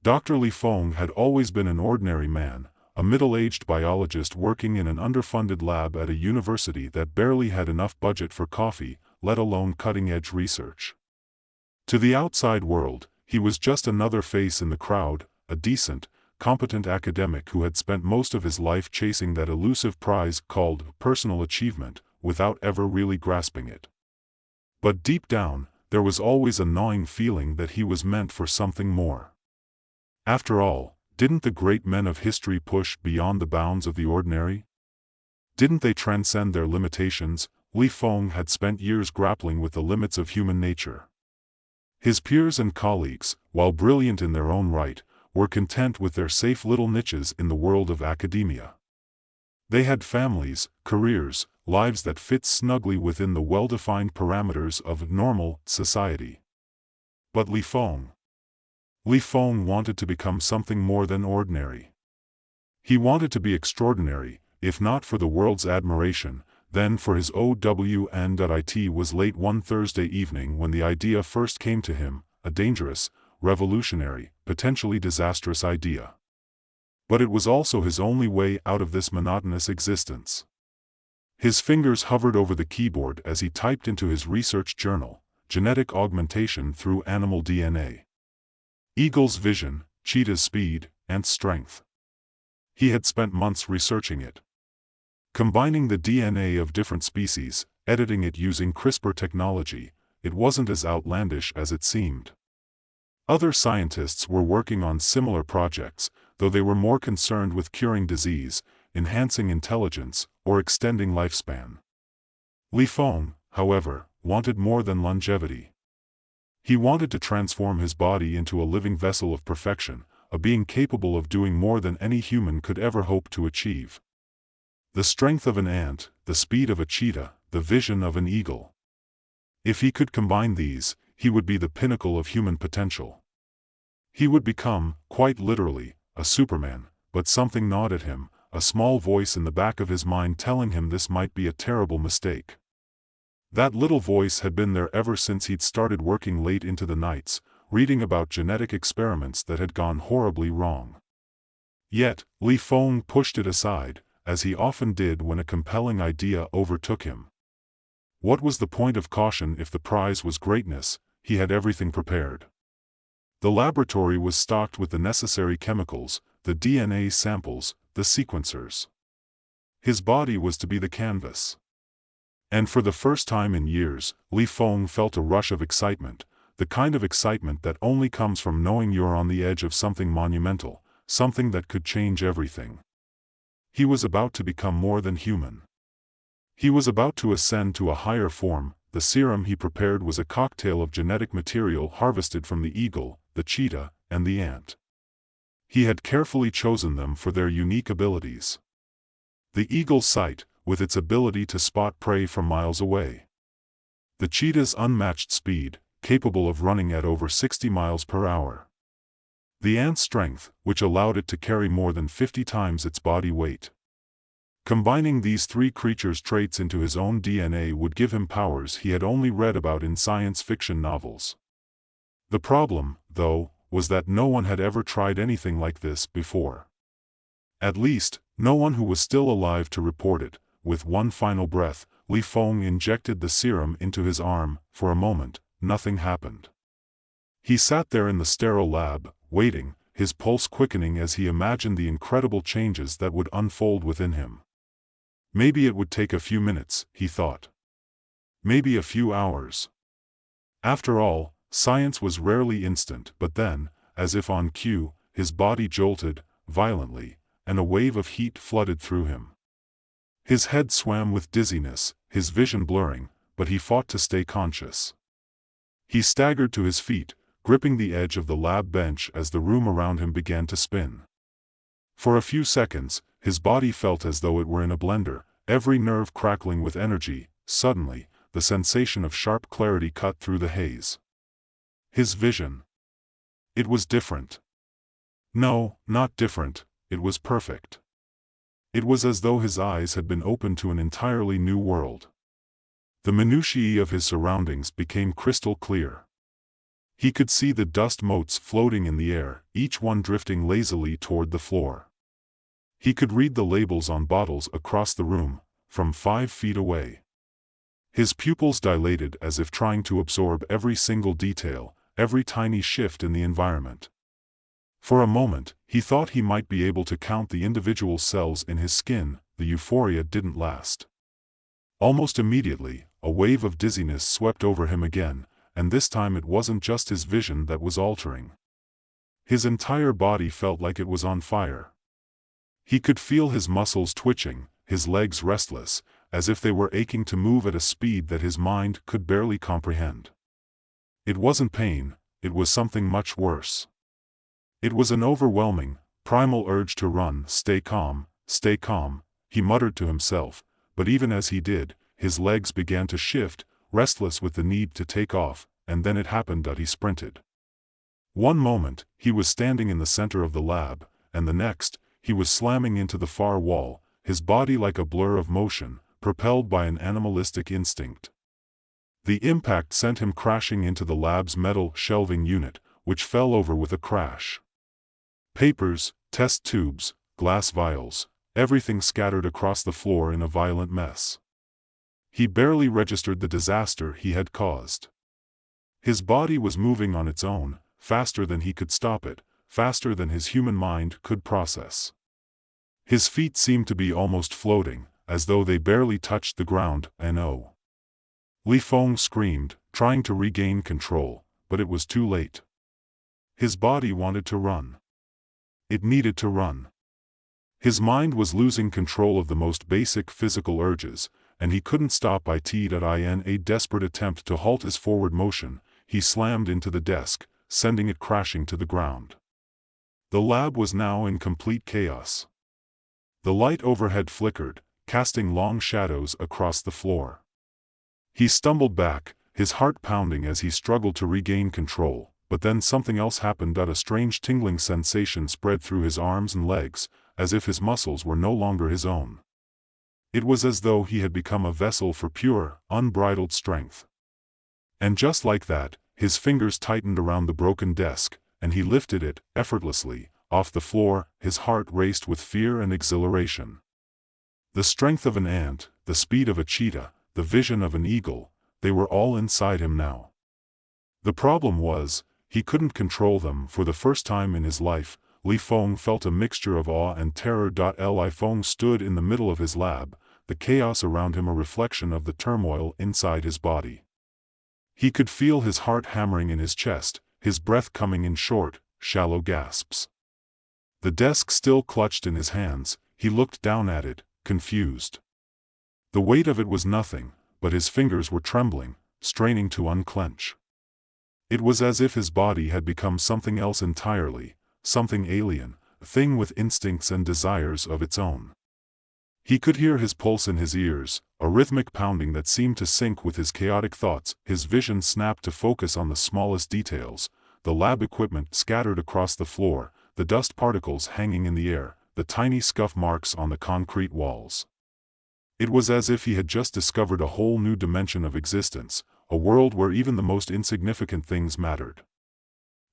Dr. Li Feng had always been an ordinary man, a middle-aged biologist working in an underfunded lab at a university that barely had enough budget for coffee, let alone cutting-edge research. To the outside world, he was just another face in the crowd, a decent, competent academic who had spent most of his life chasing that elusive prize called personal achievement, without ever really grasping it. But deep down, there was always a gnawing feeling that he was meant for something more. After all, didn't the great men of history push beyond the bounds of the ordinary? Didn't they transcend their limitations? Li Feng had spent years grappling with the limits of human nature. His peers and colleagues, while brilliant in their own right, were content with their safe little niches in the world of academia. They had families, careers, lives that fit snugly within the well-defined parameters of normal society. But Li Feng wanted to become something more than ordinary. He wanted to be extraordinary, if not for the world's admiration, then for his own. It was late one Thursday evening when the idea first came to him, a dangerous, revolutionary, potentially disastrous idea. But it was also his only way out of this monotonous existence. His fingers hovered over the keyboard as he typed into his research journal, genetic augmentation through animal DNA. Eagle's vision, cheetah's speed, and strength. He had spent months researching it. Combining the DNA of different species, editing it using CRISPR technology, it wasn't as outlandish as it seemed. Other scientists were working on similar projects, though they were more concerned with curing disease, enhancing intelligence, or extending lifespan. Li Feng, however, wanted more than longevity. He wanted to transform his body into a living vessel of perfection, a being capable of doing more than any human could ever hope to achieve. The strength of an ant, the speed of a cheetah, the vision of an eagle. If he could combine these, he would be the pinnacle of human potential. He would become, quite literally, a Superman, but something gnawed at him, a small voice in the back of his mind telling him this might be a terrible mistake. That little voice had been there ever since he'd started working late into the nights, reading about genetic experiments that had gone horribly wrong. Yet, Li Feng pushed it aside, as he often did when a compelling idea overtook him. What was the point of caution if the prize was greatness? He had everything prepared. The laboratory was stocked with the necessary chemicals, the DNA samples, the sequencers. His body was to be the canvas. And for the first time in years, Li Feng felt a rush of excitement, the kind of excitement that only comes from knowing you're on the edge of something monumental, something that could change everything. He was about to become more than human. He was about to ascend to a higher form. The serum he prepared was a cocktail of genetic material harvested from the eagle, the cheetah, and the ant. He had carefully chosen them for their unique abilities. The eagle's sight, with its ability to spot prey from miles away. The cheetah's unmatched speed, capable of running at over 60 miles per hour. The ant's strength, which allowed it to carry more than 50 times its body weight. Combining these three creatures' traits into his own DNA would give him powers he had only read about in science fiction novels. The problem, though, was that no one had ever tried anything like this before. At least, no one who was still alive to report it. With one final breath, Li Feng injected the serum into his arm. For a moment, nothing happened. He sat there in the sterile lab, waiting, his pulse quickening as he imagined the incredible changes that would unfold within him. Maybe it would take a few minutes, he thought. Maybe a few hours. After all, science was rarely instant. But then, as if on cue, his body jolted, violently, and a wave of heat flooded through him. His head swam with dizziness, his vision blurring, but he fought to stay conscious. He staggered to his feet, gripping the edge of the lab bench as the room around him began to spin. For a few seconds, his body felt as though it were in a blender, every nerve crackling with energy. Suddenly, the sensation of sharp clarity cut through the haze. His vision. It was different. No, not different, it was perfect. It was as though his eyes had been opened to an entirely new world. The minutiae of his surroundings became crystal clear. He could see the dust motes floating in the air, each one drifting lazily toward the floor. He could read the labels on bottles across the room, from 5 feet away. His pupils dilated as if trying to absorb every single detail, every tiny shift in the environment. For a moment, he thought he might be able to count the individual cells in his skin. The euphoria didn't last. Almost immediately, a wave of dizziness swept over him again, and this time it wasn't just his vision that was altering. His entire body felt like it was on fire. He could feel his muscles twitching, his legs restless, as if they were aching to move at a speed that his mind could barely comprehend. It wasn't pain, it was something much worse. It was an overwhelming, primal urge to run. Stay calm, he muttered to himself, but even as he did, his legs began to shift, restless with the need to take off, and then it happened that he sprinted. One moment, he was standing in the center of the lab, and the next, he was slamming into the far wall, his body like a blur of motion, propelled by an animalistic instinct. The impact sent him crashing into the lab's metal shelving unit, which fell over with a crash. Papers, test tubes, glass vials, everything scattered across the floor in a violent mess. He barely registered the disaster he had caused. His body was moving on its own, faster than he could stop it, faster than his human mind could process. His feet seemed to be almost floating, as though they barely touched the ground. "No!" Li Feng screamed, trying to regain control, but it was too late. His body wanted to run. It needed to run. His mind was losing control of the most basic physical urges, and he couldn't stop it. In a desperate attempt to halt his forward motion, he slammed into the desk, sending it crashing to the ground. The lab was now in complete chaos. The light overhead flickered, casting long shadows across the floor. He stumbled back, his heart pounding as he struggled to regain control, but then something else happened. A strange tingling sensation spread through his arms and legs, as if his muscles were no longer his own. It was as though he had become a vessel for pure, unbridled strength. And just like that, his fingers tightened around the broken desk, and he lifted it, effortlessly, off the floor. His heart raced with fear and exhilaration. The strength of an ant, the speed of a cheetah, the vision of an eagle, they were all inside him now. The problem was, he couldn't control them. For the first time in his life, Li Feng felt a mixture of awe and terror. Li Feng stood in the middle of his lab, the chaos around him a reflection of the turmoil inside his body. He could feel his heart hammering in his chest, his breath coming in short, shallow gasps. The desk still clutched in his hands. He looked down at it, confused. The weight of it was nothing, but his fingers were trembling, straining to unclench. It was as if his body had become something else entirely, something alien, a thing with instincts and desires of its own. He could hear his pulse in his ears, a rhythmic pounding that seemed to sync with his chaotic thoughts. His vision snapped to focus on the smallest details, the lab equipment scattered across the floor, the dust particles hanging in the air, the tiny scuff marks on the concrete walls. It was as if he had just discovered a whole new dimension of existence, a world where even the most insignificant things mattered.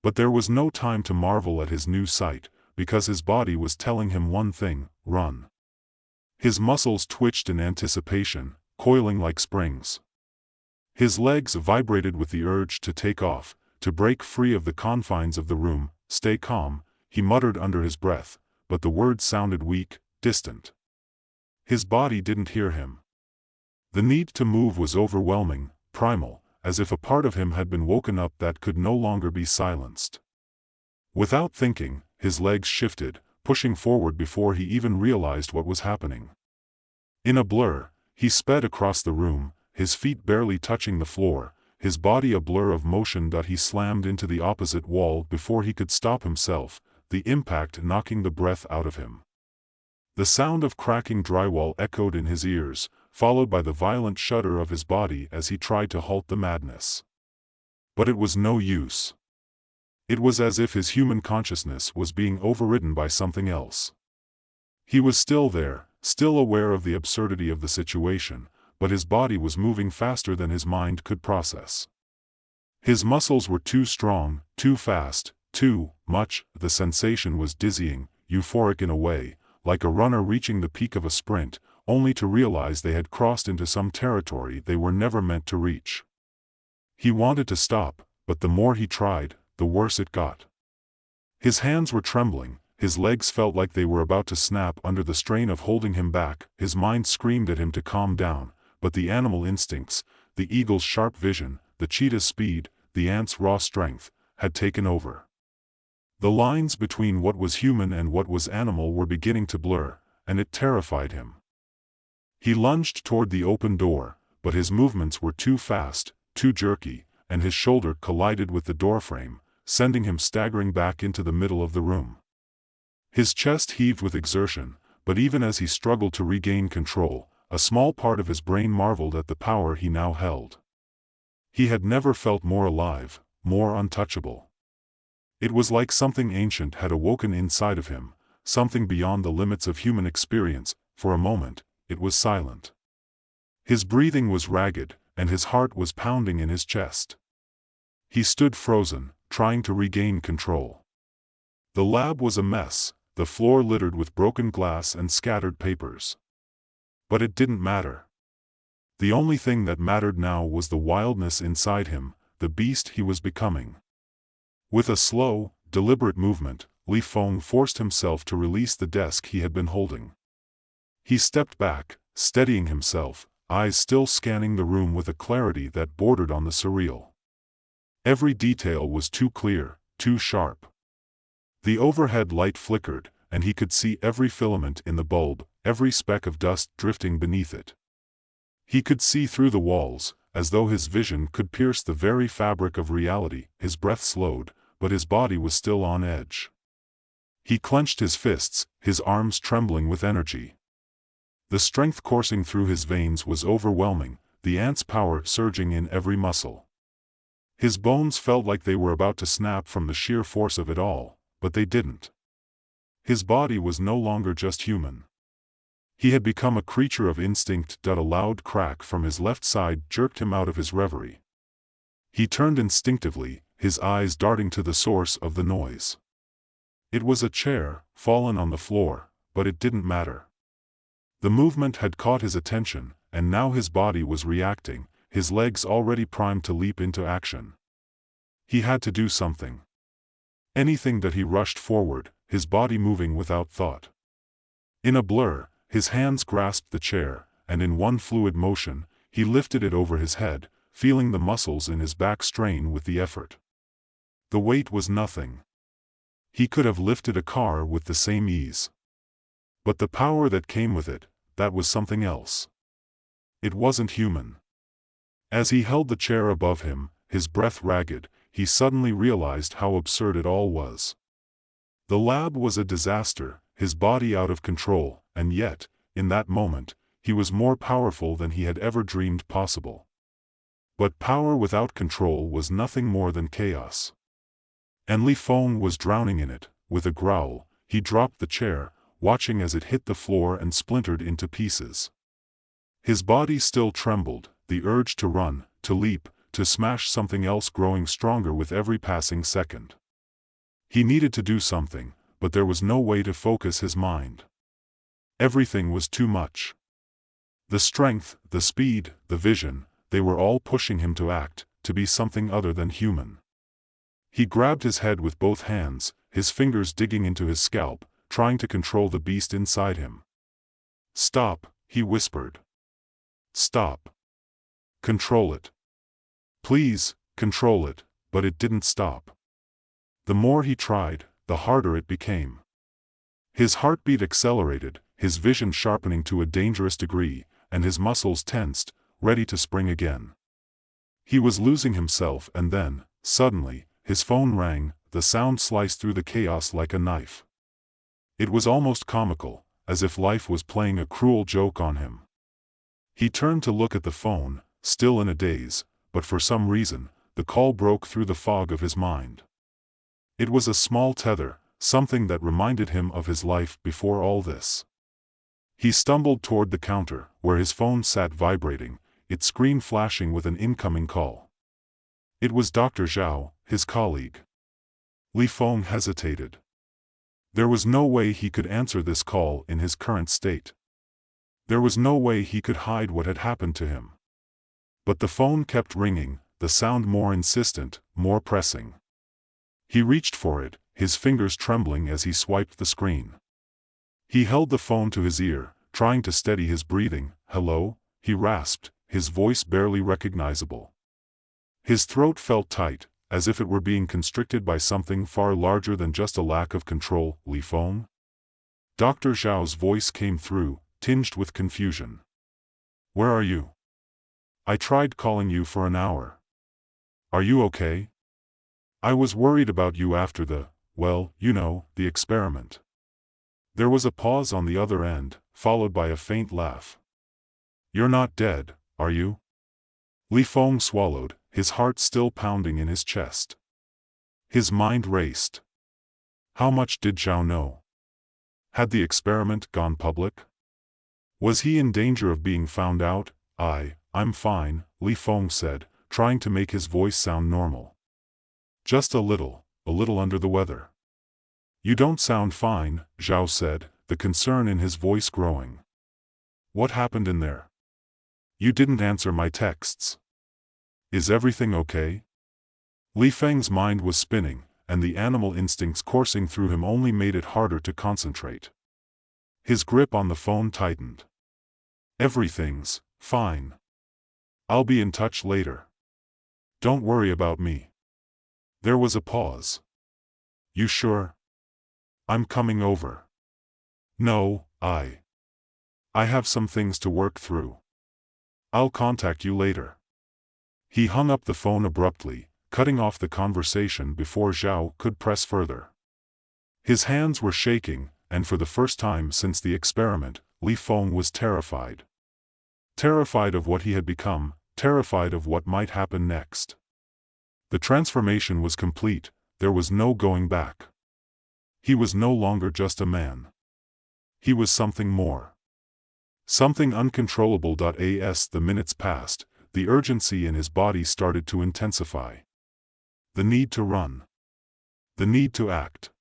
But there was no time to marvel at his new sight, because his body was telling him one thing: run. His muscles twitched in anticipation, coiling like springs. His legs vibrated with the urge to take off, to break free of the confines of the room. "Stay calm," he muttered under his breath, but the words sounded weak, distant. His body didn't hear him. The need to move was overwhelming, primal, as if a part of him had been woken up that could no longer be silenced. Without thinking, his legs shifted, pushing forward before he even realized what was happening. In a blur, he sped across the room, his feet barely touching the floor, his body a blur of motion. He slammed into the opposite wall before he could stop himself, the impact knocking the breath out of him. The sound of cracking drywall echoed in his ears, followed by the violent shudder of his body as he tried to halt the madness. But it was no use. It was as if his human consciousness was being overridden by something else. He was still there, still aware of the absurdity of the situation, but his body was moving faster than his mind could process. His muscles were too strong, too fast, too much. The sensation was dizzying, euphoric in a way, like a runner reaching the peak of a sprint, only to realize they had crossed into some territory they were never meant to reach. He wanted to stop, but the more he tried, the worse it got. His hands were trembling, his legs felt like they were about to snap under the strain of holding him back. His mind screamed at him to calm down, but the animal instincts, the eagle's sharp vision, the cheetah's speed, the ant's raw strength, had taken over. The lines between what was human and what was animal were beginning to blur, and it terrified him. He lunged toward the open door, but his movements were too fast, too jerky, and his shoulder collided with the doorframe, sending him staggering back into the middle of the room. His chest heaved with exertion, but even as he struggled to regain control, a small part of his brain marveled at the power he now held. He had never felt more alive, more untouchable. It was like something ancient had awoken inside of him, something beyond the limits of human experience. For a moment, it was silent. His breathing was ragged, and his heart was pounding in his chest. He stood frozen, trying to regain control. The lab was a mess, the floor littered with broken glass and scattered papers. But it didn't matter. The only thing that mattered now was the wildness inside him, the beast he was becoming. With a slow, deliberate movement, Li Feng forced himself to release the desk he had been holding. He stepped back, steadying himself, eyes still scanning the room with a clarity that bordered on the surreal. Every detail was too clear, too sharp. The overhead light flickered, and he could see every filament in the bulb, every speck of dust drifting beneath it. He could see through the walls, as though his vision could pierce the very fabric of reality. His breath slowed, but his body was still on edge. He clenched his fists, his arms trembling with energy. The strength coursing through his veins was overwhelming, the ant's power surging in every muscle. His bones felt like they were about to snap from the sheer force of it all, but they didn't. His body was no longer just human. He had become a creature of instinct. A loud crack from his left side jerked him out of his reverie. He turned instinctively, his eyes darting to the source of the noise. It was a chair, fallen on the floor, but it didn't matter. The movement had caught his attention, and now his body was reacting, his legs already primed to leap into action. He had to do something. Anything. That he rushed forward, his body moving without thought. In a blur, his hands grasped the chair, and in one fluid motion, he lifted it over his head, feeling the muscles in his back strain with the effort. The weight was nothing. He could have lifted a car with the same ease. But the power that came with it, that was something else. It wasn't human. As he held the chair above him, his breath ragged, he suddenly realized how absurd it all was. The lab was a disaster, his body out of control, and yet, in that moment, he was more powerful than he had ever dreamed possible. But power without control was nothing more than chaos. And Li Feng was drowning in it. With a growl, he dropped the chair, watching as it hit the floor and splintered into pieces. His body still trembled, the urge to run, to leap, to smash something else growing stronger with every passing second. He needed to do something, but there was no way to focus his mind. Everything was too much. The strength, the speed, the vision, they were all pushing him to act, to be something other than human. He grabbed his head with both hands, his fingers digging into his scalp, trying to control the beast inside him. "Stop," he whispered. "Stop. Control it. Please, control it," but it didn't stop. The more he tried, the harder it became. His heartbeat accelerated, his vision sharpening to a dangerous degree, and his muscles tensed, ready to spring again. He was losing himself, and then, suddenly, his phone rang, the sound sliced through the chaos like a knife. It was almost comical, as if life was playing a cruel joke on him. He turned to look at the phone, still in a daze, but for some reason, the call broke through the fog of his mind. It was a small tether, something that reminded him of his life before all this. He stumbled toward the counter, where his phone sat vibrating, its screen flashing with an incoming call. It was Dr. Zhao, his colleague. Li Feng hesitated. There was no way he could answer this call in his current state. There was no way he could hide what had happened to him. But the phone kept ringing, the sound more insistent, more pressing. He reached for it, his fingers trembling as he swiped the screen. He held the phone to his ear, trying to steady his breathing. "Hello?" he rasped, his voice barely recognizable. His throat felt tight, as if it were being constricted by something far larger than just a lack of control. "Li Feng?" Dr. Zhao's voice came through, tinged with confusion. "Where are you? I tried calling you for an hour. Are you okay? I was worried about you after the experiment." There was a pause on the other end, followed by a faint laugh. "You're not dead, are you?" Li Feng swallowed, his heart still pounding in his chest. His mind raced. How much did Zhao know? Had the experiment gone public? Was he in danger of being found out? I'm fine," Li Feng said, trying to make his voice sound normal. "Just a little under the weather." "You don't sound fine," Zhao said, the concern in his voice growing. "What happened in there? You didn't answer my texts. Is everything okay?" Li Feng's mind was spinning, and the animal instincts coursing through him only made it harder to concentrate. His grip on the phone tightened. "Everything's fine. I'll be in touch later. Don't worry about me." There was a pause. "You sure? I'm coming over." "No, I have some things to work through. I'll contact you later." He hung up the phone abruptly, cutting off the conversation before Zhao could press further. His hands were shaking, and for the first time since the experiment, Li Feng was terrified. Terrified of what he had become, terrified of what might happen next. The transformation was complete, there was no going back. He was no longer just a man. He was something more. Something uncontrollable. As the minutes passed, the urgency in his body started to intensify. The need to run. The need to act.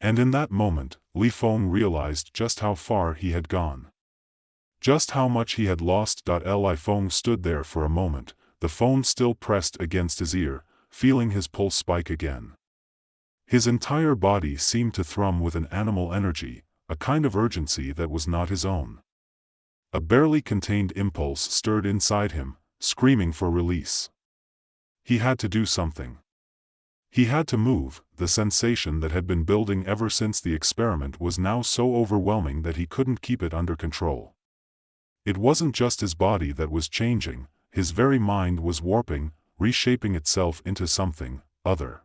And in that moment, Li Feng realized just how far he had gone. Just how much he had lost. Li Feng stood there for a moment, the phone still pressed against his ear, feeling his pulse spike again. His entire body seemed to thrum with an animal energy, a kind of urgency that was not his own. A barely contained impulse stirred inside him, screaming for release. He had to do something. He had to move. The sensation that had been building ever since the experiment was now so overwhelming that he couldn't keep it under control. It wasn't just his body that was changing, his very mind was warping, reshaping itself into something other.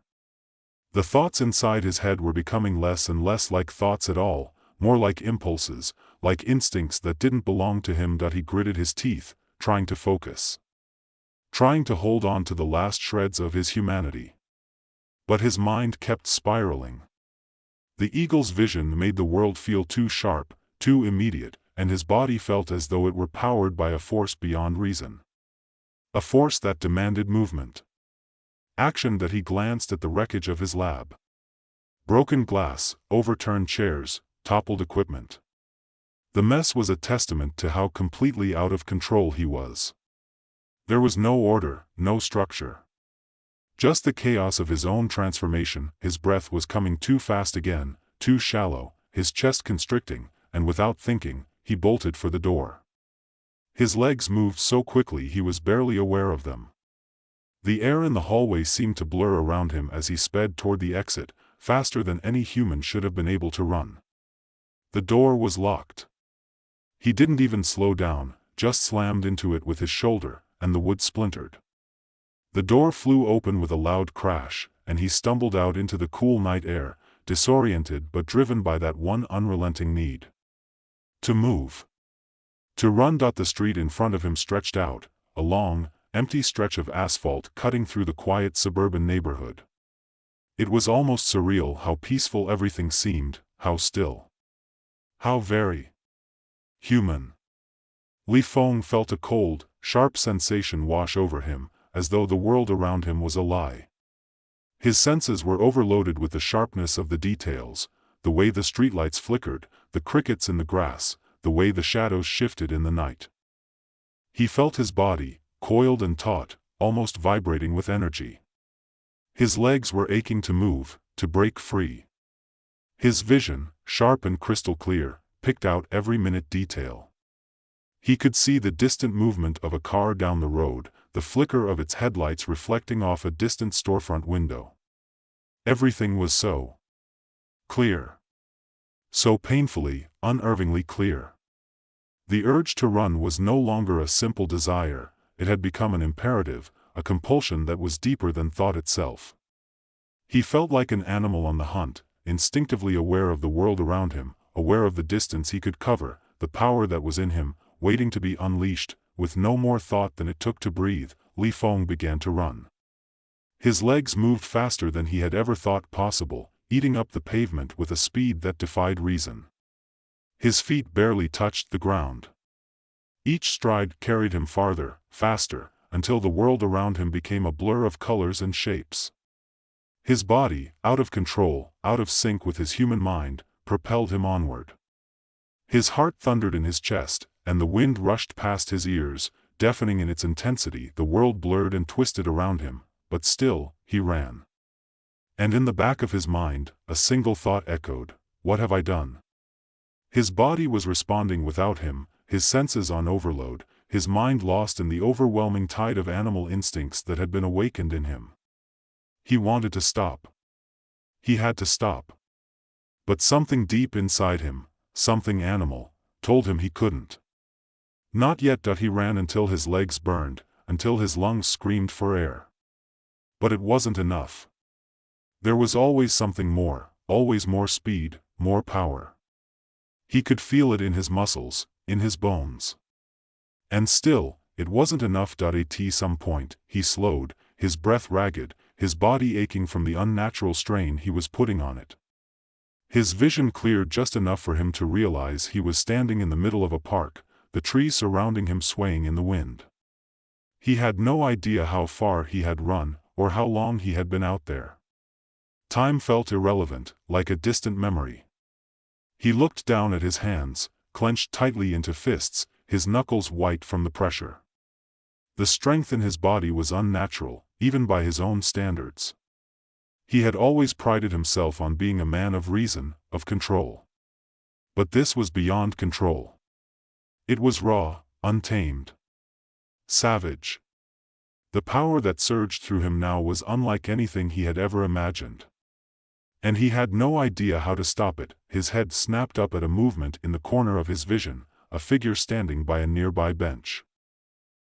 The thoughts inside his head were becoming less and less like thoughts at all, more like impulses, like instincts that didn't belong to him. He gritted his teeth, trying to focus. Trying to hold on to the last shreds of his humanity. But his mind kept spiraling. The eagle's vision made the world feel too sharp, too immediate, and his body felt as though it were powered by a force beyond reason. A force that demanded movement. Action. He glanced at the wreckage of his lab. Broken glass, overturned chairs, toppled equipment. The mess was a testament to how completely out of control he was. There was no order, no structure. Just the chaos of his own transformation. His breath was coming too fast again, too shallow, his chest constricting, and without thinking, he bolted for the door. His legs moved so quickly he was barely aware of them. The air in the hallway seemed to blur around him as he sped toward the exit, faster than any human should have been able to run. The door was locked. He didn't even slow down, just slammed into it with his shoulder, and the wood splintered. The door flew open with a loud crash, and he stumbled out into the cool night air, disoriented but driven by that one unrelenting need. To move. To run. The street in front of him stretched out, a long, empty stretch of asphalt cutting through the quiet suburban neighborhood. It was almost surreal how peaceful everything seemed, how still. How very human. Li Feng felt a cold, sharp sensation wash over him, as though the world around him was a lie. His senses were overloaded with the sharpness of the details, the way the streetlights flickered, the crickets in the grass, the way the shadows shifted in the night. He felt his body, coiled and taut, almost vibrating with energy. His legs were aching to move, to break free. His vision, sharp and crystal clear, picked out every minute detail. He could see the distant movement of a car down the road, the flicker of its headlights reflecting off a distant storefront window. Everything was so clear. So painfully, unnervingly clear. The urge to run was no longer a simple desire, it had become an imperative, a compulsion that was deeper than thought itself. He felt like an animal on the hunt, instinctively aware of the world around him, aware of the distance he could cover, the power that was in him, waiting to be unleashed. With no more thought than it took to breathe, Li Feng began to run. His legs moved faster than he had ever thought possible, eating up the pavement with a speed that defied reason. His feet barely touched the ground. Each stride carried him farther, faster, until the world around him became a blur of colors and shapes. His body, out of control, out of sync with his human mind, propelled him onward. His heart thundered in his chest, and the wind rushed past his ears, deafening in its intensity. The world blurred and twisted around him, but still, he ran. And in the back of his mind, a single thought echoed, "What have I done?" His body was responding without him, his senses on overload, his mind lost in the overwhelming tide of animal instincts that had been awakened in him. He wanted to stop. He had to stop. But something deep inside him, something animal, told him he couldn't. Not yet. He ran until his legs burned, until his lungs screamed for air. But it wasn't enough. There was always something more, always more speed, more power. He could feel it in his muscles, in his bones. And still, it wasn't enough. At some point, he slowed, his breath ragged, his body aching from the unnatural strain he was putting on it. His vision cleared just enough for him to realize he was standing in the middle of a park, the trees surrounding him swaying in the wind. He had no idea how far he had run, or how long he had been out there. Time felt irrelevant, like a distant memory. He looked down at his hands, clenched tightly into fists, his knuckles white from the pressure. The strength in his body was unnatural, even by his own standards. He had always prided himself on being a man of reason, of control. But this was beyond control. It was raw, untamed. Savage. The power that surged through him now was unlike anything he had ever imagined. And he had no idea how to stop it. His head snapped up at a movement in the corner of his vision, a figure standing by a nearby bench.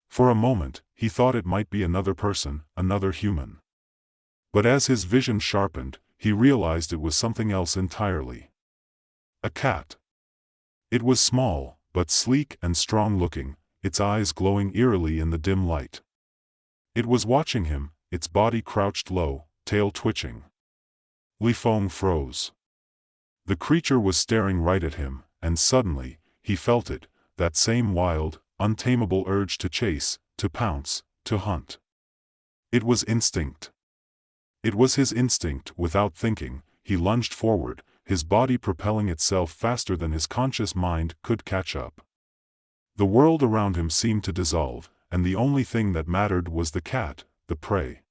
For a moment, he thought it might be another person, another human. But as his vision sharpened, he realized it was something else entirely. A cat. It was small, but sleek and strong-looking, its eyes glowing eerily in the dim light. It was watching him, its body crouched low, tail twitching. Li Feng froze. The creature was staring right at him, and suddenly, he felt it, that same wild, untamable urge to chase, to pounce, to hunt. It was instinct. It was his instinct. Without thinking, he lunged forward, his body propelling itself faster than his conscious mind could catch up. The world around him seemed to dissolve, and the only thing that mattered was the cat, the prey.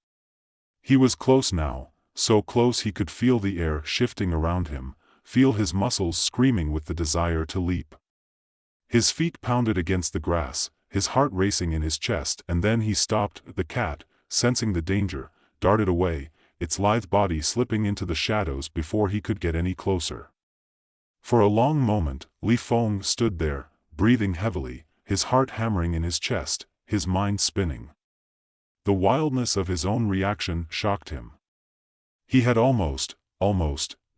He was close now, so close he could feel the air shifting around him, feel his muscles screaming with the desire to leap. His feet pounded against the grass, his heart racing in his chest, and then he stopped. The cat, sensing the danger, darted away, its lithe body slipping into the shadows before he could get any closer. For a long moment, Li Feng stood there, breathing heavily, his heart hammering in his chest, his mind spinning. The wildness of his own reaction shocked him. He had almost,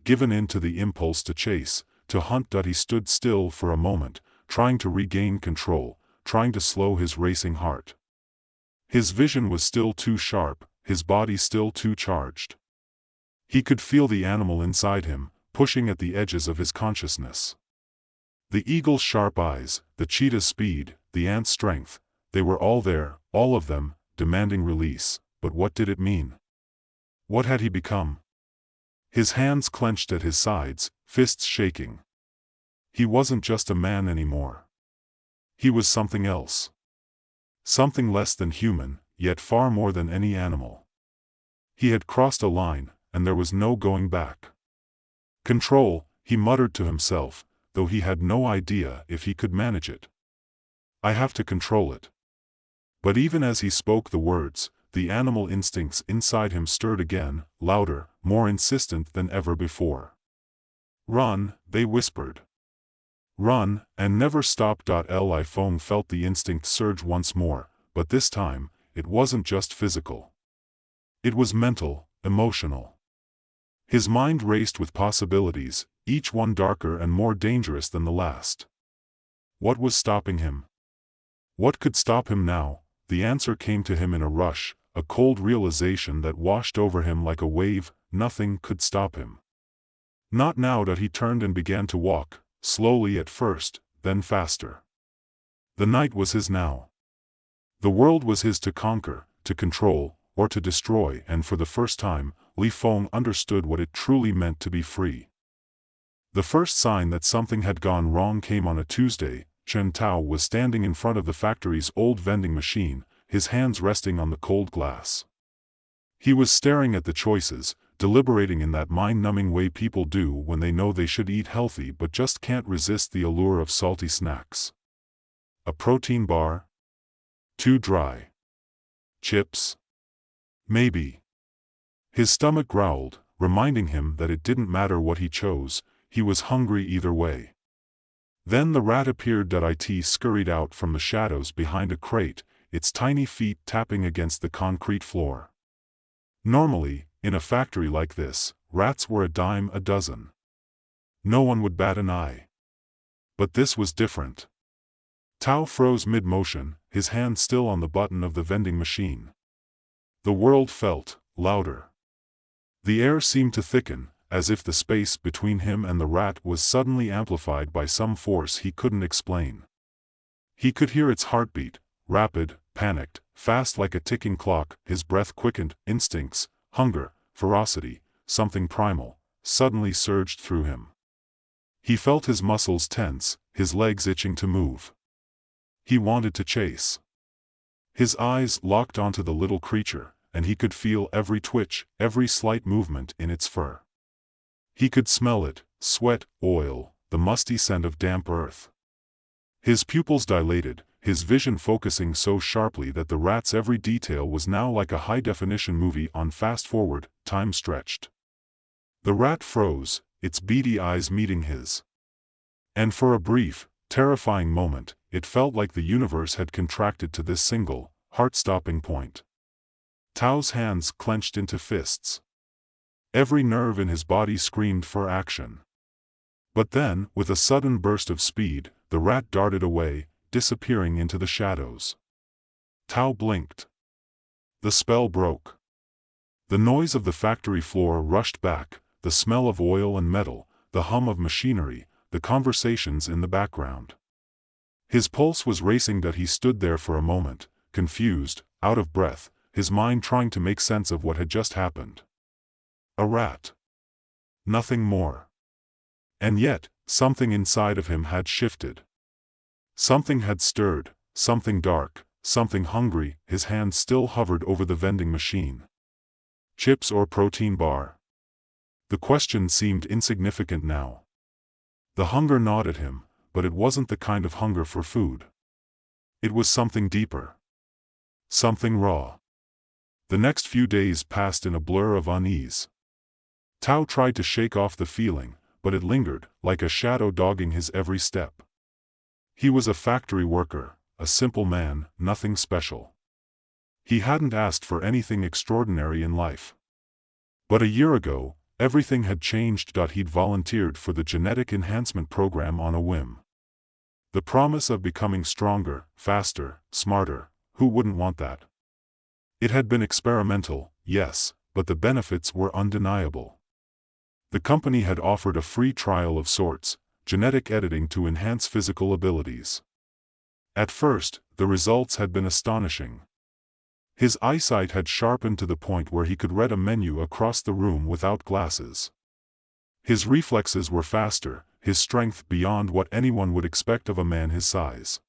given in to the impulse to chase, to hunt. He stood still for a moment, trying to regain control, trying to slow his racing heart. His vision was still too sharp, his body still too charged. He could feel the animal inside him, pushing at the edges of his consciousness. The eagle's sharp eyes, the cheetah's speed, the ant's strength, they were all there, all of them, demanding release, but what did it mean? What had he become? His hands clenched at his sides, fists shaking. He wasn't just a man anymore. He was something else. Something less than human, yet far more than any animal. He had crossed a line, and there was no going back. Control, he muttered to himself, though he had no idea if he could manage it. I have to control it. But even as he spoke the words, the animal instincts inside him stirred again, louder, more insistent than ever before. Run, they whispered. Run, and never stop. Li-Fong felt the instinct surge once more, but this time, it wasn't just physical. It was mental, emotional. His mind raced with possibilities, each one darker and more dangerous than the last. What was stopping him? What could stop him now? The answer came to him in a rush, a cold realization that washed over him like a wave. Nothing could stop him. Not now. He turned and began to walk, slowly at first, then faster. The night was his now. The world was his to conquer, to control, or to destroy, and for the first time, Li Fong understood what it truly meant to be free. The first sign that something had gone wrong came on a Tuesday. Chen Tao was standing in front of the factory's old vending machine, his hands resting on the cold glass. He was staring at the choices, deliberating in that mind-numbing way people do when they know they should eat healthy but just can't resist the allure of salty snacks. A protein bar? Too dry. Chips? Maybe. His stomach growled, reminding him that it didn't matter what he chose, he was hungry either way. Then the rat appeared. It scurried out from the shadows behind a crate, its tiny feet tapping against the concrete floor. Normally, in a factory like this, rats were a dime a dozen. No one would bat an eye. But this was different. Tao froze mid-motion, his hand still on the button of the vending machine. The world felt louder. The air seemed to thicken, as if the space between him and the rat was suddenly amplified by some force he couldn't explain. He could hear its heartbeat, rapid, panicked, fast like a ticking clock. His breath quickened. Instincts, hunger, ferocity, something primal, suddenly surged through him. He felt his muscles tense, his legs itching to move. He wanted to chase. His eyes locked onto the little creature, and he could feel every twitch, every slight movement in its fur. He could smell it, sweat, oil, the musty scent of damp earth. His pupils dilated, his vision focusing so sharply that the rat's every detail was now like a high-definition movie on fast-forward. Time stretched. The rat froze, its beady eyes meeting his. And for a brief, terrifying moment, it felt like the universe had contracted to this single, heart-stopping point. Tao's hands clenched into fists. Every nerve in his body screamed for action. But then, with a sudden burst of speed, the rat darted away, disappearing into the shadows. Tao blinked. The spell broke. The noise of the factory floor rushed back, the smell of oil and metal, the hum of machinery, the conversations in the background. His pulse was racing. He stood there for a moment, confused, out of breath, his mind trying to make sense of what had just happened. A rat. Nothing more. And yet, something inside of him had shifted. Something had stirred, something dark, something hungry. His hand still hovered over the vending machine. Chips or protein bar? The question seemed insignificant now. The hunger gnawed at him, but it wasn't the kind of hunger for food. It was something deeper. Something raw. The next few days passed in a blur of unease. Tao tried to shake off the feeling, but it lingered, like a shadow dogging his every step. He was a factory worker, a simple man, nothing special. He hadn't asked for anything extraordinary in life. But a year ago, everything had changed. He'd volunteered for the genetic enhancement program on a whim. The promise of becoming stronger, faster, smarter, who wouldn't want that? It had been experimental, yes, but the benefits were undeniable. The company had offered a free trial of sorts, genetic editing to enhance physical abilities. At first, the results had been astonishing. His eyesight had sharpened to the point where he could read a menu across the room without glasses. His reflexes were faster, his strength beyond what anyone would expect of a man his size.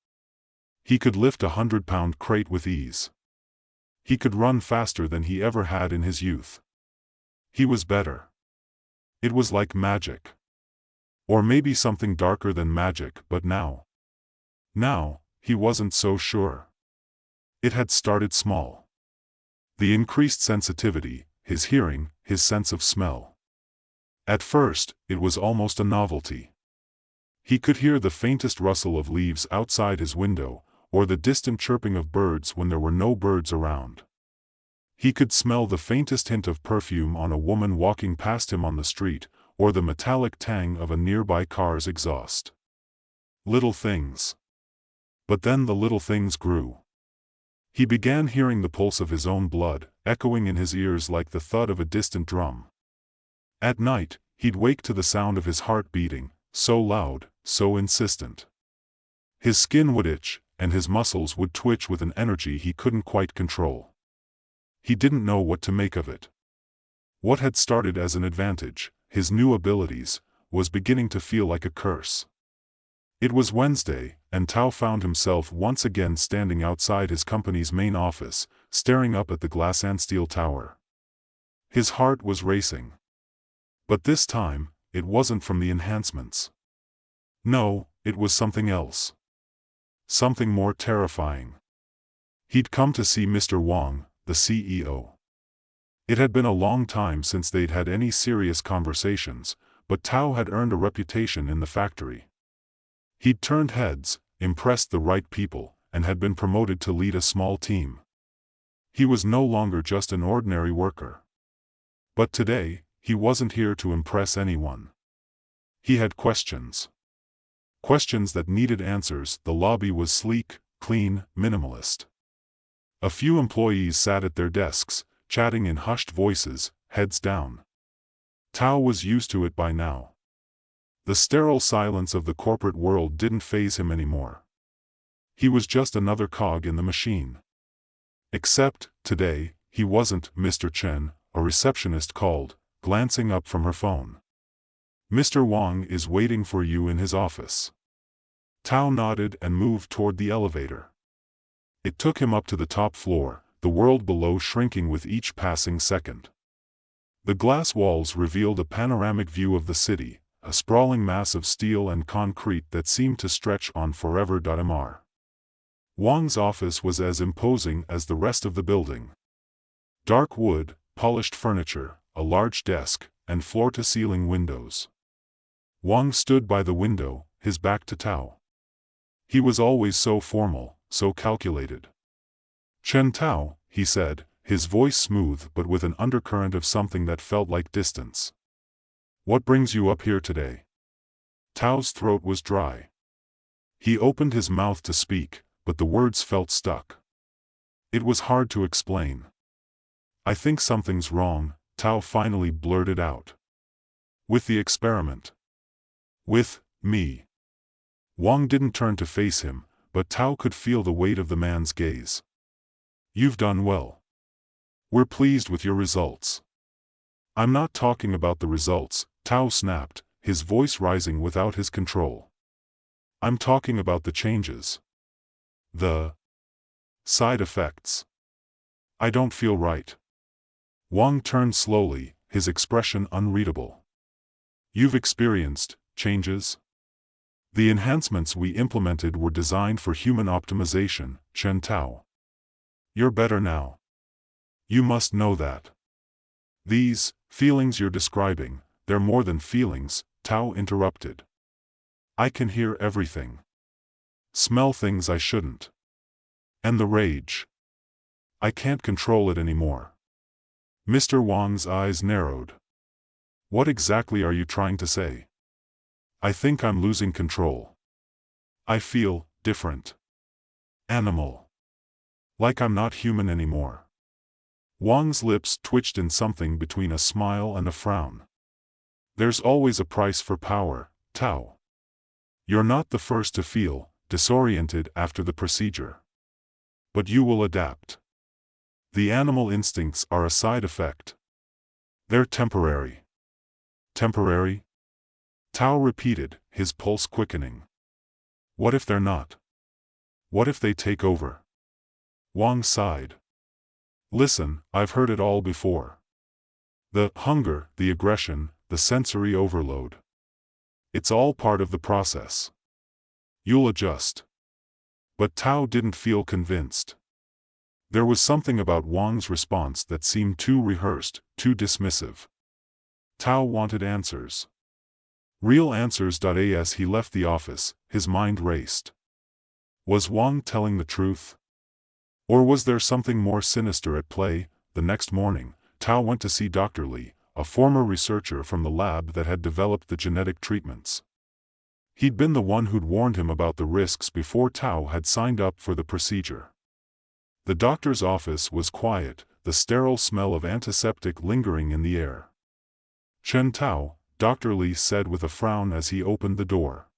He could lift a 100-pound crate with ease. He could run faster than he ever had in his youth. He was better. It was like magic. Or maybe something darker than magic, but now, he wasn't so sure. It had started small. The increased sensitivity, his hearing, his sense of smell. At first, it was almost a novelty. He could hear the faintest rustle of leaves outside his window, or the distant chirping of birds when there were no birds around. He could smell the faintest hint of perfume on a woman walking past him on the street, or the metallic tang of a nearby car's exhaust. Little things. But then the little things grew. He began hearing the pulse of his own blood, echoing in his ears like the thud of a distant drum. At night, he'd wake to the sound of his heart beating, so loud, so insistent. His skin would itch, and his muscles would twitch with an energy he couldn't quite control. He didn't know what to make of it. What had started as an advantage, his new abilities, was beginning to feel like a curse. It was Wednesday, and Tao found himself once again standing outside his company's main office, staring up at the glass and steel tower. His heart was racing. But this time, it wasn't from the enhancements. No, it was something else. Something more terrifying. He'd come to see Mr. Wang, the CEO. It had been a long time since they'd had any serious conversations, but Tao had earned a reputation in the factory. He'd turned heads, impressed the right people, and had been promoted to lead a small team. He was no longer just an ordinary worker. But today, he wasn't here to impress anyone. He had questions. Questions that needed answers. The lobby was sleek, clean, minimalist. A few employees sat at their desks, chatting in hushed voices, heads down. Tao was used to it by now. The sterile silence of the corporate world didn't faze him anymore. He was just another cog in the machine. Except, today, he wasn't. Mr. Chen, a receptionist called, glancing up from her phone. Mr. Wang is waiting for you in his office. Tao nodded and moved toward the elevator. It took him up to the top floor, the world below shrinking with each passing second. The glass walls revealed a panoramic view of the city, a sprawling mass of steel and concrete that seemed to stretch on forever. Mr. Wang's office was as imposing as the rest of the building. Dark wood, polished furniture, a large desk, and floor-to-ceiling windows. Wang stood by the window, his back to Tao. He was always so formal, so calculated. "Chen Tao," he said, his voice smooth but with an undercurrent of something that felt like distance. "What brings you up here today?" Tao's throat was dry. He opened his mouth to speak, but the words felt stuck. It was hard to explain. "I think something's wrong," Tao finally blurted out. "With the experiment." "With me." Wang didn't turn to face him, but Tao could feel the weight of the man's gaze. "You've done well. We're pleased with your results." "I'm not talking about the results," Tao snapped, his voice rising without his control. "I'm talking about the changes. The side effects. I don't feel right." Wang turned slowly, his expression unreadable. "You've experienced changes? The enhancements we implemented were designed for human optimization, Chen Tao. You're better now. You must know that. These feelings you're describing, they're more than feelings," Tao interrupted. "I can hear everything. Smell things I shouldn't. And the rage. I can't control it anymore." Mr. Wang's eyes narrowed. "What exactly are you trying to say?" "I think I'm losing control. I feel different. Animal. Like I'm not human anymore." Wang's lips twitched in something between a smile and a frown. "There's always a price for power, Tao. You're not the first to feel disoriented after the procedure. But you will adapt. The animal instincts are a side effect. They're temporary. Temporary? Tao repeated, his pulse quickening. What if they're not? What if they take over? Wang sighed. Listen, I've heard it all before. The hunger, the aggression, the sensory overload. It's all part of the process. You'll adjust. But Tao didn't feel convinced. There was something about Wang's response that seemed too rehearsed, too dismissive. Tao wanted answers. Real answers. As he left the office, his mind raced. Was Wang telling the truth? Or was there something more sinister at play? The next morning, Tao went to see Dr. Li, a former researcher from the lab that had developed the genetic treatments. He'd been the one who'd warned him about the risks before Tao had signed up for the procedure. The doctor's office was quiet, the sterile smell of antiseptic lingering in the air. "Chen Tao," Dr. Li said with a frown as he opened the door.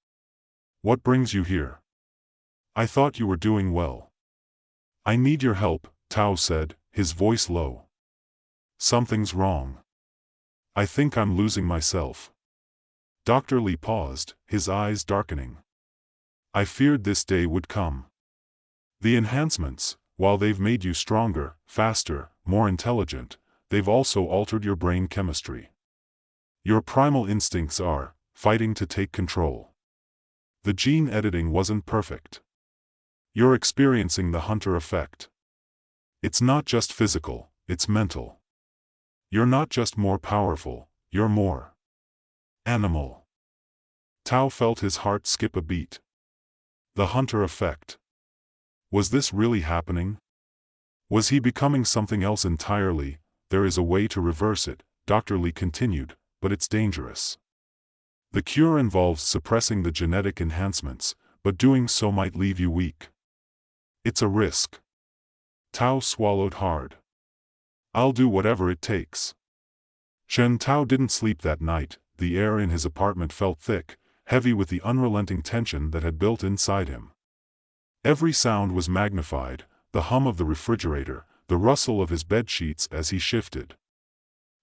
"What brings you here? I thought you were doing well." "I need your help," Tao said, his voice low. "Something's wrong. I think I'm losing myself." Dr. Li paused, his eyes darkening. "I feared this day would come. The enhancements, while they've made you stronger, faster, more intelligent, they've also altered your brain chemistry. Your primal instincts are fighting to take control. The gene editing wasn't perfect. You're experiencing the hunter effect. It's not just physical, it's mental. You're not just more powerful, you're more animal." Tao felt his heart skip a beat. The hunter effect. Was this really happening? Was he becoming something else entirely? "There is a way to reverse it," Dr. Li continued, "but it's dangerous. The cure involves suppressing the genetic enhancements, but doing so might leave you weak. It's a risk." Tao swallowed hard. "I'll do whatever it takes." Chen Tao didn't sleep that night. The air in his apartment felt thick, heavy with the unrelenting tension that had built inside him. Every sound was magnified, the hum of the refrigerator, the rustle of his bed sheets as he shifted.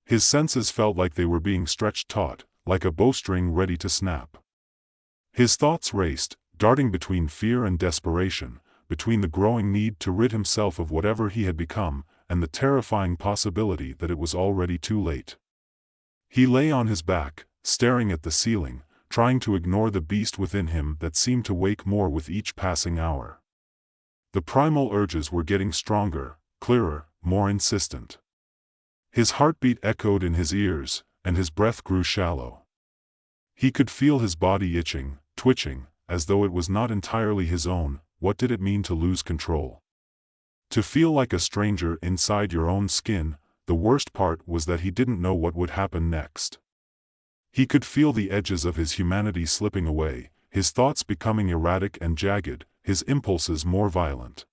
His senses felt like they were being stretched taut, like a bowstring ready to snap. His thoughts raced, darting between fear and desperation, between the growing need to rid himself of whatever he had become, and the terrifying possibility that it was already too late. He lay on his back, staring at the ceiling, trying to ignore the beast within him that seemed to wake more with each passing hour. The primal urges were getting stronger, clearer, more insistent. His heartbeat echoed in his ears, and his breath grew shallow. He could feel his body itching, twitching, as though it was not entirely his own. What did it mean to lose control? To feel like a stranger inside your own skin? The worst part was that he didn't know what would happen next. He could feel the edges of his humanity slipping away, his thoughts becoming erratic and jagged, his impulses more violent.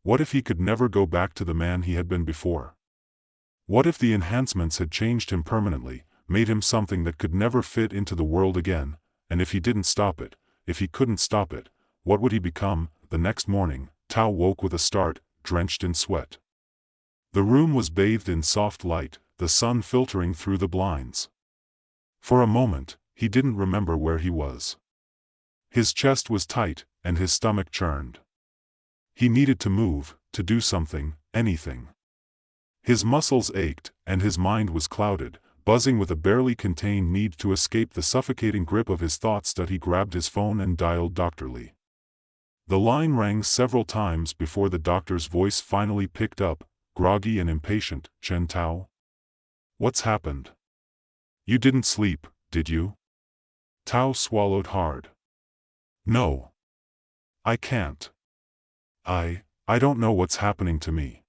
What if he could never go back to the man he had been before? What if the enhancements had changed him permanently, made him something that could never fit into the world again? And if he didn't stop it, if he couldn't stop it, what would he become? The next morning, Tao woke with a start, drenched in sweat. The room was bathed in soft light, the sun filtering through the blinds. For a moment, he didn't remember where he was. His chest was tight, and his stomach churned. He needed to move, to do something, anything. His muscles ached, and his mind was clouded, buzzing with a barely contained need to escape the suffocating grip of his thoughts. He grabbed his phone and dialed Dr. Li. The line rang several times before the doctor's voice finally picked up, groggy and impatient. "Chen Tao? What's happened? You didn't sleep, did you?" Tao swallowed hard. "No. I can't. I don't know what's happening to me.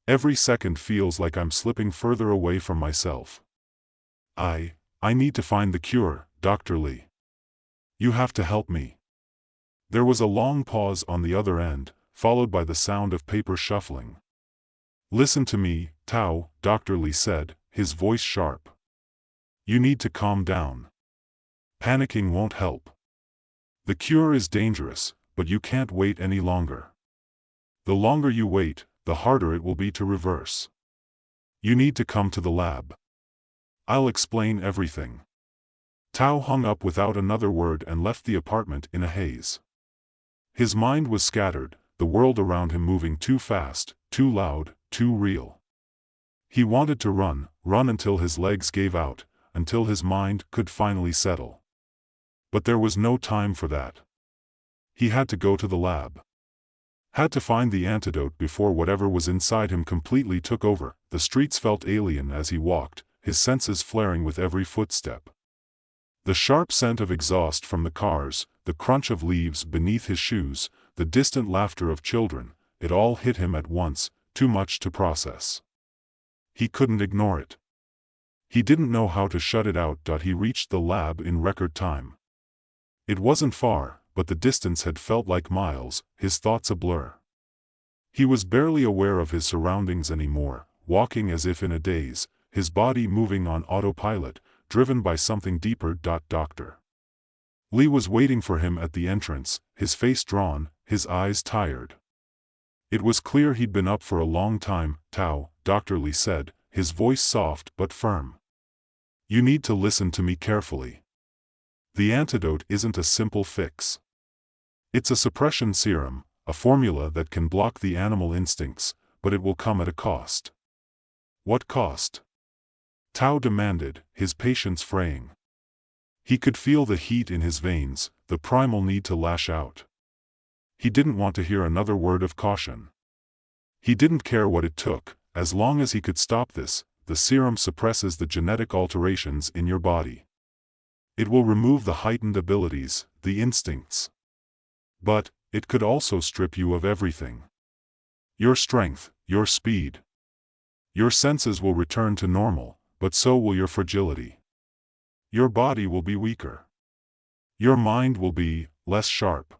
Every second feels like I'm slipping further away from myself. I need to find the cure, Dr. Li. You have to help me." There was a long pause on the other end, followed by the sound of paper shuffling. "Listen to me, Tao," Dr. Li said, his voice sharp. "You need to calm down. Panicking won't help. The cure is dangerous, but you can't wait any longer. The longer you wait, the harder it will be to reverse. You need to come to the lab. I'll explain everything. Tao hung up without another word and left the apartment in a haze. His mind was scattered, the world around him moving too fast, too loud, too real. He wanted to run until his legs gave out, until his mind could finally settle. But there was no time for that. He had to go to the lab. Had to find the antidote before whatever was inside him completely took over. The streets felt alien as he walked, his senses flaring with every footstep. The sharp scent of exhaust from the cars, the crunch of leaves beneath his shoes, the distant laughter of children, it all hit him at once, too much to process. He couldn't ignore it. He didn't know how to shut it out. He reached the lab in record time. It wasn't far, but the distance had felt like miles, his thoughts a blur. He was barely aware of his surroundings anymore, walking as if in a daze, his body moving on autopilot, driven by something deeper. Dr. Lee was waiting for him at the entrance, his face drawn, his eyes tired. It was clear he'd been up for a long time. Tao, Dr. Lee said, his voice soft but firm. You need to listen to me carefully. The antidote isn't a simple fix. It's a suppression serum, a formula that can block the animal instincts, but it will come at a cost. What cost? Tao demanded, his patience fraying. He could feel the heat in his veins, the primal need to lash out. He didn't want to hear another word of caution. He didn't care what it took, as long as he could stop this. The serum suppresses the genetic alterations in your body. It will remove the heightened abilities, the instincts. But it could also strip you of everything. Your strength, your speed. Your senses will return to normal, but so will your fragility. Your body will be weaker. Your mind will be less sharp.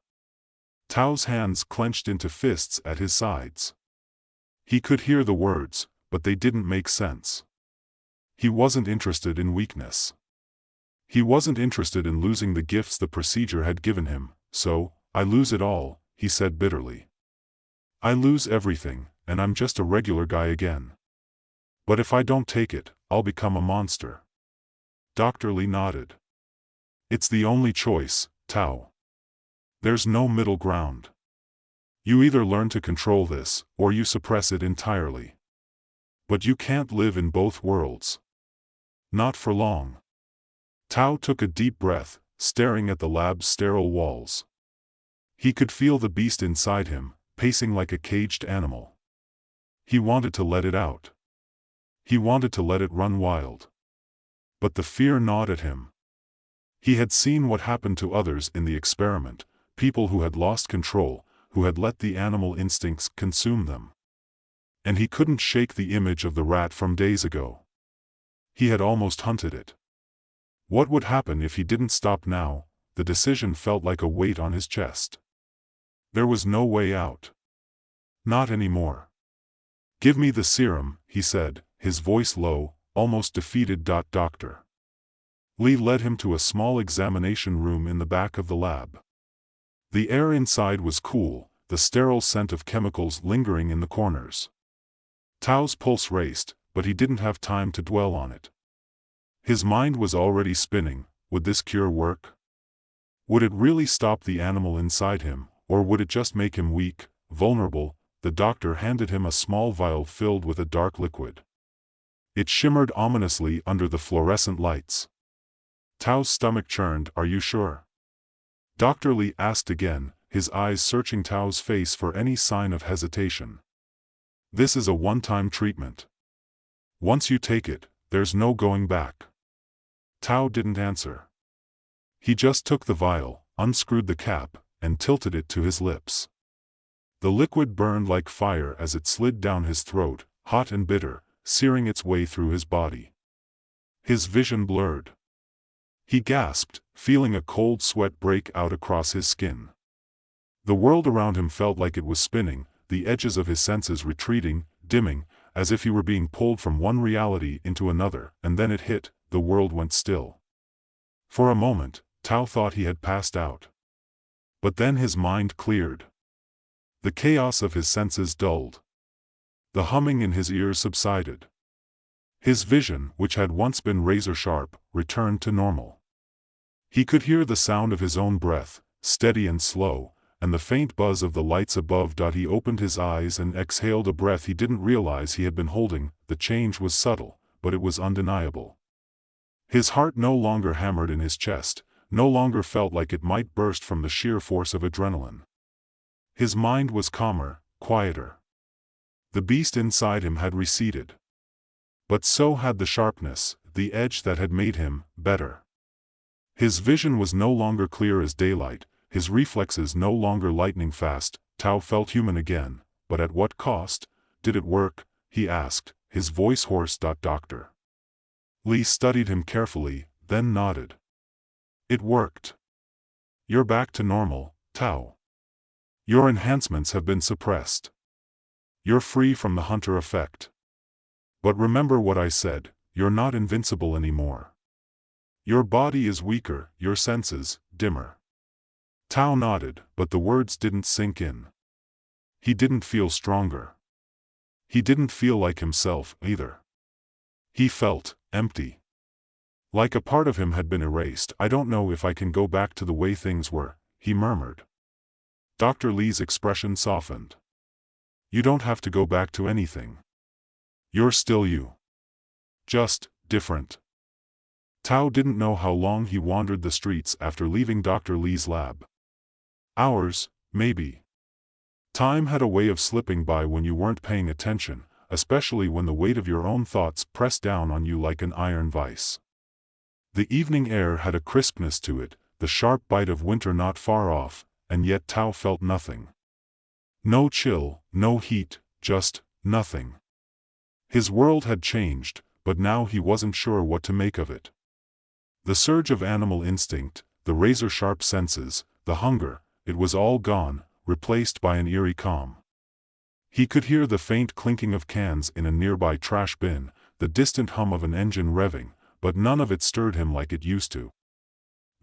Tao's hands clenched into fists at his sides. He could hear the words, but they didn't make sense. He wasn't interested in weakness. He wasn't interested in losing the gifts the procedure had given him, so, I lose it all, he said bitterly. I lose everything, and I'm just a regular guy again. But if I don't take it, I'll become a monster. Dr. Lee nodded. It's the only choice, Tao. There's no middle ground. You either learn to control this, or you suppress it entirely. But you can't live in both worlds. Not for long. Tao took a deep breath, staring at the lab's sterile walls. He could feel the beast inside him, pacing like a caged animal. He wanted to let it out. He wanted to let it run wild. But the fear gnawed at him. He had seen what happened to others in the experiment, people who had lost control, who had let the animal instincts consume them. And he couldn't shake the image of the rat from days ago. He had almost hunted it. What would happen if he didn't stop now? The decision felt like a weight on his chest. There was no way out. Not anymore. Give me the serum, he said, his voice low, almost defeated. Dr. Lee led him to a small examination room in the back of the lab. The air inside was cool, the sterile scent of chemicals lingering in the corners. Tao's pulse raced, but he didn't have time to dwell on it. His mind was already spinning. Would this cure work? Would it really stop the animal inside him, or would it just make him weak, vulnerable? The doctor handed him a small vial filled with a dark liquid. It shimmered ominously under the fluorescent lights. Tao's stomach churned. Are you sure? Dr. Lee asked again, his eyes searching Tao's face for any sign of hesitation. This is a one-time treatment. Once you take it, there's no going back. Tao didn't answer. He just took the vial, unscrewed the cap, and tilted it to his lips. The liquid burned like fire as it slid down his throat, hot and bitter, searing its way through his body. His vision blurred. He gasped, feeling a cold sweat break out across his skin. The world around him felt like it was spinning, the edges of his senses retreating, dimming, as if he were being pulled from one reality into another, and then it hit, the world went still. For a moment, Tao thought he had passed out. But then his mind cleared. The chaos of his senses dulled. The humming in his ears subsided. His vision, which had once been razor-sharp, returned to normal. He could hear the sound of his own breath, steady and slow, and the faint buzz of the lights above. He opened his eyes and exhaled a breath he didn't realize he had been holding. The change was subtle, but it was undeniable. His heart no longer hammered in his chest, no longer felt like it might burst from the sheer force of adrenaline. His mind was calmer, quieter. The beast inside him had receded. But so had the sharpness, the edge that had made him better. His vision was no longer clear as daylight, his reflexes no longer lightning fast. Tao felt human again, but at what cost? Did it work? He asked, his voice hoarse. Doctor Li studied him carefully, then nodded. It worked. You're back to normal, Tao. Your enhancements have been suppressed. You're free from the hunter effect. But remember what I said, you're not invincible anymore. Your body is weaker, your senses, dimmer. Tao nodded, but the words didn't sink in. He didn't feel stronger. He didn't feel like himself, either. He felt empty. Like a part of him had been erased. I don't know if I can go back to the way things were, he murmured. Dr. Li's expression softened. You don't have to go back to anything. You're still you. Just different. Tao didn't know how long he wandered the streets after leaving Dr. Li's lab. Hours, maybe. Time had a way of slipping by when you weren't paying attention, especially when the weight of your own thoughts pressed down on you like an iron vice. The evening air had a crispness to it, the sharp bite of winter not far off, and yet Tao felt nothing. No chill, no heat, just nothing. His world had changed, but now he wasn't sure what to make of it. The surge of animal instinct, the razor-sharp senses, the hunger, it was all gone, replaced by an eerie calm. He could hear the faint clinking of cans in a nearby trash bin, the distant hum of an engine revving, but none of it stirred him like it used to.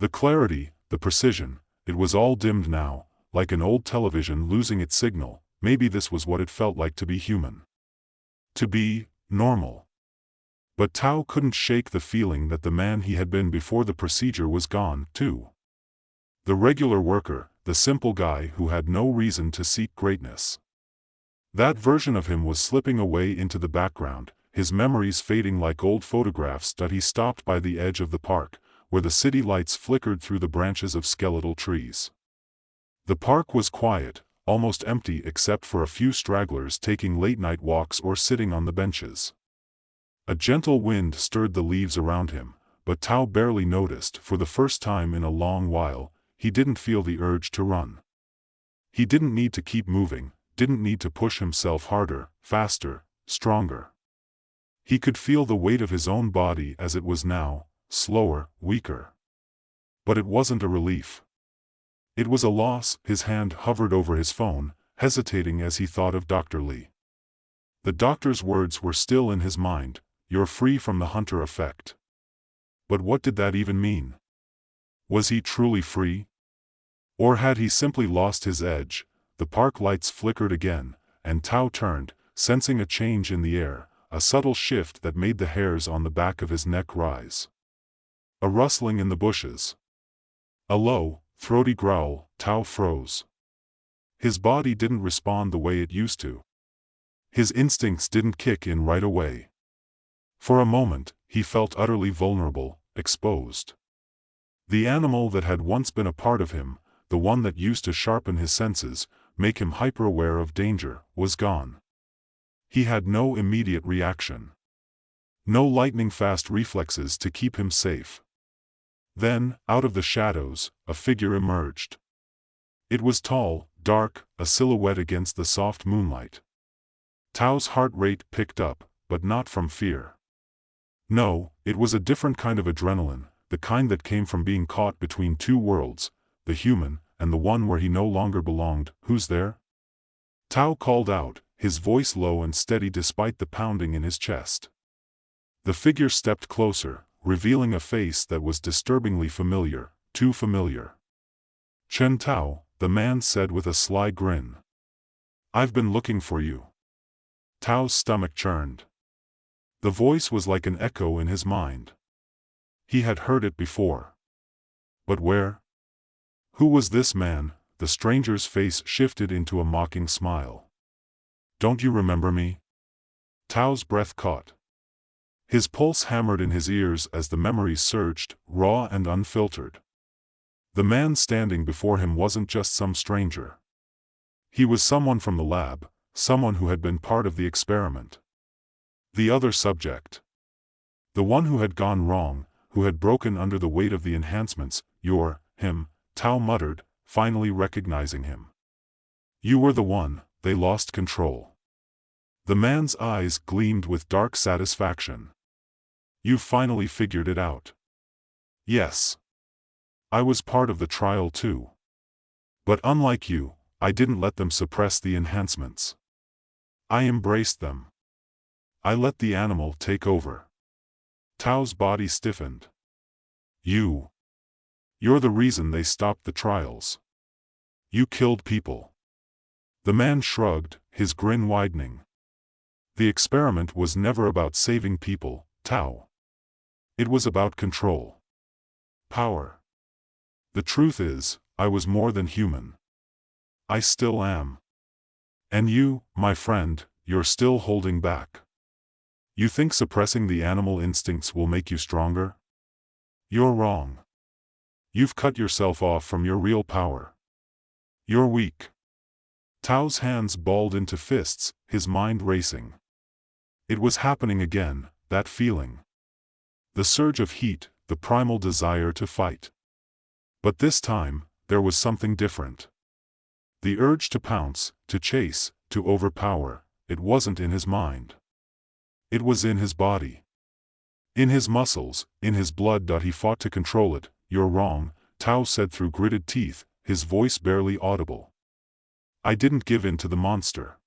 The clarity, the precision, it was all dimmed now, like an old television losing its signal. Maybe this was what it felt like to be human. To be normal. But Tao couldn't shake the feeling that the man he had been before the procedure was gone, too. The regular worker, the simple guy who had no reason to seek greatness. That version of him was slipping away into the background, his memories fading like old photographs. He stopped by the edge of the park, where the city lights flickered through the branches of skeletal trees. The park was quiet, almost empty except for a few stragglers taking late-night walks or sitting on the benches. A gentle wind stirred the leaves around him, but Tao barely noticed. For the first time in a long while, he didn't feel the urge to run. He didn't need to keep moving, didn't need to push himself harder, faster, stronger. He could feel the weight of his own body as it was now, slower, weaker. But it wasn't a relief. It was a loss. His hand hovered over his phone, hesitating as he thought of Dr. Li. The doctor's words were still in his mind, "You're free from the hunter effect." But what did that even mean? Was he truly free? Or had he simply lost his edge? The park lights flickered again, and Tao turned, sensing a change in the air, a subtle shift that made the hairs on the back of his neck rise. A rustling in the bushes. A low, throaty growl. Tao froze. His body didn't respond the way it used to. His instincts didn't kick in right away. For a moment, he felt utterly vulnerable, exposed. The animal that had once been a part of him, the one that used to sharpen his senses, make him hyper-aware of danger, was gone. He had no immediate reaction. No lightning-fast reflexes to keep him safe. Then, out of the shadows, a figure emerged. It was tall, dark, a silhouette against the soft moonlight. Tao's heart rate picked up, but not from fear. No, it was a different kind of adrenaline, the kind that came from being caught between two worlds, the human, and the one where he no longer belonged. "Who's there?" Tao called out, his voice low and steady despite the pounding in his chest. The figure stepped closer, revealing a face that was disturbingly familiar, too familiar. "Chen Tao," the man said with a sly grin. "I've been looking for you." Tao's stomach churned. The voice was like an echo in his mind. He had heard it before. But where? Who was this man? The stranger's face shifted into a mocking smile. Don't you remember me? Tao's breath caught. His pulse hammered in his ears as the memories surged, raw and unfiltered. The man standing before him wasn't just some stranger. He was someone from the lab, someone who had been part of the experiment. The other subject. The one who had gone wrong, who had broken under the weight of the enhancements. Him, Tao muttered, finally recognizing him. You were the one. They lost control. The man's eyes gleamed with dark satisfaction. You finally figured it out. Yes. I was part of the trial too. But unlike you, I didn't let them suppress the enhancements. I embraced them. I let the animal take over. Tao's body stiffened. You're the reason they stopped the trials. You killed people. The man shrugged, his grin widening. The experiment was never about saving people, Tao. It was about control. Power. The truth is, I was more than human. I still am. And you, my friend, you're still holding back. You think suppressing the animal instincts will make you stronger? You're wrong. You've cut yourself off from your real power. You're weak. Tao's hands balled into fists, his mind racing. It was happening again, that feeling. The surge of heat, the primal desire to fight. But this time, there was something different. The urge to pounce, to chase, to overpower, it wasn't in his mind. It was in his body. In his muscles, in his blood. He fought to control it. You're wrong, Tao said through gritted teeth, his voice barely audible. I didn't give in to the monster.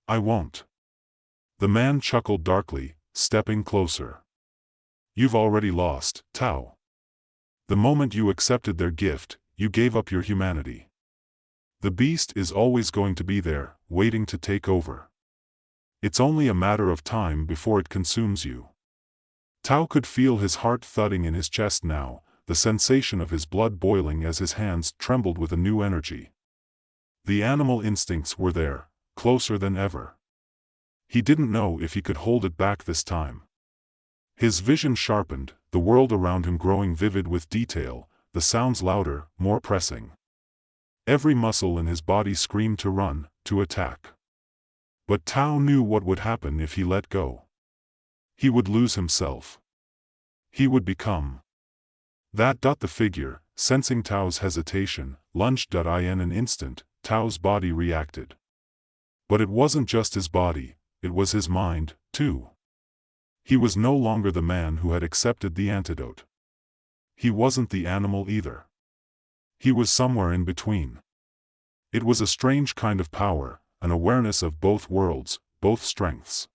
I won't. The man chuckled darkly, stepping closer. You've already lost, Tao. The moment you accepted their gift, you gave up your humanity. The beast is always going to be there, waiting to take over. It's only a matter of time before it consumes you. Tao could feel his heart thudding in his chest now, the sensation of his blood boiling as his hands trembled with a new energy. The animal instincts were there, closer than ever. He didn't know if he could hold it back this time. His vision sharpened, the world around him growing vivid with detail, the sounds louder, more pressing. Every muscle in his body screamed to run, to attack. But Tao knew what would happen if he let go. He would lose himself. He would become. The figure, sensing Tao's hesitation, lunged. In an instant, Tao's body reacted. But it wasn't just his body, it was his mind, too. He was no longer the man who had accepted the antidote. He wasn't the animal either. He was somewhere in between. It was a strange kind of power, an awareness of both worlds, both strengths.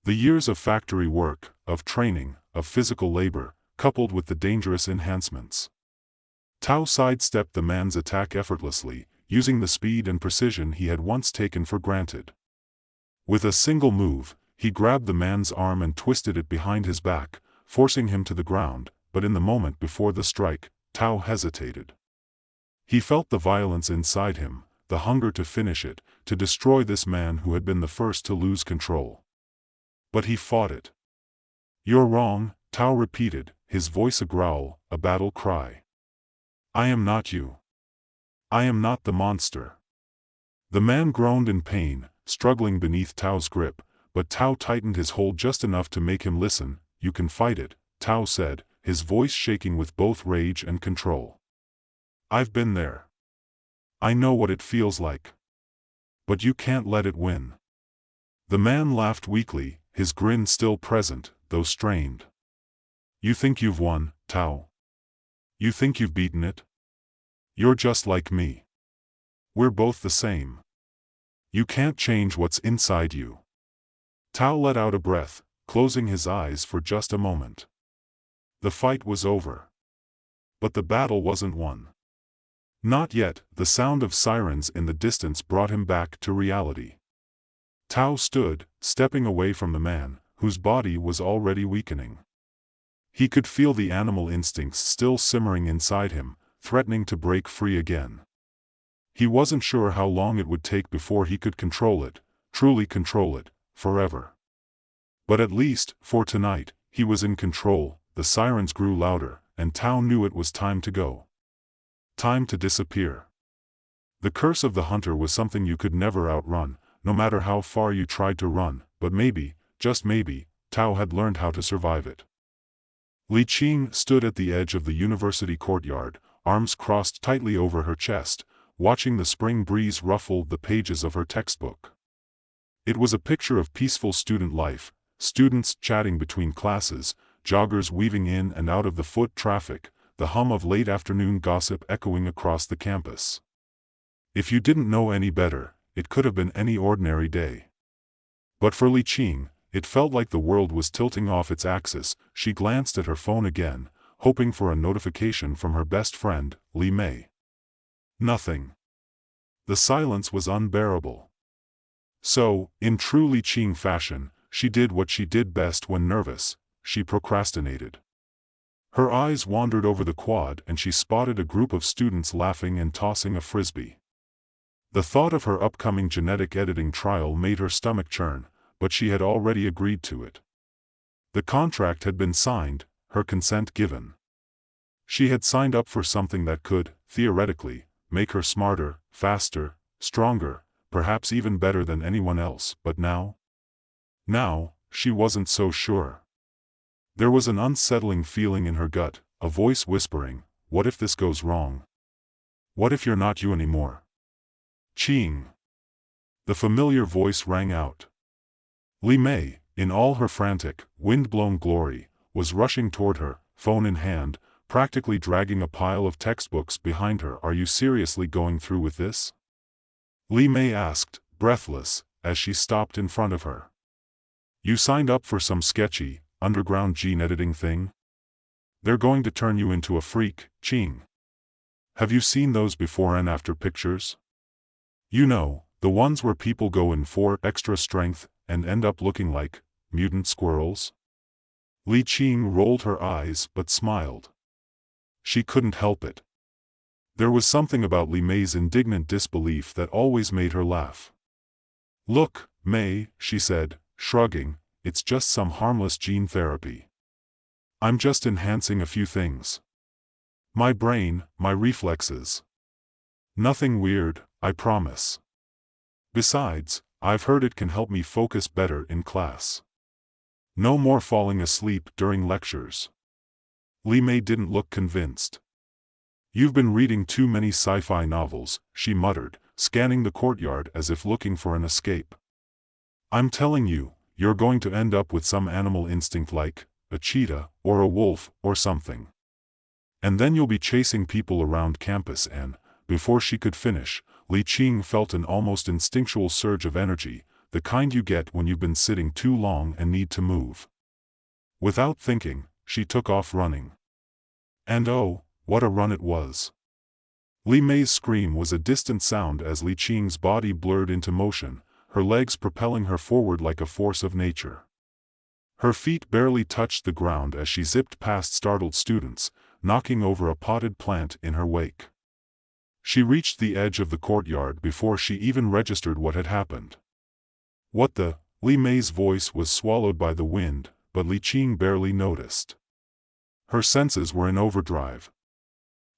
The years of factory work, of training, of physical labor, coupled with the dangerous enhancements. Tao sidestepped the man's attack effortlessly, using the speed and precision he had once taken for granted. With a single move, he grabbed the man's arm and twisted it behind his back, forcing him to the ground, but in the moment before the strike, Tao hesitated. He felt the violence inside him, the hunger to finish it, to destroy this man who had been the first to lose control. But he fought it. You're wrong, Tao repeated, his voice a growl, a battle cry. I am not you. I am not the monster. The man groaned in pain, struggling beneath Tao's grip, but Tao tightened his hold just enough to make him listen. You can fight it, Tao said, his voice shaking with both rage and control. I've been there. I know what it feels like. But you can't let it win. The man laughed weakly, his grin still present, though strained. You think you've won, Tao? You think you've beaten it? You're just like me. We're both the same. You can't change what's inside you. Tao let out a breath, closing his eyes for just a moment. The fight was over. But the battle wasn't won. Not yet. The sound of sirens in the distance brought him back to reality. Tao stood, stepping away from the man, whose body was already weakening. He could feel the animal instincts still simmering inside him, threatening to break free again. He wasn't sure how long it would take before he could control it, truly control it, forever. But at least, for tonight, he was in control. The sirens grew louder, and Tao knew it was time to go. Time to disappear. The curse of the hunter was something you could never outrun, no matter how far you tried to run, but maybe, just maybe, Tao had learned how to survive it. Li Qing stood at the edge of the university courtyard, arms crossed tightly over her chest, watching the spring breeze ruffle the pages of her textbook. It was a picture of peaceful student life, students chatting between classes, joggers weaving in and out of the foot traffic, the hum of late afternoon gossip echoing across the campus. If you didn't know any better, it could have been any ordinary day. But for Li Qing, it felt like the world was tilting off its axis. She glanced at her phone again, hoping for a notification from her best friend, Li Mei. Nothing. The silence was unbearable. So, in true Li Qing fashion, she did what she did best when nervous: she procrastinated. Her eyes wandered over the quad and she spotted a group of students laughing and tossing a frisbee. The thought of her upcoming genetic editing trial made her stomach churn, but she had already agreed to it. The contract had been signed, her consent given. She had signed up for something that could, theoretically, make her smarter, faster, stronger, perhaps even better than anyone else, but now? Now, she wasn't so sure. There was an unsettling feeling in her gut, a voice whispering, "What if this goes wrong? What if you're not you anymore?" Qing. The familiar voice rang out. Li Mei, in all her frantic, wind-blown glory, was rushing toward her, phone in hand, practically dragging a pile of textbooks behind her. "Are you seriously going through with this?" Li Mei asked, breathless, as she stopped in front of her. "You signed up for some sketchy, underground gene editing thing? They're going to turn you into a freak, Qing. Have you seen those before and after pictures? You know, the ones where people go in for extra strength and end up looking like mutant squirrels?" Li Qing rolled her eyes but smiled. She couldn't help it. There was something about Li Mei's indignant disbelief that always made her laugh. "Look, Mei," she said, shrugging, "it's just some harmless gene therapy. I'm just enhancing a few things. My brain, my reflexes. Nothing weird, I promise. Besides, I've heard it can help me focus better in class. No more falling asleep during lectures." Li Mei didn't look convinced. "You've been reading too many sci-fi novels," she muttered, scanning the courtyard as if looking for an escape. "I'm telling you, you're going to end up with some animal instinct like a cheetah, or a wolf, or something. And then you'll be chasing people around campus." And, before she could finish, Li Qing felt an almost instinctual surge of energy, the kind you get when you've been sitting too long and need to move. Without thinking, she took off running. And oh, what a run it was! Li Mei's scream was a distant sound as Li Qing's body blurred into motion, her legs propelling her forward like a force of nature. Her feet barely touched the ground as she zipped past startled students, knocking over a potted plant in her wake. She reached the edge of the courtyard before she even registered what had happened. "What the?" Li Mei's voice was swallowed by the wind, but Li Qing barely noticed. Her senses were in overdrive.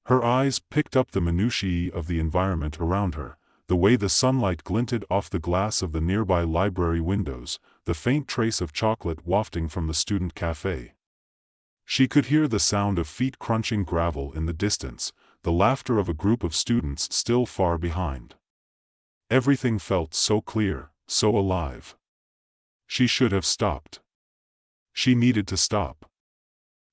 Her eyes picked up the minutiae of the environment around her, the way the sunlight glinted off the glass of the nearby library windows, the faint trace of chocolate wafting from the student cafe. She could hear the sound of feet crunching gravel in the distance, the laughter of a group of students still far behind. Everything felt so clear, so alive. She should have stopped. She needed to stop.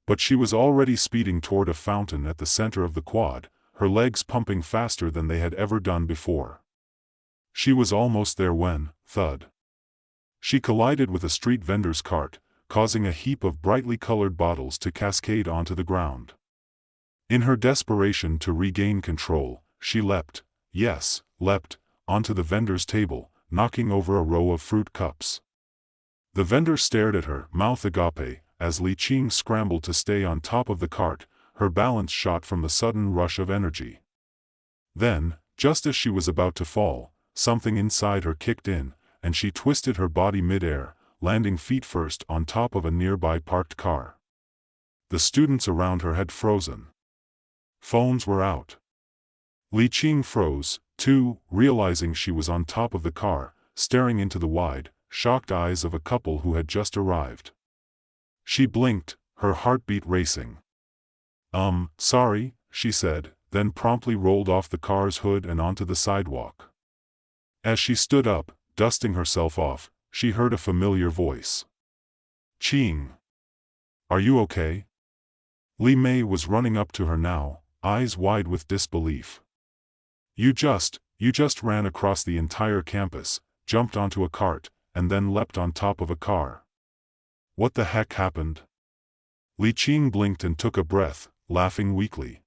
But she was already speeding toward a fountain at the center of the quad, her legs pumping faster than they had ever done before. She was almost there when, thud. She collided with a street vendor's cart, causing a heap of brightly colored bottles to cascade onto the ground. In her desperation to regain control, she leapt, yes, leapt, onto the vendor's table, knocking over a row of fruit cups. The vendor stared at her, mouth agape, as Li Qing scrambled to stay on top of the cart, her balance shot from the sudden rush of energy. Then, just as she was about to fall, something inside her kicked in, and she twisted her body mid-air, landing feet first on top of a nearby parked car. The students around her had frozen. Phones were out. Li Qing froze, too, realizing she was on top of the car, staring into the wide, shocked eyes of a couple who had just arrived. She blinked, her heartbeat racing. Sorry, she said, then promptly rolled off the car's hood and onto the sidewalk. As she stood up, dusting herself off, she heard a familiar voice. Qing. Are you okay? Li Mei was running up to her now, eyes wide with disbelief. You just ran across the entire campus, jumped onto a cart, and then leapt on top of a car. What the heck happened? Li Qing blinked and took a breath, laughing weakly.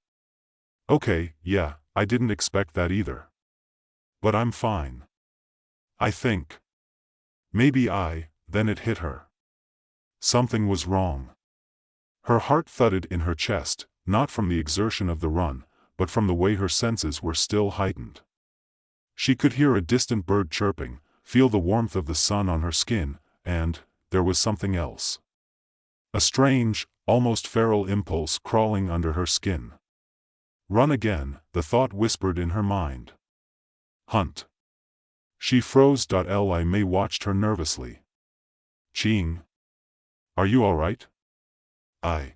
Okay, yeah, I didn't expect that either. But I'm fine. I think. Then it hit her. Something was wrong. Her heart thudded in her chest, not from the exertion of the run, but from the way her senses were still heightened. She could hear a distant bird chirping, feel the warmth of the sun on her skin, and there was something else. A strange, almost feral impulse crawling under her skin. Run again, the thought whispered in her mind. Hunt. She froze. Li Mei watched her nervously. Qing. Are you all right? I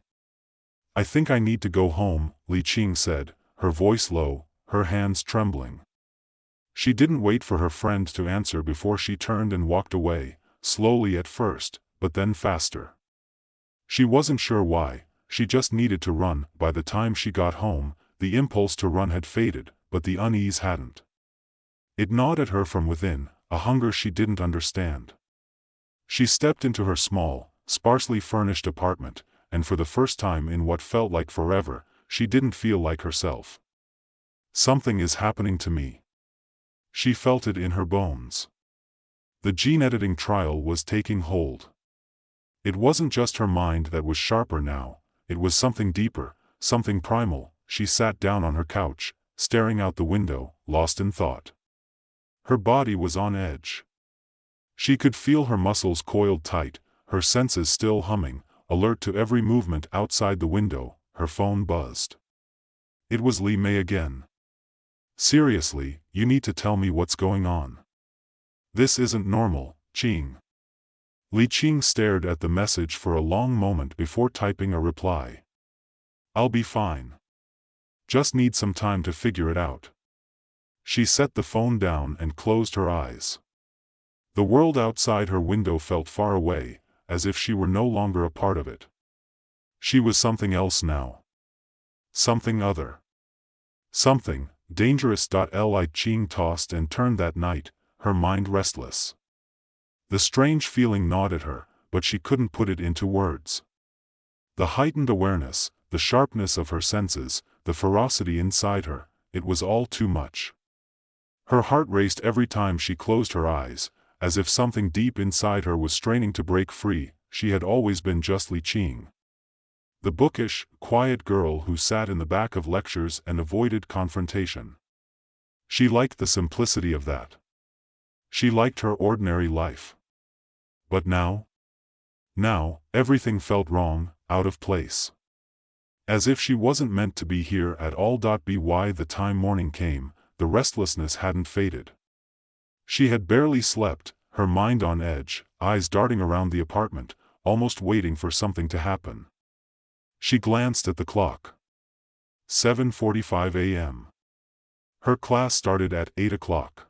think I need to go home, Li Qing said, her voice low, her hands trembling. She didn't wait for her friend to answer before she turned and walked away, slowly at first, but then faster. She wasn't sure why, she just needed to run. By the time she got home, the impulse to run had faded, but the unease hadn't. It gnawed at her from within, a hunger she didn't understand. She stepped into her small, sparsely furnished apartment, and for the first time in what felt like forever, she didn't feel like herself. Something is happening to me. She felt it in her bones. The gene editing trial was taking hold. It wasn't just her mind that was sharper now, it was something deeper, something primal. She sat down on her couch, staring out the window, lost in thought. Her body was on edge. She could feel her muscles coiled tight, her senses still humming, alert to every movement outside the window. Her phone buzzed. It was Li Mei again. Seriously, you need to tell me what's going on. This isn't normal, Qing. Li Qing stared at the message for a long moment before typing a reply. I'll be fine. Just need some time to figure it out. She set the phone down and closed her eyes. The world outside her window felt far away, as if she were no longer a part of it. She was something else now. Something other. Something dangerous. Li Qing tossed and turned that night, her mind restless. The strange feeling gnawed at her, but she couldn't put it into words. The heightened awareness, the sharpness of her senses, the ferocity inside her, it was all too much. Her heart raced every time she closed her eyes, as if something deep inside her was straining to break free. She had always been just Li Qing. The bookish, quiet girl who sat in the back of lectures and avoided confrontation. She liked the simplicity of that. She liked her ordinary life. But now, everything felt wrong, out of place. As if she wasn't meant to be here at all. By the time morning came, the restlessness hadn't faded. She had barely slept, her mind on edge, eyes darting around the apartment, almost waiting for something to happen. She glanced at the clock. 7:45 a.m. Her class started at 8 o'clock.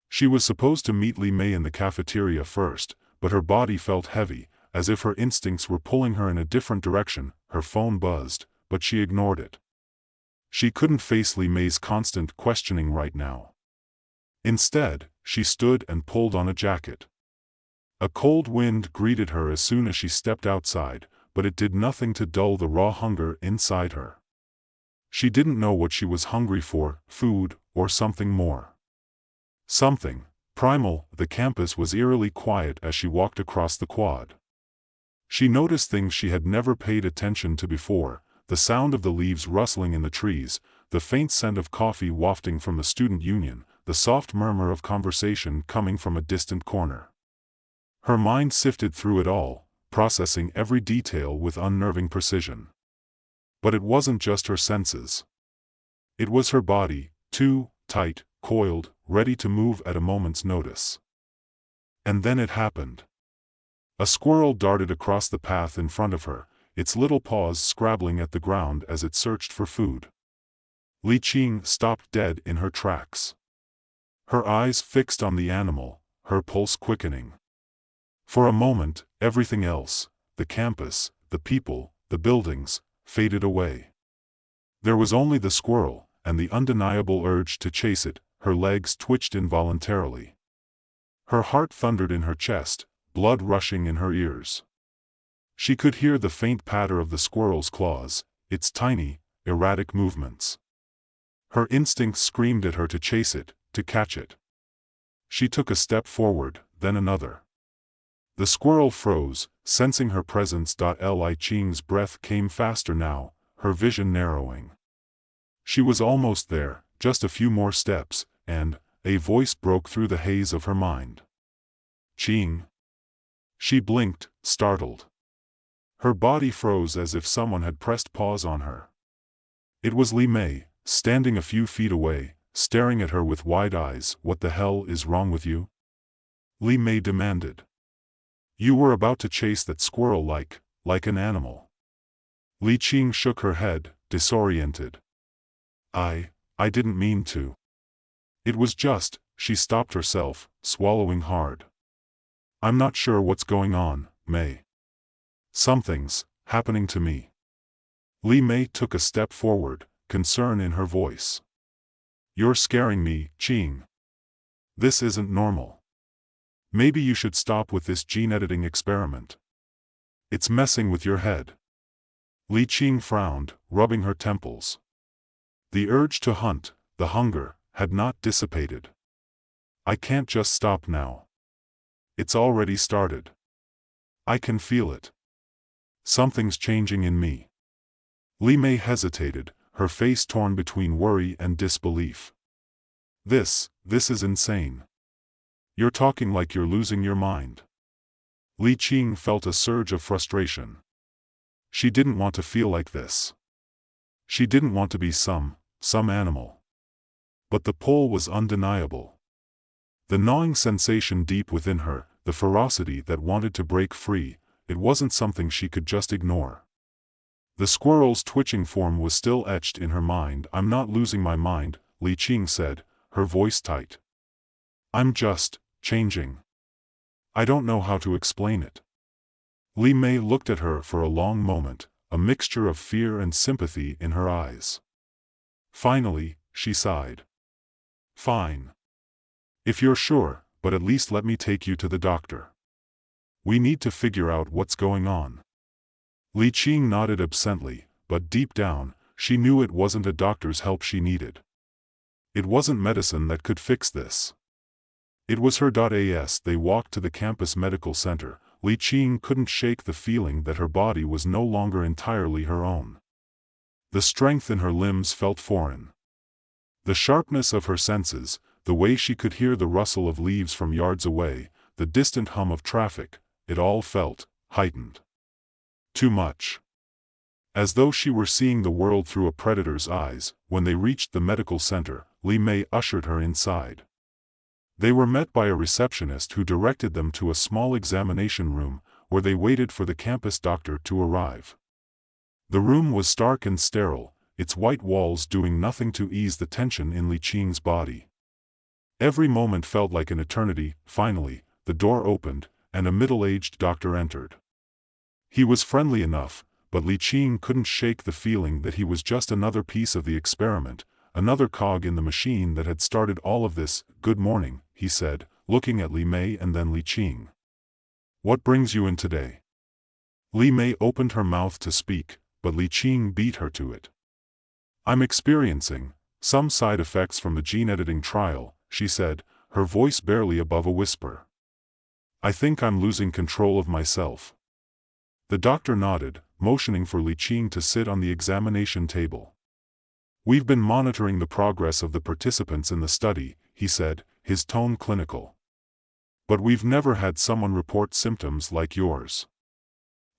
She was supposed to meet Li Mei in the cafeteria first, but her body felt heavy, as if her instincts were pulling her in a different direction. Her phone buzzed, but she ignored it. She couldn't face Li Mei's constant questioning right now. Instead, she stood and pulled on a jacket. A cold wind greeted her as soon as she stepped outside, but it did nothing to dull the raw hunger inside her. She didn't know what she was hungry for, food, or something more. Something, Primal, the campus was eerily quiet as she walked across the quad. She noticed things she had never paid attention to before: the sound of the leaves rustling in the trees, the faint scent of coffee wafting from the student union, the soft murmur of conversation coming from a distant corner. Her mind sifted through it all, processing every detail with unnerving precision. But it wasn't just her senses. It was her body, too, tight, coiled, ready to move at a moment's notice. And then it happened. A squirrel darted across the path in front of her, its little paws scrabbling at the ground as it searched for food. Li Qing stopped dead in her tracks. Her eyes fixed on the animal, her pulse quickening. For a moment, everything else, the campus, the people, the buildings, faded away. There was only the squirrel, and the undeniable urge to chase it. Her legs twitched involuntarily. Her heart thundered in her chest, blood rushing in her ears. She could hear the faint patter of the squirrel's claws, its tiny, erratic movements. Her instincts screamed at her to chase it, to catch it. She took a step forward, then another. The squirrel froze, sensing her presence. Li Qing's breath came faster now, her vision narrowing. She was almost there, just a few more steps, and a voice broke through the haze of her mind. Qing. She blinked, startled. Her body froze as if someone had pressed pause on her. It was Li Mei, standing a few feet away, staring at her with wide eyes. What the hell is wrong with you? Li Mei demanded. You were about to chase that squirrel like an animal. Li Qing shook her head, disoriented. I didn't mean to. It was just, she stopped herself, swallowing hard. I'm not sure what's going on, Mei. Something's happening to me. Li Mei took a step forward, concern in her voice. You're scaring me, Qing. This isn't normal. Maybe you should stop with this gene editing experiment. It's messing with your head. Li Qing frowned, rubbing her temples. The urge to hunt, the hunger, had not dissipated. I can't just stop now. It's already started. I can feel it. Something's changing in me. Li Mei hesitated, her face torn between worry and disbelief. This is insane. You're talking like you're losing your mind. Li Qing felt a surge of frustration. She didn't want to feel like this. She didn't want to be some animal. But the pull was undeniable. The gnawing sensation deep within her, the ferocity that wanted to break free, it wasn't something she could just ignore. The squirrel's twitching form was still etched in her mind. I'm not losing my mind, Li Qing said, her voice tight. I'm just changing. I don't know how to explain it. Li Mei looked at her for a long moment, a mixture of fear and sympathy in her eyes. Finally, she sighed. Fine. If you're sure, but at least let me take you to the doctor. We need to figure out what's going on. Li Qing nodded absently, but deep down, she knew it wasn't a doctor's help she needed. It wasn't medicine that could fix this. It was her. As they walked to the campus medical center, Li Qing couldn't shake the feeling that her body was no longer entirely her own. The strength in her limbs felt foreign. The sharpness of her senses, the way she could hear the rustle of leaves from yards away, the distant hum of traffic, it all felt heightened. Too much. As though she were seeing the world through a predator's eyes. When they reached the medical center, Li Mei ushered her inside. They were met by a receptionist who directed them to a small examination room, where they waited for the campus doctor to arrive. The room was stark and sterile, its white walls doing nothing to ease the tension in Li Qing's body. Every moment felt like an eternity. Finally, the door opened, and a middle-aged doctor entered. He was friendly enough, but Li Qing couldn't shake the feeling that he was just another piece of the experiment, another cog in the machine that had started all of this. Good morning, he said, looking at Li Mei and then Li Qing. What brings you in today? Li Mei opened her mouth to speak, but Li Qing beat her to it. I'm experiencing some side effects from the gene editing trial, she said, her voice barely above a whisper. "I think I'm losing control of myself." The doctor nodded, motioning for Li Qing to sit on the examination table. "We've been monitoring the progress of the participants in the study," he said, his tone clinical. "But we've never had someone report symptoms like yours."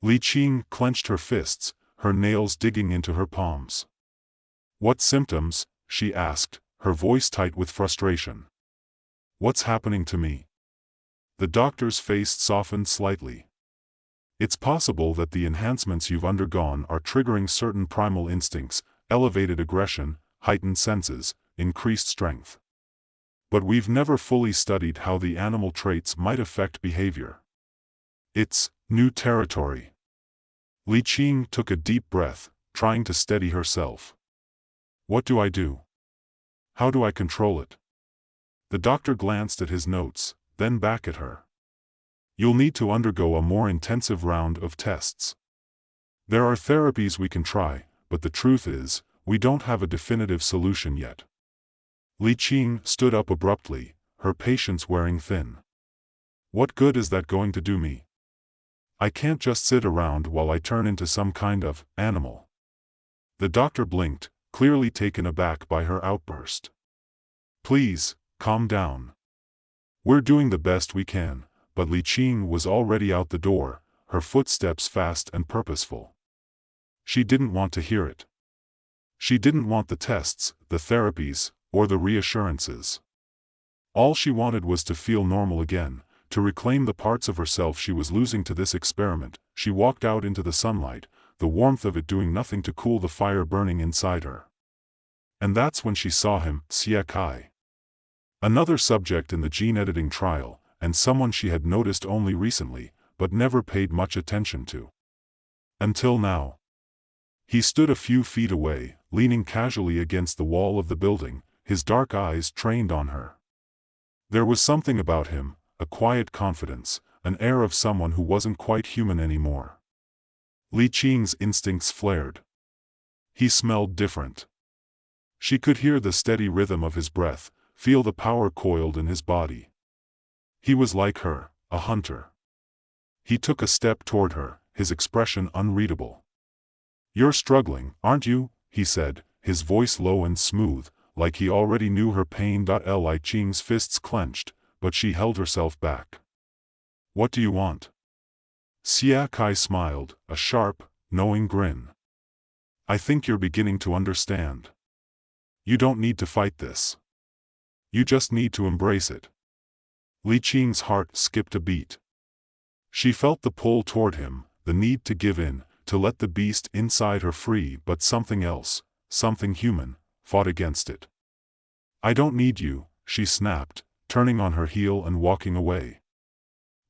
Li Qing clenched her fists, her nails digging into her palms. "What symptoms?" she asked, her voice tight with frustration. "What's happening to me?" The doctor's face softened slightly. "It's possible that the enhancements you've undergone are triggering certain primal instincts, elevated aggression, heightened senses, increased strength. But we've never fully studied how the animal traits might affect behavior. It's new territory." Li Qing took a deep breath, trying to steady herself. "What do I do? How do I control it?" The doctor glanced at his notes, then back at her. "You'll need to undergo a more intensive round of tests. There are therapies we can try, but the truth is, we don't have a definitive solution yet." Li Qing stood up abruptly, her patience wearing thin. "What good is that going to do me? I can't just sit around while I turn into some kind of animal." The doctor blinked, clearly taken aback by her outburst. "Please, calm down. We're doing the best we can," but Li Qing was already out the door, her footsteps fast and purposeful. She didn't want to hear it. She didn't want the tests, the therapies, or the reassurances. All she wanted was to feel normal again, to reclaim the parts of herself she was losing to this experiment. She walked out into the sunlight, the warmth of it doing nothing to cool the fire burning inside her. And that's when she saw him, Xia Kai. Another subject in the gene-editing trial, and someone she had noticed only recently, but never paid much attention to. Until now. He stood a few feet away, leaning casually against the wall of the building, his dark eyes trained on her. There was something about him, a quiet confidence, an air of someone who wasn't quite human anymore. Li Qing's instincts flared. He smelled different. She could hear the steady rhythm of his breath, feel the power coiled in his body. He was like her, a hunter. He took a step toward her, his expression unreadable. "You're struggling, aren't you?" he said, his voice low and smooth, like he already knew her pain. Li Qing's fists clenched, but she held herself back. "What do you want?" Xia Kai smiled, a sharp, knowing grin. "I think you're beginning to understand. You don't need to fight this. You just need to embrace it." Li Qing's heart skipped a beat. She felt the pull toward him, the need to give in, to let the beast inside her free, but something else, something human, fought against it. "I don't need you," she snapped, turning on her heel and walking away.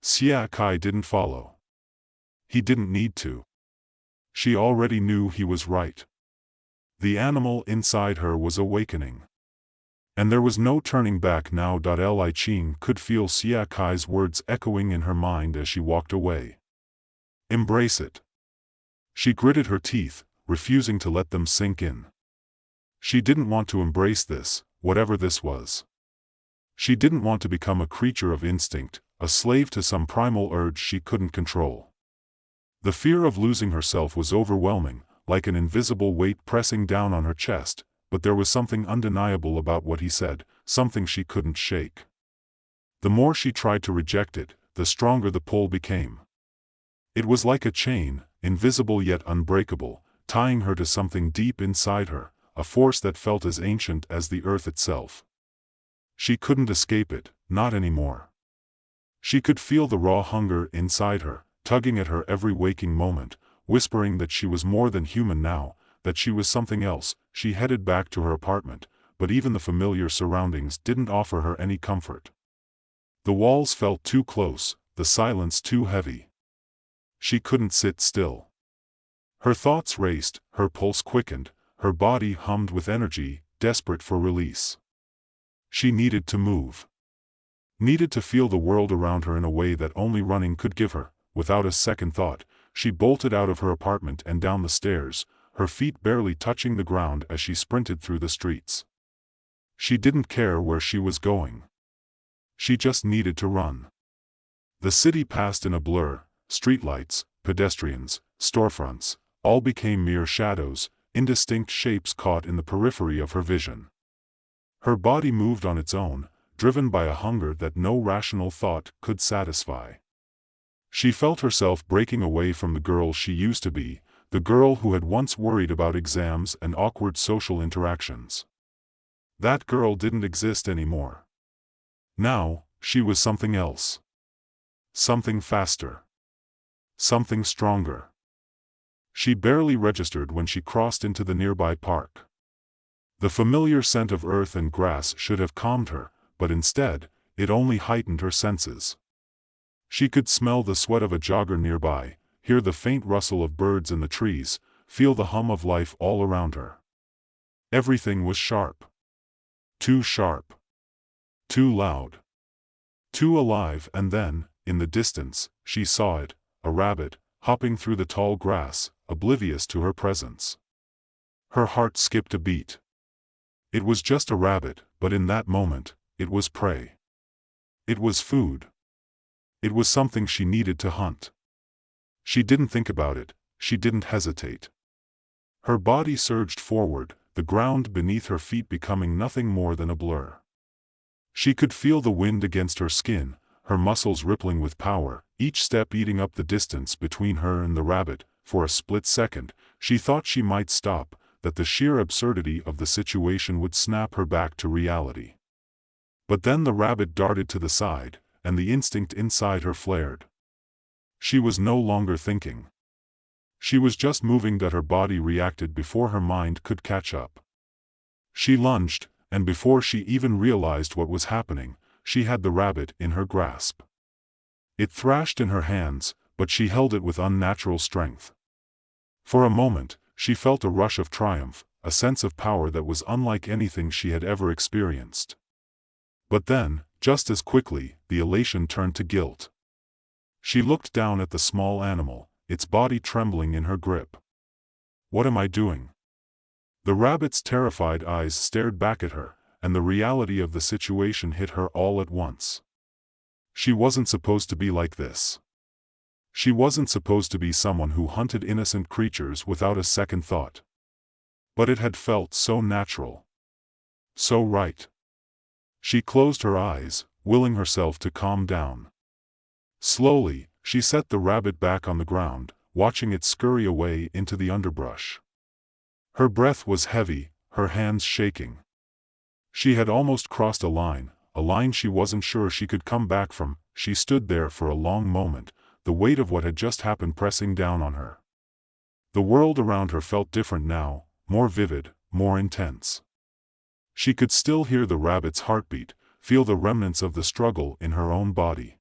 Xia Kai didn't follow. He didn't need to. She already knew he was right. The animal inside her was awakening. And there was no turning back now. Li Qing could feel Xia Kai's words echoing in her mind as she walked away. Embrace it. She gritted her teeth, refusing to let them sink in. She didn't want to embrace this, whatever this was. She didn't want to become a creature of instinct, a slave to some primal urge she couldn't control. The fear of losing herself was overwhelming, like an invisible weight pressing down on her chest, but there was something undeniable about what he said, something she couldn't shake. The more she tried to reject it, the stronger the pull became. It was like a chain, invisible yet unbreakable, tying her to something deep inside her, a force that felt as ancient as the earth itself. She couldn't escape it, not anymore. She could feel the raw hunger inside her, tugging at her every waking moment, whispering that she was more than human now, that she was something else. She headed back to her apartment, but even the familiar surroundings didn't offer her any comfort. The walls felt too close, the silence too heavy. She couldn't sit still. Her thoughts raced, her pulse quickened, her body hummed with energy, desperate for release. She needed to move. Needed to feel the world around her in a way that only running could give her. Without a second thought, she bolted out of her apartment and down the stairs, her feet barely touching the ground as she sprinted through the streets. She didn't care where she was going. She just needed to run. The city passed in a blur. Streetlights, pedestrians, storefronts, all became mere shadows, indistinct shapes caught in the periphery of her vision. Her body moved on its own, driven by a hunger that no rational thought could satisfy. She felt herself breaking away from the girl she used to be, the girl who had once worried about exams and awkward social interactions. That girl didn't exist anymore. Now, she was something else. Something faster. Something stronger. She barely registered when she crossed into the nearby park. The familiar scent of earth and grass should have calmed her, but instead, it only heightened her senses. She could smell the sweat of a jogger nearby, hear the faint rustle of birds in the trees, feel the hum of life all around her. Everything was sharp. Too sharp. Too loud. Too alive, and then, in the distance, she saw it, a rabbit, hopping through the tall grass, oblivious to her presence. Her heart skipped a beat. It was just a rabbit, but in that moment, it was prey. It was food. It was something she needed to hunt. She didn't think about it, she didn't hesitate. Her body surged forward, the ground beneath her feet becoming nothing more than a blur. She could feel the wind against her skin, her muscles rippling with power, each step eating up the distance between her and the rabbit. For a split second, she thought she might stop, that the sheer absurdity of the situation would snap her back to reality. But then the rabbit darted to the side, and the instinct inside her flared. She was no longer thinking. She was just moving that her body reacted before her mind could catch up. She lunged, and before she even realized what was happening, she had the rabbit in her grasp. It thrashed in her hands, but she held it with unnatural strength. For a moment, she felt a rush of triumph, a sense of power that was unlike anything she had ever experienced. But then, just as quickly, the elation turned to guilt. She looked down at the small animal, its body trembling in her grip. What am I doing? The rabbit's terrified eyes stared back at her, and the reality of the situation hit her all at once. She wasn't supposed to be like this. She wasn't supposed to be someone who hunted innocent creatures without a second thought. But it had felt so natural. So right. She closed her eyes, willing herself to calm down. Slowly, she set the rabbit back on the ground, watching it scurry away into the underbrush. Her breath was heavy, her hands shaking. She had almost crossed a line she wasn't sure she could come back from. She stood there for a long moment, the weight of what had just happened pressing down on her. The world around her felt different now, more vivid, more intense. She could still hear the rabbit's heartbeat, feel the remnants of the struggle in her own body.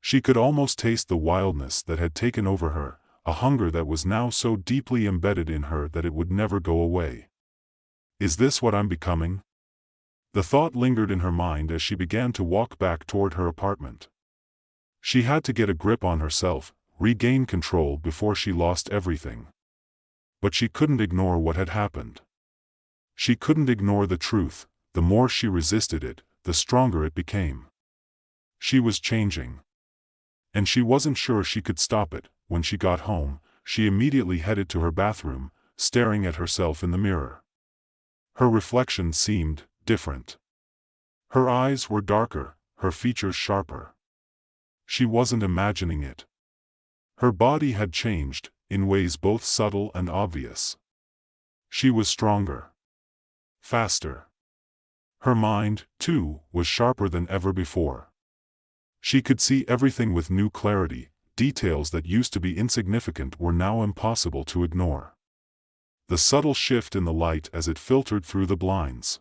She could almost taste the wildness that had taken over her, a hunger that was now so deeply embedded in her that it would never go away. Is this what I'm becoming? The thought lingered in her mind as she began to walk back toward her apartment. She had to get a grip on herself, regain control before she lost everything. But she couldn't ignore what had happened. She couldn't ignore the truth. The more she resisted it, the stronger it became. She was changing. And she wasn't sure she could stop it. When she got home, she immediately headed to her bathroom, staring at herself in the mirror. Her reflection seemed different. Her eyes were darker, her features sharper. She wasn't imagining it. Her body had changed, in ways both subtle and obvious. She was stronger. Faster. Her mind, too, was sharper than ever before. She could see everything with new clarity. Details that used to be insignificant were now impossible to ignore. The subtle shift in the light as it filtered through the blinds.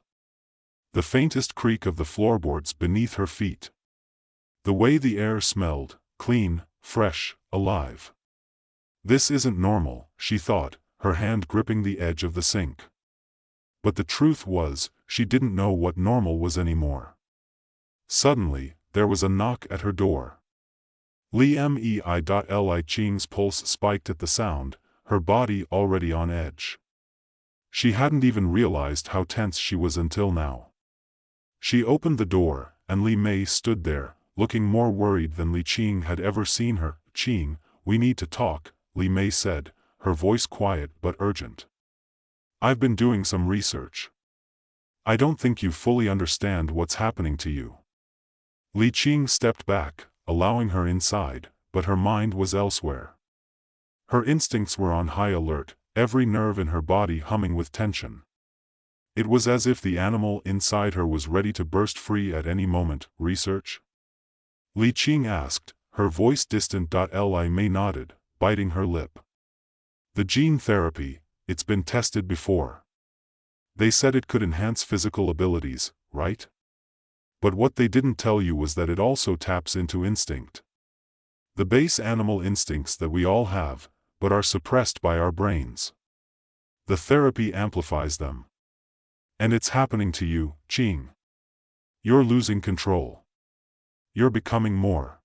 The faintest creak of the floorboards beneath her feet. The way the air smelled, clean, fresh, alive. This isn't normal, she thought, her hand gripping the edge of the sink. But the truth was, she didn't know what normal was anymore. Suddenly, there was a knock at her door. Li Ching's pulse spiked at the sound, her body already on edge. She hadn't even realized how tense she was until now. She opened the door, and Li Mei stood there, looking more worried than Li Qing had ever seen her. "Qing, we need to talk," Li Mei said, her voice quiet but urgent. "I've been doing some research. I don't think you fully understand what's happening to you." Li Qing stepped back, allowing her inside, but her mind was elsewhere. Her instincts were on high alert, every nerve in her body humming with tension. It was as if the animal inside her was ready to burst free at any moment. "Research?" Li Qing asked, her voice distant. Li Mei nodded, biting her lip. "The gene therapy, it's been tested before. They said it could enhance physical abilities, right? But what they didn't tell you was that it also taps into instinct. The base animal instincts that we all have, but are suppressed by our brains. The therapy amplifies them. And it's happening to you, Qing. You're losing control. You're becoming more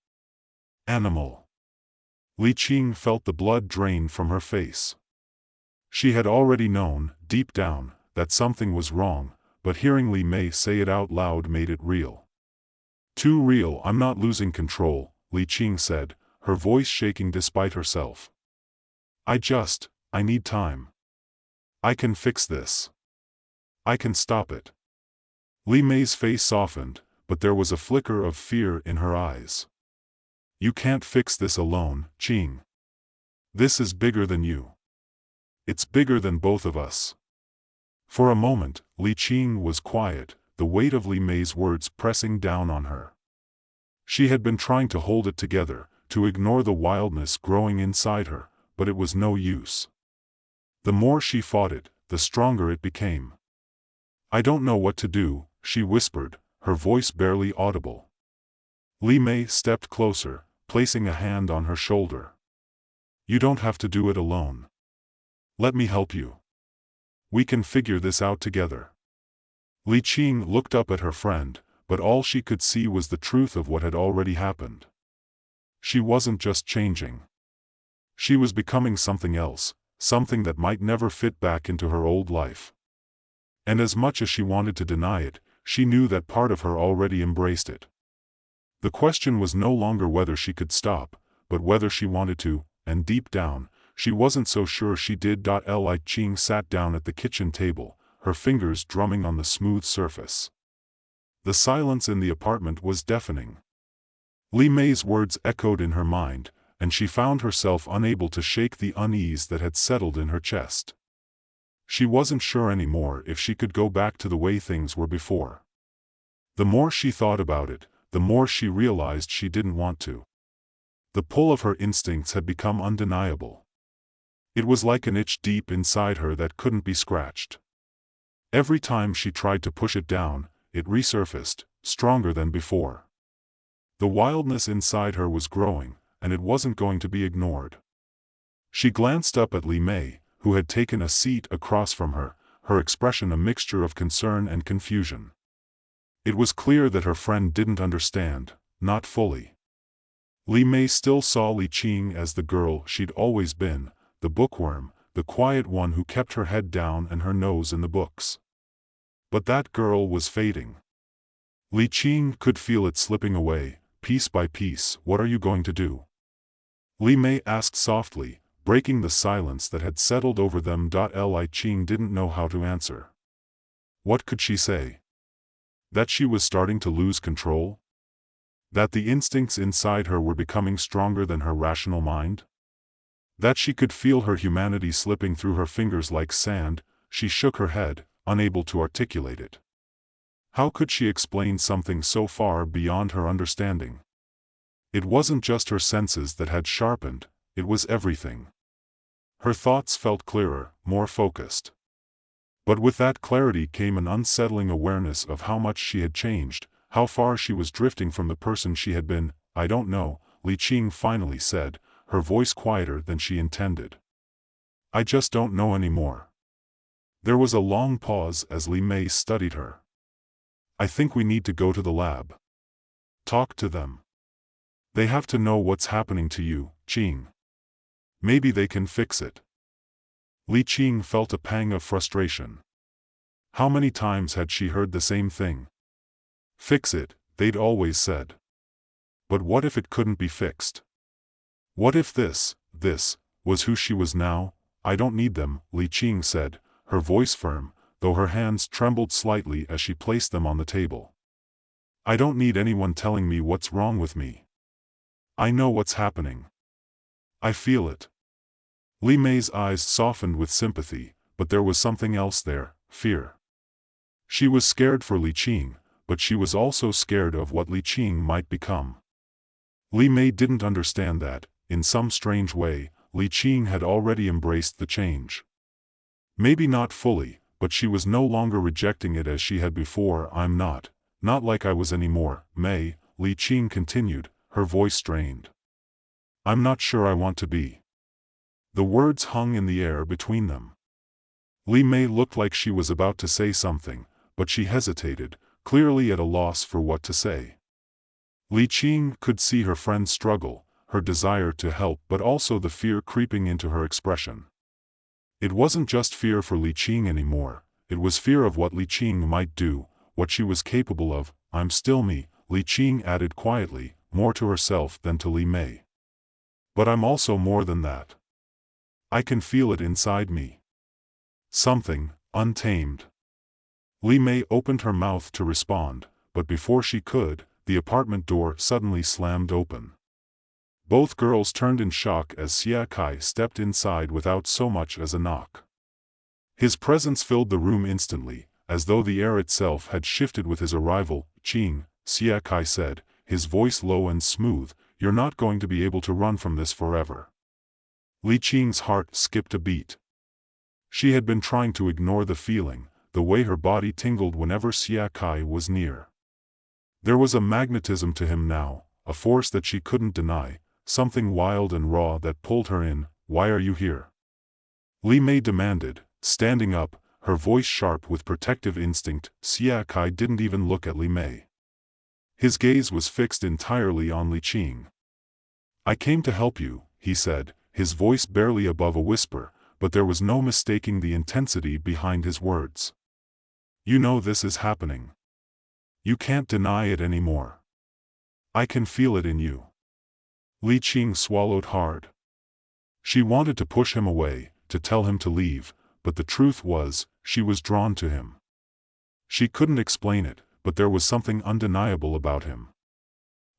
animal." Li Qing felt the blood drain from her face. She had already known, deep down, that something was wrong, but hearing Li Mei say it out loud made it real. "Too real. I'm not losing control," Li Qing said, her voice shaking despite herself. I need time. I can fix this. I can stop it." Li Mei's face softened, but there was a flicker of fear in her eyes. "You can't fix this alone, Qing. This is bigger than you. It's bigger than both of us." For a moment, Li Qing was quiet, the weight of Li Mei's words pressing down on her. She had been trying to hold it together, to ignore the wildness growing inside her, but it was no use. The more she fought it, the stronger it became. "I don't know what to do," she whispered, her voice barely audible. Li Mei stepped closer, placing a hand on her shoulder. "You don't have to do it alone. Let me help you. We can figure this out together." Li Qing looked up at her friend, but all she could see was the truth of what had already happened. She wasn't just changing. She was becoming something else, something that might never fit back into her old life. And as much as she wanted to deny it, she knew that part of her already embraced it. The question was no longer whether she could stop, but whether she wanted to, and deep down, she wasn't so sure she did. Li Qing sat down at the kitchen table, her fingers drumming on the smooth surface. The silence in the apartment was deafening. Li Mei's words echoed in her mind, and she found herself unable to shake the unease that had settled in her chest. She wasn't sure anymore if she could go back to the way things were before. The more she thought about it, the more she realized she didn't want to. The pull of her instincts had become undeniable. It was like an itch deep inside her that couldn't be scratched. Every time she tried to push it down, it resurfaced, stronger than before. The wildness inside her was growing, and it wasn't going to be ignored. She glanced up at Li Mei, who had taken a seat across from her, her expression a mixture of concern and confusion. It was clear that her friend didn't understand, not fully. Li Mei still saw Li Qing as the girl she'd always been, the bookworm, the quiet one who kept her head down and her nose in the books. But that girl was fading. Li Qing could feel it slipping away, piece by piece. "What are you going to do?" Li Mei asked softly, breaking the silence that had settled over them. Li Qing didn't know how to answer. What could she say? That she was starting to lose control? That the instincts inside her were becoming stronger than her rational mind? That she could feel her humanity slipping through her fingers like sand? She shook her head, unable to articulate it. How could she explain something so far beyond her understanding? It wasn't just her senses that had sharpened, it was everything. Her thoughts felt clearer, more focused. But with that clarity came an unsettling awareness of how much she had changed, how far she was drifting from the person she had been. "I don't know," Li Qing finally said, her voice quieter than she intended. "I just don't know anymore." There was a long pause as Li Mei studied her. "I think we need to go to the lab. Talk to them. They have to know what's happening to you, Qing. Maybe they can fix it." Li Qing felt a pang of frustration. How many times had she heard the same thing? Fix it, they'd always said. But what if it couldn't be fixed? What if this was who she was now? I don't need them, Li Qing said, her voice firm, though her hands trembled slightly as she placed them on the table. I don't need anyone telling me what's wrong with me. I know what's happening. I feel it. Li Mei's eyes softened with sympathy, but there was something else there, fear. She was scared for Li Qing, but she was also scared of what Li Qing might become. Li Mei didn't understand that, in some strange way, Li Qing had already embraced the change. Maybe not fully, but she was no longer rejecting it as she had before. I'm not like I was anymore, Mei, Li Qing continued, her voice strained. I'm not sure I want to be. The words hung in the air between them. Li Mei looked like she was about to say something, but she hesitated, clearly at a loss for what to say. Li Qing could see her friend's struggle, her desire to help, but also the fear creeping into her expression. It wasn't just fear for Li Qing anymore, it was fear of what Li Qing might do, what she was capable of. I'm still me, Li Qing added quietly, more to herself than to Li Mei. But I'm also more than that. I can feel it inside me. Something, untamed. Li Mei opened her mouth to respond, but before she could, the apartment door suddenly slammed open. Both girls turned in shock as Xia Kai stepped inside without so much as a knock. His presence filled the room instantly, as though the air itself had shifted with his arrival. Qing, Xia Kai said, his voice low and smooth, you're not going to be able to run from this forever. Li Qing's heart skipped a beat. She had been trying to ignore the feeling, the way her body tingled whenever Xia Kai was near. There was a magnetism to him now, a force that she couldn't deny, something wild and raw that pulled her in. Why are you here? Li Mei demanded, standing up, her voice sharp with protective instinct. Xia Kai didn't even look at Li Mei. His gaze was fixed entirely on Li Qing. I came to help you, he said, his voice barely above a whisper, but there was no mistaking the intensity behind his words. You know this is happening. You can't deny it anymore. I can feel it in you. Li Qing swallowed hard. She wanted to push him away, to tell him to leave, but the truth was, she was drawn to him. She couldn't explain it, but there was something undeniable about him.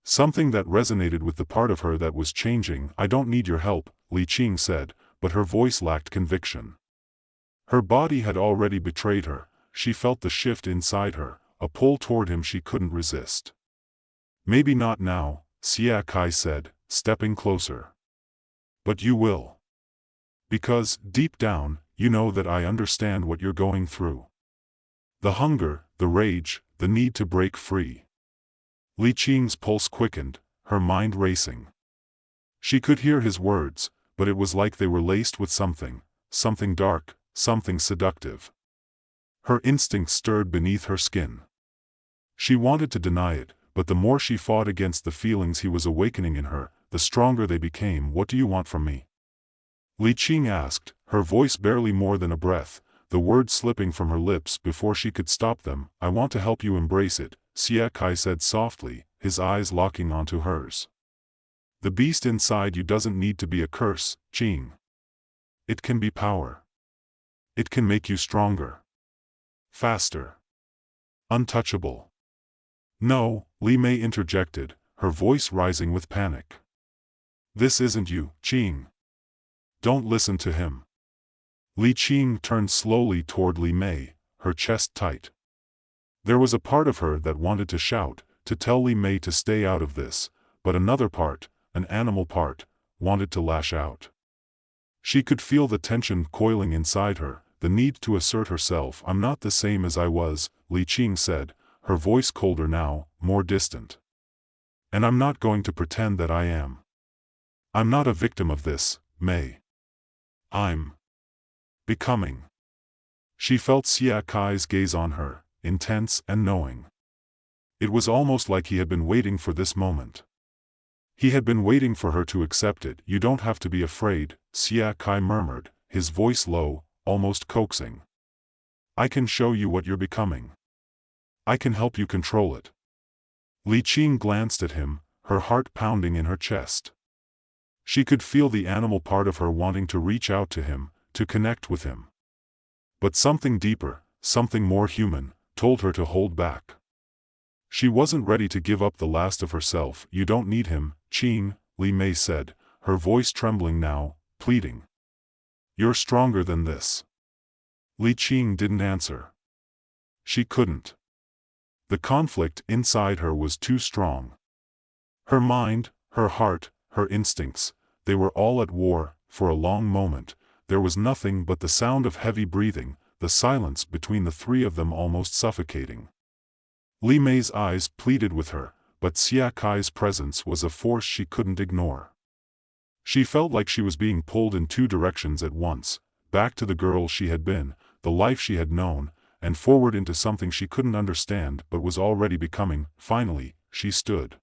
Something that resonated with the part of her that was changing. I don't need your help, Li Qing said, but her voice lacked conviction. Her body had already betrayed her. She felt the shift inside her, a pull toward him she couldn't resist. Maybe not now, Xia Kai said, stepping closer. But you will. Because, deep down, you know that I understand what you're going through. The hunger, the rage, the need to break free. Li Qing's pulse quickened, her mind racing. She could hear his words, but it was like they were laced with something dark, something seductive. Her instincts stirred beneath her skin. She wanted to deny it, but the more she fought against the feelings he was awakening in her, the stronger they became. What do you want from me? Li Qing asked, her voice barely more than a breath, the words slipping from her lips before she could stop them. I want to help you embrace it, Xia Kai said softly, his eyes locking onto hers. The beast inside you doesn't need to be a curse, Qing. It can be power. It can make you stronger. Faster. Untouchable. No, Li Mei interjected, her voice rising with panic. This isn't you, Qing. Don't listen to him. Li Qing turned slowly toward Li Mei, her chest tight. There was a part of her that wanted to shout, to tell Li Mei to stay out of this, but another part, an animal part, wanted to lash out. She could feel the tension coiling inside her, the need to assert herself. I'm not the same as I was, Li Qing said, her voice colder now, more distant. And I'm not going to pretend that I am. I'm not a victim of this, Mei. I'm becoming. She felt Xia Kai's gaze on her, intense and knowing. It was almost like he had been waiting for this moment. He had been waiting for her to accept it. You don't have to be afraid, Xia Kai murmured, his voice low, almost coaxing. I can show you what you're becoming. I can help you control it. Li Qing glanced at him, her heart pounding in her chest. She could feel the animal part of her wanting to reach out to him, to connect with him. But something deeper, something more human, told her to hold back. She wasn't ready to give up the last of herself. "You don't need him, Qing," Li Mei said, her voice trembling now, pleading. "You're stronger than this." Li Qing didn't answer. She couldn't. The conflict inside her was too strong. Her mind, her heart, her instincts, they were all at war. For a long moment, there was nothing but the sound of heavy breathing, the silence between the three of them almost suffocating. Li Mei's eyes pleaded with her, but Xia Kai's presence was a force she couldn't ignore. She felt like she was being pulled in two directions at once, back to the girl she had been, the life she had known, and forward into something she couldn't understand but was already becoming. Finally, she stood.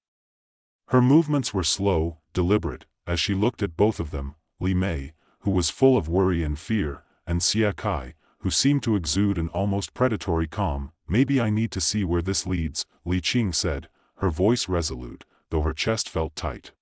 Her movements were slow, deliberate, as she looked at both of them, Li Mei, who was full of worry and fear, and Xia Kai, who seemed to exude an almost predatory calm. "Maybe I need to see where this leads," Li Qing said, her voice resolute, though her chest felt tight.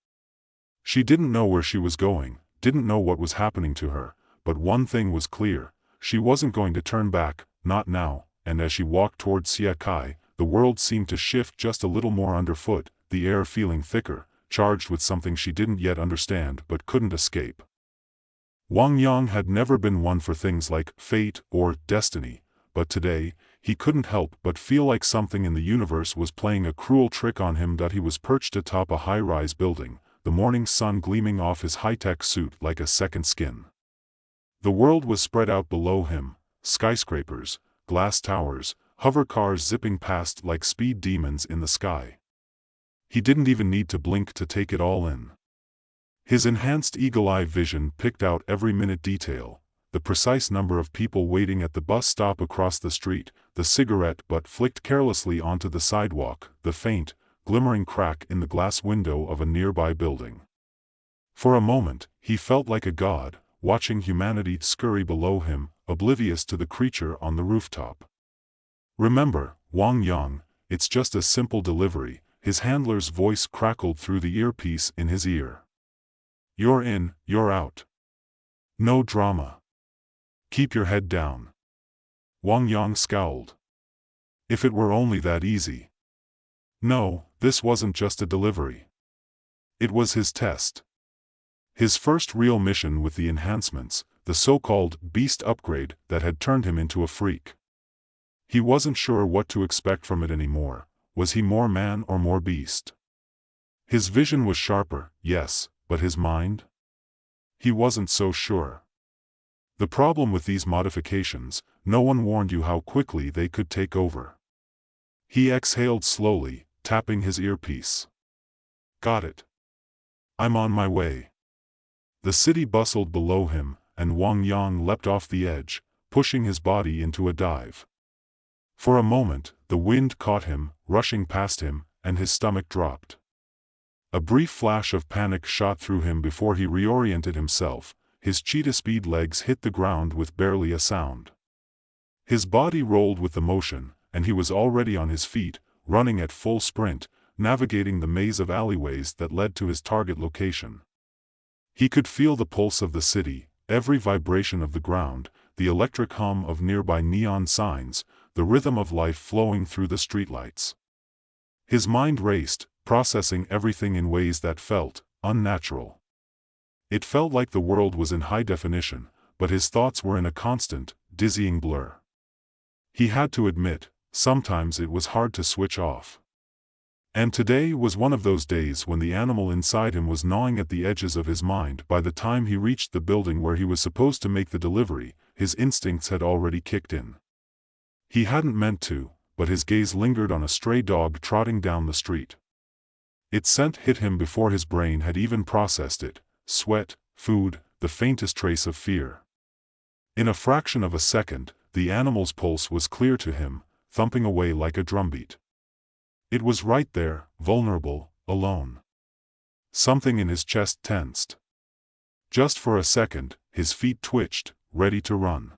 She didn't know where she was going, didn't know what was happening to her, but one thing was clear: she wasn't going to turn back, not now. And as she walked toward Xia Kai, the world seemed to shift just a little more underfoot, the air feeling thicker, charged with something she didn't yet understand but couldn't escape. Wang Yang had never been one for things like fate or destiny, but today, he couldn't help but feel like something in the universe was playing a cruel trick on him. He was perched atop a high-rise building, the morning sun gleaming off his high-tech suit like a second skin. The world was spread out below him, skyscrapers, glass towers, hover cars zipping past like speed demons in the sky. He didn't even need to blink to take it all in. His enhanced eagle-eye vision picked out every minute detail: the precise number of people waiting at the bus stop across the street, the cigarette butt flicked carelessly onto the sidewalk, the faint, glimmering crack in the glass window of a nearby building. For a moment, he felt like a god, watching humanity scurry below him, oblivious to the creature on the rooftop. "Remember, Wang Yang, it's just a simple delivery," his handler's voice crackled through the earpiece in his ear. "You're in, you're out. No drama. Keep your head down." Wang Yang scowled. If it were only that easy. No, this wasn't just a delivery. It was his test. His first real mission with the enhancements, the so-called beast upgrade that had turned him into a freak. He wasn't sure what to expect from it anymore. Was he more man or more beast? His vision was sharper, yes, but his mind? He wasn't so sure. The problem with these modifications, no one warned you how quickly they could take over. He exhaled slowly, tapping his earpiece. "Got it. I'm on my way." The city bustled below him, and Wang Yang leapt off the edge, pushing his body into a dive. For a moment, the wind caught him, rushing past him, and his stomach dropped. A brief flash of panic shot through him before he reoriented himself. His cheetah-speed legs hit the ground with barely a sound. His body rolled with the motion, and he was already on his feet, running at full sprint, navigating the maze of alleyways that led to his target location. He could feel the pulse of the city, every vibration of the ground, the electric hum of nearby neon signs, the rhythm of life flowing through the streetlights. His mind raced, processing everything in ways that felt unnatural. It felt like the world was in high definition, but his thoughts were in a constant, dizzying blur. He had to admit, sometimes it was hard to switch off. And today was one of those days when the animal inside him was gnawing at the edges of his mind. By the time he reached the building where he was supposed to make the delivery, his instincts had already kicked in. He hadn't meant to, but his gaze lingered on a stray dog trotting down the street. Its scent hit him before his brain had even processed it: sweat, food, the faintest trace of fear. In a fraction of a second, the animal's pulse was clear to him, thumping away like a drumbeat. It was right there, vulnerable, alone. Something in his chest tensed. Just for a second, his feet twitched, ready to run.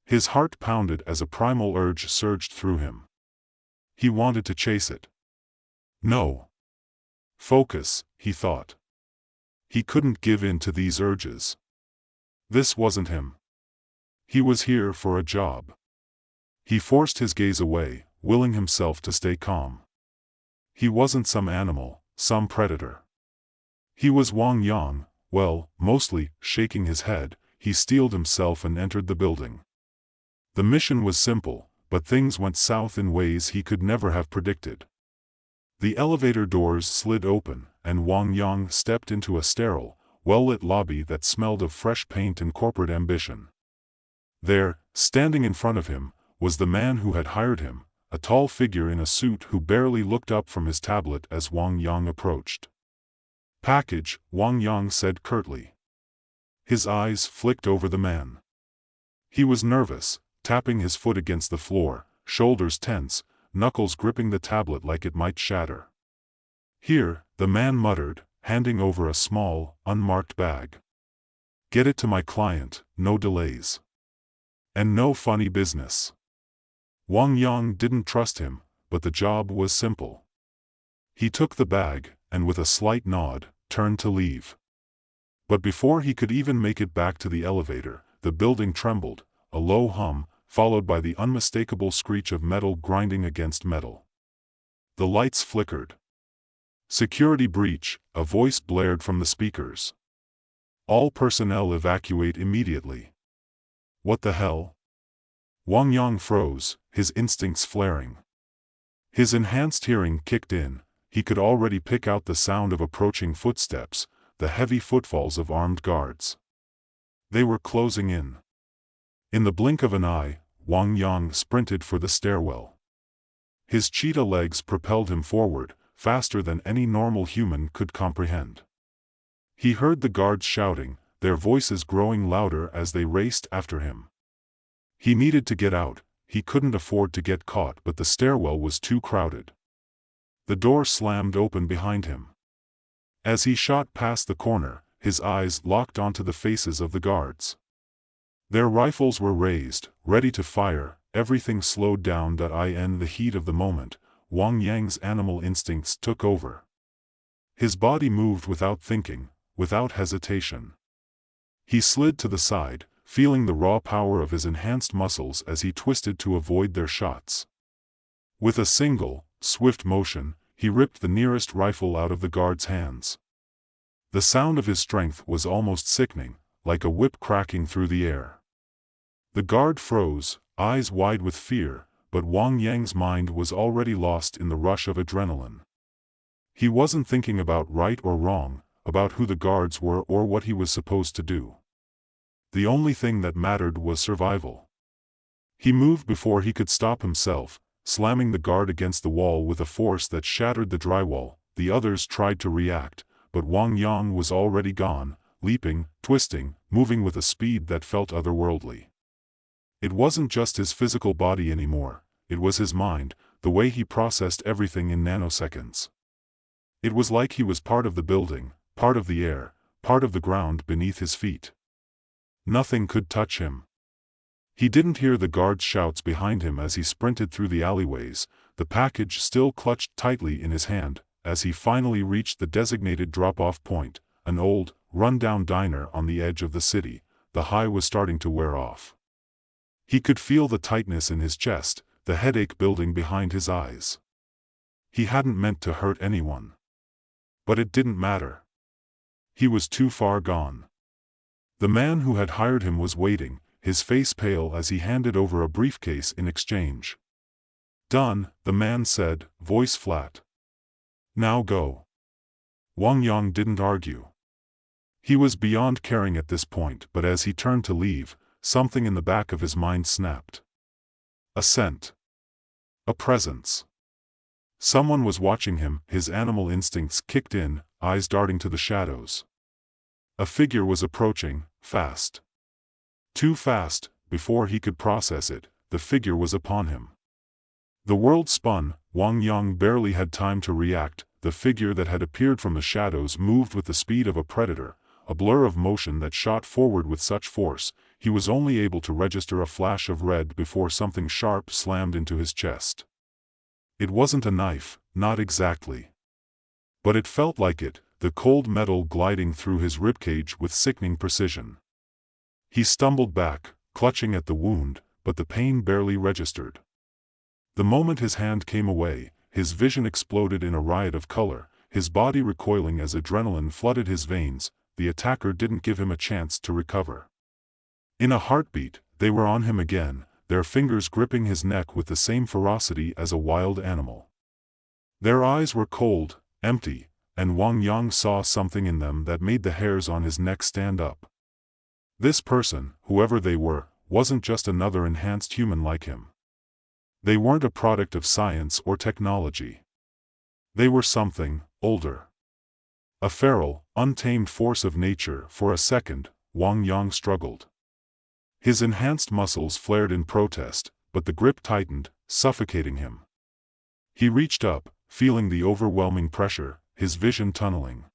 His heart pounded as a primal urge surged through him. He wanted to chase it. No. Focus, he thought. He couldn't give in to these urges. This wasn't him. He was here for a job. He forced his gaze away, willing himself to stay calm. He wasn't some animal, some predator. He was Wang Yang. Well, mostly, shaking his head, he steeled himself and entered the building. The mission was simple, but things went south in ways he could never have predicted. The elevator doors slid open, and Wang Yang stepped into a sterile, well-lit lobby that smelled of fresh paint and corporate ambition. There, standing in front of him, was the man who had hired him, a tall figure in a suit who barely looked up from his tablet as Wang Yang approached. "Package," Wang Yang said curtly. His eyes flicked over the man. He was nervous, tapping his foot against the floor, shoulders tense, knuckles gripping the tablet like it might shatter. "Here," the man muttered, handing over a small, unmarked bag. "Get it to my client, no delays. And no funny business." Wang Yang didn't trust him, but the job was simple. He took the bag, and with a slight nod, turned to leave. But before he could even make it back to the elevator, the building trembled, a low hum, followed by the unmistakable screech of metal grinding against metal. The lights flickered. "Security breach," a voice blared from the speakers. "All personnel evacuate immediately." What the hell? Wang Yang froze, his instincts flaring. His enhanced hearing kicked in. He could already pick out the sound of approaching footsteps, the heavy footfalls of armed guards. They were closing in. In the blink of an eye, Wang Yang sprinted for the stairwell. His cheetah legs propelled him forward, faster than any normal human could comprehend. He heard the guards shouting, their voices growing louder as they raced after him. He needed to get out. He couldn't afford to get caught, but the stairwell was too crowded. The door slammed open behind him. As he shot past the corner, his eyes locked onto the faces of the guards. Their rifles were raised, ready to fire. Everything slowed down. In the heat of the moment, Wang Yang's animal instincts took over. His body moved without thinking, without hesitation. He slid to the side, feeling the raw power of his enhanced muscles as he twisted to avoid their shots. With a single, swift motion, he ripped the nearest rifle out of the guard's hands. The sound of his strength was almost sickening, like a whip cracking through the air. The guard froze, eyes wide with fear, but Wang Yang's mind was already lost in the rush of adrenaline. He wasn't thinking about right or wrong, about who the guards were or what he was supposed to do. The only thing that mattered was survival. He moved before he could stop himself, slamming the guard against the wall with a force that shattered the drywall. The others tried to react, but Wang Yang was already gone, leaping, twisting, moving with a speed that felt otherworldly. It wasn't just his physical body anymore, it was his mind, the way he processed everything in nanoseconds. It was like he was part of the building, part of the air, part of the ground beneath his feet. Nothing could touch him. He didn't hear the guards' shouts behind him as he sprinted through the alleyways, the package still clutched tightly in his hand. As he finally reached the designated drop-off point, an old, run-down diner on the edge of the city, the high was starting to wear off. He could feel the tightness in his chest, the headache building behind his eyes. He hadn't meant to hurt anyone. But it didn't matter. He was too far gone. The man who had hired him was waiting, his face pale as he handed over a briefcase in exchange. "Done," the man said, voice flat. "Now go." Wang Yang didn't argue. He was beyond caring at this point, but as he turned to leave, something in the back of his mind snapped. A scent. A presence. Someone was watching him. His animal instincts kicked in, eyes darting to the shadows. A figure was approaching, fast. Too fast. Before he could process it, the figure was upon him. The world spun. Wang Yang barely had time to react. The figure that had appeared from the shadows moved with the speed of a predator, a blur of motion that shot forward with such force, he was only able to register a flash of red before something sharp slammed into his chest. It wasn't a knife, not exactly. But it felt like it, the cold metal gliding through his ribcage with sickening precision. He stumbled back, clutching at the wound, but the pain barely registered. The moment his hand came away, his vision exploded in a riot of color, his body recoiling as adrenaline flooded his veins. The attacker didn't give him a chance to recover. In a heartbeat, they were on him again, their fingers gripping his neck with the same ferocity as a wild animal. Their eyes were cold, empty, and Wang Yang saw something in them that made the hairs on his neck stand up. This person, whoever they were, wasn't just another enhanced human like him. They weren't a product of science or technology. They were something older. A feral, untamed force of nature. For a second, Wang Yang struggled. His enhanced muscles flared in protest, but the grip tightened, suffocating him. He reached up, feeling the overwhelming pressure, his vision tunneling.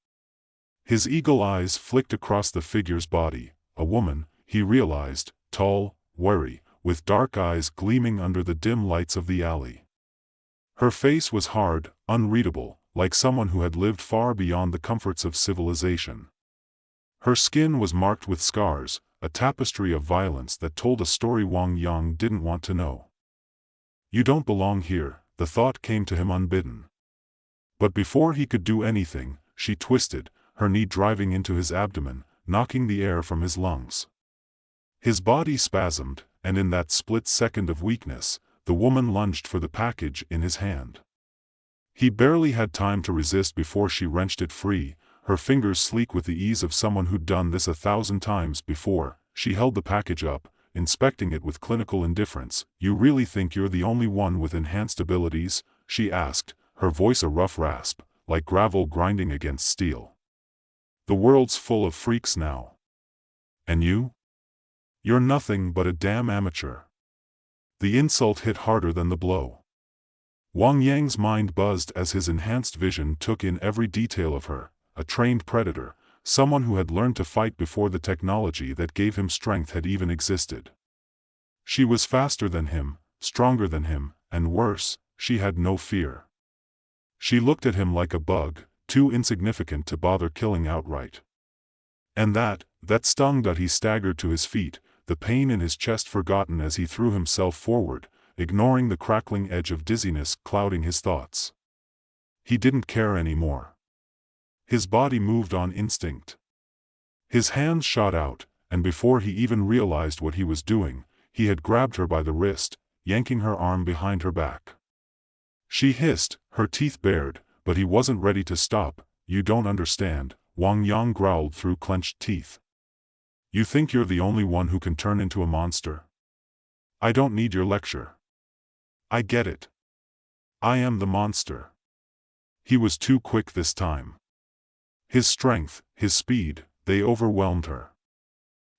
His eagle eyes flicked across the figure's body, a woman, he realized, tall, wary, with dark eyes gleaming under the dim lights of the alley. Her face was hard, unreadable, like someone who had lived far beyond the comforts of civilization. Her skin was marked with scars, a tapestry of violence that told a story Wang Yang didn't want to know. "You don't belong here," the thought came to him unbidden. But before he could do anything, she twisted, her knee driving into his abdomen, knocking the air from his lungs. His body spasmed, and in that split second of weakness, the woman lunged for the package in his hand. He barely had time to resist before she wrenched it free, her fingers sleek with the ease of someone who'd done this 1,000 times before. She held the package up, inspecting it with clinical indifference. "You really think you're the only one with enhanced abilities?" she asked, her voice a rough rasp, like gravel grinding against steel. "The world's full of freaks now. And you? You're nothing but a damn amateur." The insult hit harder than the blow. Wang Yang's mind buzzed as his enhanced vision took in every detail of her, a trained predator, someone who had learned to fight before the technology that gave him strength had even existed. She was faster than him, stronger than him, and worse, she had no fear. She looked at him like a bug, too insignificant to bother killing outright. And that stung. He staggered to his feet, the pain in his chest forgotten as he threw himself forward, ignoring the crackling edge of dizziness clouding his thoughts. He didn't care anymore. His body moved on instinct. His hands shot out, and before he even realized what he was doing, he had grabbed her by the wrist, yanking her arm behind her back. She hissed, her teeth bared, but he wasn't ready to stop. "You don't understand," Wang Yang growled through clenched teeth. "You think you're the only one who can turn into a monster? I don't need your lecture. I get it. I am the monster." He was too quick this time. His strength, his speed, they overwhelmed her.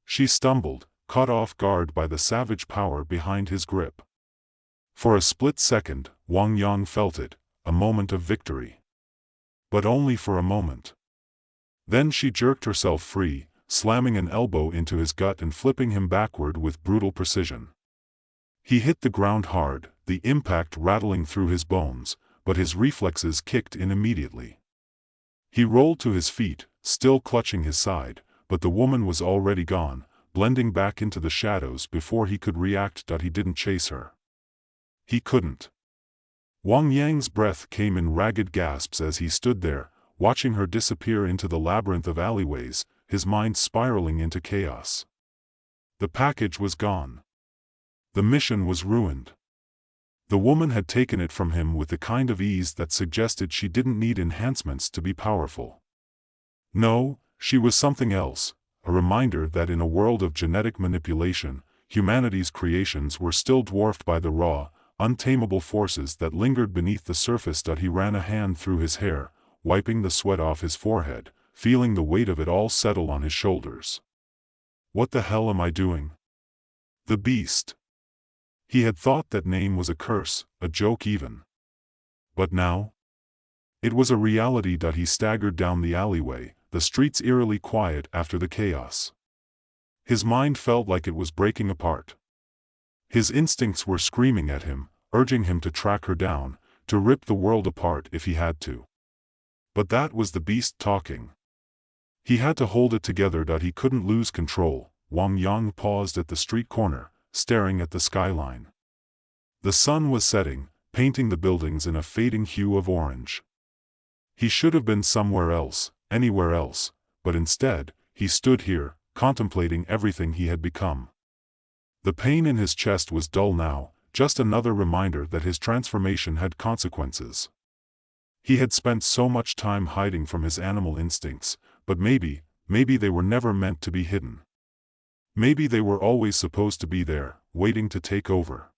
She stumbled, caught off guard by the savage power behind his grip. For a split second, Wang Yang felt it, a moment of victory. But only for a moment. Then she jerked herself free, slamming an elbow into his gut and flipping him backward with brutal precision. He hit the ground hard, the impact rattling through his bones, but his reflexes kicked in immediately. He rolled to his feet, still clutching his side, but the woman was already gone, blending back into the shadows before he could react. He didn't chase her. He couldn't. Wang Yang's breath came in ragged gasps as he stood there, watching her disappear into the labyrinth of alleyways, his mind spiraling into chaos. The package was gone. The mission was ruined. The woman had taken it from him with the kind of ease that suggested she didn't need enhancements to be powerful. No, she was something else, a reminder that in a world of genetic manipulation, humanity's creations were still dwarfed by the raw, untamable forces that lingered beneath the surface. He ran a hand through his hair, wiping the sweat off his forehead, feeling the weight of it all settle on his shoulders. "What the hell am I doing? The beast." He had thought that name was a curse, a joke even. But now? It was a reality. He staggered down the alleyway, the streets eerily quiet after the chaos. His mind felt like it was breaking apart. His instincts were screaming at him, urging him to track her down, to rip the world apart if he had to. But that was the beast talking. He had to hold it together that he couldn't lose control. Wang Yang paused at the street corner, staring at the skyline. The sun was setting, painting the buildings in a fading hue of orange. He should have been somewhere else, anywhere else, but instead, he stood here, contemplating everything he had become. The pain in his chest was dull now, just another reminder that his transformation had consequences. He had spent so much time hiding from his animal instincts, but maybe they were never meant to be hidden. Maybe they were always supposed to be there, waiting to take over.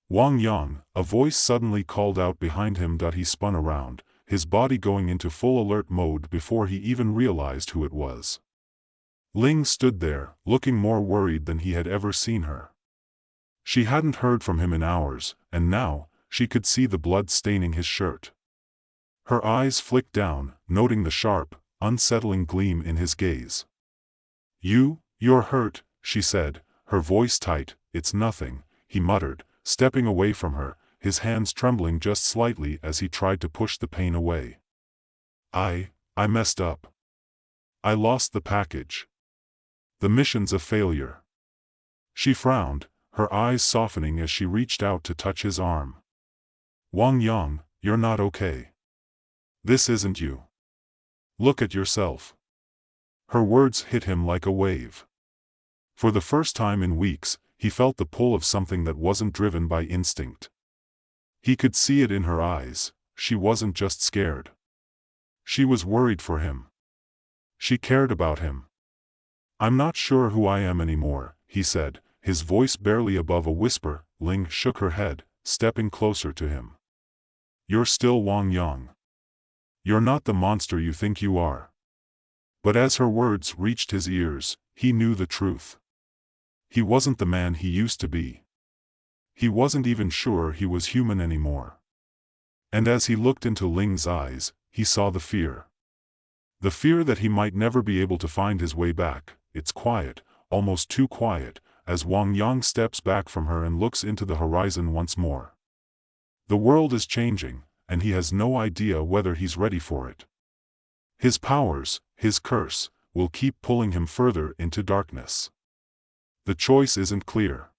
Wang Yang, a voice suddenly called out behind him. He spun around, his body going into full alert mode before he even realized who it was. Ling stood there, looking more worried than he had ever seen her. She hadn't heard from him in hours, and now, she could see the blood staining his shirt. Her eyes flicked down, noting the sharp, unsettling gleam in his gaze. You're hurt, she said, her voice tight. It's nothing, he muttered, stepping away from her, his hands trembling just slightly as he tried to push the pain away. I messed up. I lost the package. The mission's a failure. She frowned, her eyes softening as she reached out to touch his arm. Wang Yang, you're not okay. This isn't you. Look at yourself. Her words hit him like a wave. For the first time in weeks, he felt the pull of something that wasn't driven by instinct. He could see it in her eyes. She wasn't just scared. She was worried for him. She cared about him. I'm not sure who I am anymore, he said, his voice barely above a whisper. Ling shook her head, stepping closer to him. You're still Wang Yang. You're not the monster you think you are. But as her words reached his ears, he knew the truth. He wasn't the man he used to be. He wasn't even sure he was human anymore. And as he looked into Ling's eyes, he saw the fear. The fear that he might never be able to find his way back. It's quiet, almost too quiet, as Wang Yang steps back from her and looks into the horizon once more. The world is changing, and he has no idea whether he's ready for it. His powers, his curse, will keep pulling him further into darkness. The choice isn't clear.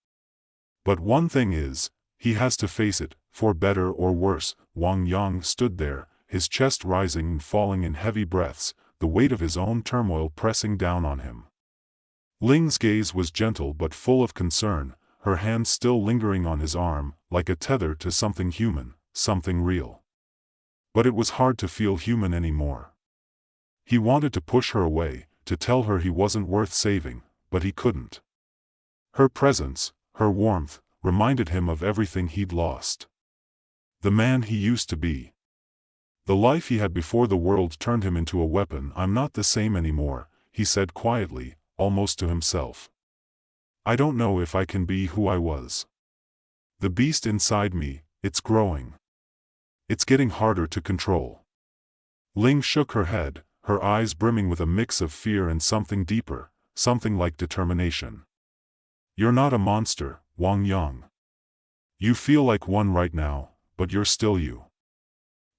But one thing is, he has to face it, for better or worse. Wang Yang stood there, his chest rising and falling in heavy breaths, the weight of his own turmoil pressing down on him. Ling's gaze was gentle but full of concern, her hand still lingering on his arm, like a tether to something human, something real. But it was hard to feel human anymore. He wanted to push her away, to tell her he wasn't worth saving, but he couldn't. Her presence, her warmth, reminded him of everything he'd lost. The man he used to be. The life he had before the world turned him into a weapon. I'm not the same anymore, he said quietly, almost to himself. I don't know if I can be who I was. The beast inside me, it's growing. It's getting harder to control. Ling shook her head, her eyes brimming with a mix of fear and something deeper, something like determination. You're not a monster, Wang Yang. You feel like one right now, but you're still you.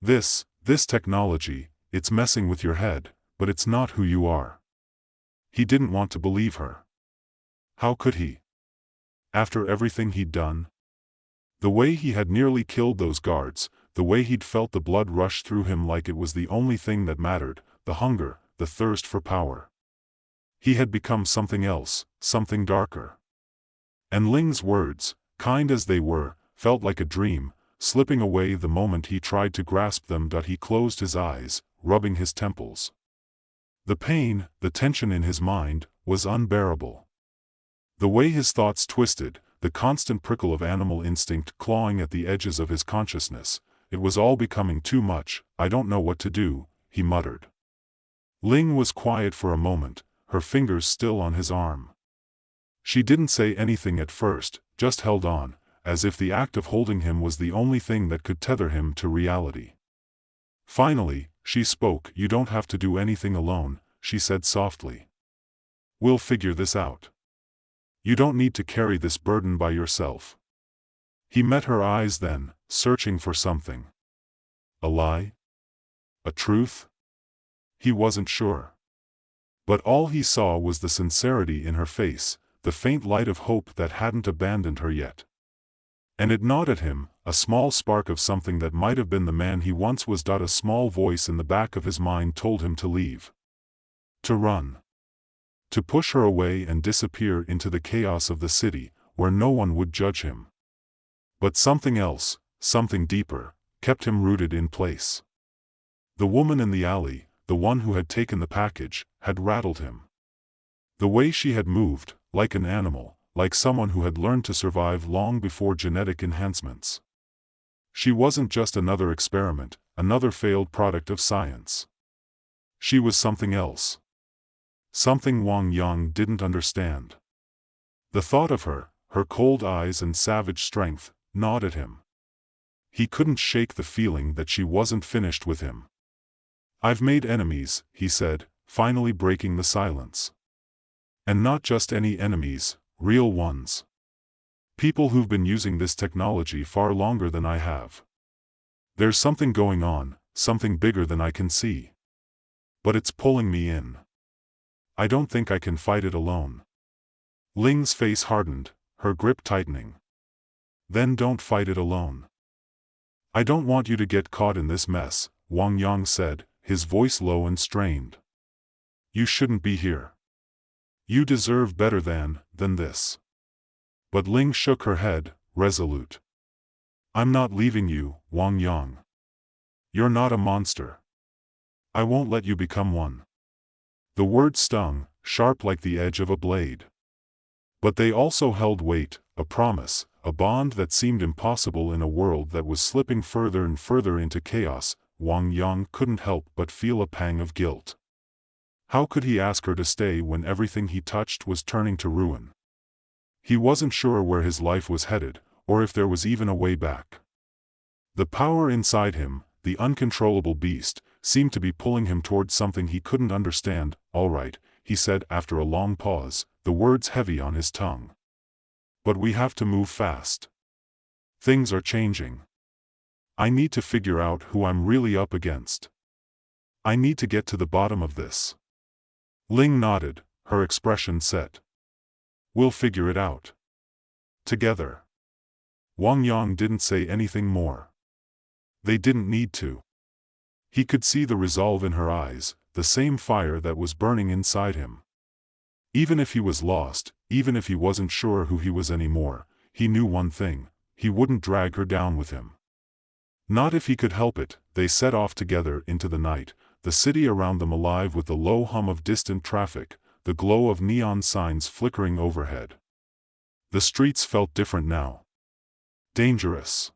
This technology, it's messing with your head, but it's not who you are. He didn't want to believe her. How could he? After everything he'd done? The way he had nearly killed those guards, the way he'd felt the blood rush through him like it was the only thing that mattered, the hunger, the thirst for power. He had become something else, something darker. And Ling's words, kind as they were, felt like a dream, slipping away the moment he tried to grasp them. He closed his eyes, rubbing his temples. The pain, the tension in his mind, was unbearable. The way his thoughts twisted, the constant prickle of animal instinct clawing at the edges of his consciousness, it was all becoming too much. I don't know what to do, he muttered. Ling was quiet for a moment, her fingers still on his arm. She didn't say anything at first, just held on, as if the act of holding him was the only thing that could tether him to reality. Finally, she spoke. You don't have to do anything alone, she said softly. We'll figure this out. You don't need to carry this burden by yourself. He met her eyes then, searching for something. A lie? A truth? He wasn't sure. But all he saw was the sincerity in her face, the faint light of hope that hadn't abandoned her yet. And it gnawed at him, a small spark of something that might have been the man he once was. A small voice in the back of his mind told him to leave. To run. To push her away and disappear into the chaos of the city, where no one would judge him. But something else, something deeper, kept him rooted in place. The woman in the alley, the one who had taken the package, had rattled him. The way she had moved, like an animal, like someone who had learned to survive long before genetic enhancements. She wasn't just another experiment, another failed product of science. She was something else. Something Wang Yang didn't understand. The thought of her, her cold eyes and savage strength, gnawed at him. He couldn't shake the feeling that she wasn't finished with him. "I've made enemies," he said, finally breaking the silence. "And not just any enemies, real ones. People who've been using this technology far longer than I have. There's something going on, something bigger than I can see. But it's pulling me in. I don't think I can fight it alone." Ling's face hardened, her grip tightening. "Then don't fight it alone. I don't want you to get caught in this mess," Wang Yang said, his voice low and strained. "You shouldn't be here. You deserve better than this." But Ling shook her head, resolute. "I'm not leaving you, Wang Yang. You're not a monster. I won't let you become one." The word stung, sharp like the edge of a blade. But they also held weight, a promise, a bond that seemed impossible in a world that was slipping further and further into chaos. Wang Yang couldn't help but feel a pang of guilt. How could he ask her to stay when everything he touched was turning to ruin? He wasn't sure where his life was headed, or if there was even a way back. The power inside him, the uncontrollable beast, seemed to be pulling him towards something he couldn't understand. "All right," he said after a long pause, the words heavy on his tongue. "But we have to move fast. Things are changing. I need to figure out who I'm really up against. I need to get to the bottom of this." Ling nodded, her expression set. "We'll figure it out. Together." Wang Yang didn't say anything more. They didn't need to. He could see the resolve in her eyes, the same fire that was burning inside him. Even if he was lost, even if he wasn't sure who he was anymore, he knew one thing: he wouldn't drag her down with him. Not if he could help it. They set off together into the night, the city around them alive with the low hum of distant traffic, the glow of neon signs flickering overhead. The streets felt different now. Dangerous.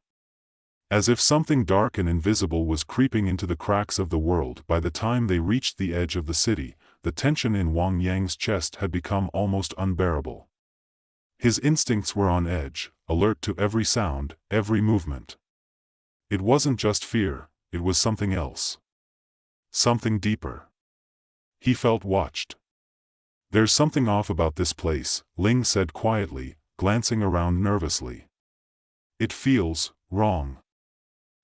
As if something dark and invisible was creeping into the cracks of the world. By the time they reached the edge of the city, the tension in Wang Yang's chest had become almost unbearable. His instincts were on edge, alert to every sound, every movement. It wasn't just fear, it was something else. Something deeper. He felt watched. "There's something off about this place," Ling said quietly, glancing around nervously. "It feels wrong."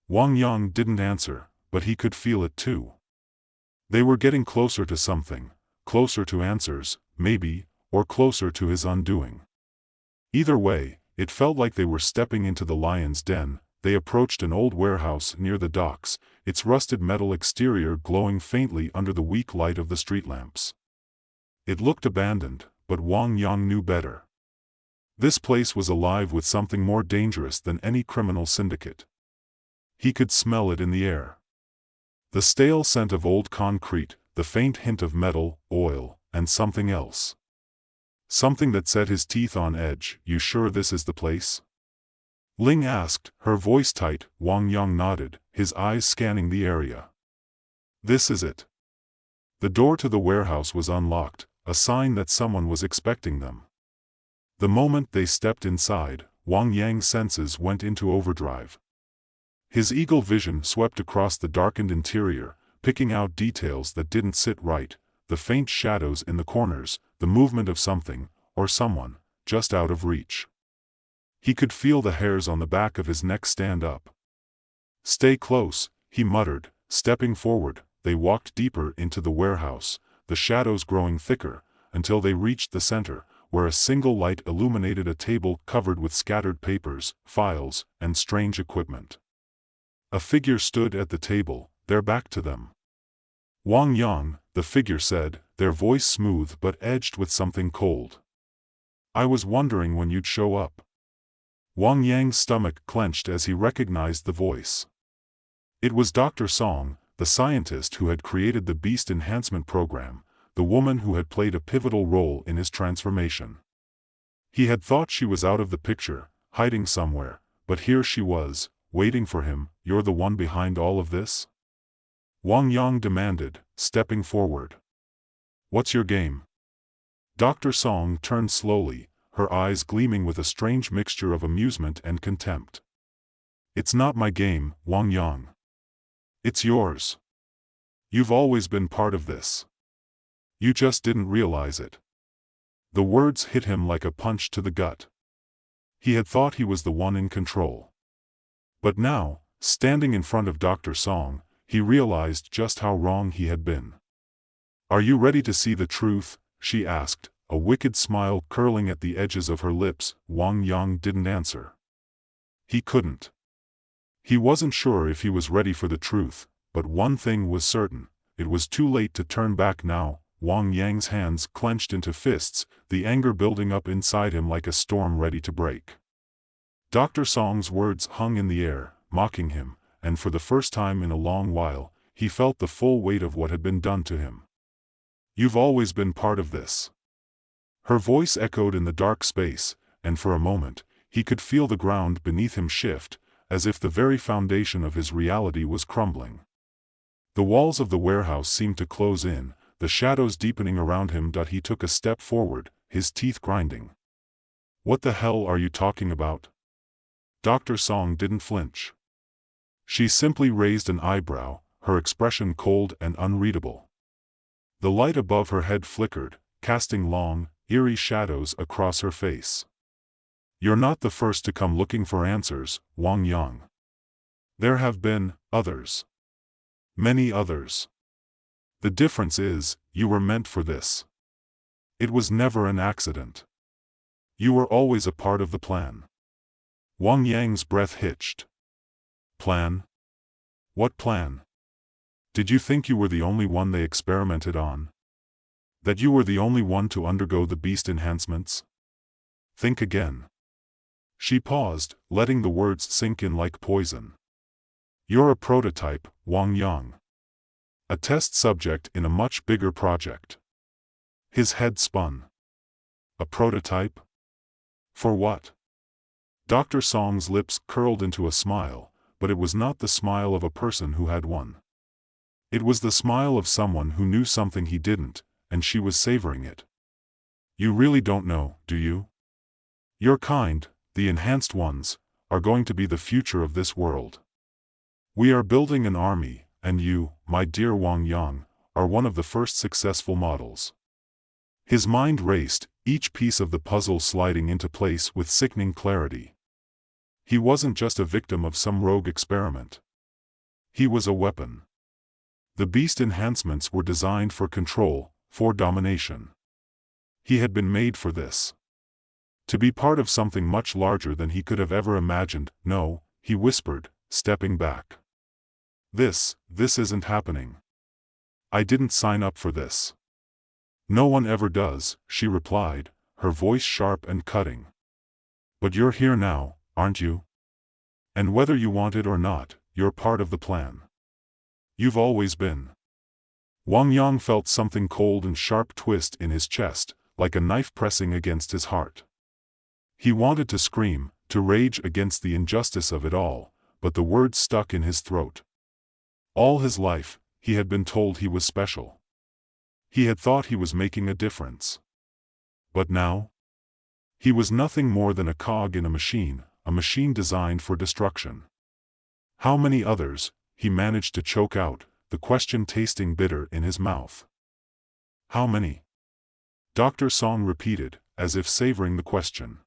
Wang Yang didn't answer, but he could feel it too. They were getting closer to something, closer to answers, maybe, or closer to his undoing. Either way, it felt like they were stepping into the lion's den. They approached an old warehouse near the docks, its rusted metal exterior glowing faintly under the weak light of the street lamps. It looked abandoned, but Wang Yang knew better. This place was alive with something more dangerous than any criminal syndicate. He could smell it in the air. The stale scent of old concrete, the faint hint of metal, oil, and something else. Something that set his teeth on edge. "You sure this is the place?" Ling asked, her voice tight. Wang Yang nodded, his eyes scanning the area. "This is it." The door to the warehouse was unlocked, a sign that someone was expecting them. The moment they stepped inside, Wang Yang's senses went into overdrive. His eagle vision swept across the darkened interior, picking out details that didn't sit right, the faint shadows in the corners, the movement of something, or someone, just out of reach. He could feel the hairs on the back of his neck stand up. "Stay close," he muttered, Stepping forward, they walked deeper into the warehouse, the shadows growing thicker, until they reached the center, where a single light illuminated a table covered with scattered papers, files, and strange equipment. A figure stood at the table, their back to them. "Wang Yang," the figure said, their voice smooth but edged with something cold. "I was wondering when you'd show up." Wang Yang's stomach clenched as he recognized the voice. It was Dr. Song, the scientist who had created the Beast Enhancement Program, the woman who had played a pivotal role in his transformation. He had thought she was out of the picture, hiding somewhere, but here she was, waiting for him. "You're the one behind all of this?" Wang Yang demanded, stepping forward. "What's your game?" Dr. Song turned slowly, her eyes gleaming with a strange mixture of amusement and contempt. "It's not my game, Wang Yang. It's yours. You've always been part of this. You just didn't realize it." The words hit him like a punch to the gut. He had thought he was the one in control. But now, standing in front of Dr. Song, he realized just how wrong he had been. "Are you ready to see the truth?" she asked, a wicked smile curling at the edges of her lips. Wang Yang didn't answer. He couldn't. He wasn't sure if he was ready for the truth, but one thing was certain: it was too late to turn back now. Wang Yang's hands clenched into fists, the anger building up inside him like a storm ready to break. Dr. Song's words hung in the air, mocking him, and for the first time in a long while, he felt the full weight of what had been done to him. "You've always been part of this." Her voice echoed in the dark space, and for a moment, he could feel the ground beneath him shift, as if the very foundation of his reality was crumbling. The walls of the warehouse seemed to close in, the shadows deepening around him. He took a step forward, his teeth grinding. "What the hell are you talking about?" Dr. Song didn't flinch. She simply raised an eyebrow, her expression cold and unreadable. The light above her head flickered, casting long, eerie shadows across her face. "You're not the first to come looking for answers, Wang Yang. There have been others. Many others. The difference is, you were meant for this. It was never an accident. You were always a part of the plan." Wang Yang's breath hitched. "Plan? What plan? Did you think you were the only one they experimented on? That you were the only one to undergo the beast enhancements? Think again." She paused, letting the words sink in like poison. "You're a prototype, Wang Yang. A test subject in a much bigger project." His head spun. "A prototype? For what?" Dr. Song's lips curled into a smile, but it was not the smile of a person who had won. It was the smile of someone who knew something he didn't, and she was savoring it. "You really don't know, do you? Your kind, the enhanced ones, are going to be the future of this world. We are building an army, and you, my dear Wang Yang, are one of the first successful models." His mind raced, each piece of the puzzle sliding into place with sickening clarity. He wasn't just a victim of some rogue experiment. He was a weapon. The beast enhancements were designed for control, for domination. He had been made for this. To be part of something much larger than he could have ever imagined. "No," he whispered, stepping back. This isn't happening. I didn't sign up for this." "No one ever does," she replied, her voice sharp and cutting. "But you're here now, aren't you? And whether you want it or not, you're part of the plan. You've always been." Wang Yang felt something cold and sharp twist in his chest, like a knife pressing against his heart. He wanted to scream, to rage against the injustice of it all, but the words stuck in his throat. All his life, he had been told he was special. He had thought he was making a difference. But now? He was nothing more than a cog in a machine designed for destruction. How many others? He managed to choke out, the question tasting bitter in his mouth. "How many?" Dr. Song repeated, as if savoring the question.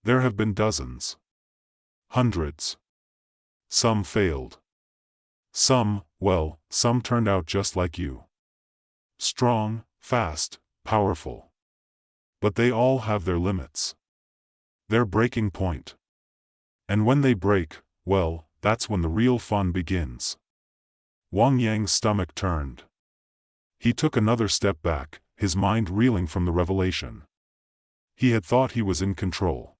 "There have been dozens. Hundreds. Some failed. Some turned out just like you. Strong, fast, powerful. But they all have their limits. Their breaking point. And when they break, that's when the real fun begins. Wang Yang's stomach turned. He took another step back, his mind reeling from the revelation. He had thought he was in control.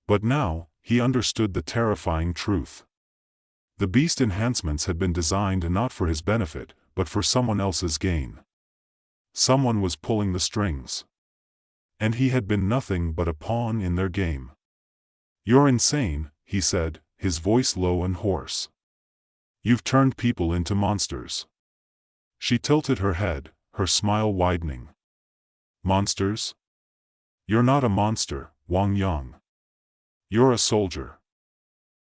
But now, he understood the terrifying truth. The beast enhancements had been designed not for his benefit, but for someone else's gain. Someone was pulling the strings. And he had been nothing but a pawn in their game. "You're insane," he said, his voice low and hoarse. "You've turned people into monsters." She tilted her head, her smile widening. "Monsters? You're not a monster, Wang Yang. You're a soldier.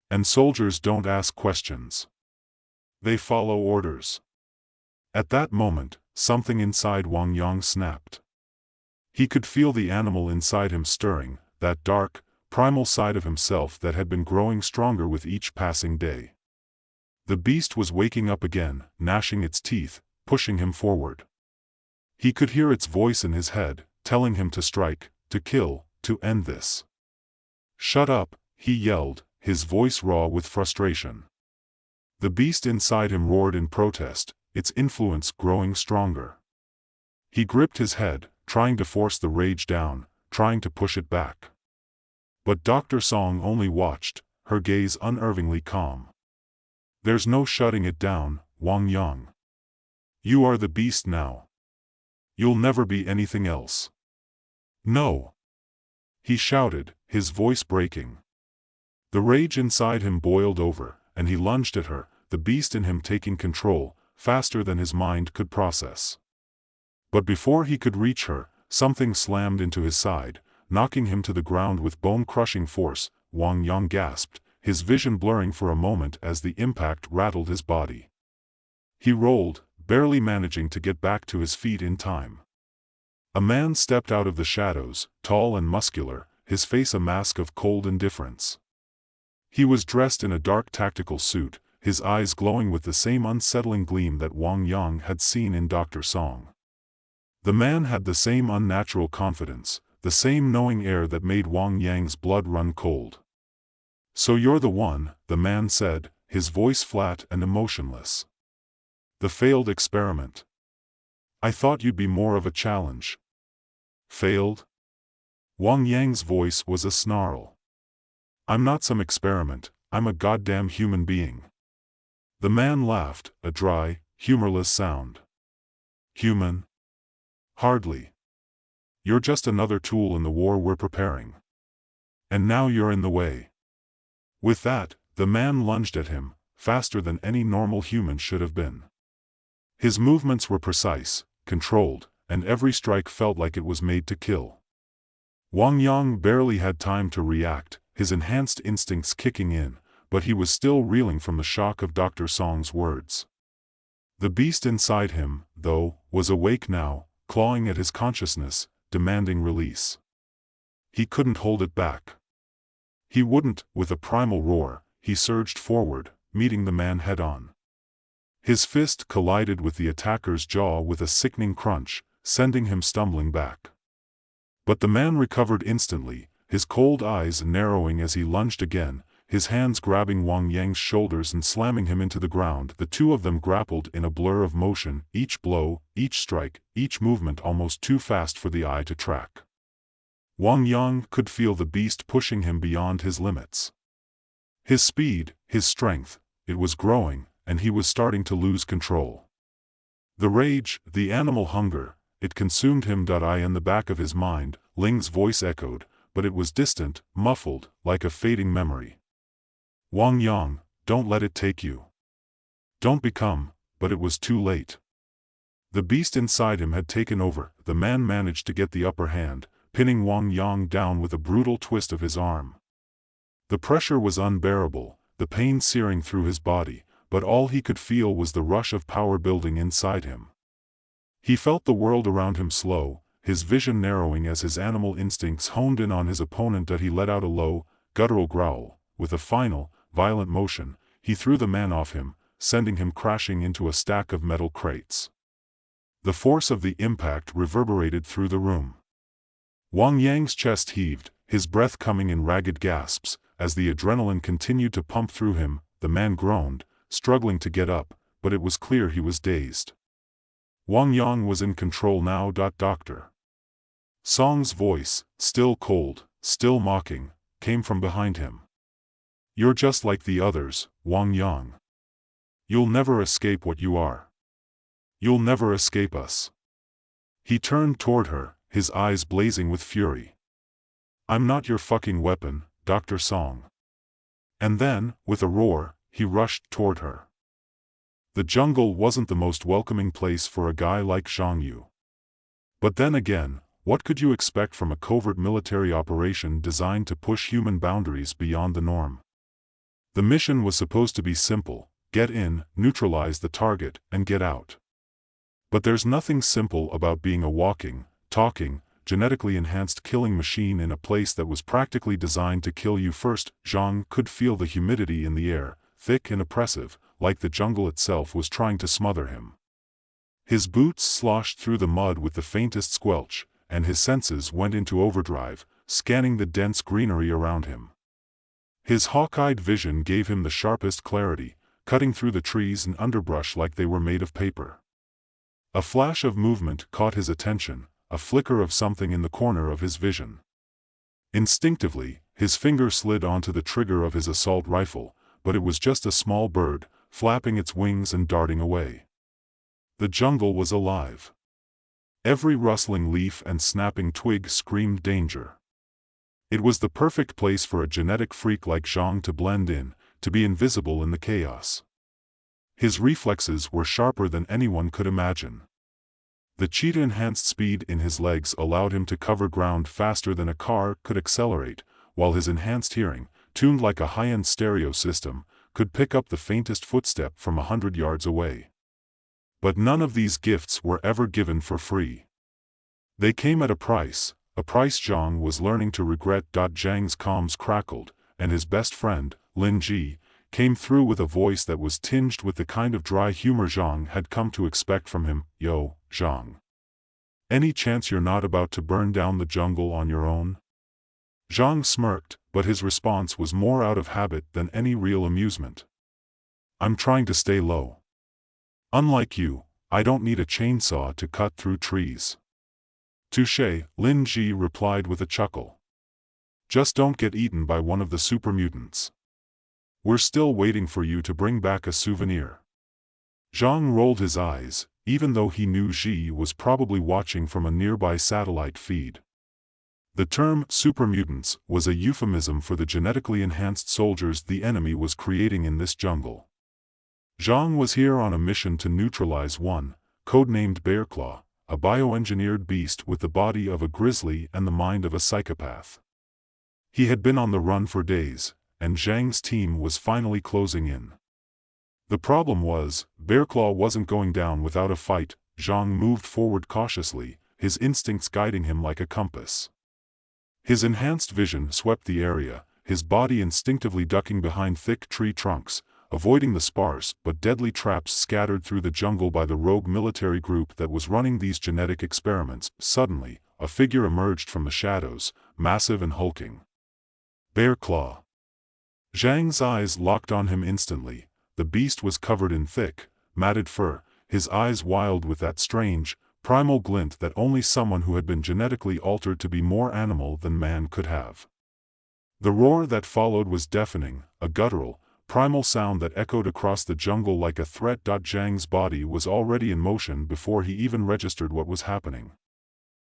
And soldiers don't ask questions. They follow orders." At that moment, something inside Wang Yang snapped. He could feel the animal inside him stirring, that dark, primal side of himself that had been growing stronger with each passing day. The beast was waking up again, gnashing its teeth, pushing him forward. He could hear its voice in his head, telling him to strike, to kill, to end this. "Shut up," he yelled, his voice raw with frustration. The beast inside him roared in protest, its influence growing stronger. He gripped his head, trying to force the rage down, trying to push it back. But Dr. Song only watched, her gaze unervingly calm. "There's no shutting it down, Wang Yang. You are the beast now. You'll never be anything else." "No!" he shouted, his voice breaking. The rage inside him boiled over, and he lunged at her, the beast in him taking control, faster than his mind could process. But before he could reach her, something slammed into his side, knocking him to the ground with bone-crushing force. Wang Yang gasped, his vision blurring for a moment as the impact rattled his body. He rolled, barely managing to get back to his feet in time. A man stepped out of the shadows, tall and muscular, his face a mask of cold indifference. He was dressed in a dark tactical suit, his eyes glowing with the same unsettling gleam that Wang Yang had seen in Dr. Song. The man had the same unnatural confidence, the same knowing air that made Wang Yang's blood run cold. "So you're the one," the man said, his voice flat and emotionless. "The failed experiment. I thought you'd be more of a challenge." "Failed?" Wang Yang's voice was a snarl. "I'm not some experiment, I'm a goddamn human being." The man laughed, a dry, humorless sound. "Human? Hardly. You're just another tool in the war we're preparing. And now you're in the way." With that, the man lunged at him, faster than any normal human should have been. His movements were precise, controlled, and every strike felt like it was made to kill. Wang Yang barely had time to react, his enhanced instincts kicking in, but he was still reeling from the shock of Dr. Song's words. The beast inside him, though, was awake now, clawing at his consciousness, demanding release. He couldn't hold it back. He wouldn't. With a primal roar, he surged forward, meeting the man head-on. His fist collided with the attacker's jaw with a sickening crunch, sending him stumbling back. But the man recovered instantly, his cold eyes narrowing as he lunged again, his hands grabbing Wang Yang's shoulders and slamming him into the ground. The two of them grappled in a blur of motion, each blow, each strike, each movement almost too fast for the eye to track. Wang Yang could feel the beast pushing him beyond his limits. His speed, his strength, it was growing, and he was starting to lose control. The rage, the animal hunger, it consumed him. In the back of his mind, Ling's voice echoed, but it was distant, muffled, like a fading memory. "Wang Yang, don't let it take you. Don't become," but it was too late. The beast inside him had taken over. The man managed to get the upper hand, pinning Wang Yang down with a brutal twist of his arm. The pressure was unbearable, the pain searing through his body, but all he could feel was the rush of power building inside him. He felt the world around him slow, his vision narrowing as his animal instincts honed in on his opponent. He let out a low, guttural growl. With a final, violent motion, he threw the man off him, sending him crashing into a stack of metal crates. The force of the impact reverberated through the room. Wang Yang's chest heaved, his breath coming in ragged gasps. As the adrenaline continued to pump through him, the man groaned, struggling to get up, but it was clear he was dazed. Wang Yang was in control now. Doctor Song's voice, still cold, still mocking, came from behind him. You're just like the others, Wang Yang. You'll never escape what you are. You'll never escape us. He turned toward her, his eyes blazing with fury. I'm not your fucking weapon, Dr. Song. And then, with a roar, he rushed toward her. The jungle wasn't the most welcoming place for a guy like Zhang Yu. But then again, what could you expect from a covert military operation designed to push human boundaries beyond the norm? The mission was supposed to be simple: get in, neutralize the target, and get out. But there's nothing simple about being a walking, talking, genetically enhanced killing machine in a place that was practically designed to kill you first. Zhang could feel the humidity in the air, thick and oppressive, like the jungle itself was trying to smother him. His boots sloshed through the mud with the faintest squelch, and his senses went into overdrive, scanning the dense greenery around him. His hawk-eyed vision gave him the sharpest clarity, cutting through the trees and underbrush like they were made of paper. A flash of movement caught his attention, a flicker of something in the corner of his vision. Instinctively, his finger slid onto the trigger of his assault rifle, but it was just a small bird, flapping its wings and darting away. The jungle was alive. Every rustling leaf and snapping twig screamed danger. It was the perfect place for a genetic freak like Zhang to blend in, to be invisible in the chaos. His reflexes were sharper than anyone could imagine. The cheetah-enhanced speed in his legs allowed him to cover ground faster than a car could accelerate, while his enhanced hearing, tuned like a high-end stereo system, could pick up the faintest footstep from 100 yards away. But none of these gifts were ever given for free. They came at a price Zhang was learning to regret. Zhang's comms crackled, and his best friend, Lin Ji, came through with a voice that was tinged with the kind of dry humor Zhang had come to expect from him. Yo, Zhang. Any chance you're not about to burn down the jungle on your own? Zhang smirked, but his response was more out of habit than any real amusement. I'm trying to stay low. Unlike you, I don't need a chainsaw to cut through trees. Touché, Lin Ji replied with a chuckle. Just don't get eaten by one of the super mutants. We're still waiting for you to bring back a souvenir. Zhang rolled his eyes, even though he knew Ji was probably watching from a nearby satellite feed. The term super mutants was a euphemism for the genetically enhanced soldiers the enemy was creating in this jungle. Zhang was here on a mission to neutralize one, codenamed Bearclaw, a bioengineered beast with the body of a grizzly and the mind of a psychopath. He had been on the run for days, and Zhang's team was finally closing in. The problem was, Bearclaw wasn't going down without a fight. Zhang moved forward cautiously, his instincts guiding him like a compass. His enhanced vision swept the area, his body instinctively ducking behind thick tree trunks, avoiding the sparse but deadly traps scattered through the jungle by the rogue military group that was running these genetic experiments. Suddenly, a figure emerged from the shadows, massive and hulking. Bearclaw. Zhang's eyes locked on him instantly. The beast was covered in thick, matted fur, his eyes wild with that strange, primal glint that only someone who had been genetically altered to be more animal than man could have. The roar that followed was deafening, a guttural, primal sound that echoed across the jungle like a threat. Zhang's body was already in motion before he even registered what was happening.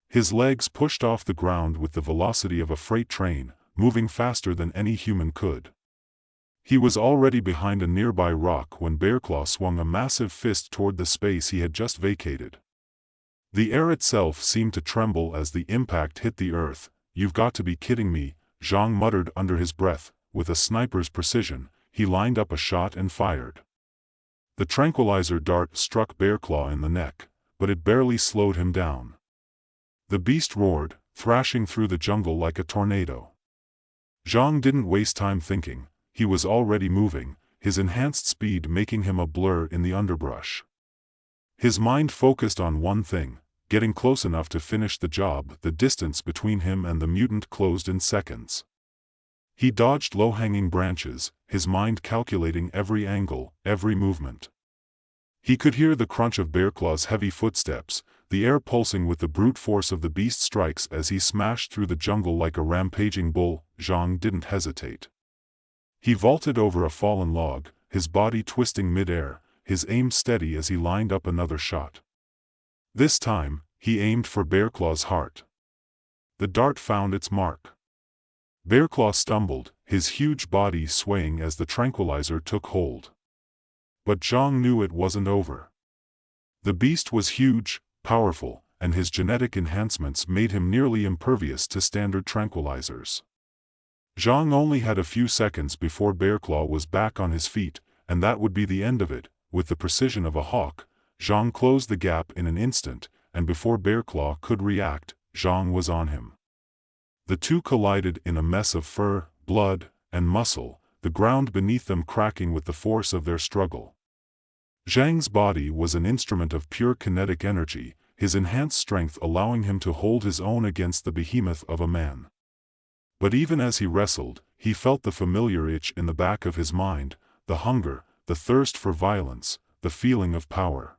His legs pushed off the ground with the velocity of a freight train, moving faster than any human could. He was already behind a nearby rock when Bearclaw swung a massive fist toward the space he had just vacated. The air itself seemed to tremble as the impact hit the earth. You've got to be kidding me, Zhang muttered under his breath. With a sniper's precision, he lined up a shot and fired. The tranquilizer dart struck Bearclaw in the neck, but it barely slowed him down. The beast roared, thrashing through the jungle like a tornado. Zhang didn't waste time thinking. He was already moving, his enhanced speed making him a blur in the underbrush. His mind focused on one thing, getting close enough to finish the job. The distance between him and the mutant closed in seconds. He dodged low-hanging branches, his mind calculating every angle, every movement. He could hear the crunch of Bearclaw's heavy footsteps, the air pulsing with the brute force of the beast's strikes as he smashed through the jungle like a rampaging bull. Zhang didn't hesitate. He vaulted over a fallen log, his body twisting mid-air, his aim steady as he lined up another shot. This time, he aimed for Bearclaw's heart. The dart found its mark. Bearclaw stumbled, his huge body swaying as the tranquilizer took hold. But Zhang knew it wasn't over. The beast was huge, powerful, and his genetic enhancements made him nearly impervious to standard tranquilizers. Zhang only had a few seconds before Bearclaw was back on his feet, and that would be the end of it. With the precision of a hawk, Zhang closed the gap in an instant, and before Bearclaw could react, Zhang was on him. The two collided in a mess of fur, blood, and muscle, the ground beneath them cracking with the force of their struggle. Zhang's body was an instrument of pure kinetic energy, his enhanced strength allowing him to hold his own against the behemoth of a man. But even as he wrestled, he felt the familiar itch in the back of his mind, the hunger, the thirst for violence, the feeling of power.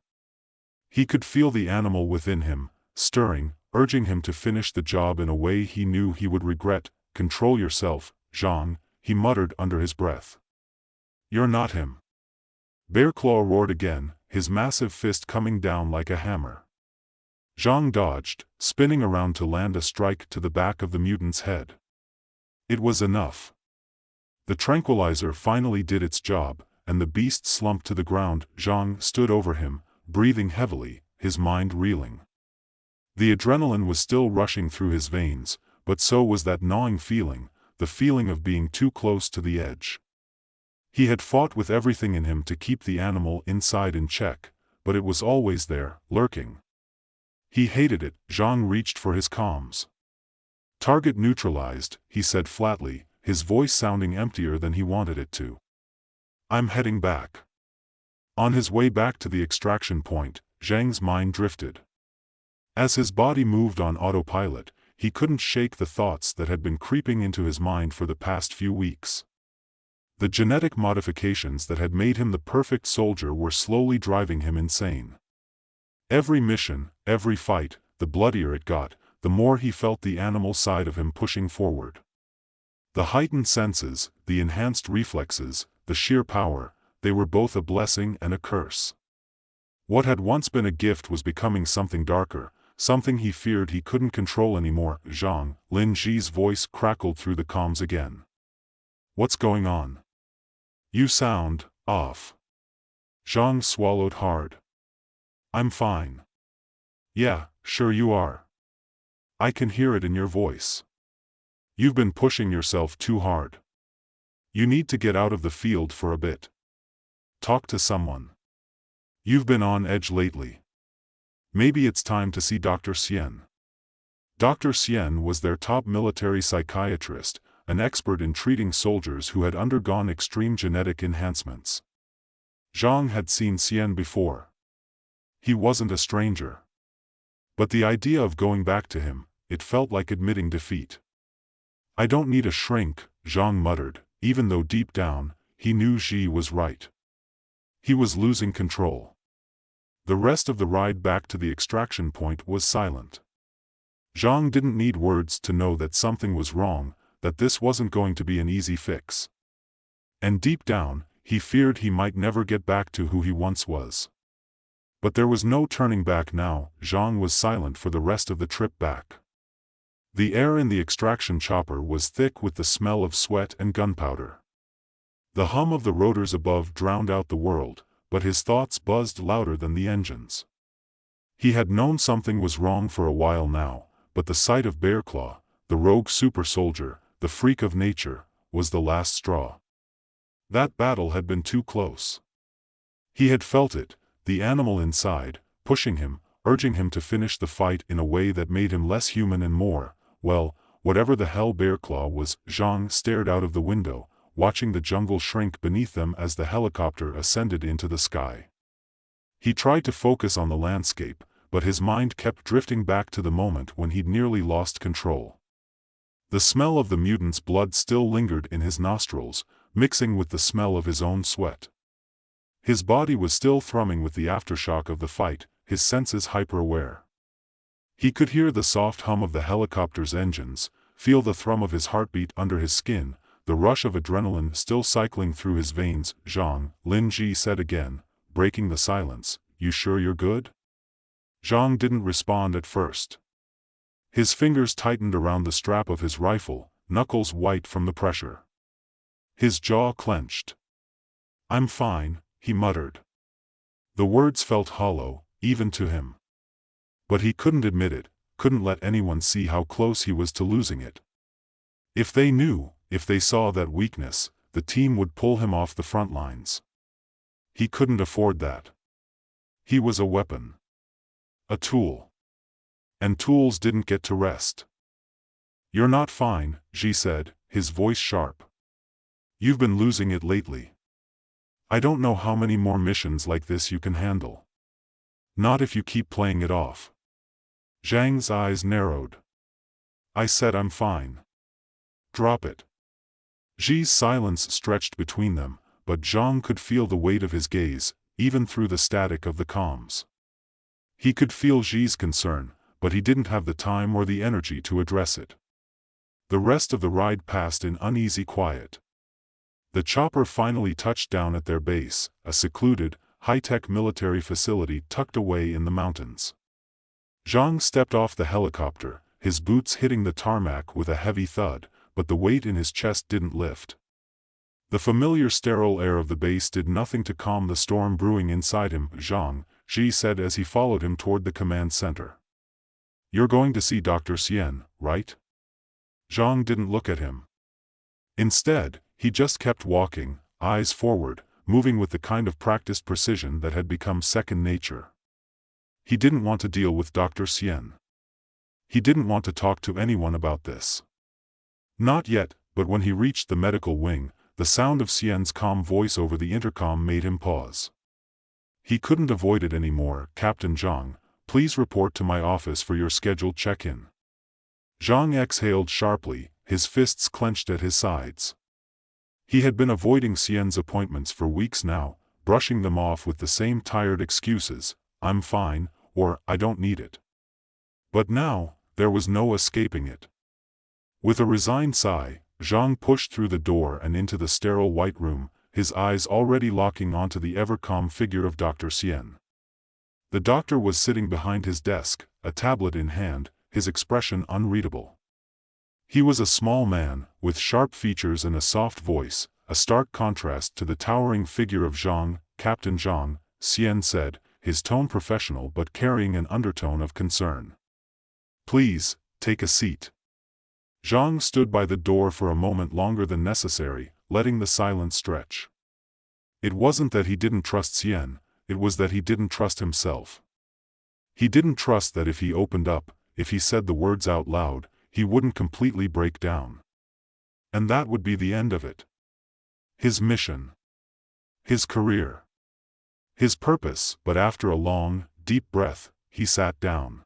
He could feel the animal within him, stirring, urging him to finish the job in a way he knew he would regret. "Control yourself, Zhang," he muttered under his breath. "You're not him." Bearclaw roared again, his massive fist coming down like a hammer. Zhang dodged, spinning around to land a strike to the back of the mutant's head. It was enough. The tranquilizer finally did its job, and the beast slumped to the ground. Zhang stood over him, breathing heavily, his mind reeling. The adrenaline was still rushing through his veins, but so was that gnawing feeling, the feeling of being too close to the edge. He had fought with everything in him to keep the animal inside in check, but it was always there, lurking. He hated it. Zhang reached for his comms. "Target neutralized," he said flatly, his voice sounding emptier than he wanted it to. "I'm heading back." On his way back to the extraction point, Zhang's mind drifted. As his body moved on autopilot, he couldn't shake the thoughts that had been creeping into his mind for the past few weeks. The genetic modifications that had made him the perfect soldier were slowly driving him insane. Every mission, every fight, the bloodier it got, the more he felt the animal side of him pushing forward. The heightened senses, the enhanced reflexes, the sheer power, they were both a blessing and a curse. What had once been a gift was becoming something darker, something he feared he couldn't control anymore. "Zhang," Lin Ji's voice crackled through the comms again. "What's going on? You sound off." Zhang swallowed hard. "I'm fine." "Yeah, sure you are. I can hear it in your voice. You've been pushing yourself too hard. You need to get out of the field for a bit. Talk to someone. You've been on edge lately. Maybe it's time to see Dr. Xian." Dr. Xian was their top military psychiatrist, an expert in treating soldiers who had undergone extreme genetic enhancements. Zhang had seen Xian before. He wasn't a stranger. But the idea of going back to him, it felt like admitting defeat. "I don't need a shrink," Zhang muttered, even though deep down, he knew Xi was right. He was losing control. The rest of the ride back to the extraction point was silent. Zhang didn't need words to know that something was wrong, that this wasn't going to be an easy fix. And deep down, he feared he might never get back to who he once was. But there was no turning back now. Zhang was silent for the rest of the trip back. The air in the extraction chopper was thick with the smell of sweat and gunpowder. The hum of the rotors above drowned out the world, but his thoughts buzzed louder than the engines. He had known something was wrong for a while now, but the sight of Bearclaw, the rogue super soldier, the freak of nature, was the last straw. That battle had been too close. He had felt it, the animal inside, pushing him, urging him to finish the fight in a way that made him less human and more, well, whatever the hell Bearclaw was. Zhang stared out of the window, watching the jungle shrink beneath them as the helicopter ascended into the sky. He tried to focus on the landscape, but his mind kept drifting back to the moment when he'd nearly lost control. The smell of the mutant's blood still lingered in his nostrils, mixing with the smell of his own sweat. His body was still thrumming with the aftershock of the fight, his senses hyper-aware. He could hear the soft hum of the helicopter's engines, feel the thrum of his heartbeat under his skin, the rush of adrenaline still cycling through his veins. "Zhang," Lin Ji said again, breaking the silence, "you sure you're good?" Zhang didn't respond at first. His fingers tightened around the strap of his rifle, knuckles white from the pressure. His jaw clenched. "I'm fine," he muttered. The words felt hollow, even to him. But he couldn't admit it, couldn't let anyone see how close he was to losing it. If they knew, if they saw that weakness, the team would pull him off the front lines. He couldn't afford that. He was a weapon. A tool. And tools didn't get to rest. "You're not fine," Ji said, his voice sharp. "You've been losing it lately. I don't know how many more missions like this you can handle. Not if you keep playing it off." Zhang's eyes narrowed. "I said I'm fine. Drop it." Ji's silence stretched between them, but Zhang could feel the weight of his gaze, even through the static of the comms. He could feel Ji's concern, but he didn't have the time or the energy to address it. The rest of the ride passed in uneasy quiet. The chopper finally touched down at their base, a secluded, high-tech military facility tucked away in the mountains. Zhang stepped off the helicopter, his boots hitting the tarmac with a heavy thud, but the weight in his chest didn't lift. The familiar sterile air of the base did nothing to calm the storm brewing inside him. "Zhang," Ji said as he followed him toward the command center. "You're going to see Dr. Xian, right?" Zhang didn't look at him. Instead, he just kept walking, eyes forward, moving with the kind of practiced precision that had become second nature. He didn't want to deal with Dr. Xian. He didn't want to talk to anyone about this. Not yet, but when he reached the medical wing, the sound of Xian's calm voice over the intercom made him pause. He couldn't avoid it anymore. "Captain Zhang, please report to my office for your scheduled check-in." Zhang exhaled sharply, his fists clenched at his sides. He had been avoiding Xian's appointments for weeks now, brushing them off with the same tired excuses, "I'm fine," or "I don't need it." But now, there was no escaping it. With a resigned sigh, Zhang pushed through the door and into the sterile white room, his eyes already locking onto the ever-calm figure of Dr. Xian. The doctor was sitting behind his desk, a tablet in hand, his expression unreadable. He was a small man, with sharp features and a soft voice, a stark contrast to the towering figure of Zhang. "Captain Zhang," Xian said, his tone professional but carrying an undertone of concern. "Please, take a seat." Zhang stood by the door for a moment longer than necessary, letting the silence stretch. It wasn't that he didn't trust Xian, it was that he didn't trust himself. He didn't trust that if he opened up, if he said the words out loud, he wouldn't completely break down. And that would be the end of it. His mission. His career. His purpose. But after a long, deep breath, he sat down.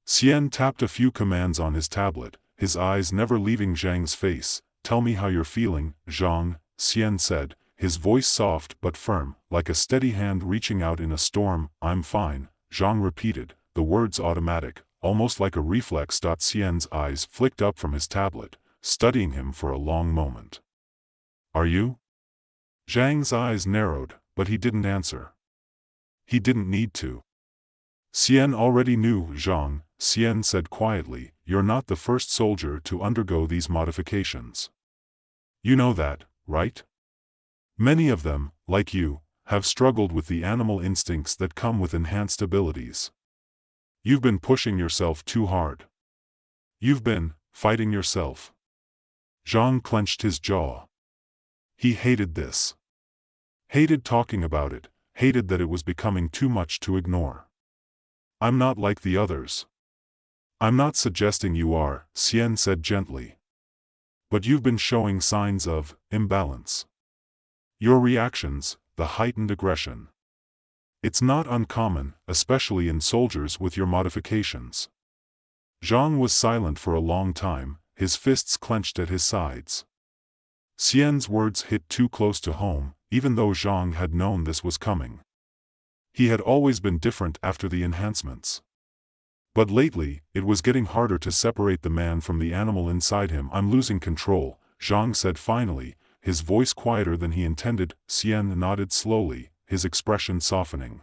Xian tapped a few commands on his tablet, his eyes never leaving Zhang's face. "Tell me how you're feeling, Zhang," Xian said, his voice soft but firm, like a steady hand reaching out in a storm. "I'm fine," Zhang repeated, the words automatic, almost like a reflex. Xian's eyes flicked up from his tablet, studying him for a long moment. "Are you?" Zhang's eyes narrowed, but he didn't answer. He didn't need to. Xian already knew. "Zhang," Xian said quietly, "you're not the first soldier to undergo these modifications. You know that, right? Many of them, like you, have struggled with the animal instincts that come with enhanced abilities. You've been pushing yourself too hard. You've been fighting yourself." Zhang clenched his jaw. He hated this. Hated talking about it, hated that it was becoming too much to ignore. "I'm not like the others." "I'm not suggesting you are," Xian said gently. But you've been showing signs of imbalance. Your reactions, the heightened aggression. It's not uncommon, especially in soldiers with your modifications. Zhang was silent for a long time, his fists clenched at his sides. Xian's words hit too close to home, even though Zhang had known this was coming. He had always been different after the enhancements. But lately, it was getting harder to separate the man from the animal inside him. I'm losing control, Zhang said finally, his voice quieter than he intended. Xian nodded slowly, his expression softening.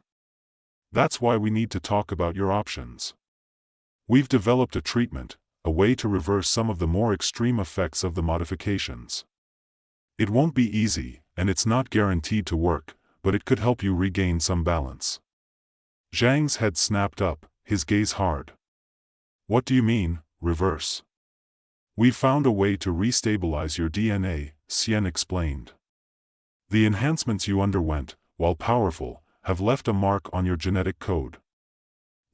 That's why we need to talk about your options. We've developed a treatment, a way to reverse some of the more extreme effects of the modifications. It won't be easy, and it's not guaranteed to work, but it could help you regain some balance. Zhang's head snapped up, his gaze hard. What do you mean, reverse? We've found a way to restabilize your DNA, Xian explained. The enhancements you underwent, while powerful, have left a mark on your genetic code.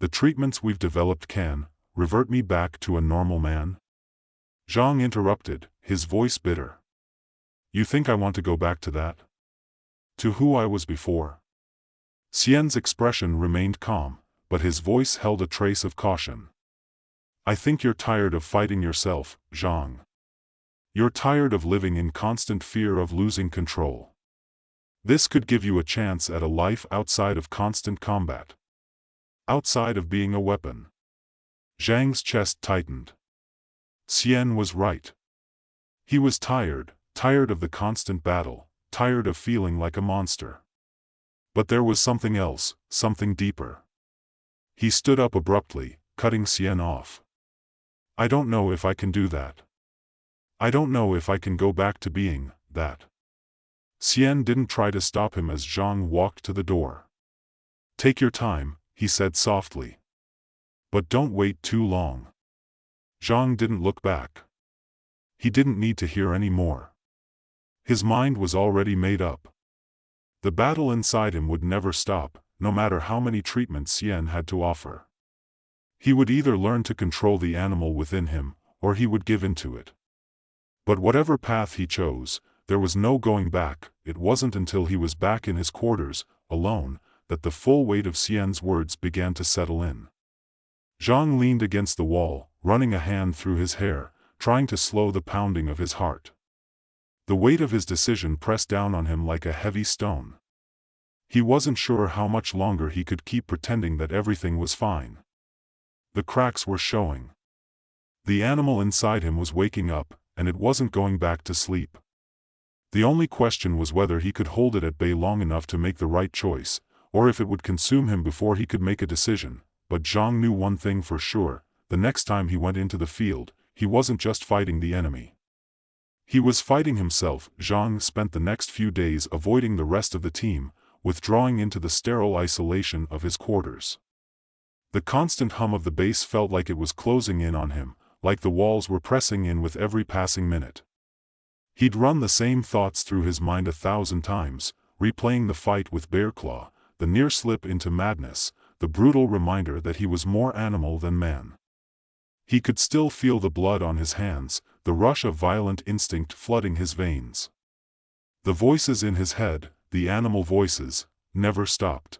The treatments we've developed can revert me back to a normal man? Zhang interrupted, his voice bitter. You think I want to go back to that? To who I was before? Xian's expression remained calm, but his voice held a trace of caution. I think you're tired of fighting yourself, Zhang. You're tired of living in constant fear of losing control. This could give you a chance at a life outside of constant combat. Outside of being a weapon. Zhang's chest tightened. Xian was right. He was tired of the constant battle, tired of feeling like a monster. But there was something else, something deeper. He stood up abruptly, cutting Xian off. I don't know if I can do that. I don't know if I can go back to being that. Xian didn't try to stop him as Zhang walked to the door. Take your time, he said softly. But don't wait too long. Zhang didn't look back. He didn't need to hear any more. His mind was already made up. The battle inside him would never stop, no matter how many treatments Xian had to offer. He would either learn to control the animal within him, or he would give in to it. But whatever path he chose, there was no going back. It wasn't until he was back in his quarters, alone, that the full weight of Xian's words began to settle in. Zhang leaned against the wall, running a hand through his hair, trying to slow the pounding of his heart. The weight of his decision pressed down on him like a heavy stone. He wasn't sure how much longer he could keep pretending that everything was fine. The cracks were showing. The animal inside him was waking up, and it wasn't going back to sleep. The only question was whether he could hold it at bay long enough to make the right choice, or if it would consume him before he could make a decision. But Zhang knew one thing for sure: the next time he went into the field, he wasn't just fighting the enemy. He was fighting himself. Zhang spent the next few days avoiding the rest of the team, withdrawing into the sterile isolation of his quarters. The constant hum of the base felt like it was closing in on him, like the walls were pressing in with every passing minute. He'd run the same thoughts through his mind 1,000 times, replaying the fight with Bearclaw, the near slip into madness, the brutal reminder that he was more animal than man. He could still feel the blood on his hands, the rush of violent instinct flooding his veins. The voices in his head, the animal voices, never stopped.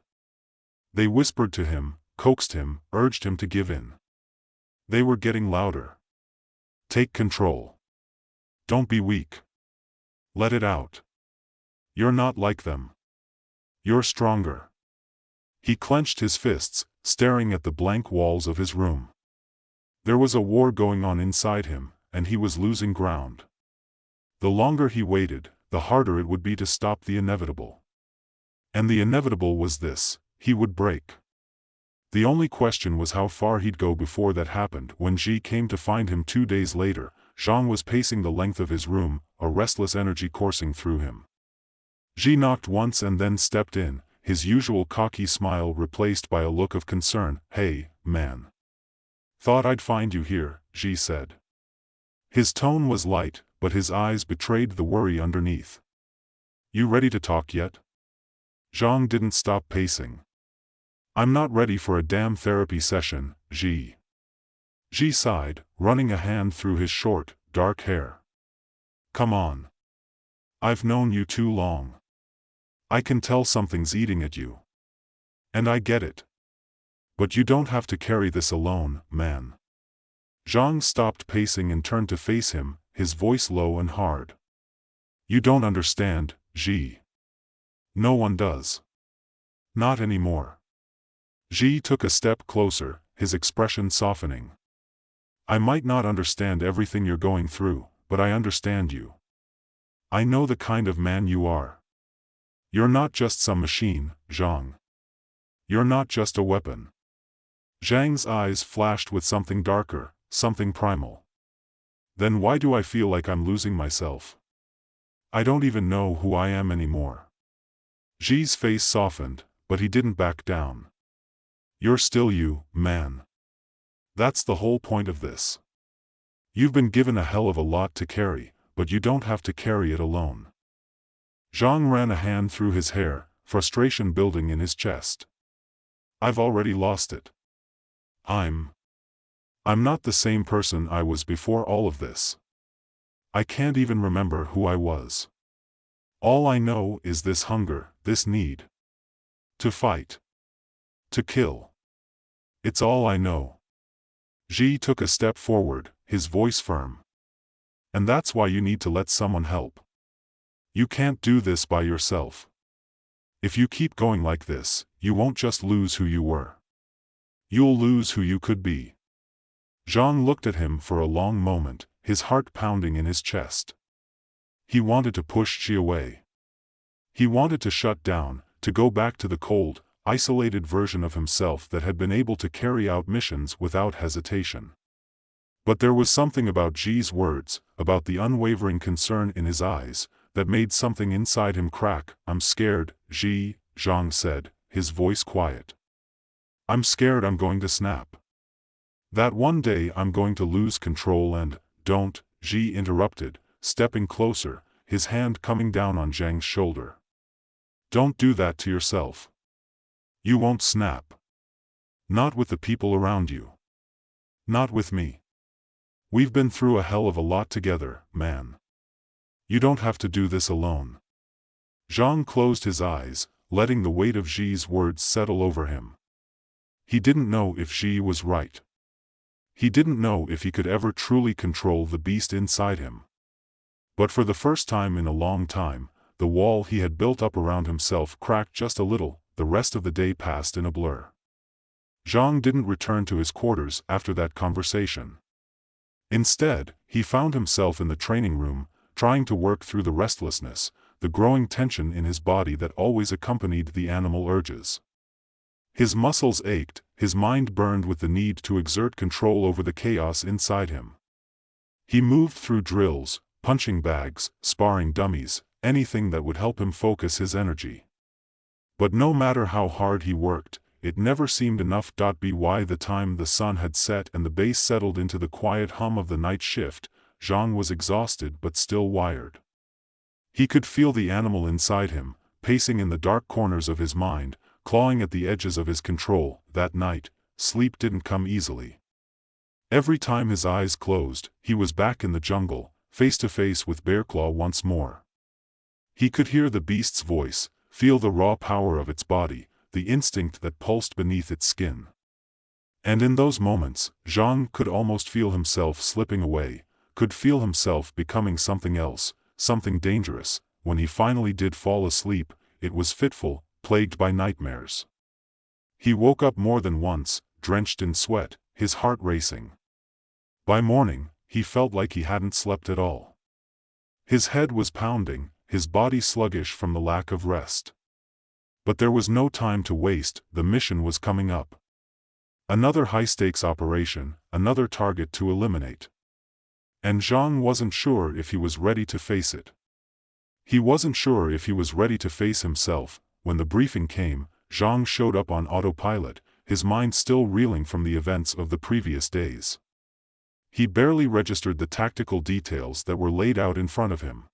They whispered to him, coaxed him, urged him to give in. They were getting louder. Take control. Don't be weak. Let it out. You're not like them. You're stronger. He clenched his fists, staring at the blank walls of his room. There was a war going on inside him, and he was losing ground. The longer he waited, the harder it would be to stop the inevitable. And the inevitable was this: he would break. The only question was how far he'd go before that happened. When Ji came to find him 2 days later, Zhang was pacing the length of his room, a restless energy coursing through him. Ji knocked once and then stepped in, his usual cocky smile replaced by a look of concern. Hey, man. Thought I'd find you here, Ji said. His tone was light, but his eyes betrayed the worry underneath. You ready to talk yet? Zhang didn't stop pacing. I'm not ready for a damn therapy session, Ji. Ji sighed, running a hand through his short, dark hair. Come on. I've known you too long. I can tell something's eating at you. And I get it. But you don't have to carry this alone, man. Zhang stopped pacing and turned to face him, his voice low and hard. You don't understand, Ji. No one does. Not anymore. Ji took a step closer, his expression softening. I might not understand everything you're going through, but I understand you. I know the kind of man you are. You're not just some machine, Zhang. You're not just a weapon. Zhang's eyes flashed with something darker, something primal. Then why do I feel like I'm losing myself? I don't even know who I am anymore. Ji's face softened, but he didn't back down. You're still you, man. That's the whole point of this. You've been given a hell of a lot to carry, but you don't have to carry it alone. Zhang ran a hand through his hair, frustration building in his chest. I've already lost it. I'm not the same person I was before all of this. I can't even remember who I was. All I know is this hunger, this need. To fight. To kill. It's all I know. Ji took a step forward, his voice firm. And that's why you need to let someone help. You can't do this by yourself. If you keep going like this, you won't just lose who you were. You'll lose who you could be. Zhang looked at him for a long moment, his heart pounding in his chest. He wanted to push Ji away. He wanted to shut down, to go back to the cold, isolated version of himself that had been able to carry out missions without hesitation. But there was something about Ji's words, about the unwavering concern in his eyes, that made something inside him crack. I'm scared, Ji, Zhang said, his voice quiet. I'm scared I'm going to snap. That one day I'm going to lose control and, don't, Ji interrupted, stepping closer, his hand coming down on Zhang's shoulder. Don't do that to yourself. You won't snap. Not with the people around you. Not with me. We've been through a hell of a lot together, man. You don't have to do this alone. Zhang closed his eyes, letting the weight of Ji's words settle over him. He didn't know if Ji was right. He didn't know if he could ever truly control the beast inside him. But for the first time in a long time, the wall he had built up around himself cracked just a little. The rest of the day passed in a blur. Zhang didn't return to his quarters after that conversation. Instead, he found himself in the training room, trying to work through the restlessness, the growing tension in his body that always accompanied the animal urges. His muscles ached, his mind burned with the need to exert control over the chaos inside him. He moved through drills, punching bags, sparring dummies, anything that would help him focus his energy. But no matter how hard he worked, it never seemed enough. By the time the sun had set and the base settled into the quiet hum of the night shift, Zhang was exhausted but still wired. He could feel the animal inside him, pacing in the dark corners of his mind, clawing at the edges of his control. That night, sleep didn't come easily. Every time his eyes closed, he was back in the jungle, face to face with Bearclaw once more. He could hear the beast's voice, feel the raw power of its body, the instinct that pulsed beneath its skin. And in those moments, Zhang could almost feel himself slipping away, could feel himself becoming something else, something dangerous. When he finally did fall asleep, it was fitful, plagued by nightmares. He woke up more than once, drenched in sweat, his heart racing. By morning, he felt like he hadn't slept at all. His head was pounding, his body sluggish from the lack of rest. But there was no time to waste. The mission was coming up. Another high-stakes operation, another target to eliminate. And Zhang wasn't sure if he was ready to face it. He wasn't sure if he was ready to face himself. When the briefing came, Zhang showed up on autopilot, his mind still reeling from the events of the previous days. He barely registered the tactical details that were laid out in front of him.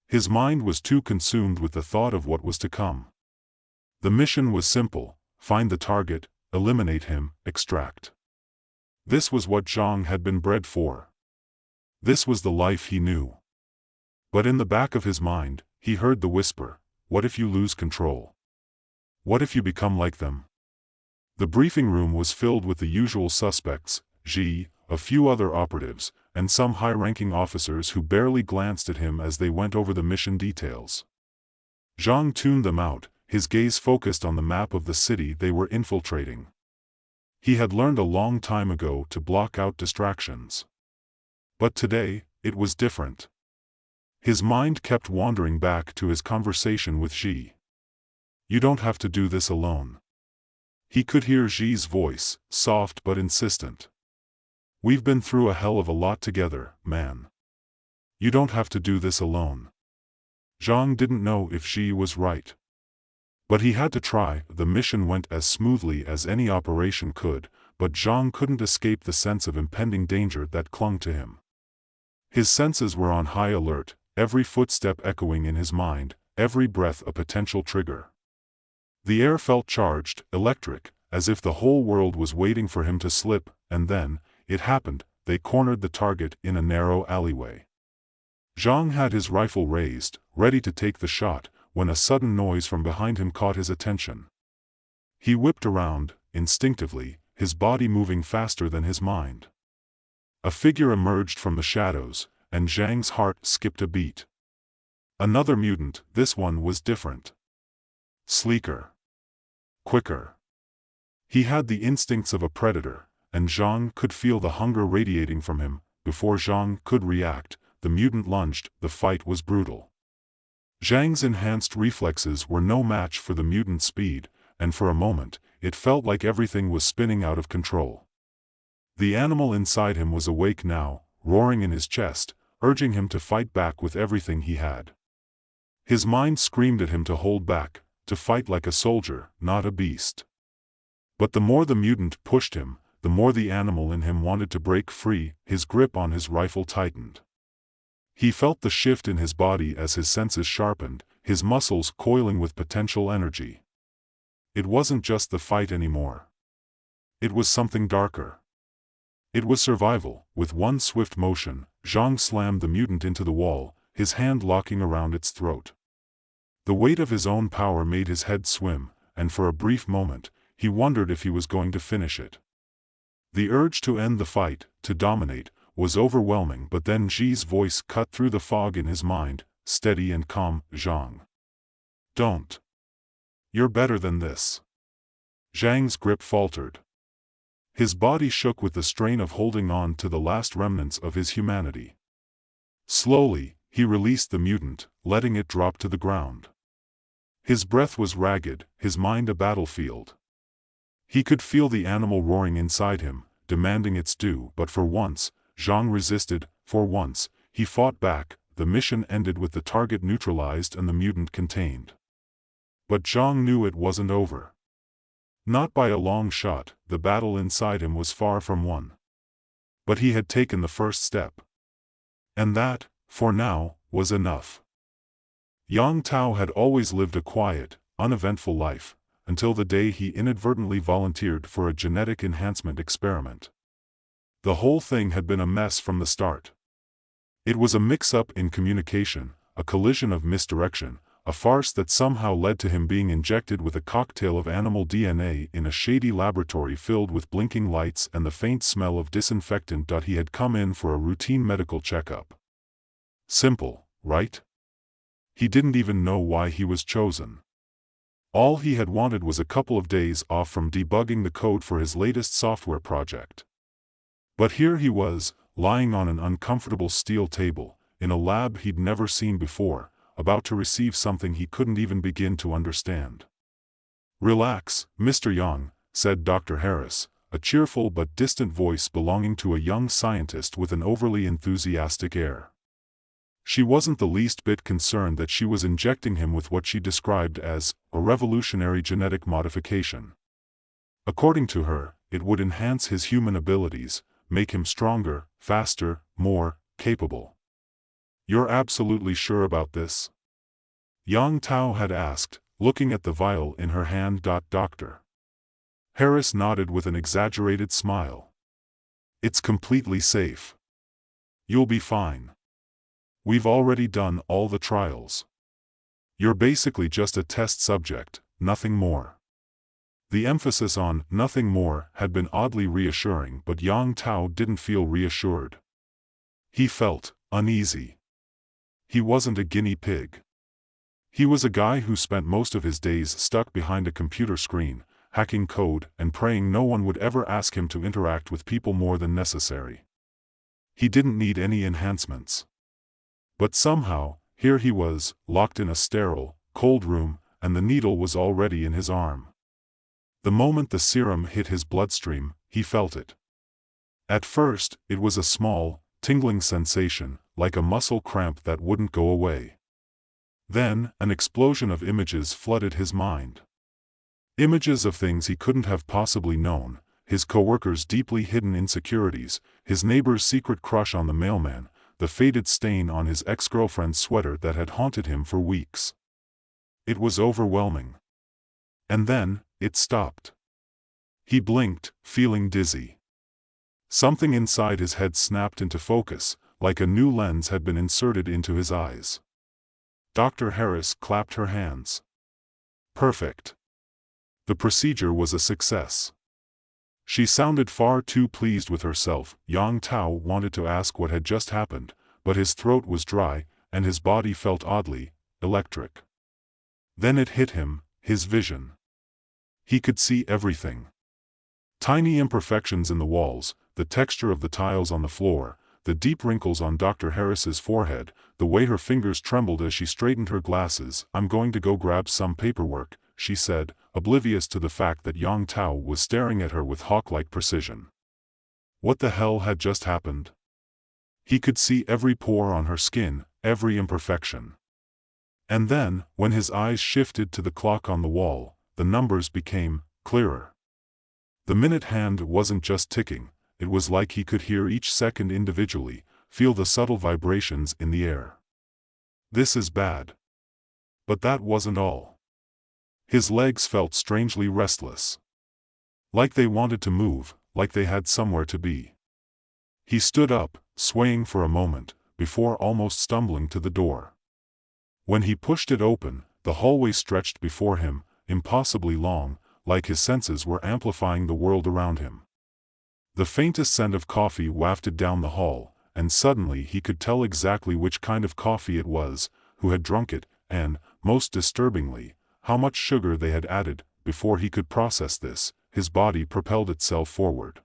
His mind was too consumed with the thought of what was to come. The mission was simple: find the target, eliminate him, extract. This was what Zhang had been bred for. This was the life he knew. But in the back of his mind, he heard the whisper, what if you lose control? What if you become like them? The briefing room was filled with the usual suspects, Xi, a few other operatives, and some high-ranking officers who barely glanced at him as they went over the mission details. Zhang tuned them out, his gaze focused on the map of the city they were infiltrating. He had learned a long time ago to block out distractions. But today, it was different. His mind kept wandering back to his conversation with Xi. You don't have to do this alone. He could hear Xi's voice, soft but insistent. We've been through a hell of a lot together, man. You don't have to do this alone. Zhang didn't know if Xi was right. But he had to try. The mission went as smoothly as any operation could, but Zhang couldn't escape the sense of impending danger that clung to him. His senses were on high alert, every footstep echoing in his mind, every breath a potential trigger. The air felt charged, electric, as if the whole world was waiting for him to slip, and then, it happened, they cornered the target in a narrow alleyway. Zhang had his rifle raised, ready to take the shot, when a sudden noise from behind him caught his attention. He whipped around, instinctively, his body moving faster than his mind. A figure emerged from the shadows, and Zhang's heart skipped a beat. Another mutant, this one was different. Sleeker. Quicker. He had the instincts of a predator, and Zhang could feel the hunger radiating from him. Before Zhang could react, the mutant lunged. The fight was brutal. Zhang's enhanced reflexes were no match for the mutant's speed, and for a moment, it felt like everything was spinning out of control. The animal inside him was awake now, roaring in his chest, urging him to fight back with everything he had. His mind screamed at him to hold back, to fight like a soldier, not a beast. But the more the mutant pushed him, the more the animal in him wanted to break free. His grip on his rifle tightened. He felt the shift in his body as his senses sharpened, his muscles coiling with potential energy. It wasn't just the fight anymore. It was something darker. It was survival. With one swift motion, Zhang slammed the mutant into the wall, his hand locking around its throat. The weight of his own power made his head swim, and for a brief moment, he wondered if he was going to finish it. The urge to end the fight, to dominate, was overwhelming, but then Xi's voice cut through the fog in his mind, steady and calm. Zhang. Don't. You're better than this. Zhang's grip faltered. His body shook with the strain of holding on to the last remnants of his humanity. Slowly, he released the mutant, letting it drop to the ground. His breath was ragged, his mind a battlefield. He could feel the animal roaring inside him, demanding its due, but for once, Zhang resisted. For once, he fought back. The mission ended with the target neutralized and the mutant contained. But Zhang knew it wasn't over. Not by a long shot. The battle inside him was far from won. But he had taken the first step. And that, for now, was enough. Yang Tao had always lived a quiet, uneventful life, until the day he inadvertently volunteered for a genetic enhancement experiment. The whole thing had been a mess from the start. It was a mix-up in communication, a collision of misdirection, a farce that somehow led to him being injected with a cocktail of animal DNA in a shady laboratory filled with blinking lights and the faint smell of disinfectant. He had come in for a routine medical checkup. Simple, right? He didn't even know why he was chosen. All he had wanted was a couple of days off from debugging the code for his latest software project. But here he was, lying on an uncomfortable steel table, in a lab he'd never seen before, about to receive something he couldn't even begin to understand. "Relax, Mr. Yang," said Dr. Harris, a cheerful but distant voice belonging to a young scientist with an overly enthusiastic air. She wasn't the least bit concerned that she was injecting him with what she described as a revolutionary genetic modification. According to her, it would enhance his human abilities, make him stronger, faster, more capable. "You're absolutely sure about this?" Yang Tao had asked, looking at the vial in her hand. Dr. Harris nodded with an exaggerated smile. "It's completely safe. You'll be fine." We've already done all the trials. You're basically just a test subject, nothing more." The emphasis on "nothing more" had been oddly reassuring, but Yang Tao didn't feel reassured. He felt uneasy. He wasn't a guinea pig. He was a guy who spent most of his days stuck behind a computer screen, hacking code and praying no one would ever ask him to interact with people more than necessary. He didn't need any enhancements. But somehow, here he was, locked in a sterile, cold room, and the needle was already in his arm. The moment the serum hit his bloodstream, he felt it. At first, it was a small, tingling sensation, like a muscle cramp that wouldn't go away. Then, an explosion of images flooded his mind. Images of things he couldn't have possibly known, his coworkers' deeply hidden insecurities, his neighbor's secret crush on the mailman, the faded stain on his ex-girlfriend's sweater that had haunted him for weeks. It was overwhelming. And then, it stopped. He blinked, feeling dizzy. Something inside his head snapped into focus, like a new lens had been inserted into his eyes. Dr. Harris clapped her hands. Perfect. The procedure was a success. She sounded far too pleased with herself. Yang Tao wanted to ask what had just happened, but his throat was dry, and his body felt oddly electric. Then it hit him, his vision. He could see everything. Tiny imperfections in the walls, the texture of the tiles on the floor, the deep wrinkles on Dr. Harris's forehead, the way her fingers trembled as she straightened her glasses. "I'm going to go grab some paperwork," she said, oblivious to the fact that Yang Tao was staring at her with hawk-like precision. What the hell had just happened? He could see every pore on her skin, every imperfection. And then, when his eyes shifted to the clock on the wall, the numbers became clearer. The minute hand wasn't just ticking, it was like he could hear each second individually, feel the subtle vibrations in the air. This is bad. But that wasn't all. His legs felt strangely restless. Like they wanted to move, like they had somewhere to be. He stood up, swaying for a moment, before almost stumbling to the door. When he pushed it open, the hallway stretched before him, impossibly long, like his senses were amplifying the world around him. The faintest scent of coffee wafted down the hall, and suddenly he could tell exactly which kind of coffee it was, who had drunk it, and, most disturbingly, how much sugar they had added. Before he could process this, his body propelled itself forward.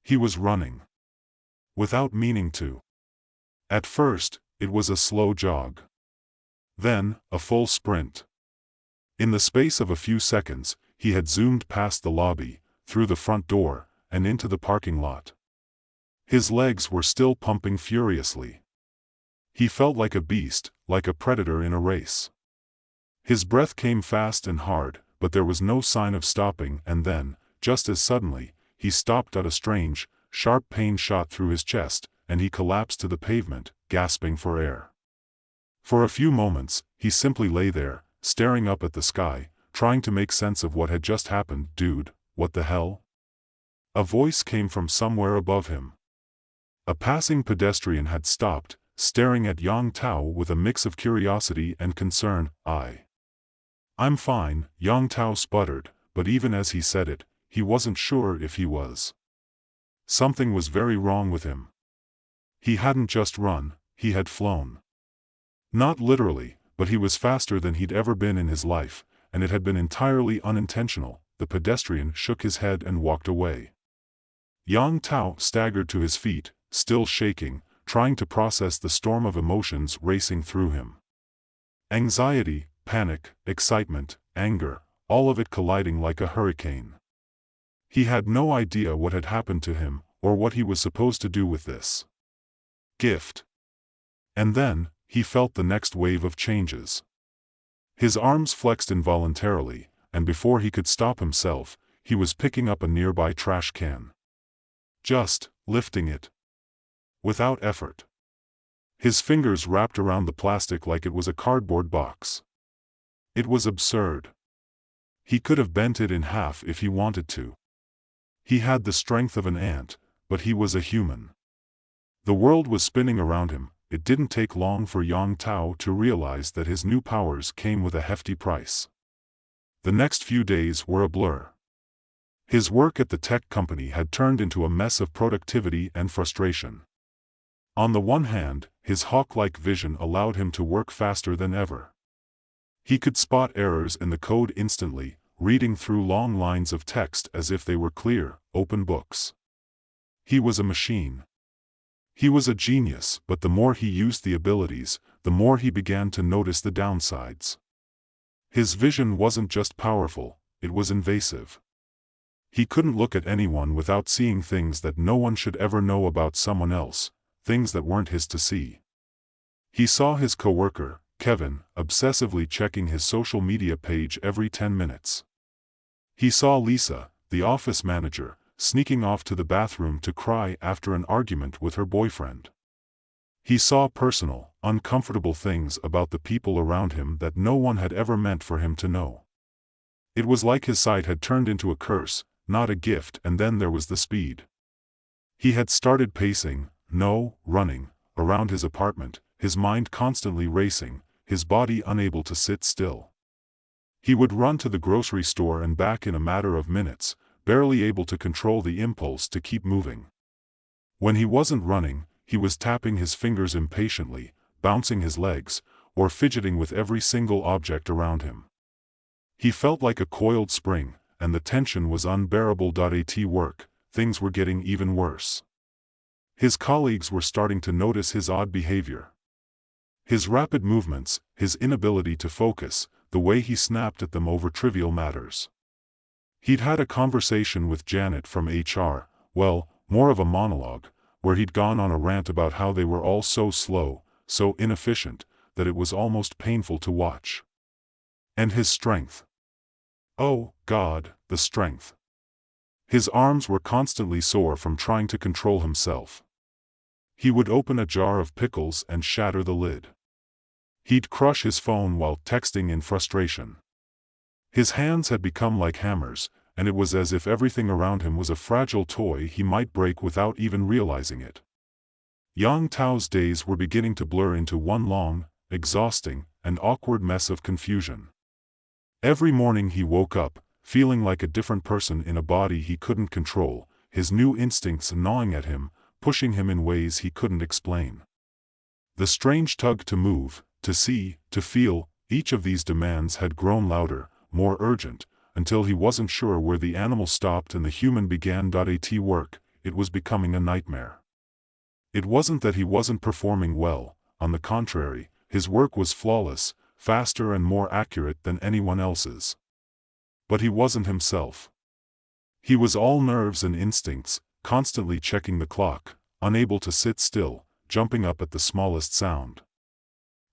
He was running. Without meaning to. At first, it was a slow jog. Then, a full sprint. In the space of a few seconds, he had zoomed past the lobby, through the front door, and into the parking lot. His legs were still pumping furiously. He felt like a beast, like a predator in a race. His breath came fast and hard, but there was no sign of stopping, and then, just as suddenly, he stopped at a strange, sharp pain shot through his chest, and he collapsed to the pavement, gasping for air. For a few moments, he simply lay there, staring up at the sky, trying to make sense of what had just happened. "Dude, what the hell?" A voice came from somewhere above him. A passing pedestrian had stopped, staring at Yang Tao with a mix of curiosity and concern. "I'm fine," Yang Tao sputtered, but even as he said it, he wasn't sure if he was. Something was very wrong with him. He hadn't just run, he had flown. Not literally, but he was faster than he'd ever been in his life, and it had been entirely unintentional. The pedestrian shook his head and walked away. Yang Tao staggered to his feet, still shaking, trying to process the storm of emotions racing through him. Anxiety, panic, excitement, anger, all of it colliding like a hurricane. He had no idea what had happened to him, or what he was supposed to do with this gift. And then, he felt the next wave of changes. His arms flexed involuntarily, and before he could stop himself, he was picking up a nearby trash can. Just lifting it. Without effort. His fingers wrapped around the plastic like it was a cardboard box. It was absurd. He could have bent it in half if he wanted to. He had the strength of an ant, but he was a human. The world was spinning around him, it didn't take long for Yang Tao to realize that his new powers came with a hefty price. The next few days were a blur. His work at the tech company had turned into a mess of productivity and frustration. On the one hand, his hawk-like vision allowed him to work faster than ever. He could spot errors in the code instantly, reading through long lines of text as if they were clear, open books. He was a machine. He was a genius, but the more he used the abilities, the more he began to notice the downsides. His vision wasn't just powerful, it was invasive. He couldn't look at anyone without seeing things that no one should ever know about someone else, things that weren't his to see. He saw his coworker, Kevin, obsessively checking his social media page every 10 minutes. He saw Lisa, the office manager, sneaking off to the bathroom to cry after an argument with her boyfriend. He saw personal, uncomfortable things about the people around him that no one had ever meant for him to know. It was like his sight had turned into a curse, not a gift, and then there was the speed. He had started pacing, running, around his apartment, his mind constantly racing, his body unable to sit still. He would run to the grocery store and back in a matter of minutes, barely able to control the impulse to keep moving. When he wasn't running, he was tapping his fingers impatiently, bouncing his legs, or fidgeting with every single object around him. He felt like a coiled spring, and the tension was unbearable. At work, things were getting even worse. His colleagues were starting to notice his odd behavior. His rapid movements, his inability to focus, the way he snapped at them over trivial matters. He'd had a conversation with Janet from HR, well, more of a monologue, where he'd gone on a rant about how they were all so slow, so inefficient, that it was almost painful to watch. And his strength. Oh, God, the strength. His arms were constantly sore from trying to control himself. He would open a jar of pickles and shatter the lid. He'd crush his phone while texting in frustration. His hands had become like hammers, and it was as if everything around him was a fragile toy he might break without even realizing it. Yang Tao's days were beginning to blur into one long, exhausting, and awkward mess of confusion. Every morning he woke up, feeling like a different person in a body he couldn't control, his new instincts gnawing at him, pushing him in ways he couldn't explain. The strange tug to move, to see, to feel, each of these demands had grown louder, more urgent, until he wasn't sure where the animal stopped and the human began. At work, it was becoming a nightmare. It wasn't that he wasn't performing well, on the contrary, his work was flawless, faster and more accurate than anyone else's. But he wasn't himself. He was all nerves and instincts, constantly checking the clock, unable to sit still, jumping up at the smallest sound.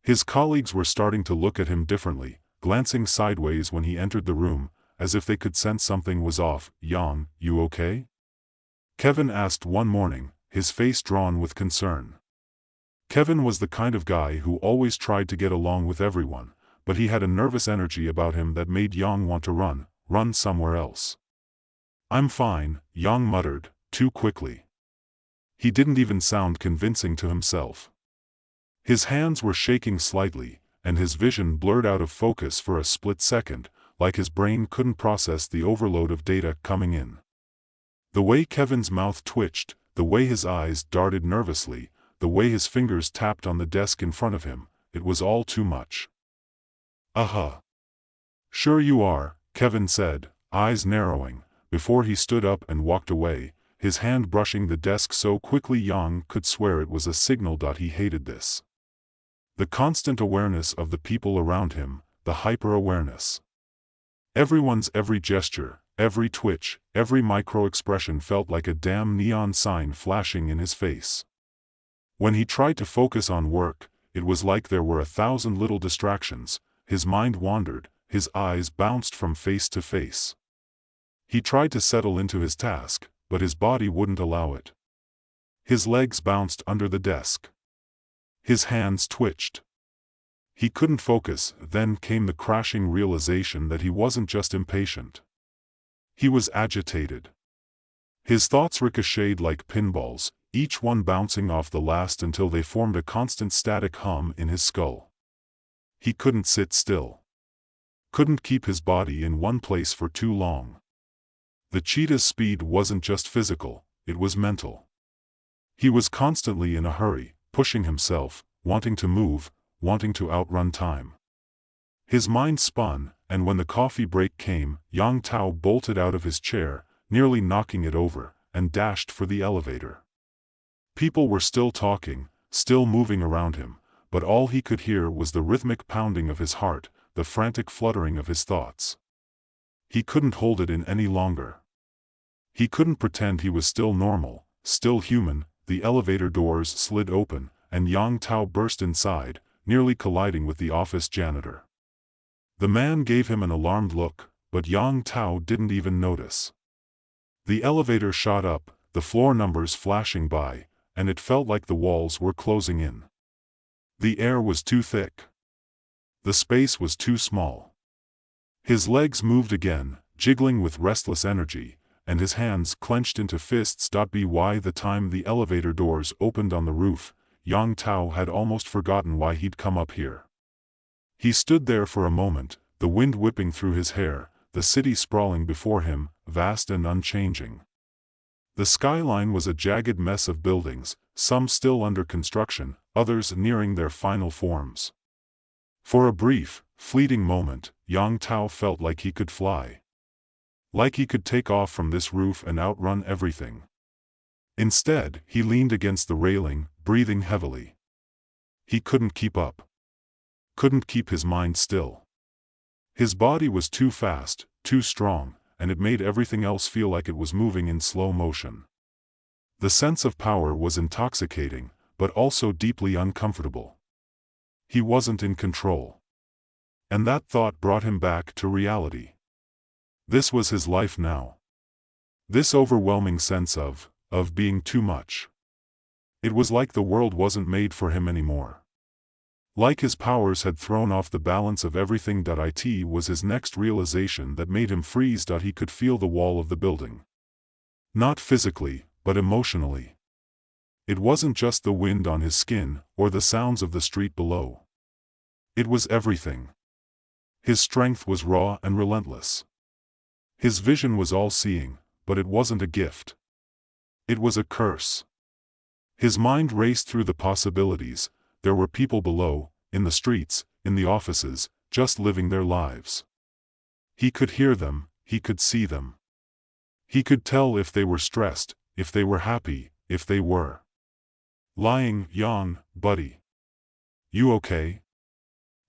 His colleagues were starting to look at him differently, glancing sideways when he entered the room, as if they could sense something was off. "Yang, you okay?" Kevin asked one morning, his face drawn with concern. Kevin was the kind of guy who always tried to get along with everyone, but he had a nervous energy about him that made Yang want to run somewhere else. "I'm fine," Yang muttered, too quickly. He didn't even sound convincing to himself. His hands were shaking slightly, and his vision blurred out of focus for a split second, like his brain couldn't process the overload of data coming in. The way Kevin's mouth twitched, the way his eyes darted nervously, the way his fingers tapped on the desk in front of him, it was all too much. "Sure you are," Kevin said, eyes narrowing, before he stood up and walked away, his hand brushing the desk so quickly Yang could swear it was a signal. He hated this. The constant awareness of the people around him, the hyper-awareness. Everyone's every gesture, every twitch, every micro-expression felt like a damn neon sign flashing in his face. When he tried to focus on work, it was like there were 1,000 little distractions, his mind wandered, his eyes bounced from face to face. He tried to settle into his task, but his body wouldn't allow it. His legs bounced under the desk. His hands twitched. He couldn't focus. Then came the crashing realization that he wasn't just impatient. He was agitated. His thoughts ricocheted like pinballs, each one bouncing off the last until they formed a constant static hum in his skull. He couldn't sit still. Couldn't keep his body in one place for too long. The cheetah's speed wasn't just physical, it was mental. He was constantly in a hurry, pushing himself, wanting to move, wanting to outrun time. His mind spun, and when the coffee break came, Yang Tao bolted out of his chair, nearly knocking it over, and dashed for the elevator. People were still talking, still moving around him, but all he could hear was the rhythmic pounding of his heart, the frantic fluttering of his thoughts. He couldn't hold it in any longer. He couldn't pretend he was still normal, still human. The elevator doors slid open, and Yang Tao burst inside, nearly colliding with the office janitor. The man gave him an alarmed look, but Yang Tao didn't even notice. The elevator shot up, the floor numbers flashing by, and it felt like the walls were closing in. The air was too thick. The space was too small. His legs moved again, jiggling with restless energy, and his hands clenched into fists. By the time the elevator doors opened on the roof, Yang Tao had almost forgotten why he'd come up here. He stood there for a moment, the wind whipping through his hair, the city sprawling before him, vast and unchanging. The skyline was a jagged mess of buildings, some still under construction, others nearing their final forms. For a brief, fleeting moment, Yang Tao felt like he could fly. Like he could take off from this roof and outrun everything. Instead, he leaned against the railing, breathing heavily. He couldn't keep up. Couldn't keep his mind still. His body was too fast, too strong, and it made everything else feel like it was moving in slow motion. The sense of power was intoxicating, but also deeply uncomfortable. He wasn't in control. And that thought brought him back to reality. This was his life now. This overwhelming sense of being too much. It was like the world wasn't made for him anymore. Like his powers had thrown off the balance of everything. It was his next realization that made him freeze. He could feel the wall of the building. Not physically, but emotionally. It wasn't just the wind on his skin, or the sounds of the street below. It was everything. His strength was raw and relentless. His vision was all-seeing, but it wasn't a gift. It was a curse. His mind raced through the possibilities. There were people below, in the streets, in the offices, just living their lives. He could hear them, he could see them. He could tell if they were stressed, if they were happy, if they were lying. Yang, buddy. You okay?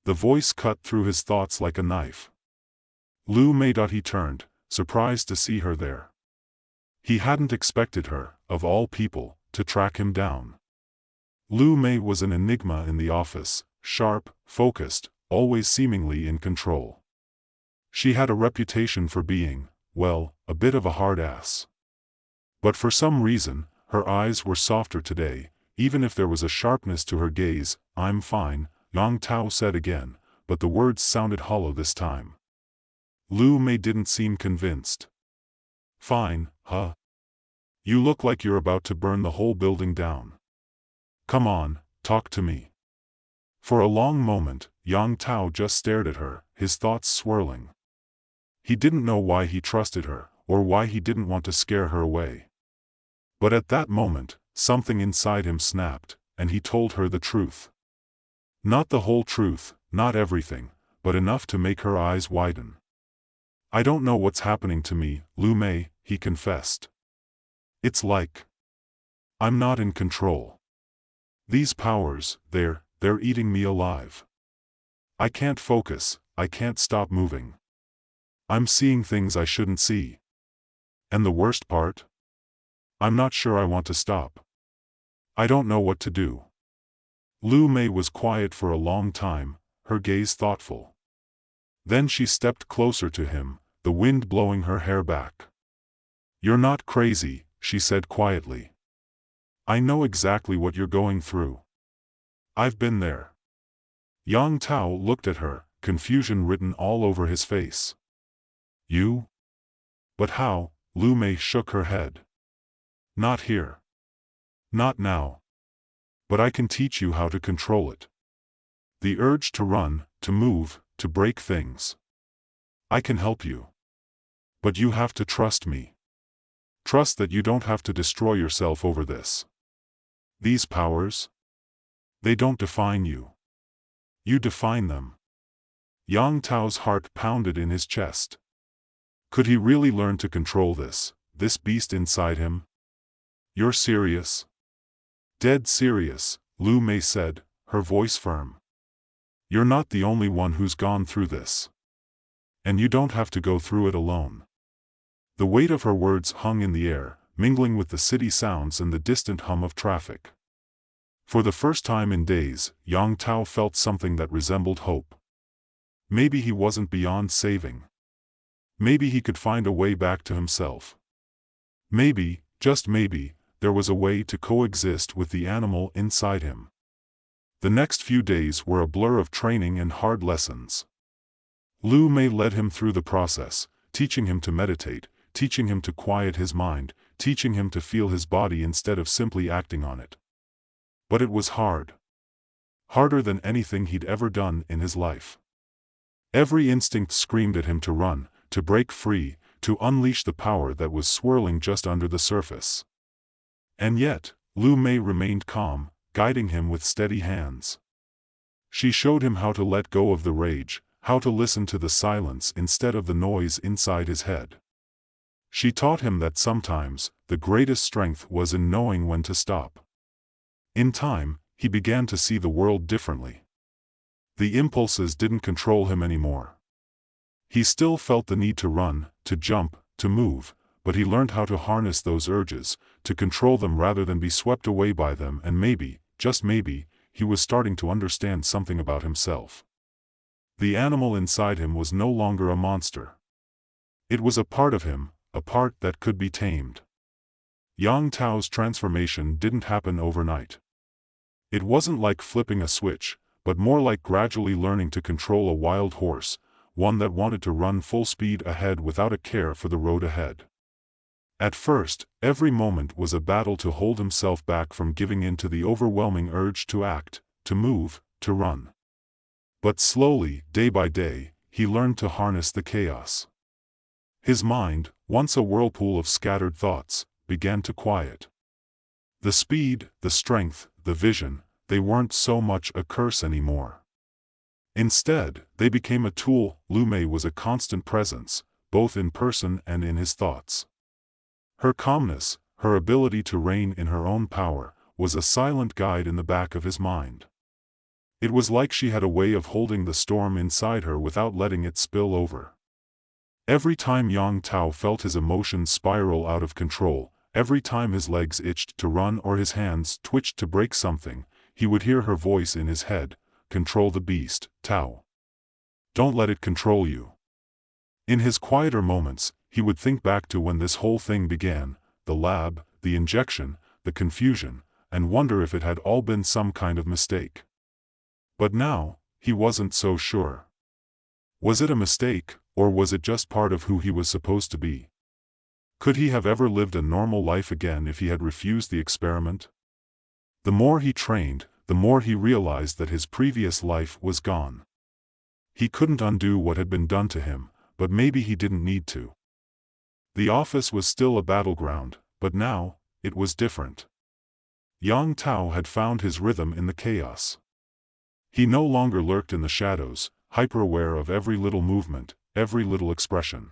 The voice cut through his thoughts like a knife. Lu Mei. He turned, surprised to see her there. He hadn't expected her, of all people, to track him down. Lu Mei was an enigma in the office, sharp, focused, always seemingly in control. She had a reputation for being, well, a bit of a hard ass. But for some reason, her eyes were softer today, even if there was a sharpness to her gaze. I'm fine, Yang Tao said again, but the words sounded hollow this time. Lu Mei didn't seem convinced. Fine, huh? You look like you're about to burn the whole building down. Come on, talk to me. For a long moment, Yang Tao just stared at her, his thoughts swirling. He didn't know why he trusted her, or why he didn't want to scare her away. But at that moment, something inside him snapped, and he told her the truth. Not the whole truth, not everything, but enough to make her eyes widen. I don't know what's happening to me, Lu Mei, he confessed. It's like I'm not in control. These powers, they're eating me alive. I can't focus, I can't stop moving. I'm seeing things I shouldn't see. And the worst part? I'm not sure I want to stop. I don't know what to do. Lu Mei was quiet for a long time, her gaze thoughtful. Then she stepped closer to him, the wind blowing her hair back. You're not crazy, she said quietly. I know exactly what you're going through. I've been there. Yang Tao looked at her, confusion written all over his face. You? But how? Lu Mei shook her head. Not here. Not now. But I can teach you how to control it. The urge to run, to move, to break things. I can help you. But you have to trust me. Trust that you don't have to destroy yourself over this. These powers? They don't define you. You define them. Yang Tao's heart pounded in his chest. Could he really learn to control this beast inside him? You're serious? Dead serious, Lu Mei said, her voice firm. You're not the only one who's gone through this. And you don't have to go through it alone. The weight of her words hung in the air, mingling with the city sounds and the distant hum of traffic. For the first time in days, Yang Tao felt something that resembled hope. Maybe he wasn't beyond saving. Maybe he could find a way back to himself. Maybe, just maybe, there was a way to coexist with the animal inside him. The next few days were a blur of training and hard lessons. Lu Mei led him through the process, teaching him to meditate, teaching him to quiet his mind, teaching him to feel his body instead of simply acting on it. But it was hard. Harder than anything he'd ever done in his life. Every instinct screamed at him to run, to break free, to unleash the power that was swirling just under the surface. And yet, Lu Mei remained calm, guiding him with steady hands. She showed him how to let go of the rage, how to listen to the silence instead of the noise inside his head. She taught him that sometimes, the greatest strength was in knowing when to stop. In time, he began to see the world differently. The impulses didn't control him anymore. He still felt the need to run, to jump, to move, but he learned how to harness those urges, to control them rather than be swept away by them, and maybe, just maybe, he was starting to understand something about himself. The animal inside him was no longer a monster. It was a part of him, a part that could be tamed. Yang Tao's transformation didn't happen overnight. It wasn't like flipping a switch, but more like gradually learning to control a wild horse, one that wanted to run full speed ahead without a care for the road ahead. At first, every moment was a battle to hold himself back from giving in to the overwhelming urge to act, to move, to run. But slowly, day by day, he learned to harness the chaos. His mind, once a whirlpool of scattered thoughts, began to quiet. The speed, the strength, the vision, they weren't so much a curse anymore. Instead, they became a tool. Lu Mei was a constant presence, both in person and in his thoughts. Her calmness, her ability to reign in her own power, was a silent guide in the back of his mind. It was like she had a way of holding the storm inside her without letting it spill over. Every time Yang Tao felt his emotions spiral out of control, every time his legs itched to run or his hands twitched to break something, he would hear her voice in his head, "Control the beast, Tao. Don't let it control you." In his quieter moments, he would think back to when this whole thing began, the lab, the injection, the confusion, and wonder if it had all been some kind of mistake. But now, he wasn't so sure. Was it a mistake, or was it just part of who he was supposed to be? Could he have ever lived a normal life again if he had refused the experiment? The more he trained, the more he realized that his previous life was gone. He couldn't undo what had been done to him, but maybe he didn't need to. The office was still a battleground, but now, it was different. Yang Tao had found his rhythm in the chaos. He no longer lurked in the shadows, hyper-aware of every little movement, every little expression.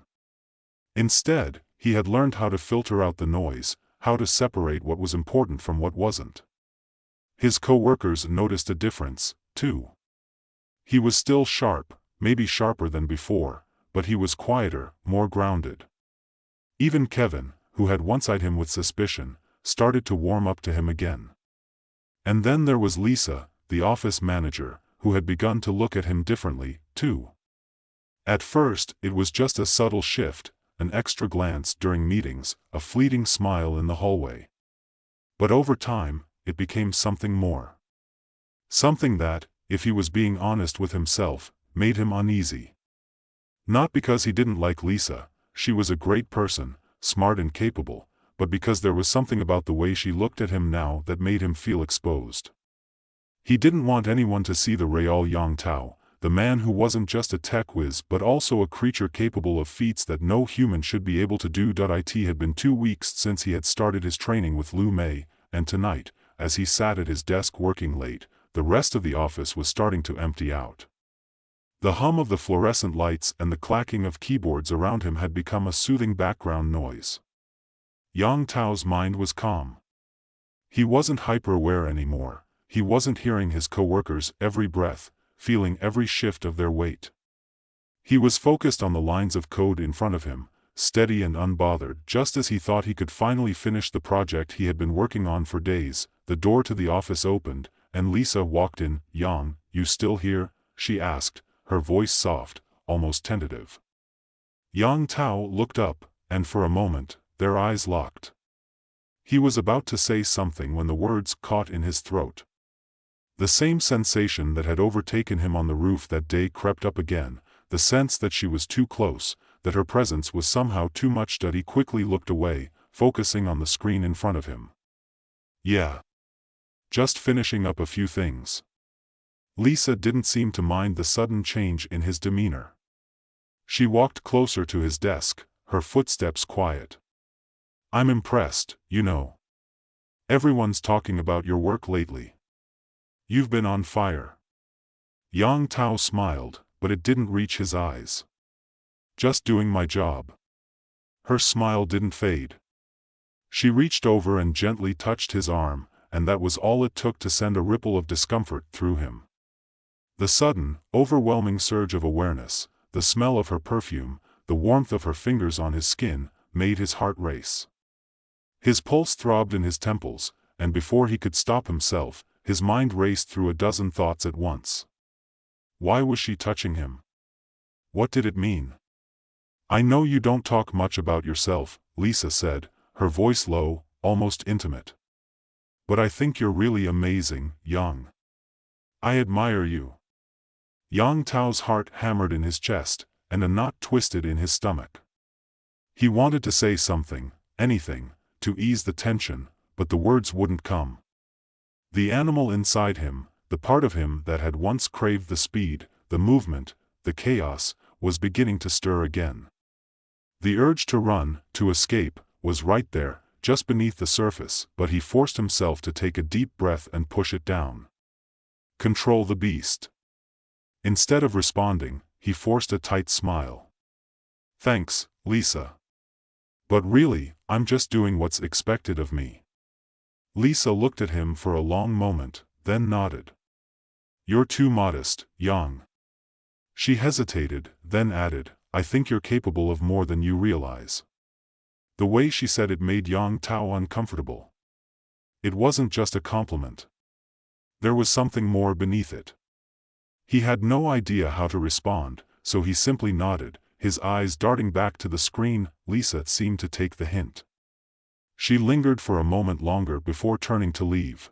Instead, he had learned how to filter out the noise, how to separate what was important from what wasn't. His co-workers noticed a difference, too. He was still sharp, maybe sharper than before, but he was quieter, more grounded. Even Kevin, who had once eyed him with suspicion, started to warm up to him again. And then there was Lisa, the office manager, who had begun to look at him differently, too. At first, it was just a subtle shift, an extra glance during meetings, a fleeting smile in the hallway. But over time, it became something more. Something that, if he was being honest with himself, made him uneasy. Not because he didn't like Lisa, she was a great person, smart and capable, but because there was something about the way she looked at him now that made him feel exposed. He didn't want anyone to see the real Yang Tao, the man who wasn't just a tech whiz but also a creature capable of feats that no human should be able to do. It had been 2 weeks since he had started his training with Lu Mei, and tonight, as he sat at his desk working late, the rest of the office was starting to empty out. The hum of the fluorescent lights and the clacking of keyboards around him had become a soothing background noise. Yang Tao's mind was calm. He wasn't hyper-aware anymore. He wasn't hearing his coworkers' every breath, feeling every shift of their weight. He was focused on the lines of code in front of him, steady and unbothered. Just as he thought he could finally finish the project he had been working on for days, the door to the office opened, and Lisa walked in. "Yang, you still here?" she asked, her voice soft, almost tentative. Yang Tao looked up, and for a moment, their eyes locked. He was about to say something when the words caught in his throat. The same sensation that had overtaken him on the roof that day crept up again, the sense that she was too close, that her presence was somehow too much. He quickly looked away, focusing on the screen in front of him. "Yeah. Just finishing up a few things." Lisa didn't seem to mind the sudden change in his demeanor. She walked closer to his desk, her footsteps quiet. "I'm impressed, you know. Everyone's talking about your work lately. You've been on fire." Yang Tao smiled, but it didn't reach his eyes. "Just doing my job." Her smile didn't fade. She reached over and gently touched his arm, and that was all it took to send a ripple of discomfort through him. The sudden, overwhelming surge of awareness, the smell of her perfume, the warmth of her fingers on his skin, made his heart race. His pulse throbbed in his temples, and before he could stop himself, his mind raced through a dozen thoughts at once. Why was she touching him? What did it mean? "I know you don't talk much about yourself," Lisa said, her voice low, almost intimate. "But I think you're really amazing, Yang. I admire you." Yang Tao's heart hammered in his chest, and a knot twisted in his stomach. He wanted to say something, anything, to ease the tension, but the words wouldn't come. The animal inside him, the part of him that had once craved the speed, the movement, the chaos, was beginning to stir again. The urge to run, to escape, was right there, just beneath the surface, but he forced himself to take a deep breath and push it down. Control the beast. Instead of responding, he forced a tight smile. "Thanks, Lisa. But really, I'm just doing what's expected of me." Lisa looked at him for a long moment, then nodded. "You're too modest, Yang." She hesitated, then added, "I think you're capable of more than you realize." The way she said it made Yang Tao uncomfortable. It wasn't just a compliment. There was something more beneath it. He had no idea how to respond, so he simply nodded, his eyes darting back to the screen. Lisa seemed to take the hint. She lingered for a moment longer before turning to leave.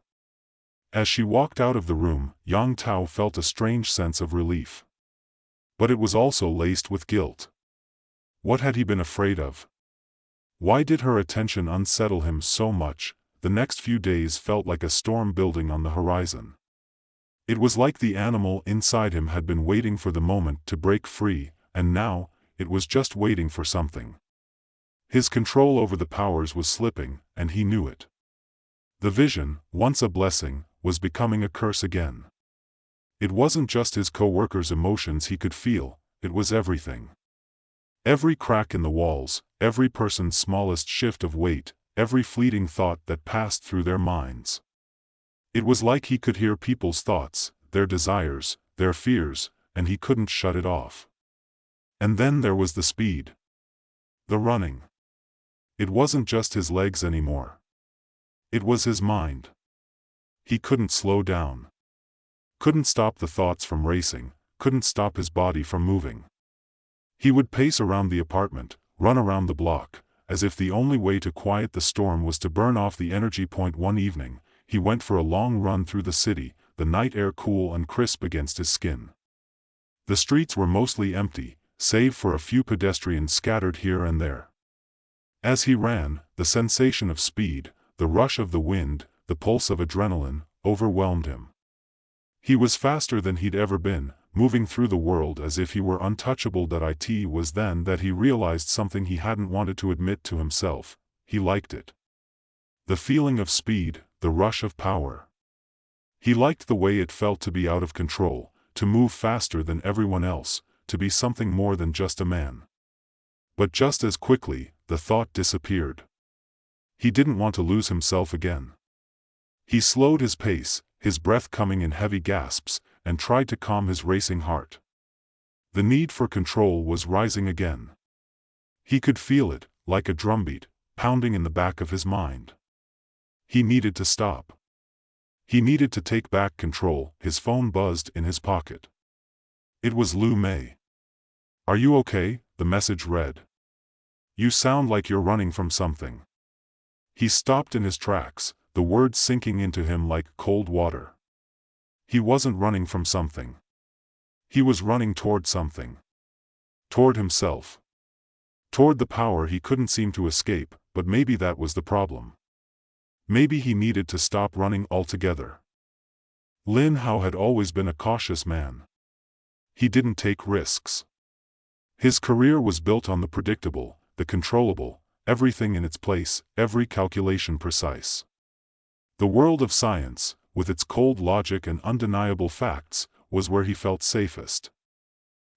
As she walked out of the room, Yang Tao felt a strange sense of relief. But it was also laced with guilt. What had he been afraid of? Why did her attention unsettle him so much? The next few days felt like a storm building on the horizon. It was like the animal inside him had been waiting for the moment to break free, and now, it was just waiting for something. His control over the powers was slipping, and he knew it. The vision, once a blessing, was becoming a curse again. It wasn't just his co-workers' emotions he could feel, it was everything. Every crack in the walls, every person's smallest shift of weight, every fleeting thought that passed through their minds. It was like he could hear people's thoughts, their desires, their fears, and he couldn't shut it off. And then there was the speed. The running. It wasn't just his legs anymore. It was his mind. He couldn't slow down. Couldn't stop the thoughts from racing, couldn't stop his body from moving. He would pace around the apartment, run around the block, as if the only way to quiet the storm was to burn off the energy. One evening, he went for a long run through the city, the night air cool and crisp against his skin. The streets were mostly empty, save for a few pedestrians scattered here and there. As he ran, the sensation of speed, the rush of the wind, the pulse of adrenaline, overwhelmed him. He was faster than he'd ever been, moving through the world as if he were untouchable. It was then that he realized something he hadn't wanted to admit to himself: he liked it. The feeling of speed, the rush of power. He liked the way it felt to be out of control, to move faster than everyone else, to be something more than just a man. But just as quickly, the thought disappeared. He didn't want to lose himself again. He slowed his pace, his breath coming in heavy gasps, and tried to calm his racing heart. The need for control was rising again. He could feel it, like a drumbeat, pounding in the back of his mind. He needed to stop. He needed to take back control. His phone buzzed in his pocket. It was Lu Mei. "Are you okay?" the message read. "You sound like you're running from something." He stopped in his tracks, the words sinking into him like cold water. He wasn't running from something. He was running toward something. Toward himself. Toward the power he couldn't seem to escape, but maybe that was the problem. Maybe he needed to stop running altogether. Lin Hao had always been a cautious man. He didn't take risks. His career was built on the predictable, the controllable, everything in its place, every calculation precise. The world of science, with its cold logic and undeniable facts, was where he felt safest.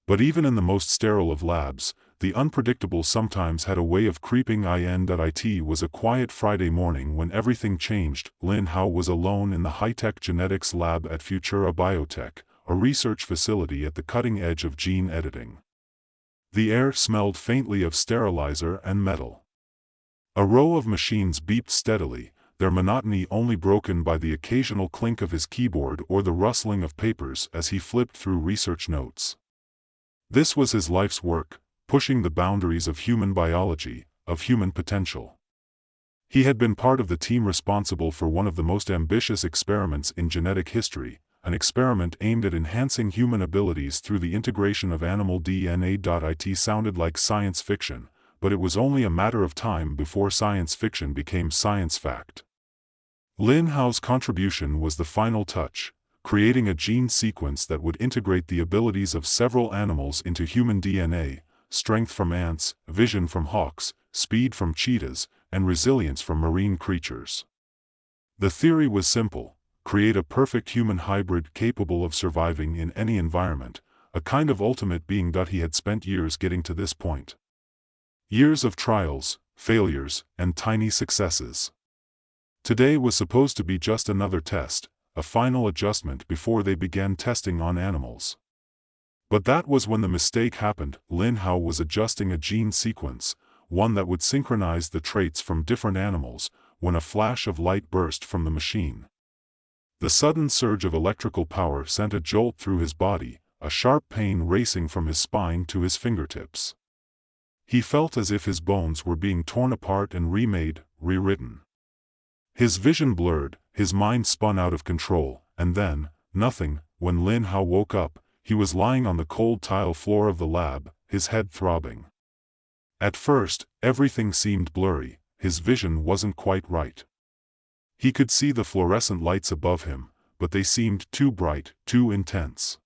But even in the most sterile of labs, the unpredictable sometimes had a way of creeping in. It was a quiet Friday morning when everything changed. Lin Hao was alone in the high-tech genetics lab at Futura Biotech, a research facility at the cutting edge of gene editing. The air smelled faintly of sterilizer and metal. A row of machines beeped steadily, their monotony only broken by the occasional clink of his keyboard or the rustling of papers as he flipped through research notes. This was his life's work, pushing the boundaries of human biology, of human potential. He had been part of the team responsible for one of the most ambitious experiments in genetic history, an experiment aimed at enhancing human abilities through the integration of animal DNA. It sounded like science fiction, but it was only a matter of time before science fiction became science fact. Lin Hao's contribution was the final touch, creating a gene sequence that would integrate the abilities of several animals into human DNA: strength from ants, vision from hawks, speed from cheetahs, and resilience from marine creatures. The theory was simple: create a perfect human hybrid capable of surviving in any environment, a kind of ultimate being. He had spent years getting to this point. Years of trials, failures, and tiny successes. Today was supposed to be just another test, a final adjustment before they began testing on animals. But that was when the mistake happened. Lin Hao was adjusting a gene sequence, one that would synchronize the traits from different animals, when a flash of light burst from the machine. The sudden surge of electrical power sent a jolt through his body, a sharp pain racing from his spine to his fingertips. He felt as if his bones were being torn apart and remade, rewritten. His vision blurred, his mind spun out of control, and then, nothing. When Lin Hao woke up, he was lying on the cold tile floor of the lab, his head throbbing. At first, everything seemed blurry, his vision wasn't quite right. He could see the fluorescent lights above him, but they seemed too bright, too intense.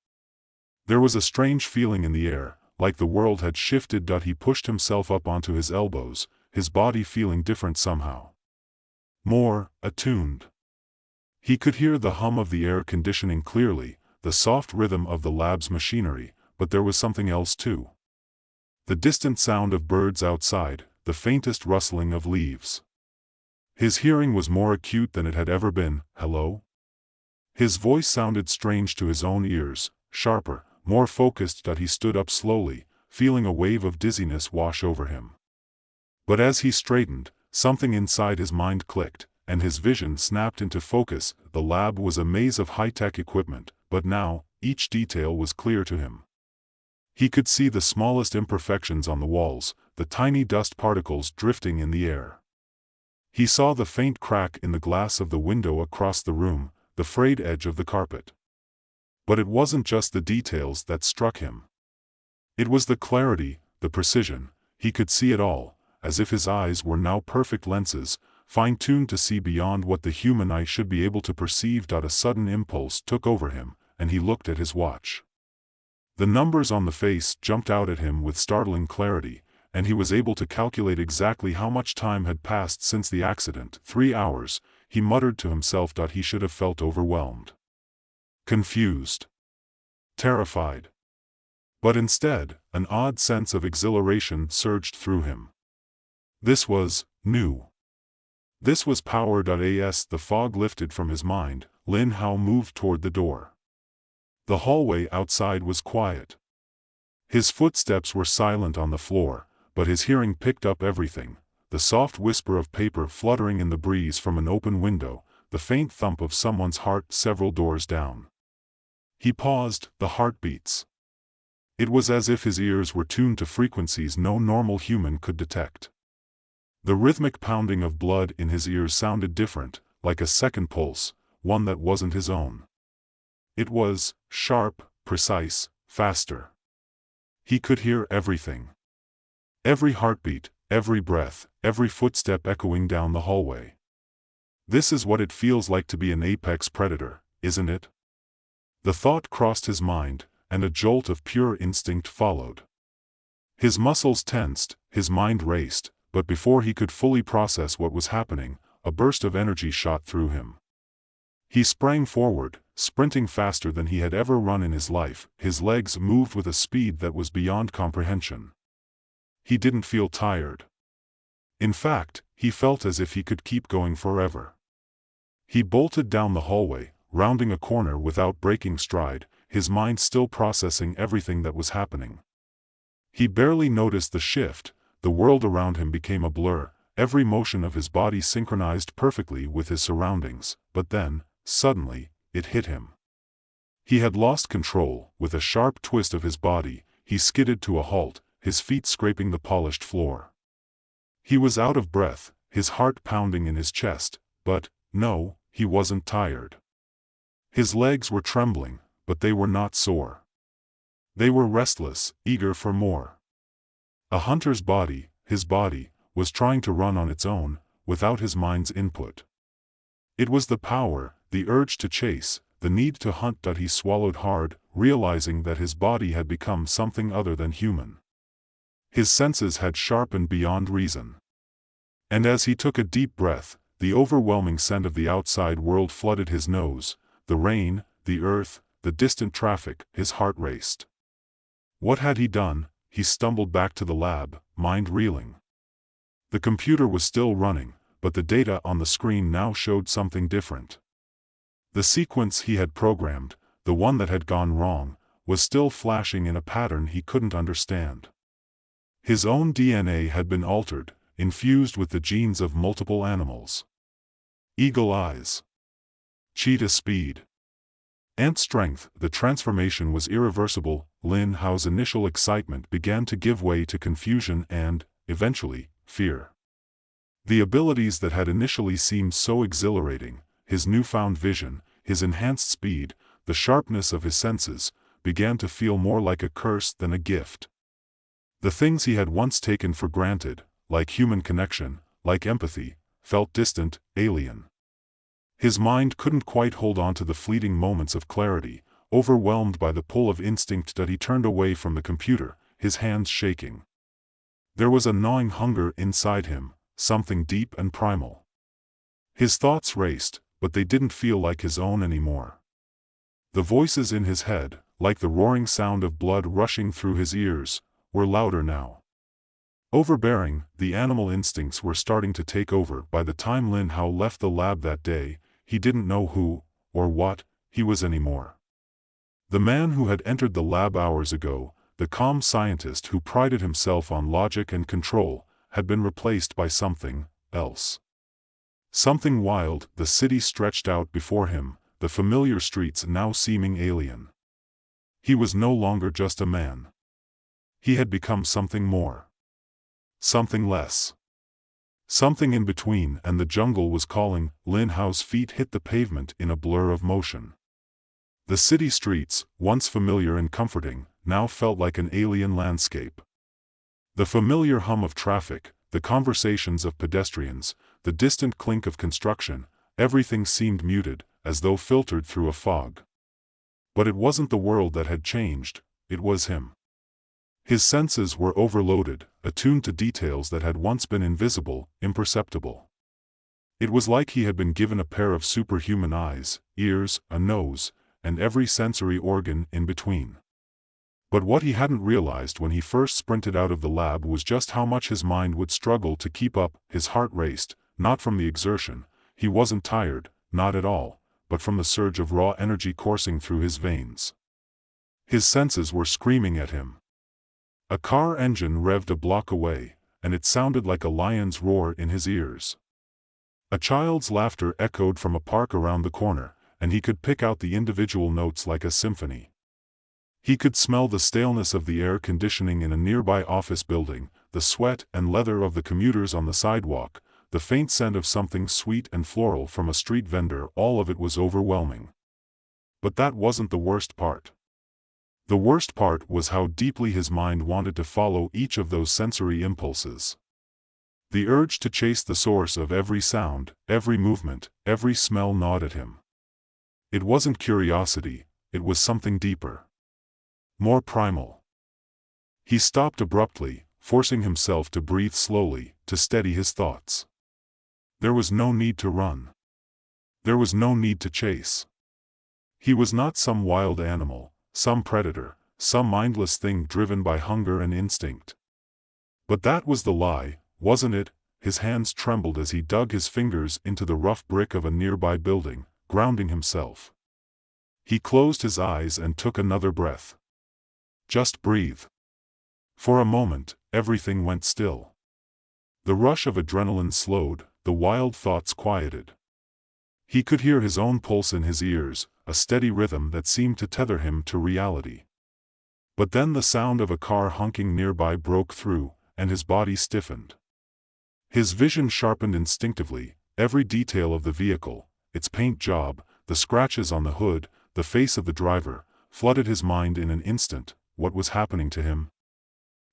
There was a strange feeling in the air, like the world had shifted. He pushed himself up onto his elbows, his body feeling different somehow. More attuned. He could hear the hum of the air conditioning clearly, the soft rhythm of the lab's machinery, but there was something else too. The distant sound of birds outside, the faintest rustling of leaves. His hearing was more acute than it had ever been. "Hello?" His voice sounded strange to his own ears, sharper, more focused. He stood up slowly, feeling a wave of dizziness wash over him. But as he straightened, something inside his mind clicked, and his vision snapped into focus. The lab was a maze of high-tech equipment, but now, each detail was clear to him. He could see the smallest imperfections on the walls, the tiny dust particles drifting in the air. He saw the faint crack in the glass of the window across the room, the frayed edge of the carpet. But it wasn't just the details that struck him. It was the clarity, the precision. He could see it all, as if his eyes were now perfect lenses, fine-tuned to see beyond what the human eye should be able to perceive. A sudden impulse took over him, and he looked at his watch. The numbers on the face jumped out at him with startling clarity, and he was able to calculate exactly how much time had passed since the accident. 3 hours, he muttered to himself. He should have felt overwhelmed, confused, terrified. But instead, an odd sense of exhilaration surged through him. This was new. This was power. As the fog lifted from his mind, Lin Hao moved toward the door. The hallway outside was quiet. His footsteps were silent on the floor, but his hearing picked up everything: the soft whisper of paper fluttering in the breeze from an open window, the faint thump of someone's heart several doors down. He paused, the heartbeats. It was as if his ears were tuned to frequencies no normal human could detect. The rhythmic pounding of blood in his ears sounded different, like a second pulse, one that wasn't his own. It was sharp, precise, faster. He could hear everything. Every heartbeat, every breath, every footstep echoing down the hallway. This is what it feels like to be an apex predator, isn't it? The thought crossed his mind, and a jolt of pure instinct followed. His muscles tensed, his mind raced, but before he could fully process what was happening, a burst of energy shot through him. He sprang forward, sprinting faster than he had ever run in his life. His legs moved with a speed that was beyond comprehension. He didn't feel tired. In fact, he felt as if he could keep going forever. He bolted down the hallway, rounding a corner without breaking stride, his mind still processing everything that was happening. He barely noticed the shift. The world around him became a blur, every motion of his body synchronized perfectly with his surroundings, but then, suddenly, it hit him. He had lost control. With a sharp twist of his body, he skidded to a halt, his feet scraping the polished floor. He was out of breath, his heart pounding in his chest, but, no, he wasn't tired. His legs were trembling, but they were not sore. They were restless, eager for more. A hunter's body, his body, was trying to run on its own, without his mind's input. It was the power, the urge to chase, the need to hunt. He swallowed hard, realizing that his body had become something other than human. His senses had sharpened beyond reason. And as he took a deep breath, the overwhelming scent of the outside world flooded his nose, the rain, the earth, the distant traffic. His heart raced. What had he done? He stumbled back to the lab, mind reeling. The computer was still running, but the data on the screen now showed something different. The sequence he had programmed, the one that had gone wrong, was still flashing in a pattern he couldn't understand. His own DNA had been altered, infused with the genes of multiple animals. Eagle eyes. Cheetah speed. Ant strength. The transformation was irreversible. Lin Hao's initial excitement began to give way to confusion and, eventually, fear. The abilities that had initially seemed so exhilarating, his newfound vision, his enhanced speed, the sharpness of his senses, began to feel more like a curse than a gift. The things he had once taken for granted, like human connection, like empathy, felt distant, alien. His mind couldn't quite hold on to the fleeting moments of clarity. Overwhelmed by the pull of instinct, he turned away from the computer, his hands shaking. There was a gnawing hunger inside him, something deep and primal. His thoughts raced, but they didn't feel like his own anymore. The voices in his head, like the roaring sound of blood rushing through his ears, were louder now. Overbearing, the animal instincts were starting to take over. By the time Lin Hao left the lab that day, he didn't know who, or what, he was anymore. The man who had entered the lab hours ago, the calm scientist who prided himself on logic and control, had been replaced by something else. Something wild. The city stretched out before him, the familiar streets now seeming alien. He was no longer just a man. He had become something more. Something less. Something in between, and the jungle was calling. Lin Hao's feet hit the pavement in a blur of motion. The city streets, once familiar and comforting, now felt like an alien landscape. The familiar hum of traffic, the conversations of pedestrians, the distant clink of construction, everything seemed muted, as though filtered through a fog. But it wasn't the world that had changed, it was him. His senses were overloaded, attuned to details that had once been invisible, imperceptible. It was like he had been given a pair of superhuman eyes, ears, a nose, and every sensory organ in between. But what he hadn't realized when he first sprinted out of the lab was just how much his mind would struggle to keep up. His heart raced, not from the exertion. He wasn't tired, not at all, but from the surge of raw energy coursing through his veins. His senses were screaming at him. A car engine revved a block away, and it sounded like a lion's roar in his ears. A child's laughter echoed from a park around the corner, and he could pick out the individual notes like a symphony. He could smell the staleness of the air conditioning in a nearby office building, the sweat and leather of the commuters on the sidewalk, the faint scent of something sweet and floral from a street vendor. All of it was overwhelming. But that wasn't the worst part. The worst part was how deeply his mind wanted to follow each of those sensory impulses. The urge to chase the source of every sound, every movement, every smell gnawed at him. It wasn't curiosity, it was something deeper. More primal. He stopped abruptly, forcing himself to breathe slowly, to steady his thoughts. There was no need to run. There was no need to chase. He was not some wild animal, some predator, some mindless thing driven by hunger and instinct. But that was the lie, wasn't it? His hands trembled as he dug his fingers into the rough brick of a nearby building, grounding himself. He closed his eyes and took another breath. Just breathe. For a moment, everything went still. The rush of adrenaline slowed, the wild thoughts quieted. He could hear his own pulse in his ears, a steady rhythm that seemed to tether him to reality. But then the sound of a car honking nearby broke through, and his body stiffened. His vision sharpened instinctively, every detail of the vehicle, its paint job, the scratches on the hood, the face of the driver, flooded his mind in an instant. What was happening to him?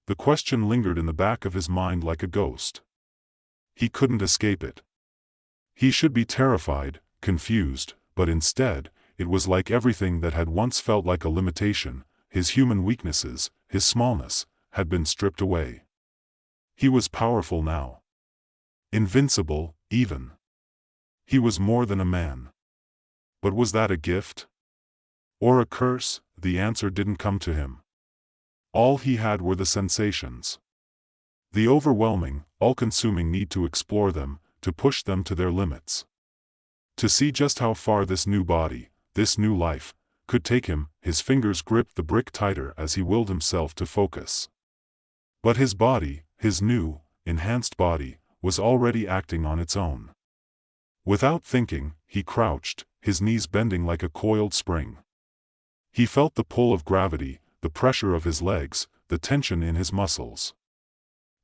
The question lingered in the back of his mind like a ghost. He couldn't escape it. He should be terrified, confused, but instead, it was like everything that had once felt like a limitation, his human weaknesses, his smallness, had been stripped away. He was powerful now. Invincible, even. He was more than a man. But was that a gift? Or a curse? The answer didn't come to him. All he had were the sensations. The overwhelming, all-consuming need to explore them, to push them to their limits. To see just how far this new body, this new life, could take him. His fingers gripped the brick tighter as he willed himself to focus. But his body, his new, enhanced body, was already acting on its own. Without thinking, he crouched, his knees bending like a coiled spring. He felt the pull of gravity, the pressure of his legs, the tension in his muscles.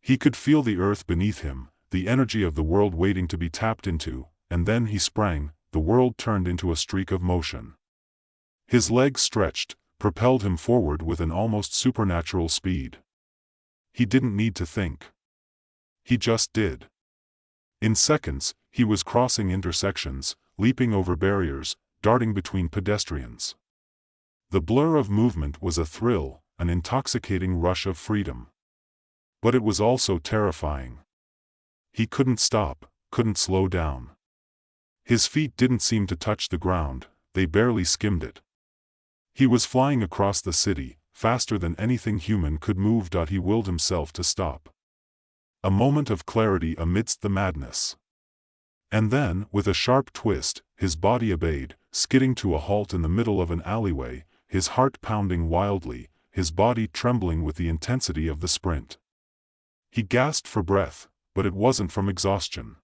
He could feel the earth beneath him, the energy of the world waiting to be tapped into, and then he sprang. The world turned into a streak of motion. His legs stretched, propelled him forward with an almost supernatural speed. He didn't need to think. He just did. In seconds, he was crossing intersections, leaping over barriers, darting between pedestrians. The blur of movement was a thrill, an intoxicating rush of freedom. But it was also terrifying. He couldn't stop, couldn't slow down. His feet didn't seem to touch the ground, they barely skimmed it. He was flying across the city, faster than anything human could move. He willed himself to stop. A moment of clarity amidst the madness. And then, with a sharp twist, his body obeyed, skidding to a halt in the middle of an alleyway, his heart pounding wildly, his body trembling with the intensity of the sprint. He gasped for breath, but it wasn't from exhaustion.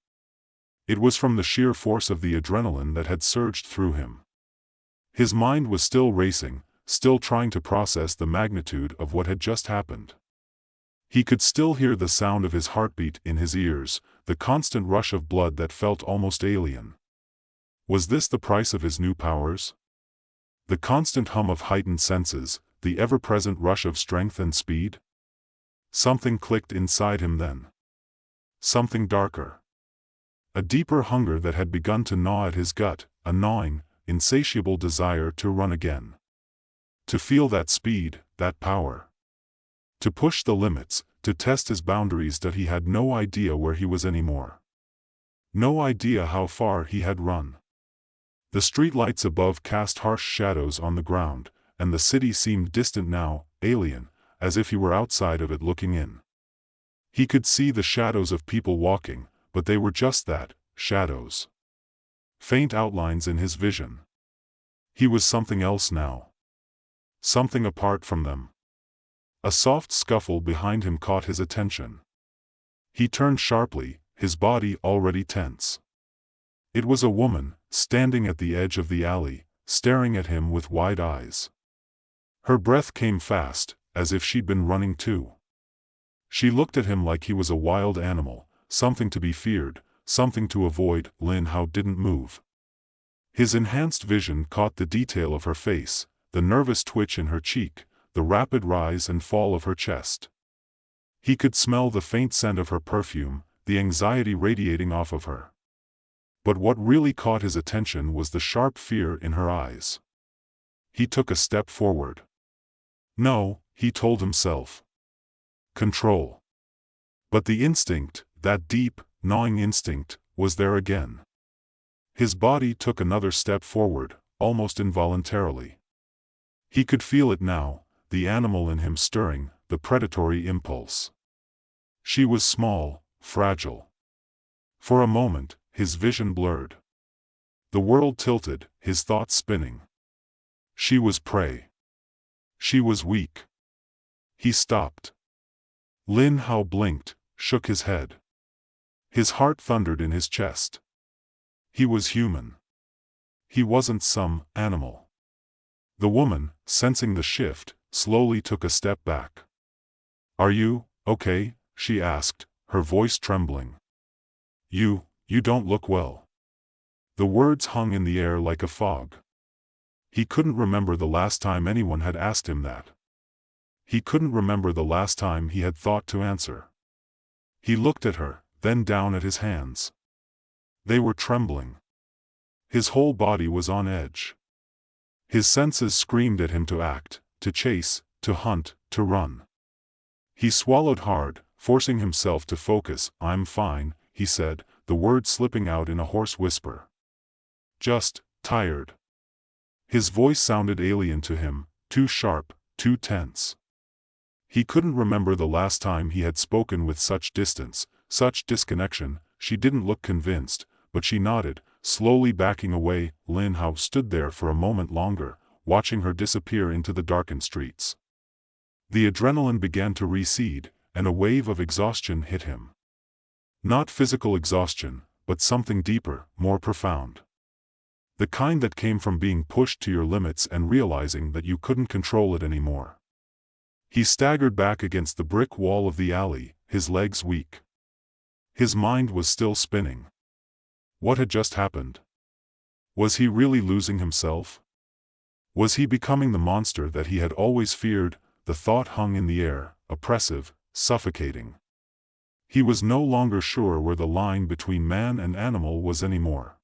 It was from the sheer force of the adrenaline that had surged through him. His mind was still racing, still trying to process the magnitude of what had just happened. He could still hear the sound of his heartbeat in his ears, the constant rush of blood that felt almost alien. Was this the price of his new powers? The constant hum of heightened senses, the ever-present rush of strength and speed? Something clicked inside him then. something darker. A deeper hunger that had begun to gnaw at his gut, a gnawing, insatiable desire to run again. To feel that speed, that power. To push the limits, to test his boundaries that he had no idea where he was anymore. No idea how far he had run. The streetlights above cast harsh shadows on the ground, and the city seemed distant now, alien, as if he were outside of it looking in. He could see the shadows of people walking, but they were just that, shadows. Faint outlines in his vision. He was something else now. Something apart from them. A soft scuffle behind him caught his attention. He turned sharply, his body already tense. It was a woman, standing at the edge of the alley, staring at him with wide eyes. Her breath came fast, as if she'd been running too. She looked at him like he was a wild animal, something to be feared, something to avoid. Lin Hao didn't move. His enhanced vision caught the detail of her face, the nervous twitch in her cheek, the rapid rise and fall of her chest. He could smell the faint scent of her perfume, the anxiety radiating off of her. But what really caught his attention was the sharp fear in her eyes. He took a step forward. No, he told himself. Control. But the instinct, that deep, gnawing instinct, was there again. His body took another step forward, almost involuntarily. He could feel it now, the animal in him stirring, the predatory impulse. She was small, fragile. For a moment, his vision blurred. The world tilted, his thoughts spinning. She was prey. She was weak. He stopped. Lin Hao blinked, shook his head. His heart thundered in his chest. He was human. He wasn't some animal. The woman, sensing the shift, slowly took a step back. "Are you okay?" she asked, her voice trembling. You don't look well." The words hung in the air like a fog. He couldn't remember the last time anyone had asked him that. He couldn't remember the last time he had thought to answer. He looked at her, then down at his hands. They were trembling. His whole body was on edge. His senses screamed at him to act, to chase, to hunt, to run. He swallowed hard, forcing himself to focus. "I'm fine," he said, the words slipping out in a hoarse whisper. "Just tired." His voice sounded alien to him, too sharp, too tense. He couldn't remember the last time he had spoken with such distance, such disconnection. She didn't look convinced, but she nodded, slowly backing away. Lin Hao stood there for a moment longer, watching her disappear into the darkened streets. The adrenaline began to recede, and a wave of exhaustion hit him. Not physical exhaustion, but something deeper, more profound. The kind that came from being pushed to your limits and realizing that you couldn't control it anymore. He staggered back against the brick wall of the alley, his legs weak. His mind was still spinning. What had just happened? Was he really losing himself? Was he becoming the monster that he had always feared? The thought hung in the air, oppressive, suffocating. He was no longer sure where the line between man and animal was anymore.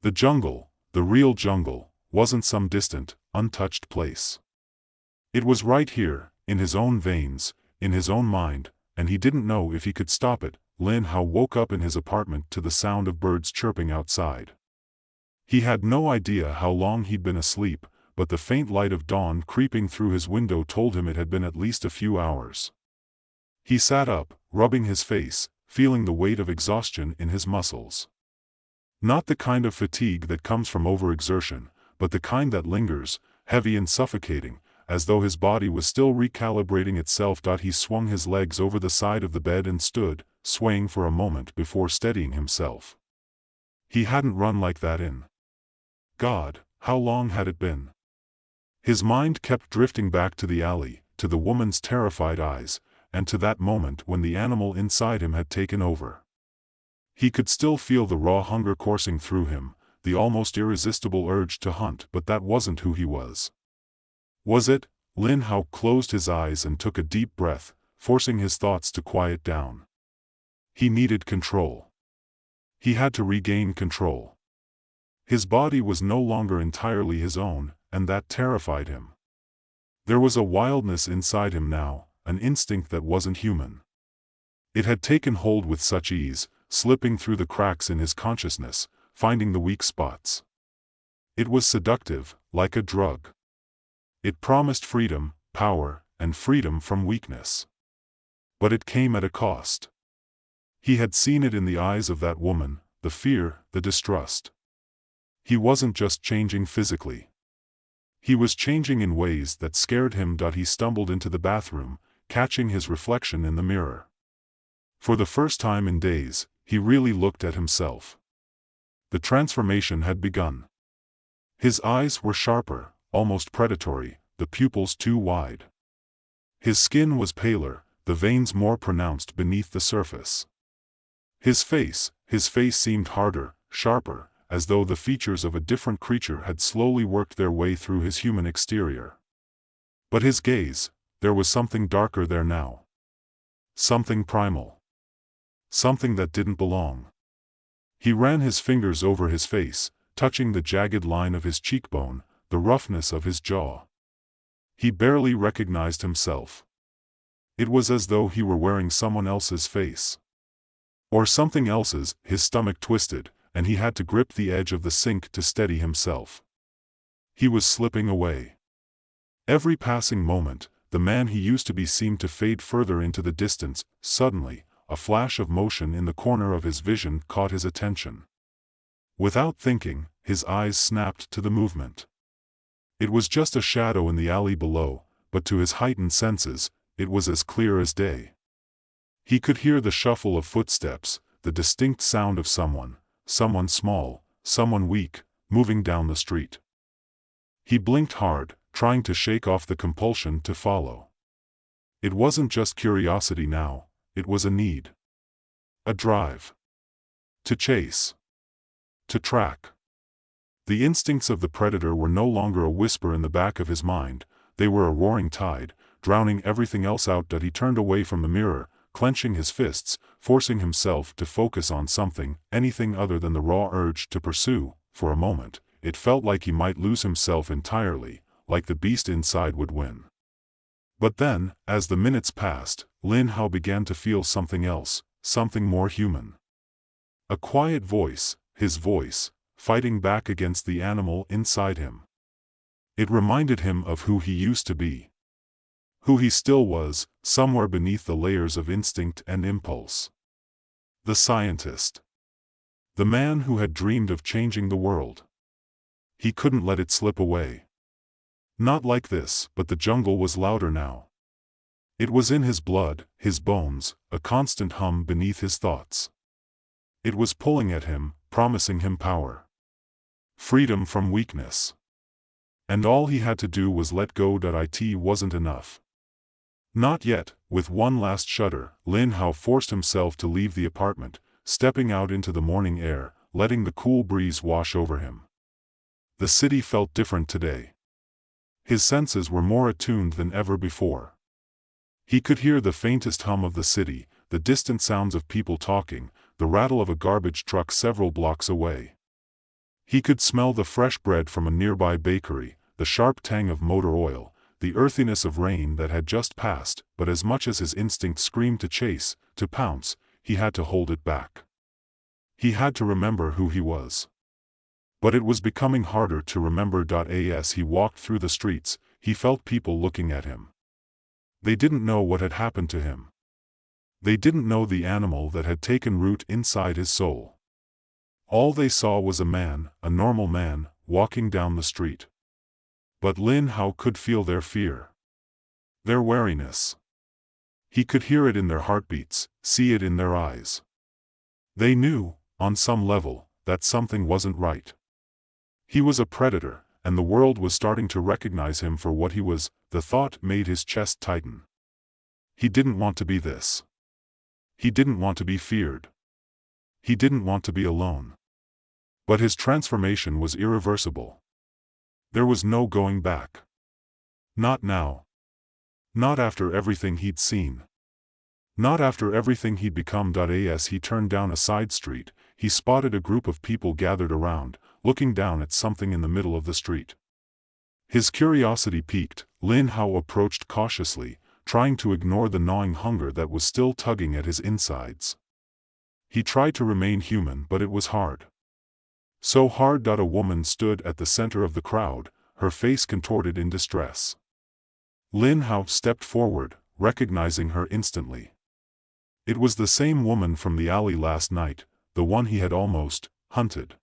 The jungle, the real jungle, wasn't some distant, untouched place. It was right here, in his own veins, in his own mind, and he didn't know if he could stop it. Lin Hao woke up in his apartment to the sound of birds chirping outside. He had no idea how long he'd been asleep, but the faint light of dawn creeping through his window told him it had been at least a few hours. He sat up, rubbing his face, feeling the weight of exhaustion in his muscles. Not the kind of fatigue that comes from overexertion, but the kind that lingers, heavy and suffocating, as though his body was still recalibrating itself. He swung his legs over the side of the bed and stood, swaying for a moment before steadying himself. He hadn't run like that in. God, how long had it been? His mind kept drifting back to the alley, to the woman's terrified eyes, and to that moment when the animal inside him had taken over. He could still feel the raw hunger coursing through him, the almost irresistible urge to hunt, but that wasn't who he was. Was it? Lin Hao closed his eyes and took a deep breath, forcing his thoughts to quiet down. He needed control. He had to regain control. His body was no longer entirely his own, and that terrified him. There was a wildness inside him now, an instinct that wasn't human. It had taken hold with such ease, slipping through the cracks in his consciousness, finding the weak spots. It was seductive, like a drug. It promised freedom, power, and freedom from weakness. But it came at a cost. He had seen it in the eyes of that woman, the fear, the distrust. He wasn't just changing physically. He was changing in ways that scared him. He stumbled into the bathroom, catching his reflection in the mirror. For the first time in days, he really looked at himself. The transformation had begun. His eyes were sharper, almost predatory, the pupils too wide. His skin was paler, the veins more pronounced beneath the surface. His face seemed harder, sharper, as though the features of a different creature had slowly worked their way through his human exterior. But his gaze, there was something darker there now. Something primal. Something that didn't belong. He ran his fingers over his face, touching the jagged line of his cheekbone, the roughness of his jaw. He barely recognized himself. It was as though he were wearing someone else's face. Or something else's. His stomach twisted, and he had to grip the edge of the sink to steady himself. He was slipping away. Every passing moment, the man he used to be seemed to fade further into the distance. Suddenly, a flash of motion in the corner of his vision caught his attention. Without thinking, his eyes snapped to the movement. It was just a shadow in the alley below, but to his heightened senses, it was as clear as day. He could hear the shuffle of footsteps, the distinct sound of someone small, someone weak, moving down the street. He blinked hard, trying to shake off the compulsion to follow. It wasn't just curiosity now, it was a need. A drive. To chase. To track. The instincts of the predator were no longer a whisper in the back of his mind, they were a roaring tide, drowning everything else out. He turned away from the mirror, clenching his fists, forcing himself to focus on something, anything other than the raw urge to pursue. For a moment, it felt like he might lose himself entirely, like the beast inside would win. But then, as the minutes passed, Lin Hao began to feel something else, something more human. A quiet voice, his voice, fighting back against the animal inside him. It reminded him of who he used to be. Who he still was, somewhere beneath the layers of instinct and impulse. The scientist. The man who had dreamed of changing the world. He couldn't let it slip away. Not like this. But the jungle was louder now. It was in his blood, his bones, a constant hum beneath his thoughts. It was pulling at him, promising him power. Freedom from weakness. And all he had to do was let go. It wasn't enough. Not yet. With one last shudder, Lin Hao forced himself to leave the apartment, stepping out into the morning air, letting the cool breeze wash over him. The city felt different today. His senses were more attuned than ever before. He could hear the faintest hum of the city, the distant sounds of people talking, the rattle of a garbage truck several blocks away. He could smell the fresh bread from a nearby bakery, the sharp tang of motor oil, the earthiness of rain that had just passed. But as much as his instinct screamed to chase, to pounce, he had to hold it back. He had to remember who he was. But it was becoming harder to remember. As he walked through the streets, he felt people looking at him. They didn't know what had happened to him. They didn't know the animal that had taken root inside his soul. All they saw was a man, a normal man, walking down the street. But Lin Hao could feel their fear. Their wariness. He could hear it in their heartbeats, see it in their eyes. They knew, on some level, that something wasn't right. He was a predator, and the world was starting to recognize him for what he was. The thought made his chest tighten. He didn't want to be this. He didn't want to be feared. He didn't want to be alone. But his transformation was irreversible. There was no going back. Not now. Not after everything he'd seen. Not after everything he'd become. As he turned down a side street, he spotted a group of people gathered around, looking down at something in the middle of the street. His curiosity piqued. Lin Hao approached cautiously, trying to ignore the gnawing hunger that was still tugging at his insides. He tried to remain human, but it was hard. So hard. A woman stood at the center of the crowd, her face contorted in distress. Lin Hao stepped forward, recognizing her instantly. It was the same woman from the alley last night, the one he had almost hunted.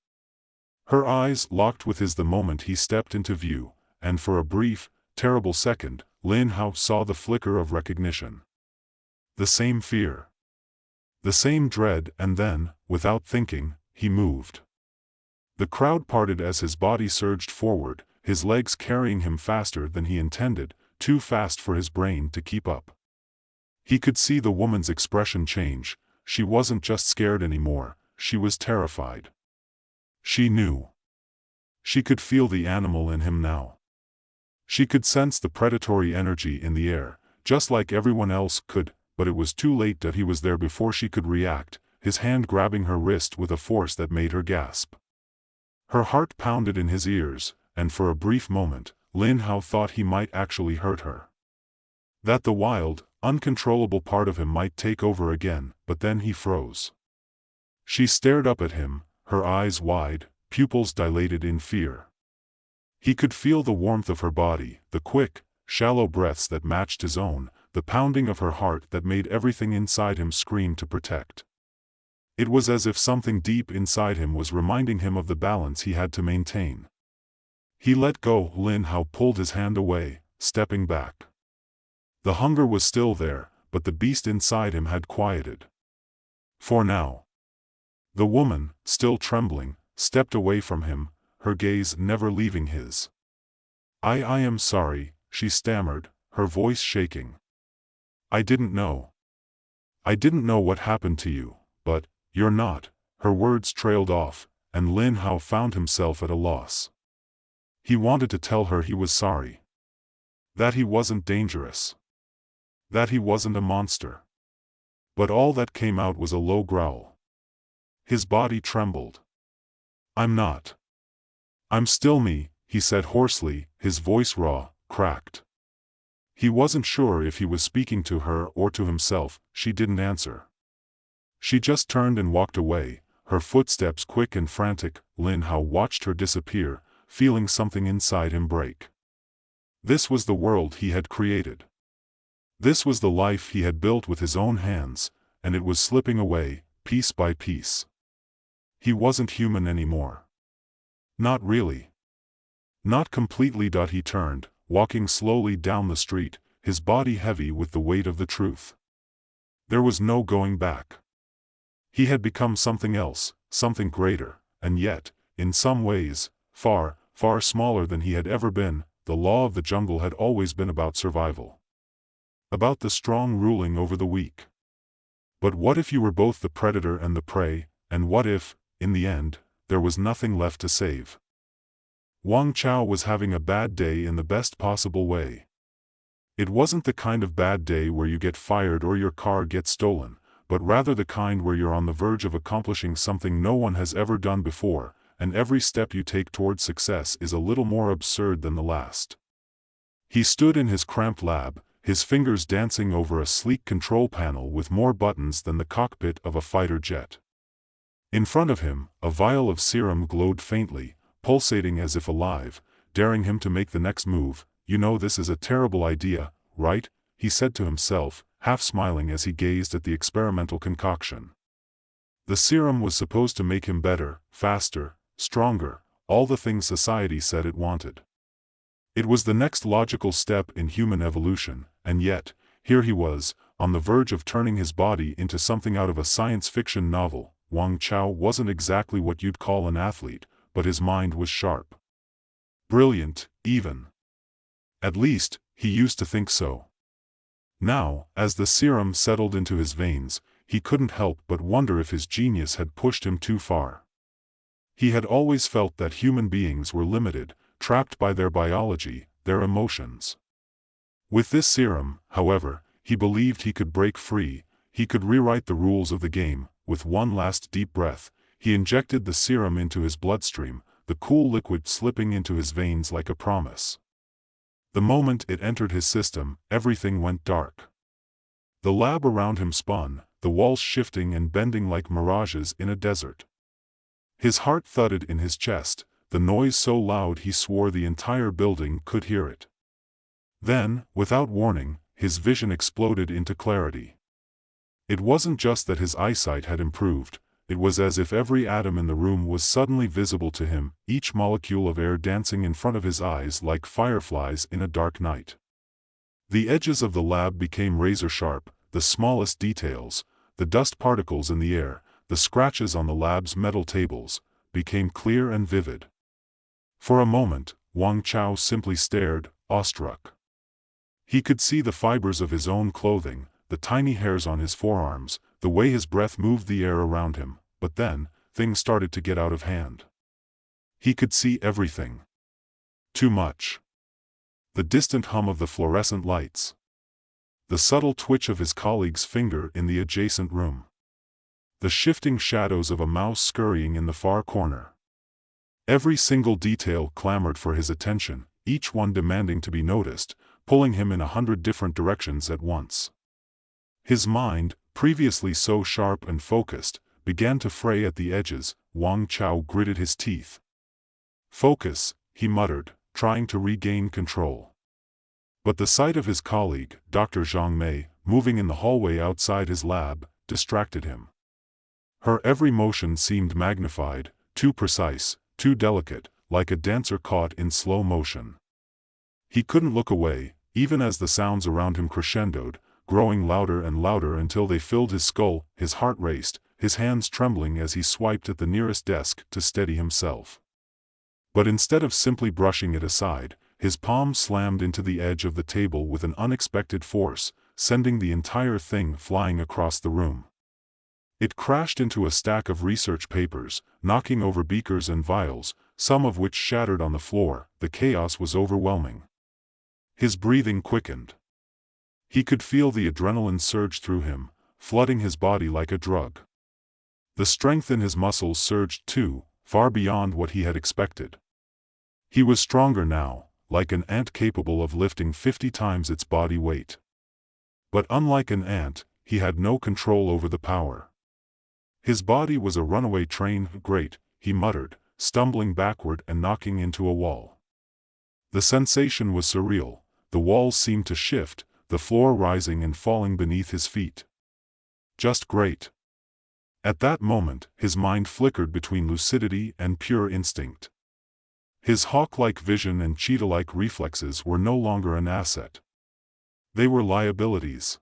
Her eyes locked with his the moment he stepped into view, and for a brief, terrible second, Lin Hao saw the flicker of recognition. The same fear. The same dread, and then, without thinking, he moved. The crowd parted as his body surged forward, his legs carrying him faster than he intended, too fast for his brain to keep up. He could see the woman's expression change. She wasn't just scared anymore, she was terrified. She knew. She could feel the animal in him now. She could sense the predatory energy in the air, just like everyone else could, but it was too late. He was there before she could react, his hand grabbing her wrist with a force that made her gasp. Her heart pounded in his ears, and for a brief moment, Lin Hao thought he might actually hurt her. That the wild, uncontrollable part of him might take over again, but then he froze. She stared up at him, her eyes wide, pupils dilated in fear. He could feel the warmth of her body, the quick, shallow breaths that matched his own, the pounding of her heart that made everything inside him scream to protect. It was as if something deep inside him was reminding him of the balance he had to maintain. He let go. Lin Hao pulled his hand away, stepping back. The hunger was still there, but the beast inside him had quieted. For now. The woman, still trembling, stepped away from him, her gaze never leaving his. I am sorry, she stammered, her voice shaking. I didn't know. I didn't know what happened to you, but, you're not. Her words trailed off, and Lin Hao found himself at a loss. He wanted to tell her he was sorry. That he wasn't dangerous. That he wasn't a monster. But all that came out was a low growl. His body trembled. I'm not. I'm still me, he said hoarsely, his voice raw, cracked. He wasn't sure if he was speaking to her or to himself. She didn't answer. She just turned and walked away, her footsteps quick and frantic. Lin Hao watched her disappear, feeling something inside him break. This was the world he had created. This was the life he had built with his own hands, and it was slipping away, piece by piece. He wasn't human anymore. Not really. Not completely. He turned, walking slowly down the street, his body heavy with the weight of the truth. There was no going back. He had become something else, something greater, and yet, in some ways, far, far smaller than he had ever been. The law of the jungle had always been about survival. About the strong ruling over the weak. But what if you were both the predator and the prey, and what if, in the end, there was nothing left to save? Wang Chao was having a bad day in the best possible way. It wasn't the kind of bad day where you get fired or your car gets stolen, but rather the kind where you're on the verge of accomplishing something no one has ever done before, and every step you take towards success is a little more absurd than the last. He stood in his cramped lab, his fingers dancing over a sleek control panel with more buttons than the cockpit of a fighter jet. In front of him, a vial of serum glowed faintly, pulsating as if alive, daring him to make the next move. You know this is a terrible idea, right? He said to himself, half smiling as he gazed at the experimental concoction. The serum was supposed to make him better, faster, stronger, all the things society said it wanted. It was the next logical step in human evolution, and yet, here he was, on the verge of turning his body into something out of a science fiction novel. Wang Chao wasn't exactly what you'd call an athlete, but his mind was sharp. Brilliant, even. At least, he used to think so. Now, as the serum settled into his veins, he couldn't help but wonder if his genius had pushed him too far. He had always felt that human beings were limited, trapped by their biology, their emotions. With this serum, however, he believed he could break free. he could rewrite the rules of the game. With one last deep breath, he injected the serum into his bloodstream, the cool liquid slipping into his veins like a promise. The moment it entered his system, everything went dark. The lab around him spun, the walls shifting and bending like mirages in a desert. His heart thudded in his chest, the noise so loud he swore the entire building could hear it. Then, without warning, his vision exploded into clarity. It wasn't just that his eyesight had improved, it was as if every atom in the room was suddenly visible to him, each molecule of air dancing in front of his eyes like fireflies in a dark night. The edges of the lab became razor-sharp, the smallest details, the dust particles in the air, the scratches on the lab's metal tables, became clear and vivid. For a moment, Wang Chao simply stared, awestruck. He could see the fibers of his own clothing, the tiny hairs on his forearms, the way his breath moved the air around him, but then, things started to get out of hand. He could see everything. Too much. The distant hum of the fluorescent lights. The subtle twitch of his colleague's finger in the adjacent room. The shifting shadows of a mouse scurrying in the far corner. Every single detail clamored for his attention, each one demanding to be noticed, pulling him in 100 different directions at once. His mind, previously so sharp and focused, began to fray at the edges. Wang Chao gritted his teeth. "Focus," he muttered, trying to regain control. But the sight of his colleague, Dr. Zhang Mei, moving in the hallway outside his lab, distracted him. Her every motion seemed magnified, too precise, too delicate, like a dancer caught in slow motion. He couldn't look away, even as the sounds around him crescendoed, growing louder and louder until they filled his skull. His heart raced, his hands trembling as he swiped at the nearest desk to steady himself. But instead of simply brushing it aside, his palm slammed into the edge of the table with an unexpected force, sending the entire thing flying across the room. It crashed into a stack of research papers, knocking over beakers and vials, some of which shattered on the floor. The chaos was overwhelming. His breathing quickened. He could feel the adrenaline surge through him, flooding his body like a drug. The strength in his muscles surged too, far beyond what he had expected. He was stronger now, like an ant capable of lifting 50 times its body weight. But unlike an ant, he had no control over the power. His body was a runaway train. "Great," he muttered, stumbling backward and knocking into a wall. The sensation was surreal. The walls seemed to shift, the floor rising and falling beneath his feet. Just great. At that moment, his mind flickered between lucidity and pure instinct. His hawk-like vision and cheetah-like reflexes were no longer an asset. They were liabilities.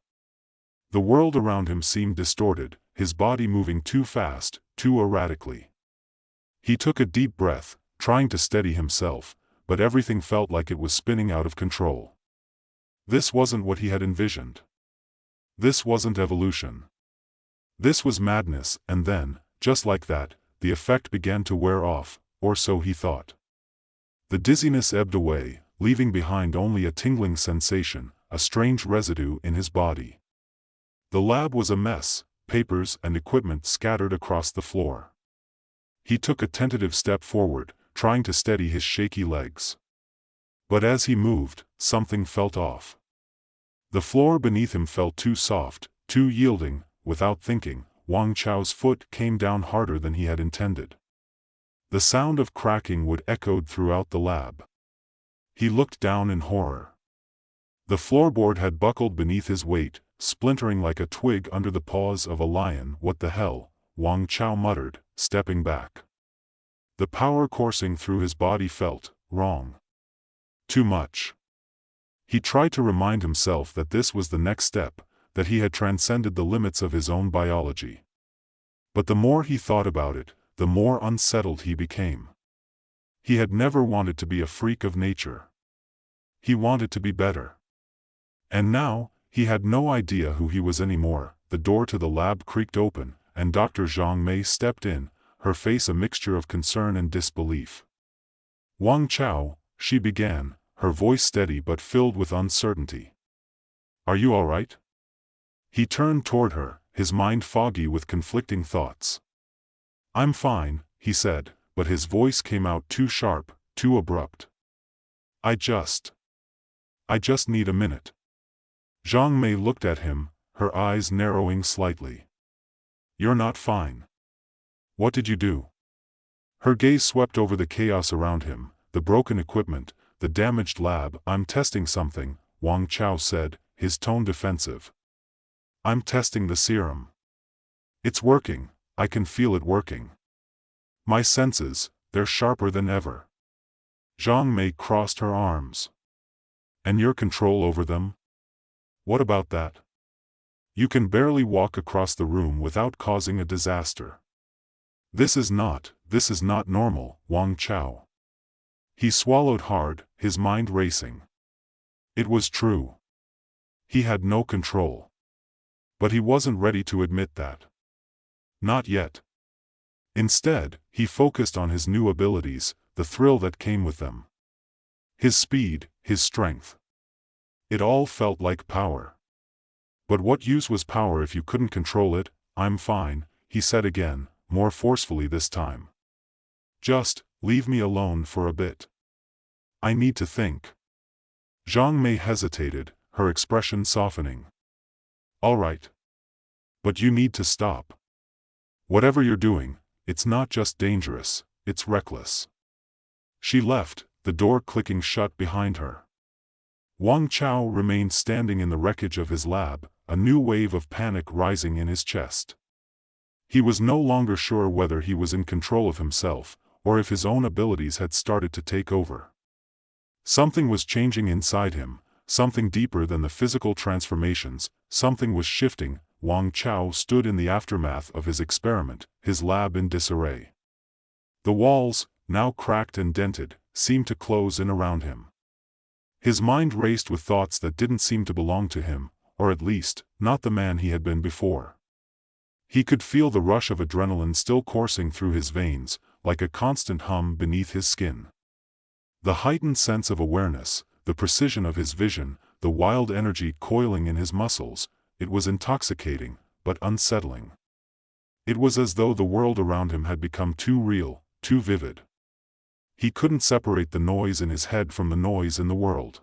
The world around him seemed distorted, his body moving too fast, too erratically. He took a deep breath, trying to steady himself, but everything felt like it was spinning out of control. This wasn't what he had envisioned. This wasn't evolution. This was madness. And then, just like that, the effect began to wear off, or so he thought. The dizziness ebbed away, leaving behind only a tingling sensation, a strange residue in his body. The lab was a mess, papers and equipment scattered across the floor. He took a tentative step forward, trying to steady his shaky legs. But as he moved, something felt off. The floor beneath him felt too soft, too yielding. Without thinking, Wang Chao's foot came down harder than he had intended. The sound of cracking wood echoed throughout the lab. He looked down in horror. The floorboard had buckled beneath his weight, splintering like a twig under the paws of a lion. "What the hell?" Wang Chao muttered, stepping back. The power coursing through his body felt wrong. Too much. He tried to remind himself that this was the next step, that he had transcended the limits of his own biology. But the more he thought about it, the more unsettled he became. He had never wanted to be a freak of nature. He wanted to be better. And now, he had no idea who he was anymore. The door to the lab creaked open, and Dr. Zhang Mei stepped in, her face a mixture of concern and disbelief. "Wang Chao," she began, her voice steady but filled with uncertainty. "Are you all right?" He turned toward her, his mind foggy with conflicting thoughts. "I'm fine," he said, but his voice came out too sharp, too abrupt. I just need a minute." Zhang Mei looked at him, her eyes narrowing slightly. "You're not fine. What did you do?" Her gaze swept over the chaos around him, the broken equipment, the damaged lab. "I'm testing something," Wang Chao said, his tone defensive. "I'm testing the serum. It's working, I can feel it working. My senses, they're sharper than ever." Zhang Mei crossed her arms. "And your control over them? What about that? You can barely walk across the room without causing a disaster. This is not normal, Wang Chao." He swallowed hard, his mind racing. It was true. He had no control. But he wasn't ready to admit that. Not yet. Instead, he focused on his new abilities, the thrill that came with them. His speed, his strength. It all felt like power. But what use was power if you couldn't control it? "I'm fine," he said again, more forcefully this time. "Just leave me alone for a bit. I need to think." Zhang Mei hesitated, her expression softening. "All right. But you need to stop. Whatever you're doing, it's not just dangerous, it's reckless." She left, the door clicking shut behind her. Wang Chao remained standing in the wreckage of his lab, a new wave of panic rising in his chest. He was no longer sure whether he was in control of himself, or if his own abilities had started to take over. Something was changing inside him, something deeper than the physical transformations, something was shifting. Wang Chao stood in the aftermath of his experiment, his lab in disarray. The walls, now cracked and dented, seemed to close in around him. His mind raced with thoughts that didn't seem to belong to him, or at least, not the man he had been before. He could feel the rush of adrenaline still coursing through his veins, like a constant hum beneath his skin. The heightened sense of awareness, the precision of his vision, the wild energy coiling in his muscles, it was intoxicating, but unsettling. It was as though the world around him had become too real, too vivid. He couldn't separate the noise in his head from the noise in the world.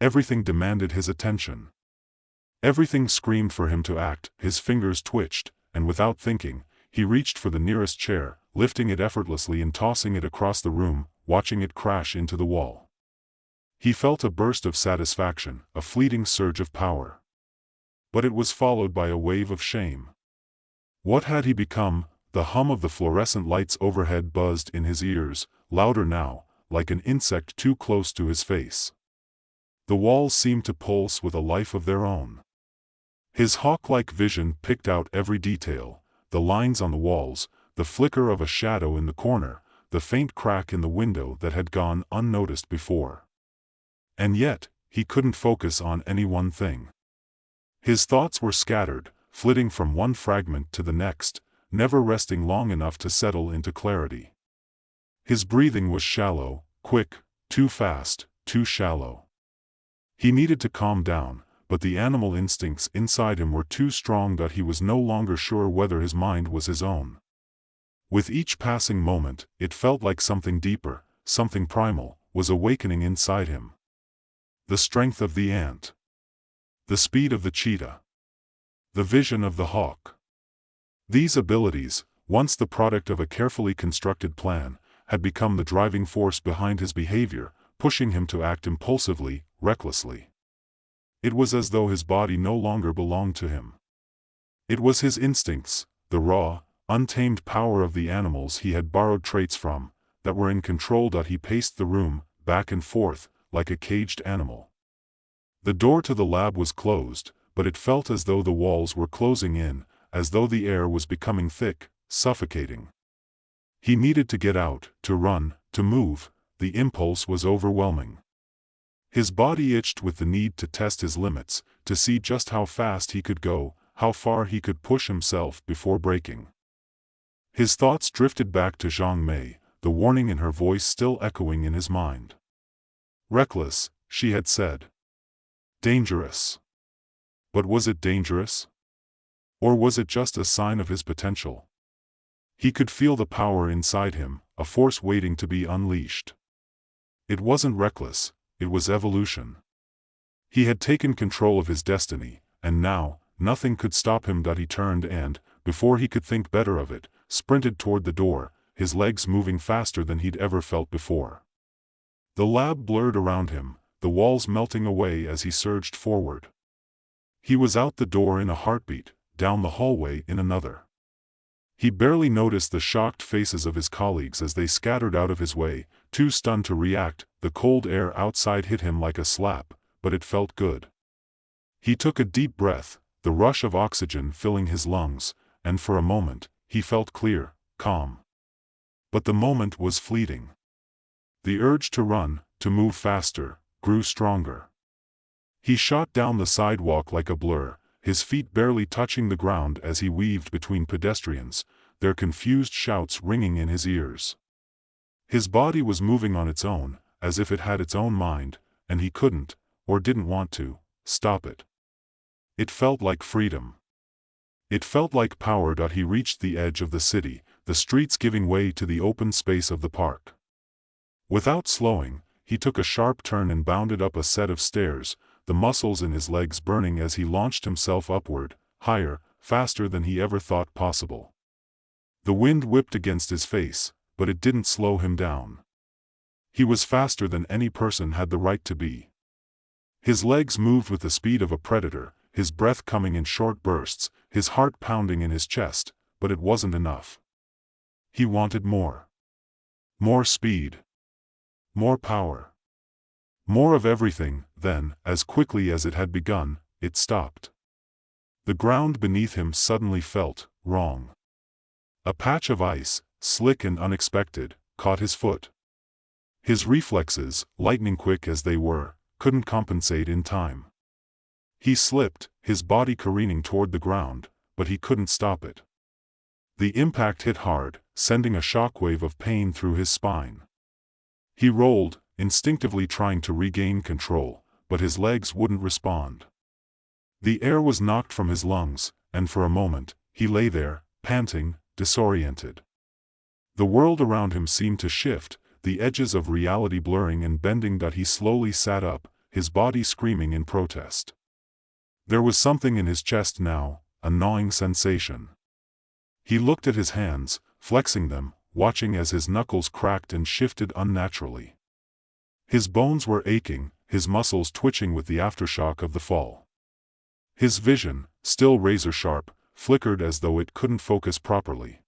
Everything demanded his attention. Everything screamed for him to act. His fingers twitched, and without thinking, he reached for the nearest chair, lifting it effortlessly and tossing it across the room, watching it crash into the wall. He felt a burst of satisfaction, a fleeting surge of power. But it was followed by a wave of shame. What had he become? The hum of the fluorescent lights overhead buzzed in his ears, louder now, like an insect too close to his face. The walls seemed to pulse with a life of their own. His hawk-like vision picked out every detail, the lines on the walls, the flicker of a shadow in the corner, the faint crack in the window that had gone unnoticed before. And yet, he couldn't focus on any one thing. His thoughts were scattered, flitting from one fragment to the next, never resting long enough to settle into clarity. His breathing was shallow, quick, too fast, too shallow. He needed to calm down, but the animal instincts inside him were too strong that he was no longer sure whether his mind was his own. With each passing moment, it felt like something deeper, something primal, was awakening inside him. The strength of the ant. The speed of the cheetah. The vision of the hawk. These abilities, once the product of a carefully constructed plan, had become the driving force behind his behavior, pushing him to act impulsively, recklessly. It was as though his body no longer belonged to him. It was his instincts, the raw, untamed power of the animals he had borrowed traits from, that were in control. He paced the room, back and forth, like a caged animal. The door to the lab was closed, but it felt as though the walls were closing in, as though the air was becoming thick, suffocating. He needed to get out, to run, to move. The impulse was overwhelming. His body itched with the need to test his limits, to see just how fast he could go, how far he could push himself before breaking. His thoughts drifted back to Zhang Mei, the warning in her voice still echoing in his mind. Reckless, she had said. Dangerous. But was it dangerous? Or was it just a sign of his potential? He could feel the power inside him, a force waiting to be unleashed. It wasn't reckless, it was evolution. He had taken control of his destiny, and now, nothing could stop him. He turned and, before he could think better of it, sprinted toward the door, his legs moving faster than he'd ever felt before. The lab blurred around him, the walls melting away as he surged forward. He was out the door in a heartbeat, down the hallway in another. He barely noticed the shocked faces of his colleagues as they scattered out of his way, too stunned to react. The cold air outside hit him like a slap, but it felt good. He took a deep breath, the rush of oxygen filling his lungs, and for a moment, he felt clear, calm. But the moment was fleeting. The urge to run, to move faster, grew stronger. He shot down the sidewalk like a blur, his feet barely touching the ground as he weaved between pedestrians, their confused shouts ringing in his ears. His body was moving on its own, as if it had its own mind, and he couldn't, or didn't want to, stop it. It felt like freedom. It felt like power. He reached the edge of the city, the streets giving way to the open space of the park. Without slowing, he took a sharp turn and bounded up a set of stairs, the muscles in his legs burning as he launched himself upward, higher, faster than he ever thought possible. The wind whipped against his face, but it didn't slow him down. He was faster than any person had the right to be. His legs moved with the speed of a predator, his breath coming in short bursts, his heart pounding in his chest, but it wasn't enough. He wanted more. More speed. More power. More of everything. Then, as quickly as it had begun, it stopped. The ground beneath him suddenly felt wrong. A patch of ice, slick and unexpected, caught his foot. His reflexes, lightning quick as they were, couldn't compensate in time. He slipped, his body careening toward the ground, but he couldn't stop it. The impact hit hard, sending a shockwave of pain through his spine. He rolled, instinctively trying to regain control, but his legs wouldn't respond. The air was knocked from his lungs, and for a moment, he lay there, panting, disoriented. The world around him seemed to shift, the edges of reality blurring and bending. He slowly sat up, his body screaming in protest. There was something in his chest now, a gnawing sensation. He looked at his hands, flexing them, watching as his knuckles cracked and shifted unnaturally. His bones were aching, his muscles twitching with the aftershock of the fall. His vision, still razor-sharp, flickered as though it couldn't focus properly.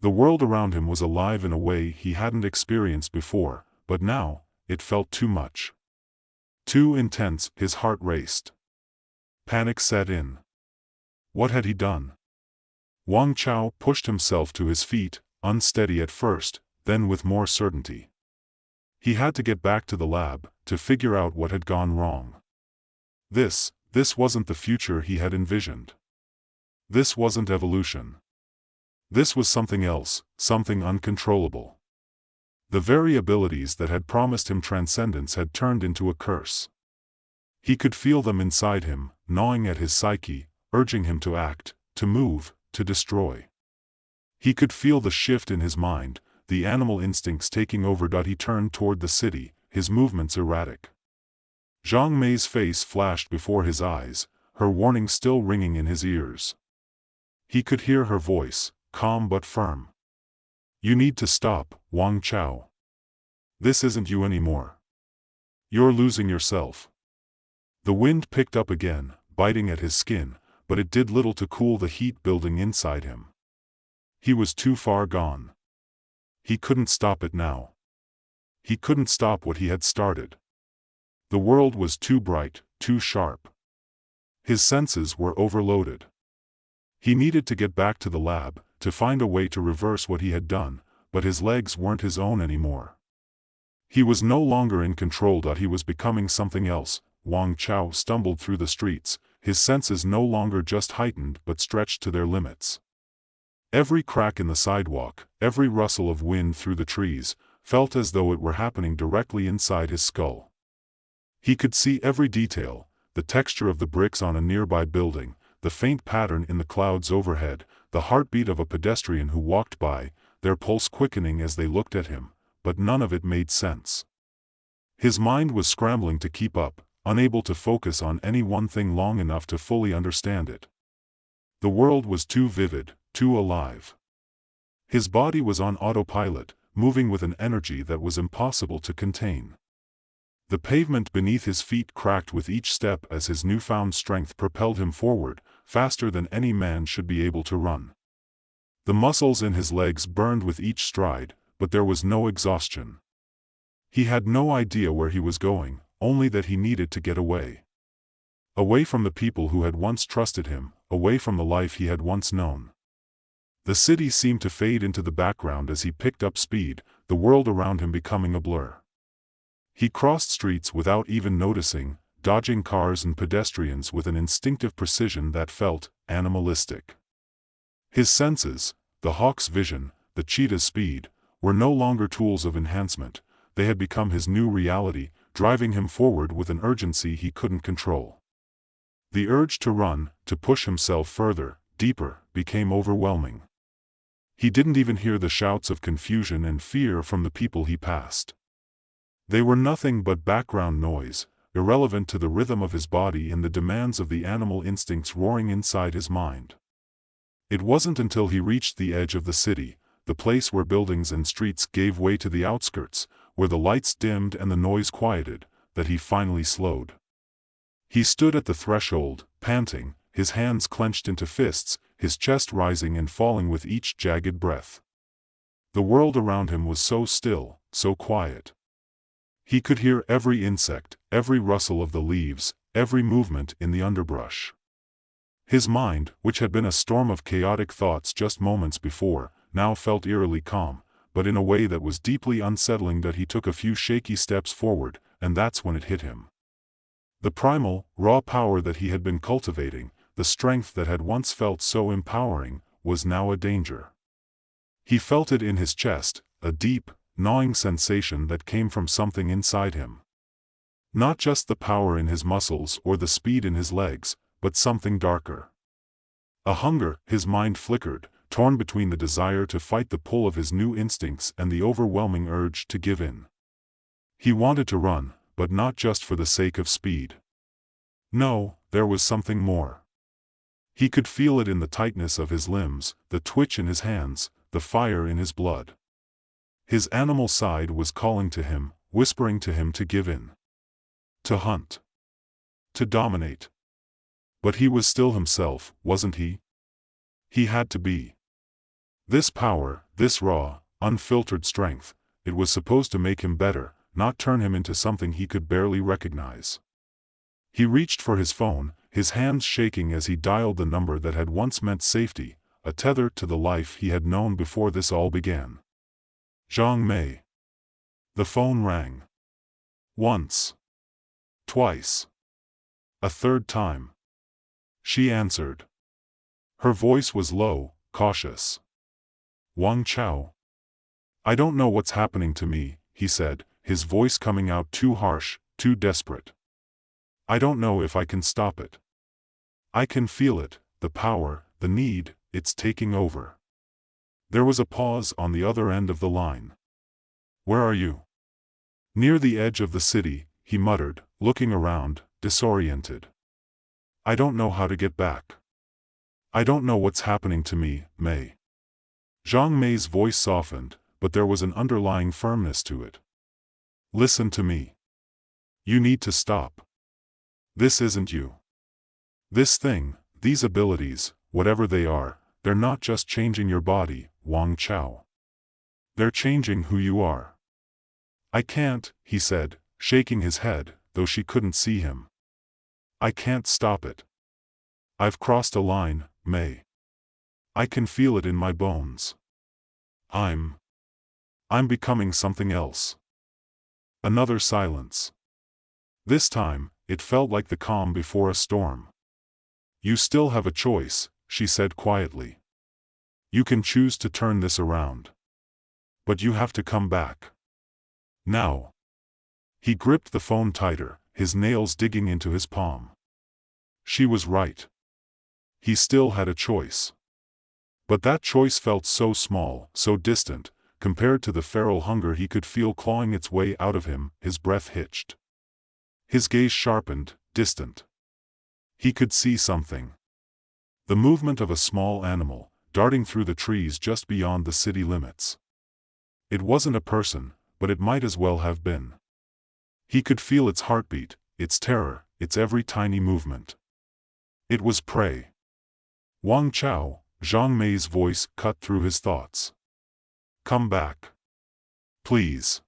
The world around him was alive in a way he hadn't experienced before, but now, it felt too much. Too intense. His heart raced. Panic set in. What had he done? Wang Chao pushed himself to his feet, unsteady at first, then with more certainty. He had to get back to the lab, to figure out what had gone wrong. This wasn't the future he had envisioned. This wasn't evolution. This was something else, something uncontrollable. The very abilities that had promised him transcendence had turned into a curse. He could feel them inside him, gnawing at his psyche, urging him to act, to move, to destroy. He could feel the shift in his mind, the animal instincts taking over. He turned toward the city, his movements erratic. Zhang Mei's face flashed before his eyes, her warning still ringing in his ears. He could hear her voice, calm but firm. You need to stop, Wang Chao. This isn't you anymore. You're losing yourself. The wind picked up again, biting at his skin, but it did little to cool the heat building inside him. He was too far gone. He couldn't stop it now. He couldn't stop what he had started. The world was too bright, too sharp. His senses were overloaded. He needed to get back to the lab, to find a way to reverse what he had done, but his legs weren't his own anymore. He was no longer in control. He was becoming something else. Wang Chao stumbled through the streets, his senses no longer just heightened but stretched to their limits. Every crack in the sidewalk, every rustle of wind through the trees, felt as though it were happening directly inside his skull. He could see every detail, the texture of the bricks on a nearby building, the faint pattern in the clouds overhead, the heartbeat of a pedestrian who walked by, their pulse quickening as they looked at him, but none of it made sense. His mind was scrambling to keep up, unable to focus on any one thing long enough to fully understand it. The world was too vivid, too alive. His body was on autopilot, moving with an energy that was impossible to contain. The pavement beneath his feet cracked with each step as his newfound strength propelled him forward, faster than any man should be able to run. The muscles in his legs burned with each stride, but there was no exhaustion. He had no idea where he was going, only that he needed to get away. Away from the people who had once trusted him, away from the life he had once known. The city seemed to fade into the background as he picked up speed, the world around him becoming a blur. He crossed streets without even noticing, dodging cars and pedestrians with an instinctive precision that felt animalistic. His senses, the hawk's vision, the cheetah's speed, were no longer tools of enhancement, they had become his new reality, driving him forward with an urgency he couldn't control. The urge to run, to push himself further, deeper, became overwhelming. He didn't even hear the shouts of confusion and fear from the people he passed. They were nothing but background noise, irrelevant to the rhythm of his body and the demands of the animal instincts roaring inside his mind. It wasn't until he reached the edge of the city, the place where buildings and streets gave way to the outskirts, where the lights dimmed and the noise quieted, that he finally slowed. He stood at the threshold, panting, his hands clenched into fists, his chest rising and falling with each jagged breath. The world around him was so still, so quiet. He could hear every insect, every rustle of the leaves, every movement in the underbrush. His mind, which had been a storm of chaotic thoughts just moments before, now felt eerily calm, but in a way that was deeply unsettling. That he took a few shaky steps forward, and that's when it hit him. The primal, raw power that he had been cultivating, the strength that had once felt so empowering, was now a danger. He felt it in his chest, a deep, gnawing sensation that came from something inside him. Not just the power in his muscles or the speed in his legs, but something darker. A hunger. His mind flickered, torn between the desire to fight the pull of his new instincts and the overwhelming urge to give in. He wanted to run, but not just for the sake of speed. No, there was something more. He could feel it in the tightness of his limbs, the twitch in his hands, the fire in his blood. His animal side was calling to him, whispering to him to give in. To hunt. To dominate. But he was still himself, wasn't he? He had to be. This power, this raw, unfiltered strength, it was supposed to make him better, not turn him into something he could barely recognize. He reached for his phone, his hands shaking as he dialed the number that had once meant safety, a tether to the life he had known before this all began. Zhang Mei. The phone rang. Once. Twice. A third time. She answered. Her voice was low, cautious. Wang Chao. I don't know what's happening to me, he said, his voice coming out too harsh, too desperate. I don't know if I can stop it. I can feel it, the power, the need, it's taking over. There was a pause on the other end of the line. Where are you? Near the edge of the city, he muttered, looking around, disoriented. I don't know how to get back. I don't know what's happening to me, Mei. Zhang Mei's voice softened, but there was an underlying firmness to it. Listen to me. You need to stop. This isn't you. This thing, these abilities, whatever they are, they're not just changing your body, Wang Chao. They're changing who you are. I can't, he said, shaking his head, though she couldn't see him. I can't stop it. I've crossed a line, Mei. I can feel it in my bones. I'm becoming something else. Another silence. This time, it felt like the calm before a storm. You still have a choice, she said quietly. You can choose to turn this around. But you have to come back. Now. He gripped the phone tighter, his nails digging into his palm. She was right. He still had a choice. But that choice felt so small, so distant, compared to the feral hunger he could feel clawing its way out of him. His breath hitched. His gaze sharpened, distant. He could see something. The movement of a small animal, darting through the trees just beyond the city limits. It wasn't a person, but it might as well have been. He could feel its heartbeat, its terror, its every tiny movement. It was prey. Wang Chao, Zhang Mei's voice cut through his thoughts. Come back. Please.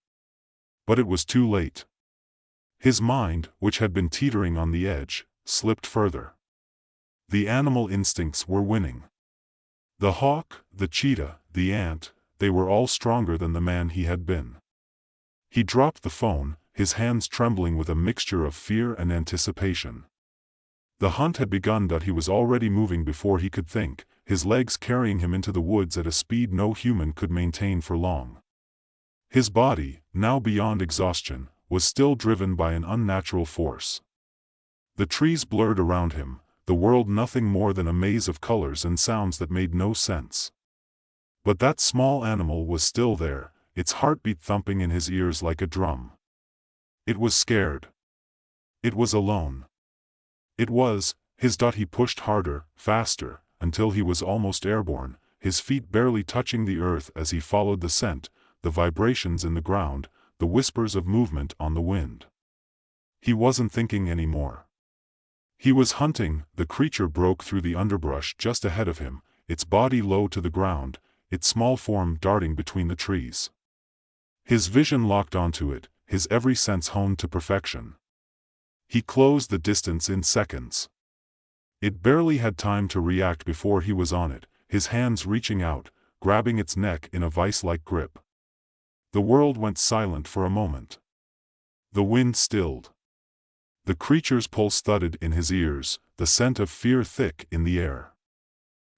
But it was too late. His mind, which had been teetering on the edge, slipped further. The animal instincts were winning. The hawk, the cheetah, the ant, they were all stronger than the man he had been. He dropped the phone, his hands trembling with a mixture of fear and anticipation. The hunt had begun. He was already moving before he could think, his legs carrying him into the woods at a speed no human could maintain for long. His body, now beyond exhaustion, was still driven by an unnatural force. The trees blurred around him, the world nothing more than a maze of colors and sounds that made no sense. But that small animal was still there, its heartbeat thumping in his ears like a drum. It was scared. It was alone. It was his. He pushed harder, faster, until he was almost airborne, his feet barely touching the earth as he followed the scent, the vibrations in the ground, the whispers of movement on the wind. He wasn't thinking anymore. He was hunting. The creature broke through the underbrush just ahead of him, its body low to the ground, its small form darting between the trees. His vision locked onto it, his every sense honed to perfection. He closed the distance in seconds. It barely had time to react before he was on it, his hands reaching out, grabbing its neck in a vice-like grip. The world went silent for a moment. The wind stilled. The creature's pulse thudded in his ears, the scent of fear thick in the air.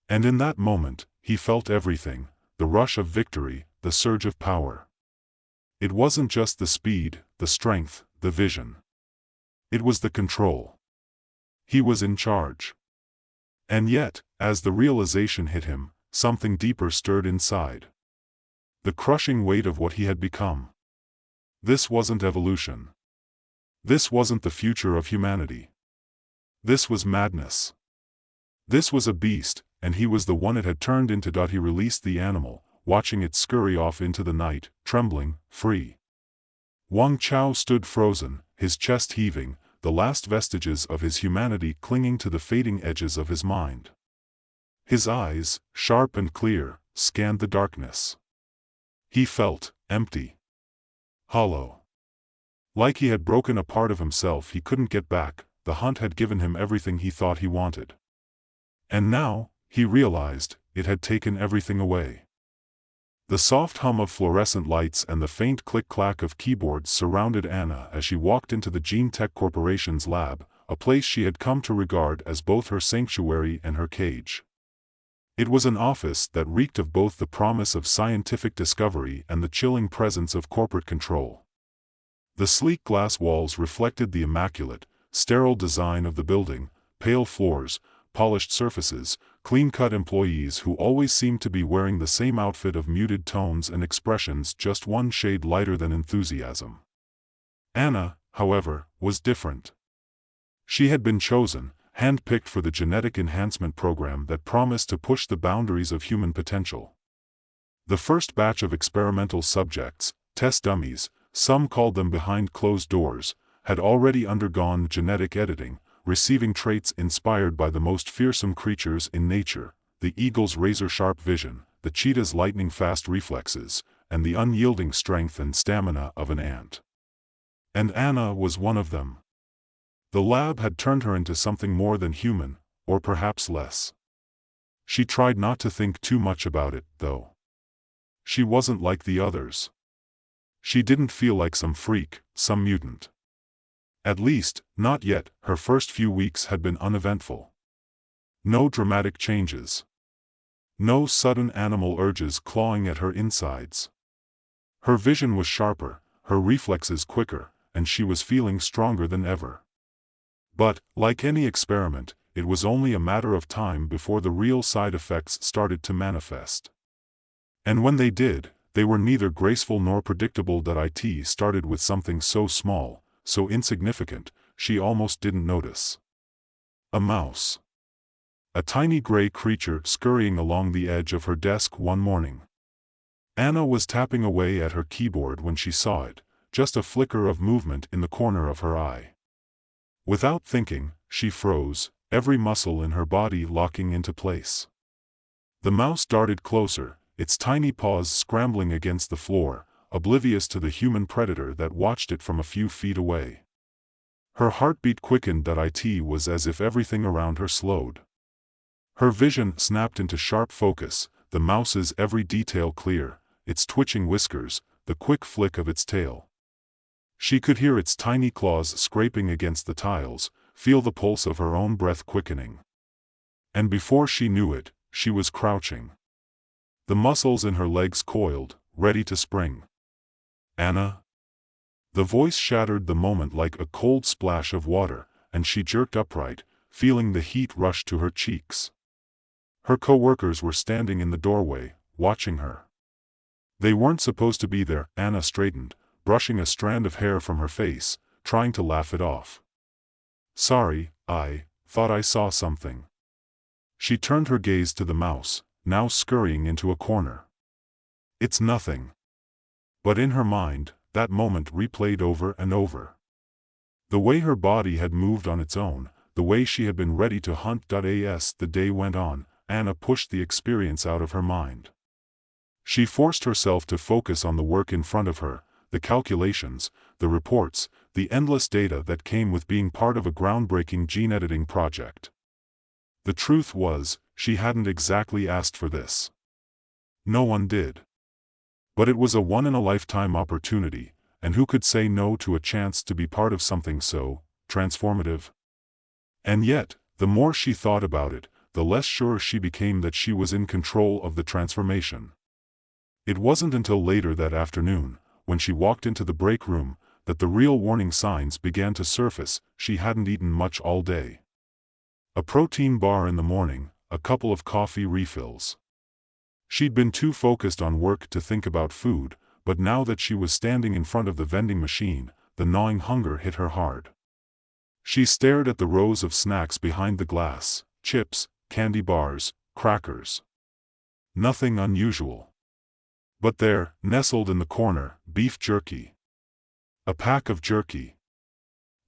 And in that moment, he felt everything, the rush of victory, the surge of power. It wasn't just the speed, the strength, the vision. It was the control. He was in charge. And yet, as the realization hit him, something deeper stirred inside. The crushing weight of what he had become. This wasn't evolution. This wasn't the future of humanity. This was madness. This was a beast, and he was the one it had turned into. He released the animal, watching it scurry off into the night, trembling, free. Wang Chao stood frozen, his chest heaving, the last vestiges of his humanity clinging to the fading edges of his mind. His eyes, sharp and clear, scanned the darkness. He felt empty. Hollow. Like he had broken a part of himself he couldn't get back. The hunt had given him everything he thought he wanted. And now, he realized, it had taken everything away. The soft hum of fluorescent lights and the faint click-clack of keyboards surrounded Anna as she walked into the Gene Tech Corporation's lab, a place she had come to regard as both her sanctuary and her cage. It was an office that reeked of both the promise of scientific discovery and the chilling presence of corporate control. The sleek glass walls reflected the immaculate, sterile design of the building, pale floors, polished surfaces, clean-cut employees who always seemed to be wearing the same outfit of muted tones and expressions just one shade lighter than enthusiasm. Anna, however, was different. She had been chosen, hand-picked for the genetic enhancement program that promised to push the boundaries of human potential. The first batch of experimental subjects, test dummies, some called them behind closed doors, had already undergone genetic editing, receiving traits inspired by the most fearsome creatures in nature, the eagle's razor-sharp vision, the cheetah's lightning-fast reflexes, and the unyielding strength and stamina of an ant. And Anna was one of them. The lab had turned her into something more than human, or perhaps less. She tried not to think too much about it, though. She wasn't like the others. She didn't feel like some freak, some mutant. At least, not yet. Her first few weeks had been uneventful. No dramatic changes. No sudden animal urges clawing at her insides. Her vision was sharper, her reflexes quicker, and she was feeling stronger than ever. But, like any experiment, it was only a matter of time before the real side effects started to manifest. And when they did, they were neither graceful nor predictable. It started with something so small, so insignificant, she almost didn't notice. A mouse. A tiny gray creature scurrying along the edge of her desk one morning. Anna was tapping away at her keyboard when she saw it, just a flicker of movement in the corner of her eye. Without thinking, she froze, every muscle in her body locking into place. The mouse darted closer, its tiny paws scrambling against the floor, oblivious to the human predator that watched it from a few feet away. Her heartbeat quickened. It was as if everything around her slowed. Her vision snapped into sharp focus, the mouse's every detail clear, its twitching whiskers, the quick flick of its tail. She could hear its tiny claws scraping against the tiles, feel the pulse of her own breath quickening. And before she knew it, she was crouching. The muscles in her legs coiled, ready to spring. "Anna?" The voice shattered the moment like a cold splash of water, and she jerked upright, feeling the heat rush to her cheeks. Her co-workers were standing in the doorway, watching her. They weren't supposed to be there. Anna straightened, brushing a strand of hair from her face, trying to laugh it off. "Sorry, I thought I saw something." She turned her gaze to the mouse, now scurrying into a corner. "It's nothing." But in her mind, that moment replayed over and over. The way her body had moved on its own, the way she had been ready to hunt. As the day went on, Anna pushed the experience out of her mind. She forced herself to focus on the work in front of her, the calculations, the reports, the endless data that came with being part of a groundbreaking gene editing project. The truth was, she hadn't exactly asked for this. No one did. But it was a one-in-a-lifetime opportunity, and who could say no to a chance to be part of something so transformative? And yet, the more she thought about it, the less sure she became that she was in control of the transformation. It wasn't until later that afternoon, when she walked into the break room, that the real warning signs began to surface. She hadn't eaten much all day. A protein bar in the morning, a couple of coffee refills. She'd been too focused on work to think about food, but now that she was standing in front of the vending machine, the gnawing hunger hit her hard. She stared at the rows of snacks behind the glass: chips, candy bars, crackers. Nothing unusual. But there, nestled in the corner, beef jerky. A pack of jerky.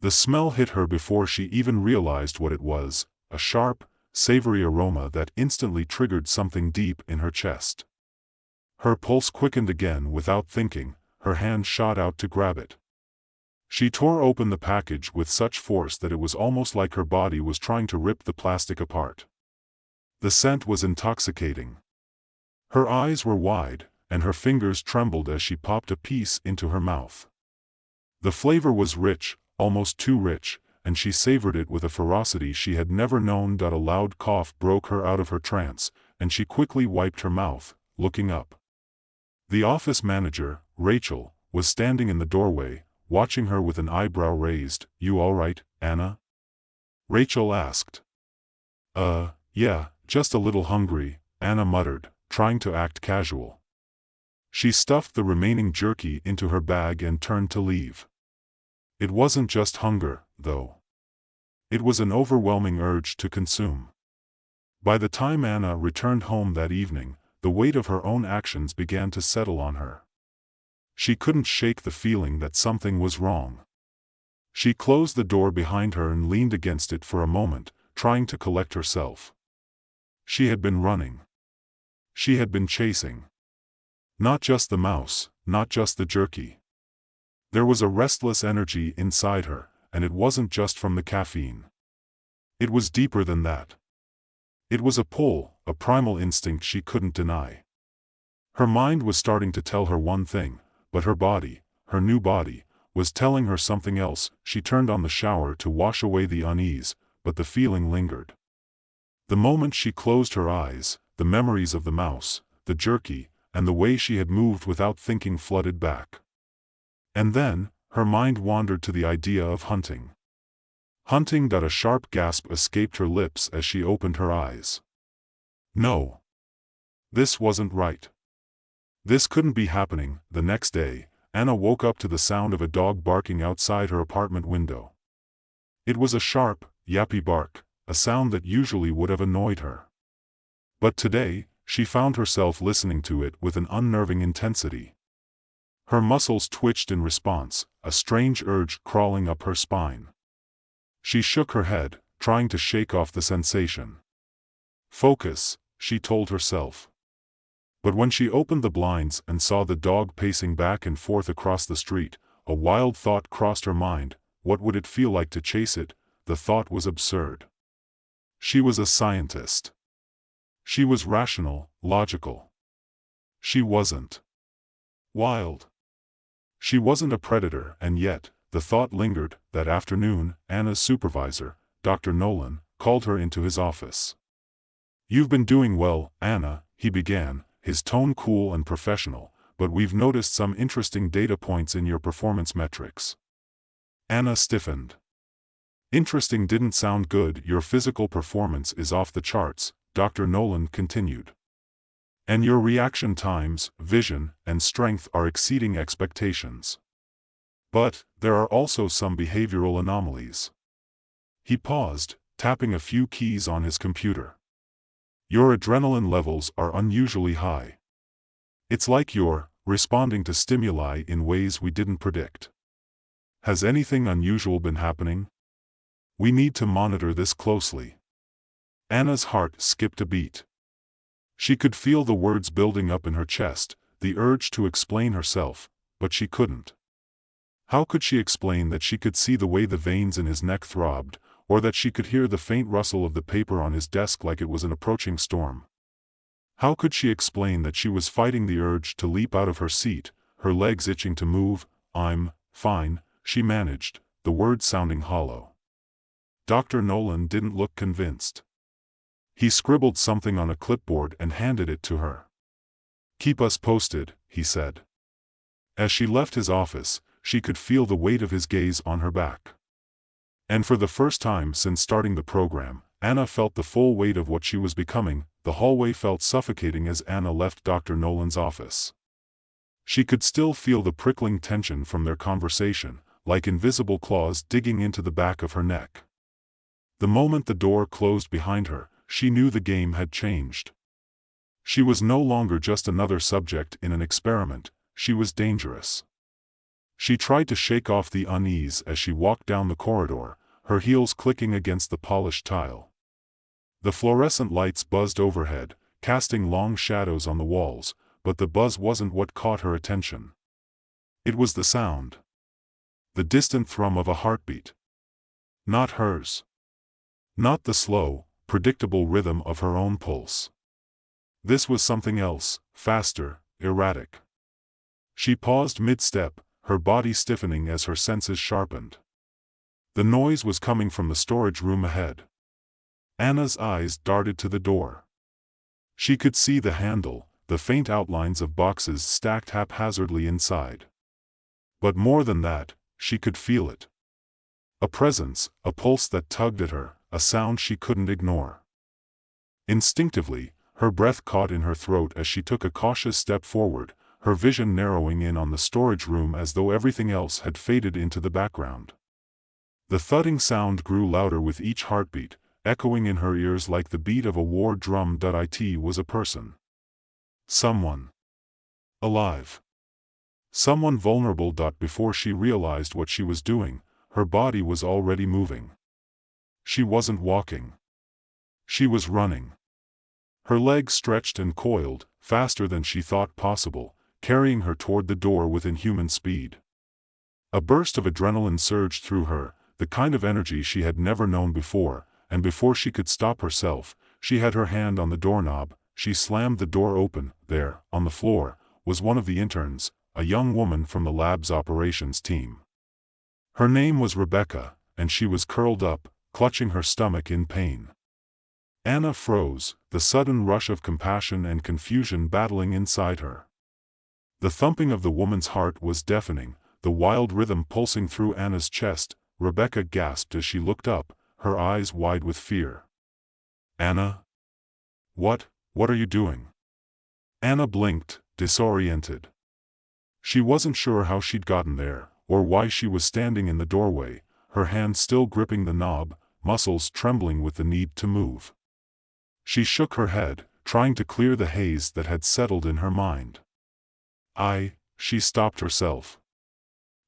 The smell hit her before she even realized what it was, a sharp, savory aroma that instantly triggered something deep in her chest. Her pulse quickened again. Without thinking, her hand shot out to grab it. She tore open the package with such force that it was almost like her body was trying to rip the plastic apart. The scent was intoxicating. Her eyes were wide, and her fingers trembled as she popped a piece into her mouth. The flavor was rich, almost too rich, and she savored it with a ferocity she had never known. A loud cough broke her out of her trance, and she quickly wiped her mouth, looking up. The office manager, Rachel, was standing in the doorway, watching her with an eyebrow raised. "You all right, Anna?" Rachel asked. Yeah, just a little hungry," Anna muttered, trying to act casual. She stuffed the remaining jerky into her bag and turned to leave. It wasn't just hunger, though. It was an overwhelming urge to consume. By the time Anna returned home that evening, the weight of her own actions began to settle on her. She couldn't shake the feeling that something was wrong. She closed the door behind her and leaned against it for a moment, trying to collect herself. She had been running. She had been chasing. Not just the mouse, not just the jerky. There was a restless energy inside her, and it wasn't just from the caffeine. It was deeper than that. It was a pull, a primal instinct she couldn't deny. Her mind was starting to tell her one thing, but her body, her new body, was telling her something else. She turned on the shower to wash away the unease, but the feeling lingered. The moment she closed her eyes, the memories of the mouse, the jerky, and the way she had moved without thinking flooded back. And then, her mind wandered to the idea of hunting. Hunting. A sharp gasp escaped her lips as she opened her eyes. No. This wasn't right. This couldn't be happening. The next day, Anna woke up to the sound of a dog barking outside her apartment window. It was a sharp, yappy bark, a sound that usually would have annoyed her. But today, she found herself listening to it with an unnerving intensity. Her muscles twitched in response, a strange urge crawling up her spine. She shook her head, trying to shake off the sensation. Focus, she told herself. But when she opened the blinds and saw the dog pacing back and forth across the street, a wild thought crossed her mind. What would it feel like to chase it? The thought was absurd. She was a scientist. She was rational, logical. She wasn't wild. She wasn't a predator, and yet, the thought lingered. That afternoon, Anna's supervisor, Dr. Nolan, called her into his office. "You've been doing well, Anna," he began, his tone cool and professional, "but we've noticed some interesting data points in your performance metrics." Anna stiffened. Interesting didn't sound good. "Your physical performance is off the charts," Dr. Nolan continued. "And your reaction times, vision, and strength are exceeding expectations. But, there are also some behavioral anomalies." He paused, tapping a few keys on his computer. "Your adrenaline levels are unusually high. It's like you're responding to stimuli in ways we didn't predict. Has anything unusual been happening? We need to monitor this closely." Anna's heart skipped a beat. She could feel the words building up in her chest, the urge to explain herself, but she couldn't. How could she explain that she could see the way the veins in his neck throbbed, or that she could hear the faint rustle of the paper on his desk like it was an approaching storm? How could she explain that she was fighting the urge to leap out of her seat, her legs itching to move? "I'm fine," she managed, the words sounding hollow. Dr. Nolan didn't look convinced. He scribbled something on a clipboard and handed it to her. "Keep us posted," he said. As she left his office, she could feel the weight of his gaze on her back. And for the first time since starting the program, Anna felt the full weight of what she was becoming. The hallway felt suffocating as Anna left Dr. Nolan's office. She could still feel the prickling tension from their conversation, like invisible claws digging into the back of her neck. The moment the door closed behind her, she knew the game had changed. She was no longer just another subject in an experiment, she was dangerous. She tried to shake off the unease as she walked down the corridor, her heels clicking against the polished tile. The fluorescent lights buzzed overhead, casting long shadows on the walls, but the buzz wasn't what caught her attention. It was the sound. The distant thrum of a heartbeat. Not hers. Not the slow, predictable rhythm of her own pulse. This was something else, faster, erratic. She paused mid-step, her body stiffening as her senses sharpened. The noise was coming from the storage room ahead. Anna's eyes darted to the door. She could see the handle, the faint outlines of boxes stacked haphazardly inside. But more than that, she could feel it. A presence, a pulse that tugged at her, a sound she couldn't ignore. Instinctively, her breath caught in her throat as she took a cautious step forward, her vision narrowing in on the storage room as though everything else had faded into the background. The thudding sound grew louder with each heartbeat, echoing in her ears like the beat of a war drum. It was a person. Someone. Alive. Someone vulnerable. Before she realized what she was doing, her body was already moving. She wasn't walking. She was running. Her legs stretched and coiled, faster than she thought possible, carrying her toward the door with inhuman speed. A burst of adrenaline surged through her, the kind of energy she had never known before, and before she could stop herself, she had her hand on the doorknob. She slammed the door open. There, on the floor, was one of the interns, a young woman from the lab's operations team. Her name was Rebecca, and she was curled up, clutching her stomach in pain. Anna froze, the sudden rush of compassion and confusion battling inside her. The thumping of the woman's heart was deafening, the wild rhythm pulsing through Anna's chest. Rebecca gasped as she looked up, her eyes wide with fear. Anna? What are you doing? Anna blinked, disoriented. She wasn't sure how she'd gotten there, or why she was standing in the doorway, her hand still gripping the knob, muscles trembling with the need to move. She shook her head, trying to clear the haze that had settled in her mind. She stopped herself.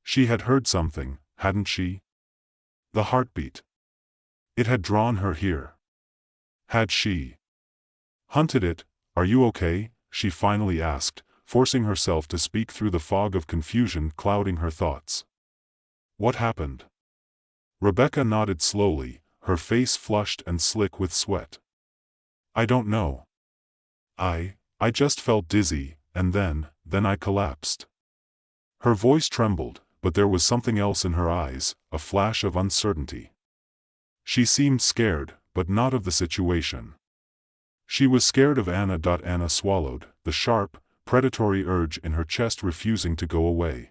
She had heard something, hadn't she? The heartbeat. It had drawn her here. Had she hunted it? Are you okay? She finally asked, forcing herself to speak through the fog of confusion clouding her thoughts. What happened? Rebecca nodded slowly, her face flushed and slick with sweat. I don't know. I just felt dizzy, and then I collapsed. Her voice trembled, but there was something else in her eyes, a flash of uncertainty. She seemed scared, but not of the situation. She was scared of Anna. Anna swallowed, the sharp, predatory urge in her chest refusing to go away.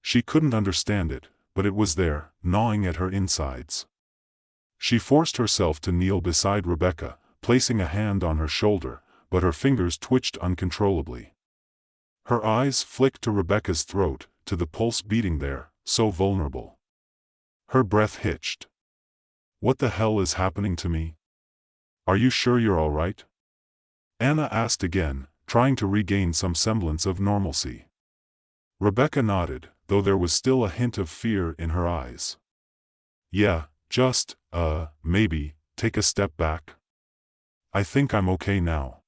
She couldn't understand it, but it was there, gnawing at her insides. She forced herself to kneel beside Rebecca, placing a hand on her shoulder, but her fingers twitched uncontrollably. Her eyes flicked to Rebecca's throat, to the pulse beating there, so vulnerable. Her breath hitched. What the hell is happening to me? Are you sure you're all right? Anna asked again, trying to regain some semblance of normalcy. Rebecca nodded, though there was still a hint of fear in her eyes. Yeah, just, maybe, take a step back. I think I'm okay now.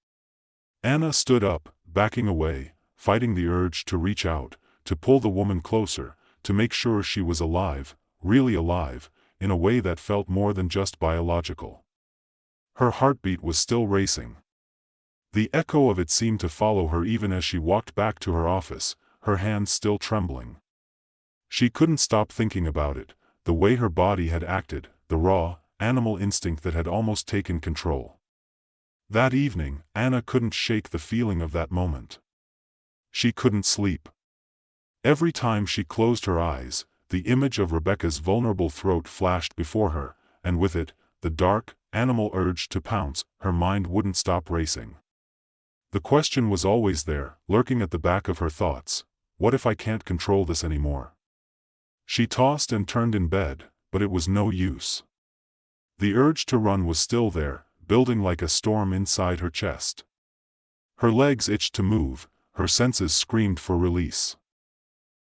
Anna stood up, backing away, fighting the urge to reach out, to pull the woman closer, to make sure she was alive, really alive, in a way that felt more than just biological. Her heartbeat was still racing. The echo of it seemed to follow her even as she walked back to her office, her hands still trembling. She couldn't stop thinking about it, the way her body had acted, the raw, animal instinct that had almost taken control. That evening, Anna couldn't shake the feeling of that moment. She couldn't sleep. Every time she closed her eyes, the image of Rebecca's vulnerable throat flashed before her, and with it, the dark, animal urge to pounce. Her mind wouldn't stop racing. The question was always there, lurking at the back of her thoughts. What if I can't control this anymore? She tossed and turned in bed, but it was no use. The urge to run was still there, building like a storm inside her chest. Her legs itched to move, her senses screamed for release.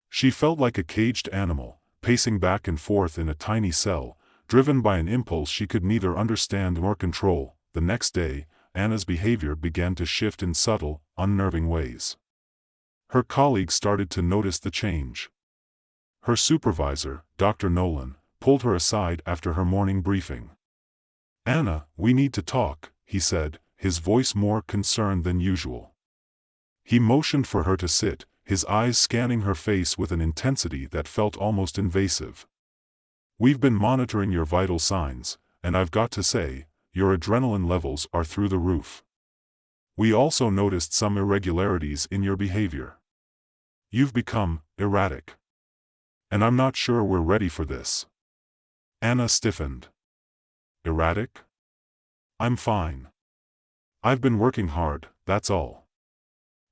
She felt like a caged animal, pacing back and forth in a tiny cell, driven by an impulse she could neither understand nor control. The next day, Anna's behavior began to shift in subtle, unnerving ways. Her colleagues started to notice the change. Her supervisor, Dr. Nolan, pulled her aside after her morning briefing. Anna, we need to talk, he said, his voice more concerned than usual. He motioned for her to sit, his eyes scanning her face with an intensity that felt almost invasive. We've been monitoring your vital signs, and I've got to say, your adrenaline levels are through the roof. We also noticed some irregularities in your behavior. You've become erratic. And I'm not sure we're ready for this. Anna stiffened. Erratic? I'm fine. I've been working hard, that's all.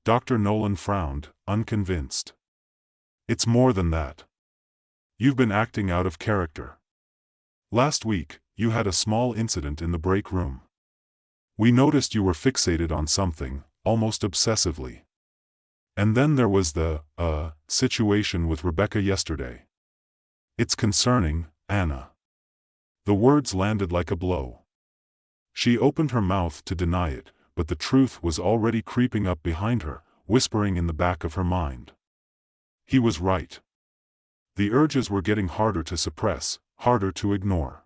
Dr. Nolan frowned, unconvinced. It's more than that. You've been acting out of character. Last week, you had a small incident in the break room. We noticed you were fixated on something, almost obsessively. And then there was the, situation with Rebecca yesterday. It's concerning, Anna. The words landed like a blow. She opened her mouth to deny it, but the truth was already creeping up behind her, whispering in the back of her mind. He was right. The urges were getting harder to suppress, harder to ignore.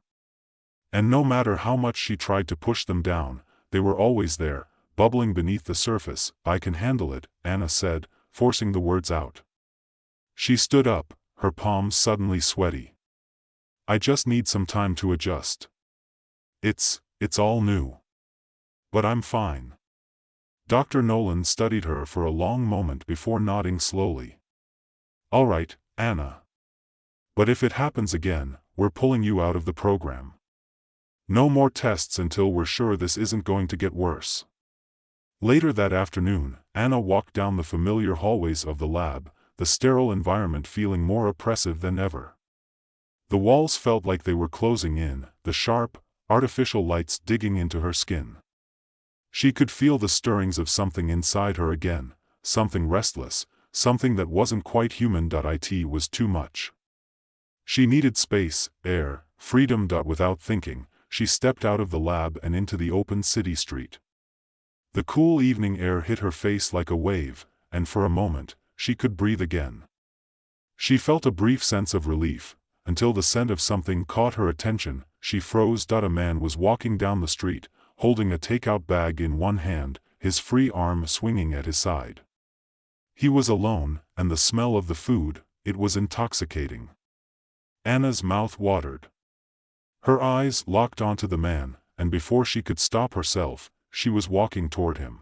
And no matter how much she tried to push them down, they were always there, bubbling beneath the surface. I can handle it, Anna said, forcing the words out. She stood up, her palms suddenly sweaty. I just need some time to adjust. It's all new. But I'm fine. Dr. Nolan studied her for a long moment before nodding slowly. All right, Anna. But if it happens again, we're pulling you out of the program. No more tests until we're sure this isn't going to get worse. Later that afternoon, Anna walked down the familiar hallways of the lab, the sterile environment feeling more oppressive than ever. The walls felt like they were closing in, the sharp, artificial lights digging into her skin. She could feel the stirrings of something inside her again, something restless, something that wasn't quite human. It was too much. She needed space, air, freedom. Without thinking, she stepped out of the lab and into the open city street. The cool evening air hit her face like a wave, and for a moment, she could breathe again. She felt a brief sense of relief, until the scent of something caught her attention. She froze. A man was walking down the street, holding a takeout bag in one hand, his free arm swinging at his side. He was alone, and the smell of the food, it was intoxicating. Anna's mouth watered. Her eyes locked onto the man, and before she could stop herself, she was walking toward him.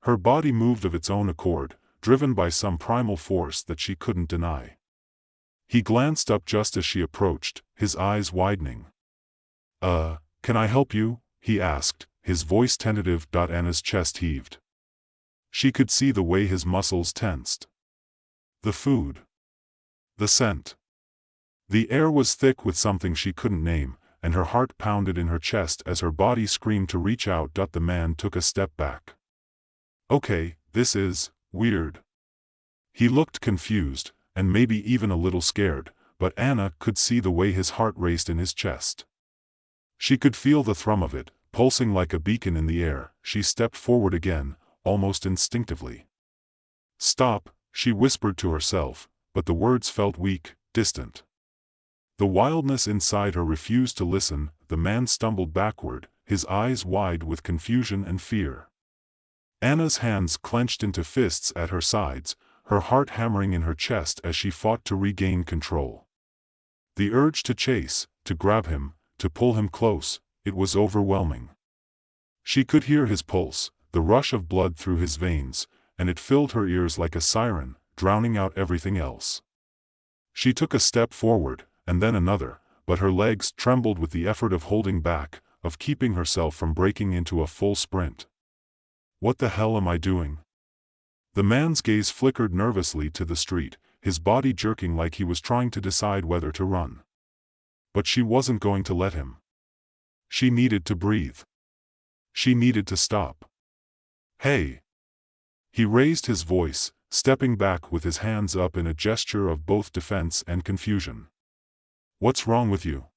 Her body moved of its own accord, driven by some primal force that she couldn't deny. He glanced up just as she approached, his eyes widening. Can I help you?" he asked, his voice tentative. Anna's chest heaved. She could see the way his muscles tensed. The food. The scent. The air was thick with something she couldn't name, and her heart pounded in her chest as her body screamed to reach out. The man took a step back. "Okay, this is weird." He looked confused, and maybe even a little scared, but Anna could see the way his heart raced in his chest. She could feel the thrum of it, pulsing like a beacon in the air. She stepped forward again, almost instinctively. "Stop," she whispered to herself, but the words felt weak, distant. The wildness inside her refused to listen. The man stumbled backward, his eyes wide with confusion and fear. Anna's hands clenched into fists at her sides, her heart hammering in her chest as she fought to regain control. The urge to chase, to grab him, to pull him close, it was overwhelming. She could hear his pulse, the rush of blood through his veins, and it filled her ears like a siren, drowning out everything else. She took a step forward, and then another, but her legs trembled with the effort of holding back, of keeping herself from breaking into a full sprint. "What the hell am I doing?" The man's gaze flickered nervously to the street, his body jerking like he was trying to decide whether to run. But she wasn't going to let him. She needed to breathe. She needed to stop. "Hey!" He raised his voice, stepping back with his hands up in a gesture of both defense and confusion. "What's wrong with you?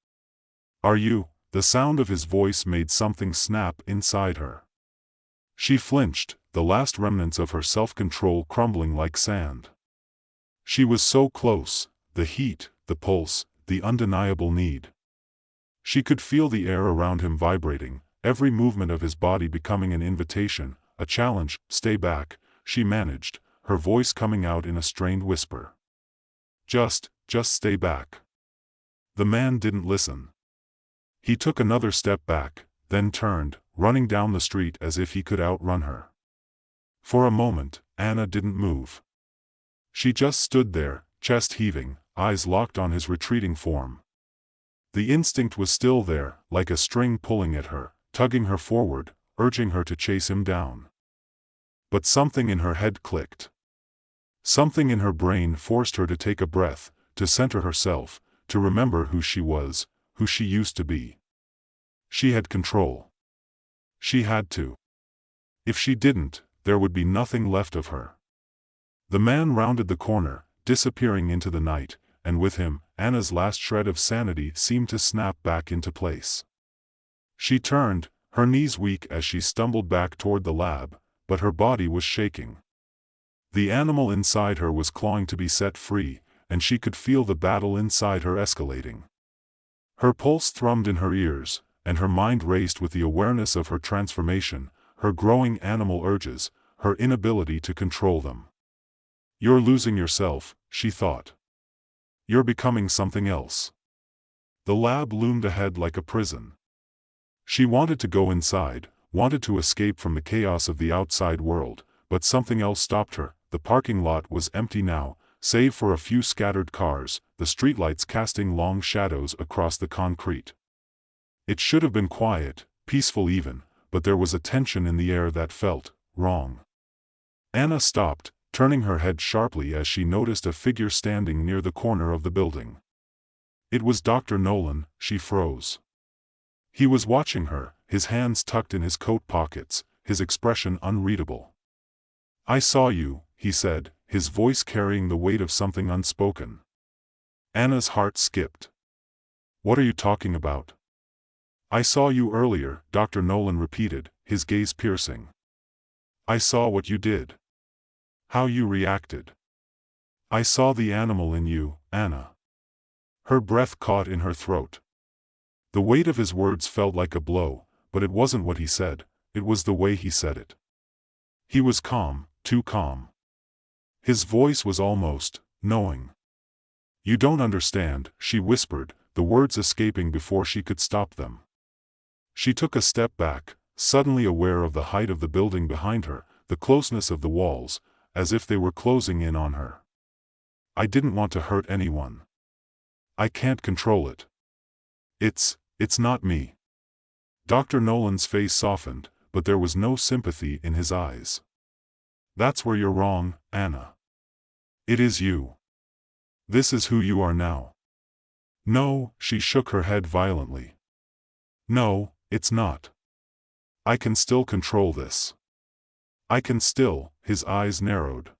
Are you?" The sound of his voice made something snap inside her. She flinched, the last remnants of her self-control crumbling like sand. She was so close, the heat, the pulse, the undeniable need. She could feel the air around him vibrating, every movement of his body becoming an invitation, a challenge. "Stay back," she managed, her voice coming out in a strained whisper. Just stay back." The man didn't listen. He took another step back, then turned, running down the street as if he could outrun her. For a moment, Anna didn't move. She just stood there, chest heaving, eyes locked on his retreating form. The instinct was still there, like a string pulling at her, tugging her forward, urging her to chase him down. But something in her head clicked. Something in her brain forced her to take a breath, to center herself, to remember who she was, who she used to be. She had control. She had to. If she didn't, there would be nothing left of her. The man rounded the corner, disappearing into the night, and with him, Anna's last shred of sanity seemed to snap back into place. She turned, her knees weak as she stumbled back toward the lab, but her body was shaking. The animal inside her was clawing to be set free, and she could feel the battle inside her escalating. Her pulse thrummed in her ears, and her mind raced with the awareness of her transformation, her growing animal urges, her inability to control them. "You're losing yourself," she thought. "You're becoming something else." The lab loomed ahead like a prison. She wanted to go inside, wanted to escape from the chaos of the outside world, but something else stopped her. The parking lot was empty now, save for a few scattered cars, the streetlights casting long shadows across the concrete. It should have been quiet, peaceful even, but there was a tension in the air that felt wrong. Anna stopped, turning her head sharply as she noticed a figure standing near the corner of the building. It was Dr. Nolan. She froze. He was watching her, his hands tucked in his coat pockets, his expression unreadable. "I saw you," he said, his voice carrying the weight of something unspoken. Anna's heart skipped. "What are you talking about?" "I saw you earlier," Dr. Nolan repeated, his gaze piercing. "I saw what you did. How you reacted. I saw the animal in you, Anna." Her breath caught in her throat. The weight of his words felt like a blow, but it wasn't what he said, it was the way he said it. He was calm, too calm. His voice was almost knowing. "You don't understand," she whispered, the words escaping before she could stop them. She took a step back, suddenly aware of the height of the building behind her, the closeness of the walls, as if they were closing in on her. "I didn't want to hurt anyone. I can't control it. It's not me." Dr. Nolan's face softened, but there was no sympathy in his eyes. "That's where you're wrong, Anna. It is you. This is who you are now." "No," she shook her head violently. "No, it's not. I can still control this. I can still," his eyes narrowed.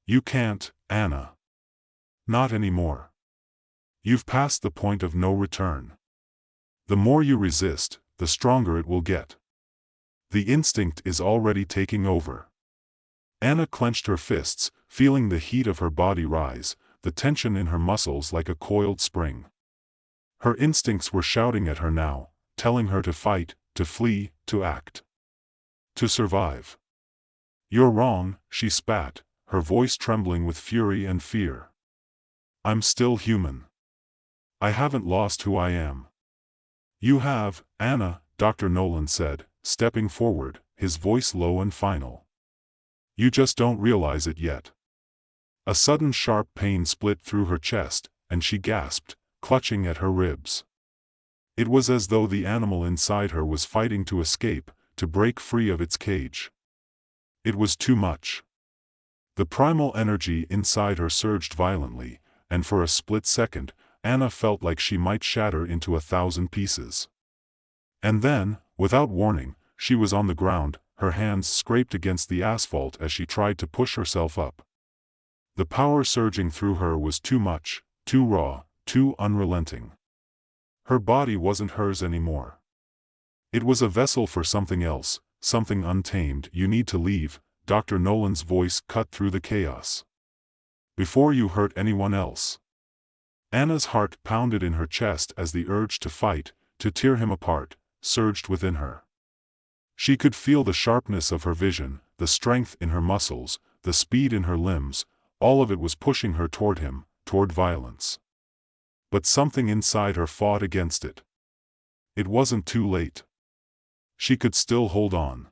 "You can't, Anna. Not anymore. You've passed the point of no return. The more you resist, the stronger it will get. The instinct is already taking over." Anna clenched her fists, feeling the heat of her body rise, the tension in her muscles like a coiled spring. Her instincts were shouting at her now, telling her to fight, to flee, to act. To survive. "You're wrong," she spat, her voice trembling with fury and fear. "I'm still human. I haven't lost who I am." "You have, Anna," Dr. Nolan said, stepping forward, his voice low and final. "You just don't realize it yet." A sudden sharp pain split through her chest, and she gasped, clutching at her ribs. It was as though the animal inside her was fighting to escape, to break free of its cage. It was too much. The primal energy inside her surged violently, and for a split second, Anna felt like she might shatter into 1,000 pieces. And then, without warning, she was on the ground, her hands scraped against the asphalt as she tried to push herself up. The power surging through her was too much, too raw, too unrelenting. Her body wasn't hers anymore. It was a vessel for something else, something untamed. "You need to leave," Dr. Nolan's voice cut through the chaos. "Before you hurt anyone else." Anna's heart pounded in her chest as the urge to fight, to tear him apart, surged within her. She could feel the sharpness of her vision, the strength in her muscles, the speed in her limbs, all of it was pushing her toward him, toward violence. But something inside her fought against it. It wasn't too late. She could still hold on.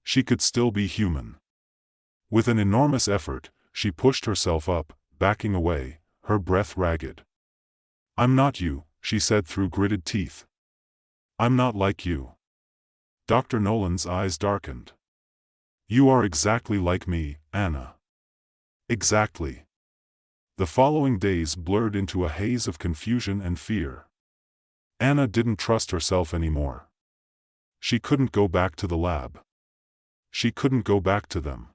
She could still be human. With an enormous effort, she pushed herself up, backing away, her breath ragged. "I'm not you," she said through gritted teeth. "I'm not like you." Dr. Nolan's eyes darkened. "You are exactly like me, Anna. Exactly." The following days blurred into a haze of confusion and fear. Anna didn't trust herself anymore. She couldn't go back to the lab. She couldn't go back to them.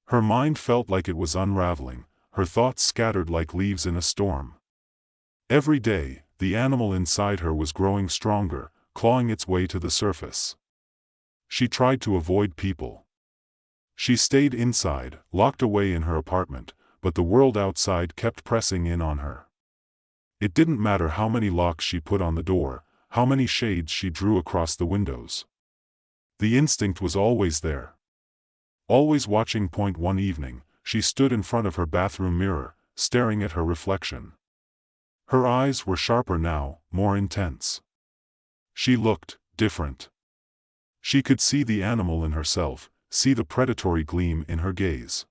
Her mind felt like it was unraveling, her thoughts scattered like leaves in a storm. Every day, the animal inside her was growing stronger, clawing its way to the surface. She tried to avoid people. She stayed inside, locked away in her apartment, but the world outside kept pressing in on her. It didn't matter how many locks she put on the door, how many shades she drew across the windows. The instinct was always there. Always watching. One evening, she stood in front of her bathroom mirror, staring at her reflection. Her eyes were sharper now, more intense. She looked different. She could see the animal in herself, see the predatory gleam in her gaze.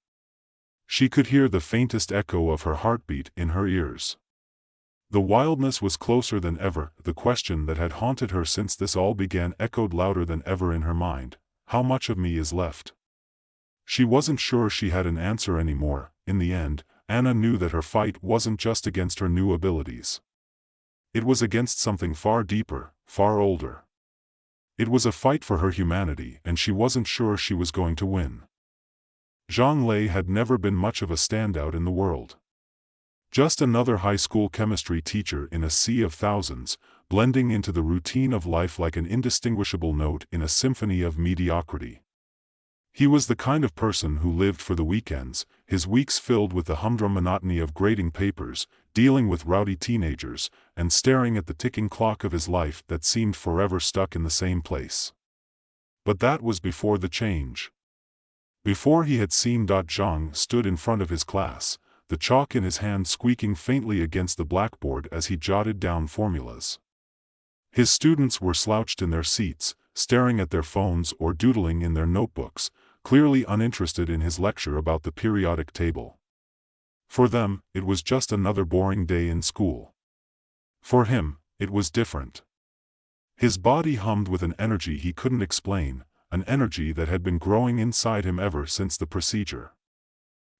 She could hear the faintest echo of her heartbeat in her ears. The wildness was closer than ever. The question that had haunted her since this all began echoed louder than ever in her mind. How much of me is left? She wasn't sure she had an answer anymore. In the end, Anna knew that her fight wasn't just against her new abilities. It was against something far deeper, far older. It was a fight for her humanity, and she wasn't sure she was going to win. Zhang Lei had never been much of a standout in the world. Just another high school chemistry teacher in a sea of thousands, blending into the routine of life like an indistinguishable note in a symphony of mediocrity. He was the kind of person who lived for the weekends, his weeks filled with the humdrum monotony of grading papers, dealing with rowdy teenagers, and staring at the ticking clock of his life that seemed forever stuck in the same place. But that was before the change. Before he had seen Zhang stood in front of his class, the chalk in his hand squeaking faintly against the blackboard as he jotted down formulas. His students were slouched in their seats, staring at their phones or doodling in their notebooks, clearly uninterested in his lecture about the periodic table. For them, it was just another boring day in school. For him, it was different. His body hummed with an energy he couldn't explain, an energy that had been growing inside him ever since the procedure.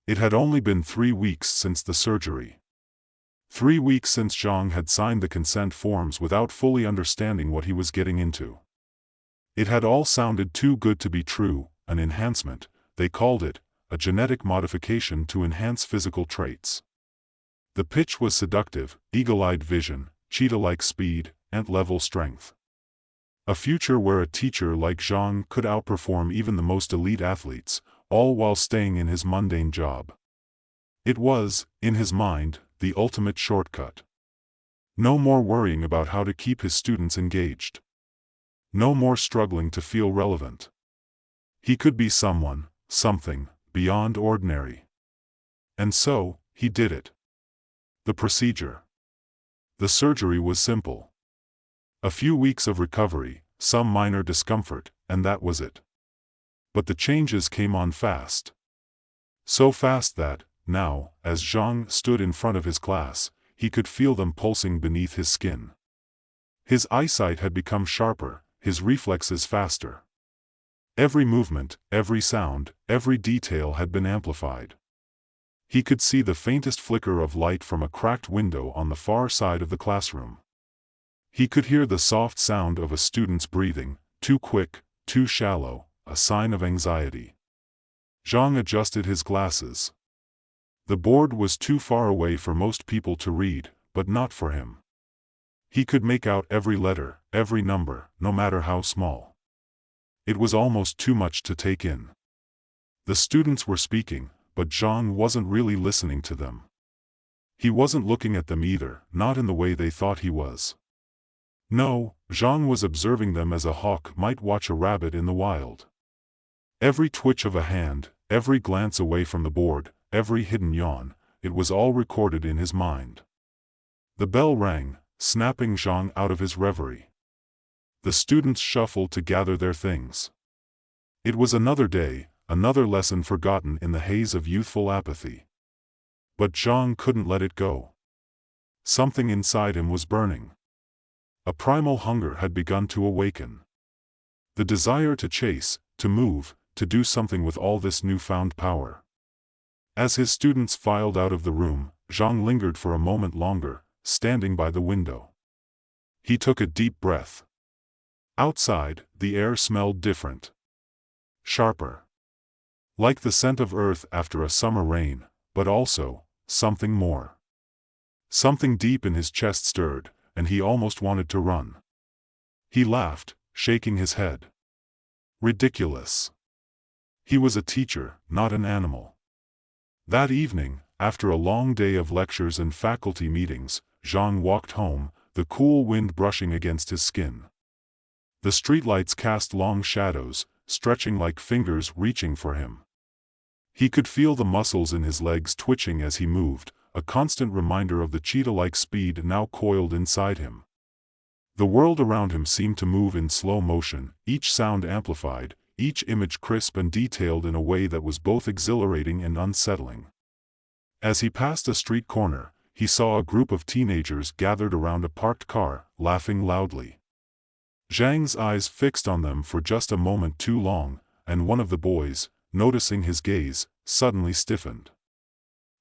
It had only been 3 weeks since the surgery. 3 weeks since Zhang had signed the consent forms without fully understanding what he was getting into. It had all sounded too good to be true. An enhancement, they called it, a genetic modification to enhance physical traits. The pitch was seductive: eagle-eyed vision, cheetah-like speed, ant-level strength. A future where a teacher like Zhang could outperform even the most elite athletes, all while staying in his mundane job. It was, in his mind, the ultimate shortcut. No more worrying about how to keep his students engaged. No more struggling to feel relevant. He could be someone, something, beyond ordinary. And so, he did it. The procedure. The surgery was simple. A few weeks of recovery, some minor discomfort, and that was it. But the changes came on fast. So fast that, now, as Zhang stood in front of his class, he could feel them pulsing beneath his skin. His eyesight had become sharper, his reflexes faster. Every movement, every sound, every detail had been amplified. He could see the faintest flicker of light from a cracked window on the far side of the classroom. He could hear the soft sound of a student's breathing, too quick, too shallow, a sign of anxiety. Zhang adjusted his glasses. The board was too far away for most people to read, but not for him. He could make out every letter, every number, no matter how small. It was almost too much to take in. The students were speaking, but Zhang wasn't really listening to them. He wasn't looking at them either, not in the way they thought he was. No, Zhang was observing them as a hawk might watch a rabbit in the wild. Every twitch of a hand, every glance away from the board, every hidden yawn, it was all recorded in his mind. The bell rang, snapping Zhang out of his reverie. The students shuffled to gather their things. It was another day, another lesson forgotten in the haze of youthful apathy. But Zhang couldn't let it go. Something inside him was burning. A primal hunger had begun to awaken. The desire to chase, to move, to do something with all this newfound power. As his students filed out of the room, Zhang lingered for a moment longer, standing by the window. He took a deep breath. Outside, the air smelled different. Sharper. Like the scent of earth after a summer rain, but also, something more. Something deep in his chest stirred, and he almost wanted to run. He laughed, shaking his head. Ridiculous. He was a teacher, not an animal. That evening, after a long day of lectures and faculty meetings, Zhang walked home, the cool wind brushing against his skin. The streetlights cast long shadows, stretching like fingers reaching for him. He could feel the muscles in his legs twitching as he moved, a constant reminder of the cheetah-like speed now coiled inside him. The world around him seemed to move in slow motion, each sound amplified, each image crisp and detailed in a way that was both exhilarating and unsettling. As he passed a street corner, he saw a group of teenagers gathered around a parked car, laughing loudly. Zhang's eyes fixed on them for just a moment too long, and one of the boys, noticing his gaze, suddenly stiffened.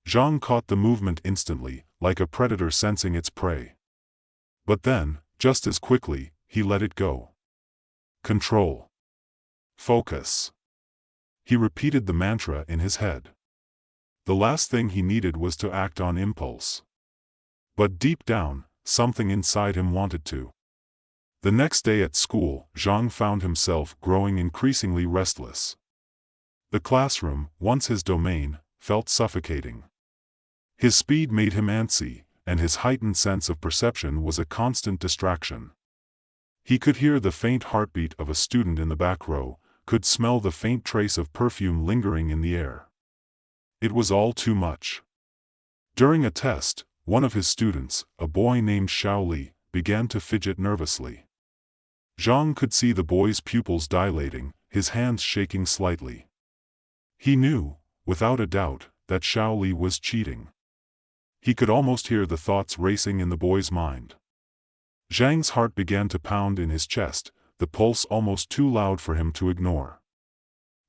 Zhang caught the movement instantly, like a predator sensing its prey. But then, just as quickly, he let it go. Control. Focus. He repeated the mantra in his head. The last thing he needed was to act on impulse. But deep down, something inside him wanted to. The next day at school, Zhang found himself growing increasingly restless. The classroom, once his domain, felt suffocating. His speed made him antsy, and his heightened sense of perception was a constant distraction. He could hear the faint heartbeat of a student in the back row, could smell the faint trace of perfume lingering in the air. It was all too much. During a test, one of his students, a boy named Xiao Li, began to fidget nervously. Zhang could see the boy's pupils dilating, his hands shaking slightly. He knew, without a doubt, that Xiao Li was cheating. He could almost hear the thoughts racing in the boy's mind. Zhang's heart began to pound in his chest, the pulse almost too loud for him to ignore.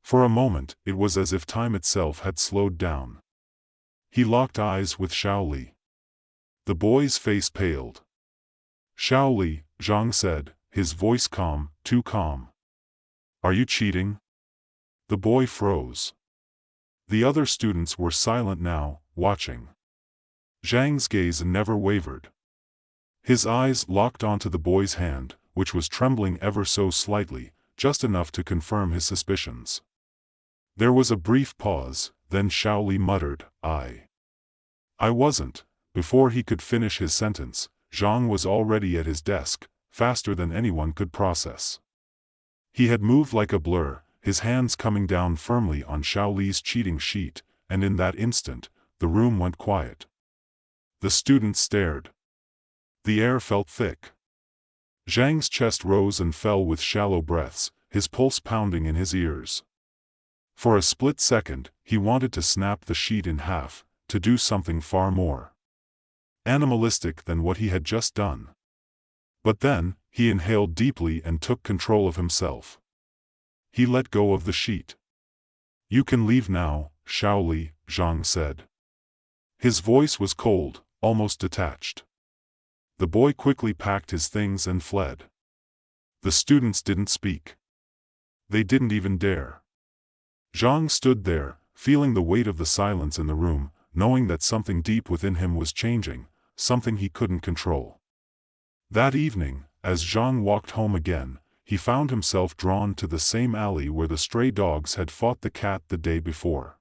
For a moment, it was as if time itself had slowed down. He locked eyes with Xiao Li. The boy's face paled. "Xiao Li," Zhang said, his voice calm, too calm. "Are you cheating?" The boy froze. The other students were silent now, watching. Zhang's gaze never wavered. His eyes locked onto the boy's hand, which was trembling ever so slightly, just enough to confirm his suspicions. There was a brief pause, then Xiao Li muttered, I wasn't." Before he could finish his sentence, Zhang was already at his desk, faster than anyone could process. He had moved like a blur, his hands coming down firmly on Xiao Li's cheating sheet, and in that instant, the room went quiet. The students stared. The air felt thick. Zhang's chest rose and fell with shallow breaths, his pulse pounding in his ears. For a split second, he wanted to snap the sheet in half, to do something far more animalistic than what he had just done. But then, he inhaled deeply and took control of himself. He let go of the sheet. "You can leave now, Xiao Li," Zhang said. His voice was cold, almost detached. The boy quickly packed his things and fled. The students didn't speak. They didn't even dare. Zhang stood there, feeling the weight of the silence in the room, knowing that something deep within him was changing, something he couldn't control. That evening, as Zhang walked home again, he found himself drawn to the same alley where the stray dogs had fought the cat the day before.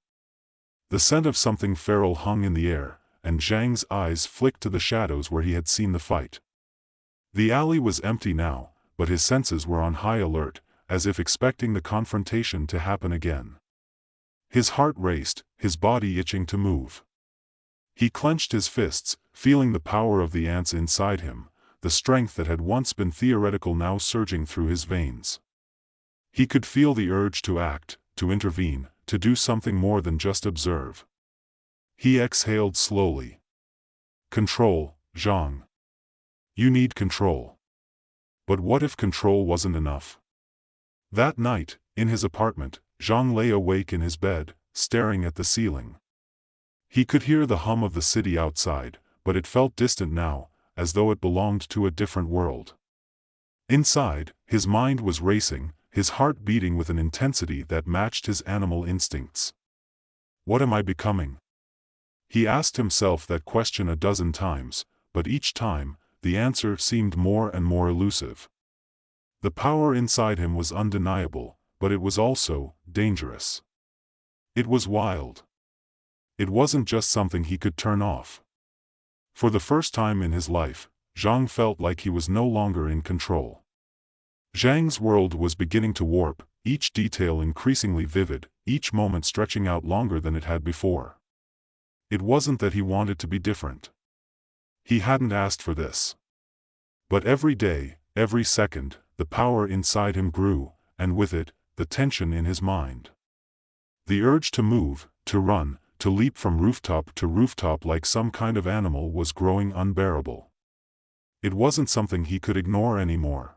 The scent of something feral hung in the air, and Zhang's eyes flicked to the shadows where he had seen the fight. The alley was empty now, but his senses were on high alert, as if expecting the confrontation to happen again. His heart raced, his body itching to move. He clenched his fists, feeling the power of the ants inside him, the strength that had once been theoretical now surging through his veins. He could feel the urge to act, to intervene, to do something more than just observe. He exhaled slowly. "Control, Zhang. You need control." But what if control wasn't enough? That night, in his apartment, Zhang lay awake in his bed, staring at the ceiling. He could hear the hum of the city outside, but it felt distant now, as though it belonged to a different world. Inside, his mind was racing, his heart beating with an intensity that matched his animal instincts. What am I becoming? He asked himself that question a dozen times, but each time, the answer seemed more and more elusive. The power inside him was undeniable, but it was also dangerous. It was wild. It wasn't just something he could turn off. For the first time in his life, Zhang felt like he was no longer in control. Zhang's world was beginning to warp, each detail increasingly vivid, each moment stretching out longer than it had before. It wasn't that he wanted to be different. He hadn't asked for this. But every day, every second, the power inside him grew, and with it, the tension in his mind. The urge to move, to run, to leap from rooftop to rooftop like some kind of animal was growing unbearable. It wasn't something he could ignore anymore.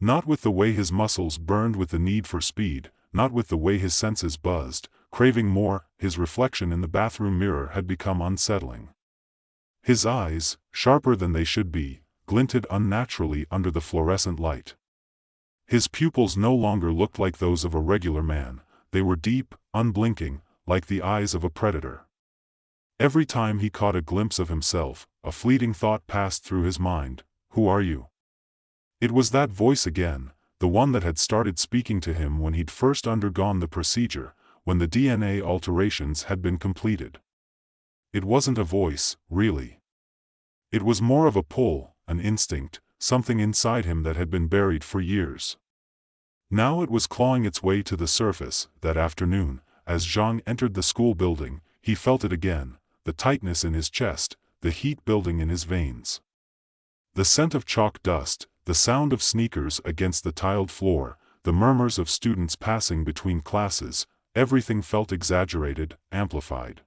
Not with the way his muscles burned with the need for speed, not with the way his senses buzzed, craving more. His reflection in the bathroom mirror had become unsettling. His eyes, sharper than they should be, glinted unnaturally under the fluorescent light. His pupils no longer looked like those of a regular man, they were deep, unblinking, like the eyes of a predator. Every time he caught a glimpse of himself, a fleeting thought passed through his mind: "Who are you?" It was that voice again, the one that had started speaking to him when he'd first undergone the procedure, when the DNA alterations had been completed. It wasn't a voice, really. It was more of a pull, an instinct, something inside him that had been buried for years. Now it was clawing its way to the surface. That afternoon, as Zhang entered the school building, he felt it again, the tightness in his chest, the heat building in his veins. The scent of chalk dust, the sound of sneakers against the tiled floor, the murmurs of students passing between classes, everything felt exaggerated, amplified.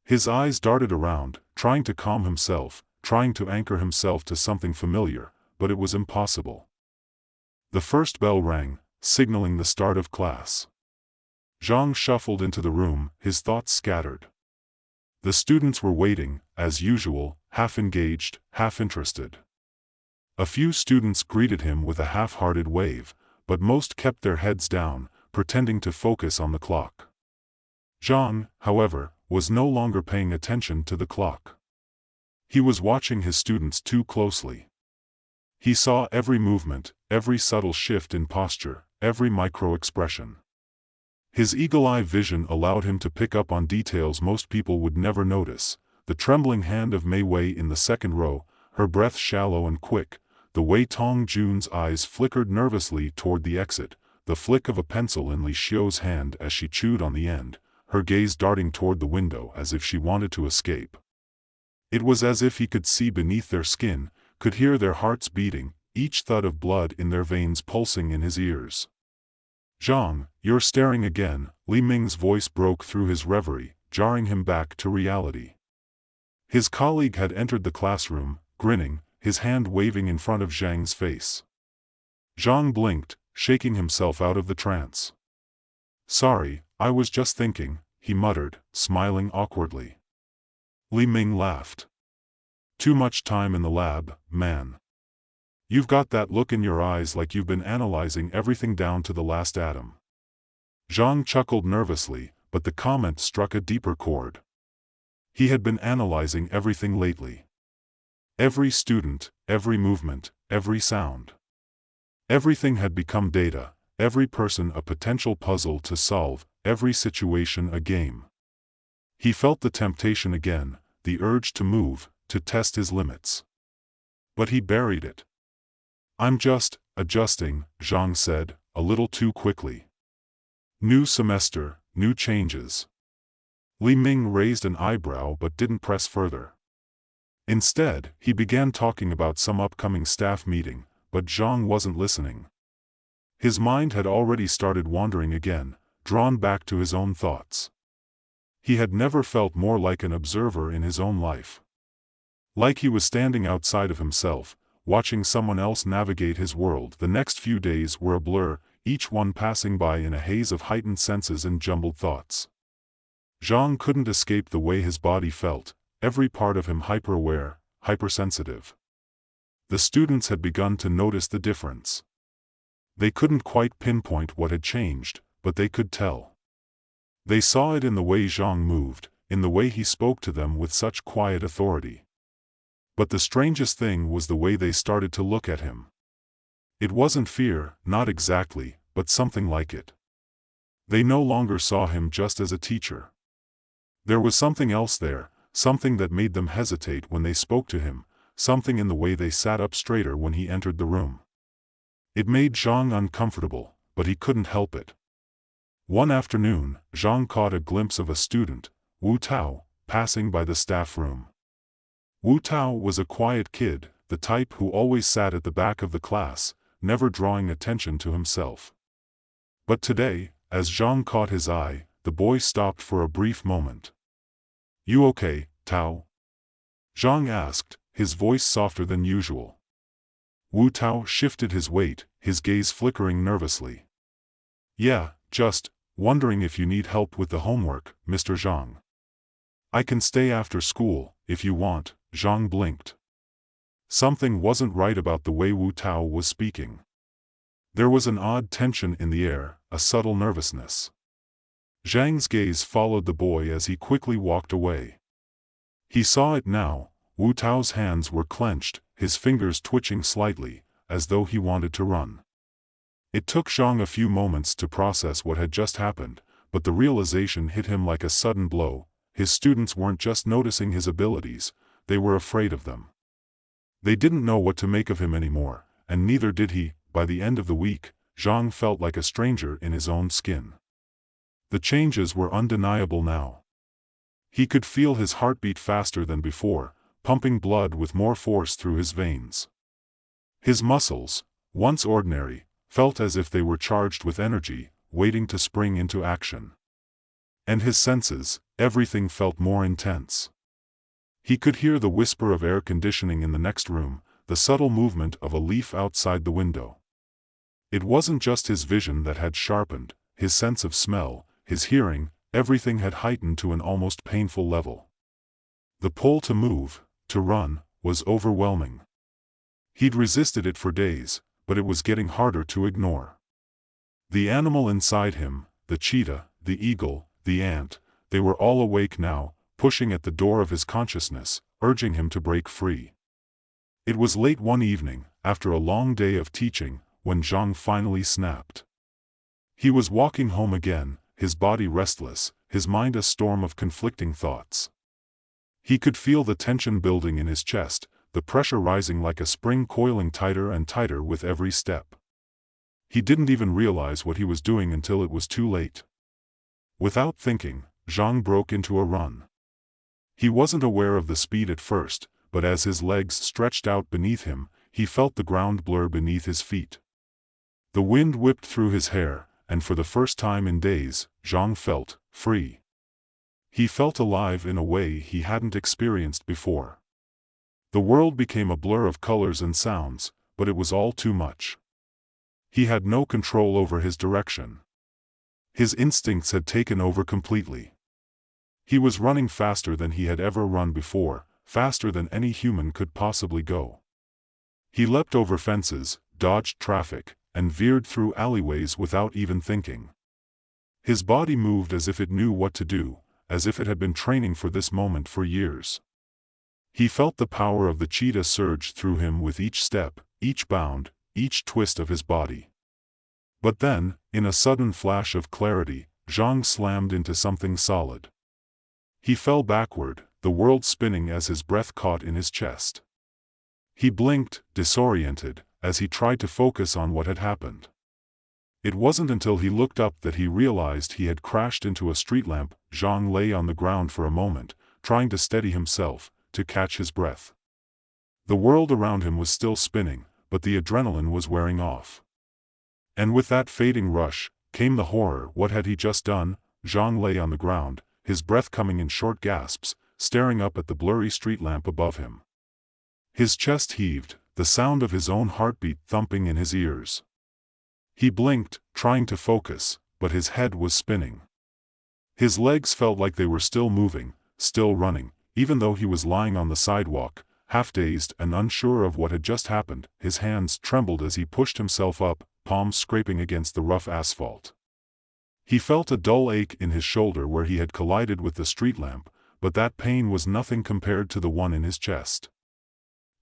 His eyes darted around, trying to calm himself, trying to anchor himself to something familiar, but it was impossible. The first bell rang, signaling the start of class. Zhang shuffled into the room, his thoughts scattered. The students were waiting, as usual, half engaged, half interested. A few students greeted him with a half-hearted wave, but most kept their heads down, pretending to focus on the clock. Zhang, however, was no longer paying attention to the clock. He was watching his students too closely. He saw every movement, every subtle shift in posture, every micro-expression. His eagle-eye vision allowed him to pick up on details most people would never notice: the trembling hand of Mei Wei in the second row, her breath shallow and quick, the way Tong Jun's eyes flickered nervously toward the exit, the flick of a pencil in Li Xiu's hand as she chewed on the end, her gaze darting toward the window as if she wanted to escape. It was as if he could see beneath their skin, could hear their hearts beating, each thud of blood in their veins pulsing in his ears. "Zhang, you're staring again," Li Ming's voice broke through his reverie, jarring him back to reality. His colleague had entered the classroom, grinning, his hand waving in front of Zhang's face. Zhang blinked, shaking himself out of the trance. "Sorry, I was just thinking," he muttered, smiling awkwardly. Li Ming laughed. "Too much time in the lab, man. You've got that look in your eyes like you've been analyzing everything down to the last atom." Zhang chuckled nervously, but the comment struck a deeper chord. He had been analyzing everything lately. Every student, every movement, every sound. Everything had become data, every person a potential puzzle to solve, every situation a game. He felt the temptation again, the urge to move, to test his limits. But he buried it. "I'm just adjusting," Zhang said, a little too quickly. "New semester, new changes." Li Ming raised an eyebrow but didn't press further. Instead, he began talking about some upcoming staff meeting, but Zhang wasn't listening. His mind had already started wandering again, drawn back to his own thoughts. He had never felt more like an observer in his own life. Like he was standing outside of himself, watching someone else navigate his world. The next few days were a blur, each one passing by in a haze of heightened senses and jumbled thoughts. Zhang couldn't escape the way his body felt, every part of him hyper-aware, hypersensitive. The students had begun to notice the difference. They couldn't quite pinpoint what had changed, but they could tell. They saw it in the way Zhang moved, in the way he spoke to them with such quiet authority. But the strangest thing was the way they started to look at him. It wasn't fear, not exactly, but something like it. They no longer saw him just as a teacher. There was something else there, something that made them hesitate when they spoke to him, something in the way they sat up straighter when he entered the room. It made Zhang uncomfortable, but he couldn't help it. One afternoon, Zhang caught a glimpse of a student, Wu Tao, passing by the staff room. Wu Tao was a quiet kid, the type who always sat at the back of the class, never drawing attention to himself. But today, as Zhang caught his eye, the boy stopped for a brief moment. "You okay, Tao?" Zhang asked, his voice softer than usual. Wu Tao shifted his weight, his gaze flickering nervously. "Yeah, just wondering if you need help with the homework, Mr. Zhang." "I can stay after school, if you want," Zhang blinked. Something wasn't right about the way Wu Tao was speaking. There was an odd tension in the air, a subtle nervousness. Zhang's gaze followed the boy as he quickly walked away. He saw it now, Wu Tao's hands were clenched, his fingers twitching slightly, as though he wanted to run. It took Zhang a few moments to process what had just happened, but the realization hit him like a sudden blow. His students weren't just noticing his abilities, they were afraid of them. They didn't know what to make of him anymore, and neither did he. By the end of the week, Zhang felt like a stranger in his own skin. The changes were undeniable now. He could feel his heartbeat faster than before, pumping blood with more force through his veins. His muscles, once ordinary, felt as if they were charged with energy, waiting to spring into action. And his senses, everything felt more intense. He could hear the whisper of air conditioning in the next room, the subtle movement of a leaf outside the window. It wasn't just his vision that had sharpened, his sense of smell, his hearing, everything had heightened to an almost painful level. The pull to move, to run, was overwhelming. He'd resisted it for days, but it was getting harder to ignore. The animal inside him, the cheetah, the eagle, the ant, they were all awake now, pushing at the door of his consciousness, urging him to break free. It was late one evening, after a long day of teaching, when Zhang finally snapped. He was walking home again, his body restless, his mind a storm of conflicting thoughts. He could feel the tension building in his chest, the pressure rising like a spring coiling tighter and tighter with every step. He didn't even realize what he was doing until it was too late. Without thinking, Zhang broke into a run. He wasn't aware of the speed at first, but as his legs stretched out beneath him, he felt the ground blur beneath his feet. The wind whipped through his hair, and for the first time in days, Zhang felt free. He felt alive in a way he hadn't experienced before. The world became a blur of colors and sounds, but it was all too much. He had no control over his direction. His instincts had taken over completely. He was running faster than he had ever run before, faster than any human could possibly go. He leapt over fences, dodged traffic, and veered through alleyways without even thinking. His body moved as if it knew what to do, as if it had been training for this moment for years. He felt the power of the cheetah surge through him with each step, each bound, each twist of his body. But then, in a sudden flash of clarity, Zhang slammed into something solid. He fell backward, the world spinning as his breath caught in his chest. He blinked, disoriented, as he tried to focus on what had happened. It wasn't until he looked up that he realized he had crashed into a street lamp. Zhang lay on the ground for a moment, trying to steady himself, to catch his breath. The world around him was still spinning, but the adrenaline was wearing off. And with that fading rush, came the horror. What had he just done? Zhang lay on the ground, his breath coming in short gasps, staring up at the blurry street lamp above him. His chest heaved, the sound of his own heartbeat thumping in his ears. He blinked, trying to focus, but his head was spinning. His legs felt like they were still moving, still running, even though he was lying on the sidewalk, half-dazed and unsure of what had just happened. His hands trembled as he pushed himself up, palms scraping against the rough asphalt. He felt a dull ache in his shoulder where he had collided with the street lamp, but that pain was nothing compared to the one in his chest.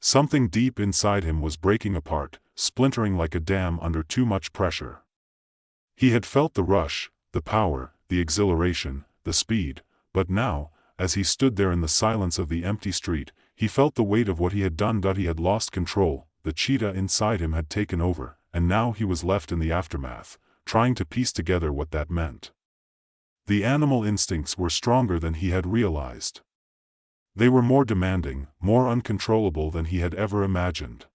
Something deep inside him was breaking apart, splintering like a dam under too much pressure. He had felt the rush, the power, the exhilaration, the speed, but now, as he stood there in the silence of the empty street, he felt the weight of what he had done. He had lost control, the cheetah inside him had taken over, and now he was left in the aftermath, trying to piece together what that meant. The animal instincts were stronger than he had realized. They were more demanding, more uncontrollable than he had ever imagined.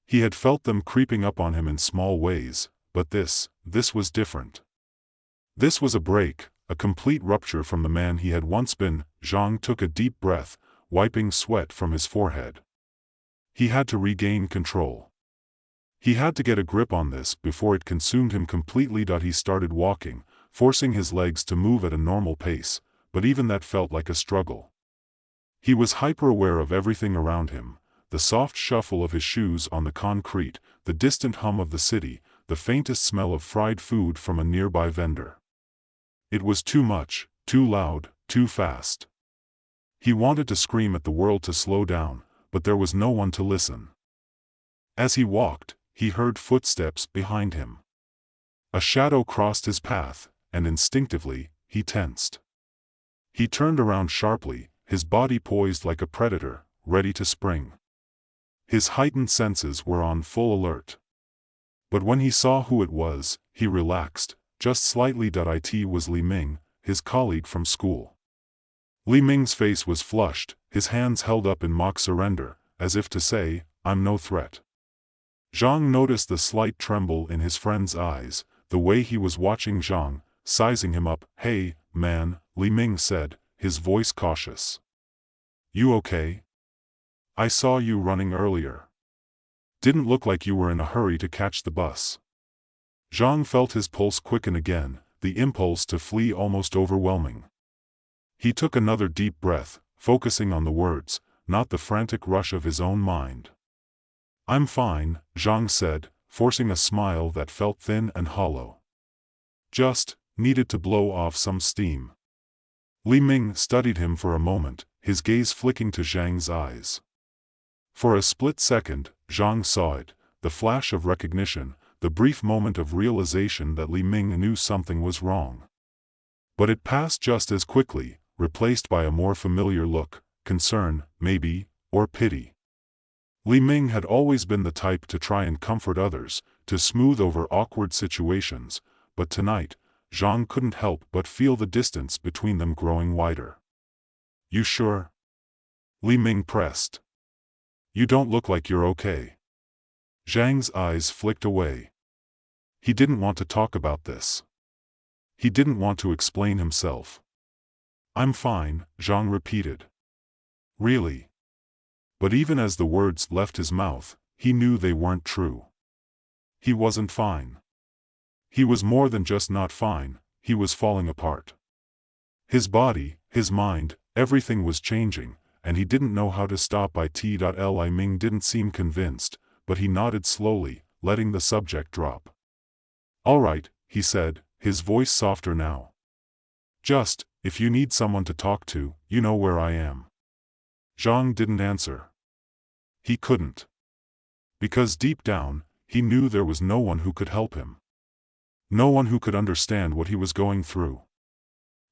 He had felt them creeping up on him in small ways, but this was different. This was a break, a complete rupture from the man he had once been. Zhang took a deep breath, wiping sweat from his forehead. He had to regain control. He had to get a grip on this before it consumed him completely. He started walking, forcing his legs to move at a normal pace, but even that felt like a struggle. He was hyper-aware of everything around him, the soft shuffle of his shoes on the concrete, the distant hum of the city, the faintest smell of fried food from a nearby vendor. It was too much, too loud, too fast. He wanted to scream at the world to slow down, but there was no one to listen. As he walked, he heard footsteps behind him. A shadow crossed his path, and instinctively, he tensed. He turned around sharply, his body poised like a predator, ready to spring. His heightened senses were on full alert. But when he saw who it was, he relaxed, just slightly. It was Li Ming, his colleague from school. Li Ming's face was flushed, his hands held up in mock surrender, as if to say, "I'm no threat." Zhang noticed the slight tremble in his friend's eyes, the way he was watching Zhang, sizing him up. "Hey, man," Li Ming said, his voice cautious. "You okay? I saw you running earlier. Didn't look like you were in a hurry to catch the bus." Zhang felt his pulse quicken again, the impulse to flee almost overwhelming. He took another deep breath, focusing on the words, not the frantic rush of his own mind. "I'm fine," Zhang said, forcing a smile that felt thin and hollow. "Just needed to blow off some steam." Li Ming studied him for a moment, his gaze flicking to Zhang's eyes. For a split second, Zhang saw it, the flash of recognition, the brief moment of realization that Li Ming knew something was wrong. But it passed just as quickly, replaced by a more familiar look, concern, maybe, or pity. Li Ming had always been the type to try and comfort others, to smooth over awkward situations, but tonight, Zhang couldn't help but feel the distance between them growing wider. "You sure?" Li Ming pressed. "You don't look like you're okay." Zhang's eyes flicked away. He didn't want to talk about this. He didn't want to explain himself. "I'm fine," Zhang repeated. "Really?" But even as the words left his mouth, he knew they weren't true. He wasn't fine. He was more than just not fine, he was falling apart. His body, his mind, everything was changing, and he didn't know how to stop it. Li Ming didn't seem convinced, but he nodded slowly, letting the subject drop. "All right," he said, his voice softer now. "Just, if you need someone to talk to, you know where I am." Zhang didn't answer. He couldn't. Because deep down, he knew there was no one who could help him. No one who could understand what he was going through.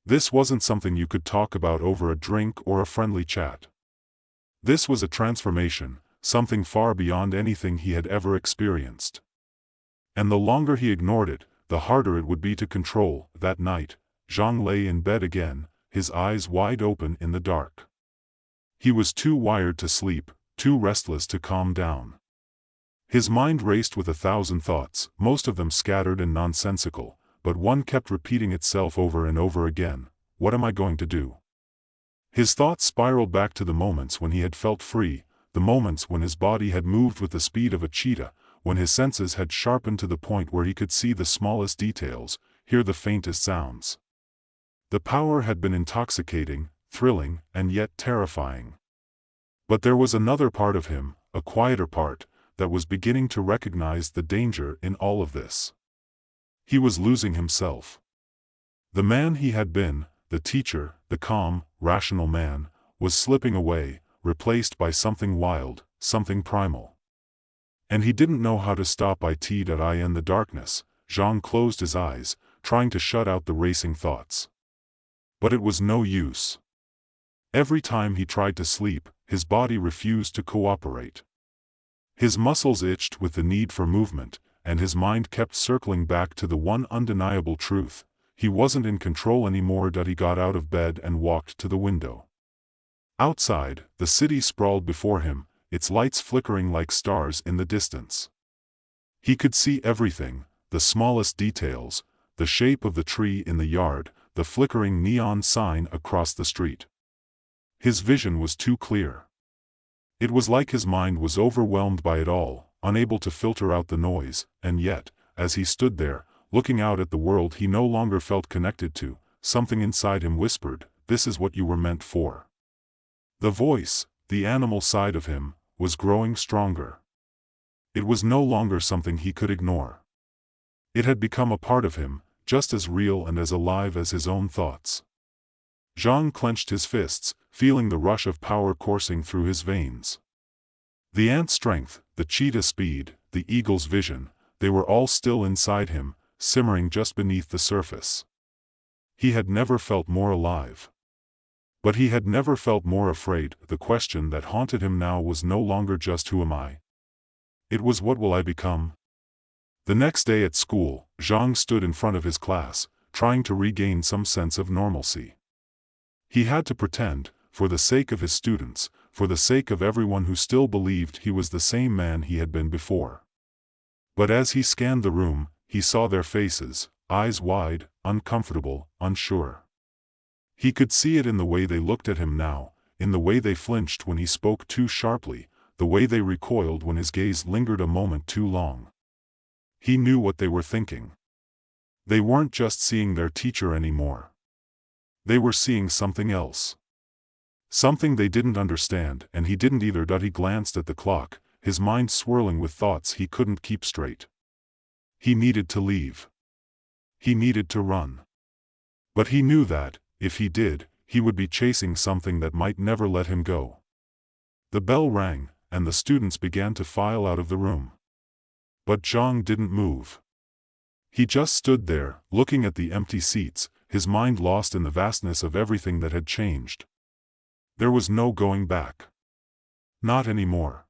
This wasn't something you could talk about over a drink or a friendly chat. This was a transformation, something far beyond anything he had ever experienced. And the longer he ignored it, the harder it would be to control. That night, Zhang lay in bed again, his eyes wide open in the dark. He was too wired to sleep, too restless to calm down. His mind raced with 1,000 thoughts, most of them scattered and nonsensical, but one kept repeating itself over and over again: "What am I going to do?" His thoughts spiraled back to the moments when he had felt free, the moments when his body had moved with the speed of a cheetah, when his senses had sharpened to the point where he could see the smallest details, hear the faintest sounds. The power had been intoxicating, thrilling, and yet terrifying. But there was another part of him, a quieter part, that was beginning to recognize the danger in all of this. He was losing himself. The man he had been, the teacher, the calm, rational man, was slipping away, replaced by something wild, something primal. And he didn't know how to stop it. In the darkness, Zhang closed his eyes, trying to shut out the racing thoughts. But it was no use. Every time he tried to sleep, his body refused to cooperate. His muscles itched with the need for movement, and his mind kept circling back to the one undeniable truth: he wasn't in control anymore. He got out of bed and walked to the window. Outside, the city sprawled before him, its lights flickering like stars in the distance. He could see everything, the smallest details, the shape of the tree in the yard, the flickering neon sign across the street. His vision was too clear. It was like his mind was overwhelmed by it all, unable to filter out the noise, and yet, as he stood there, looking out at the world he no longer felt connected to, something inside him whispered, "This is what you were meant for." The voice, the animal side of him, was growing stronger. It was no longer something he could ignore. It had become a part of him, just as real and as alive as his own thoughts. Zhang clenched his fists, feeling the rush of power coursing through his veins. The ant's strength, the cheetah speed, the eagle's vision, they were all still inside him, simmering just beneath the surface. He had never felt more alive. But he had never felt more afraid. The question that haunted him now was no longer just who am I? It was what will I become? The next day at school, Zhang stood in front of his class, trying to regain some sense of normalcy. He had to pretend, for the sake of his students, for the sake of everyone who still believed he was the same man he had been before. But as he scanned the room, he saw their faces, eyes wide, uncomfortable, unsure. He could see it in the way they looked at him now, in the way they flinched when he spoke too sharply, the way they recoiled when his gaze lingered a moment too long. He knew what they were thinking. They weren't just seeing their teacher anymore. They were seeing something else. Something they didn't understand, and he didn't either. He glanced at the clock, his mind swirling with thoughts he couldn't keep straight. He needed to leave. He needed to run. But he knew that, if he did, he would be chasing something that might never let him go. The bell rang, and the students began to file out of the room. But Zhang didn't move. He just stood there, looking at the empty seats, his mind lost in the vastness of everything that had changed. There was no going back. Not anymore.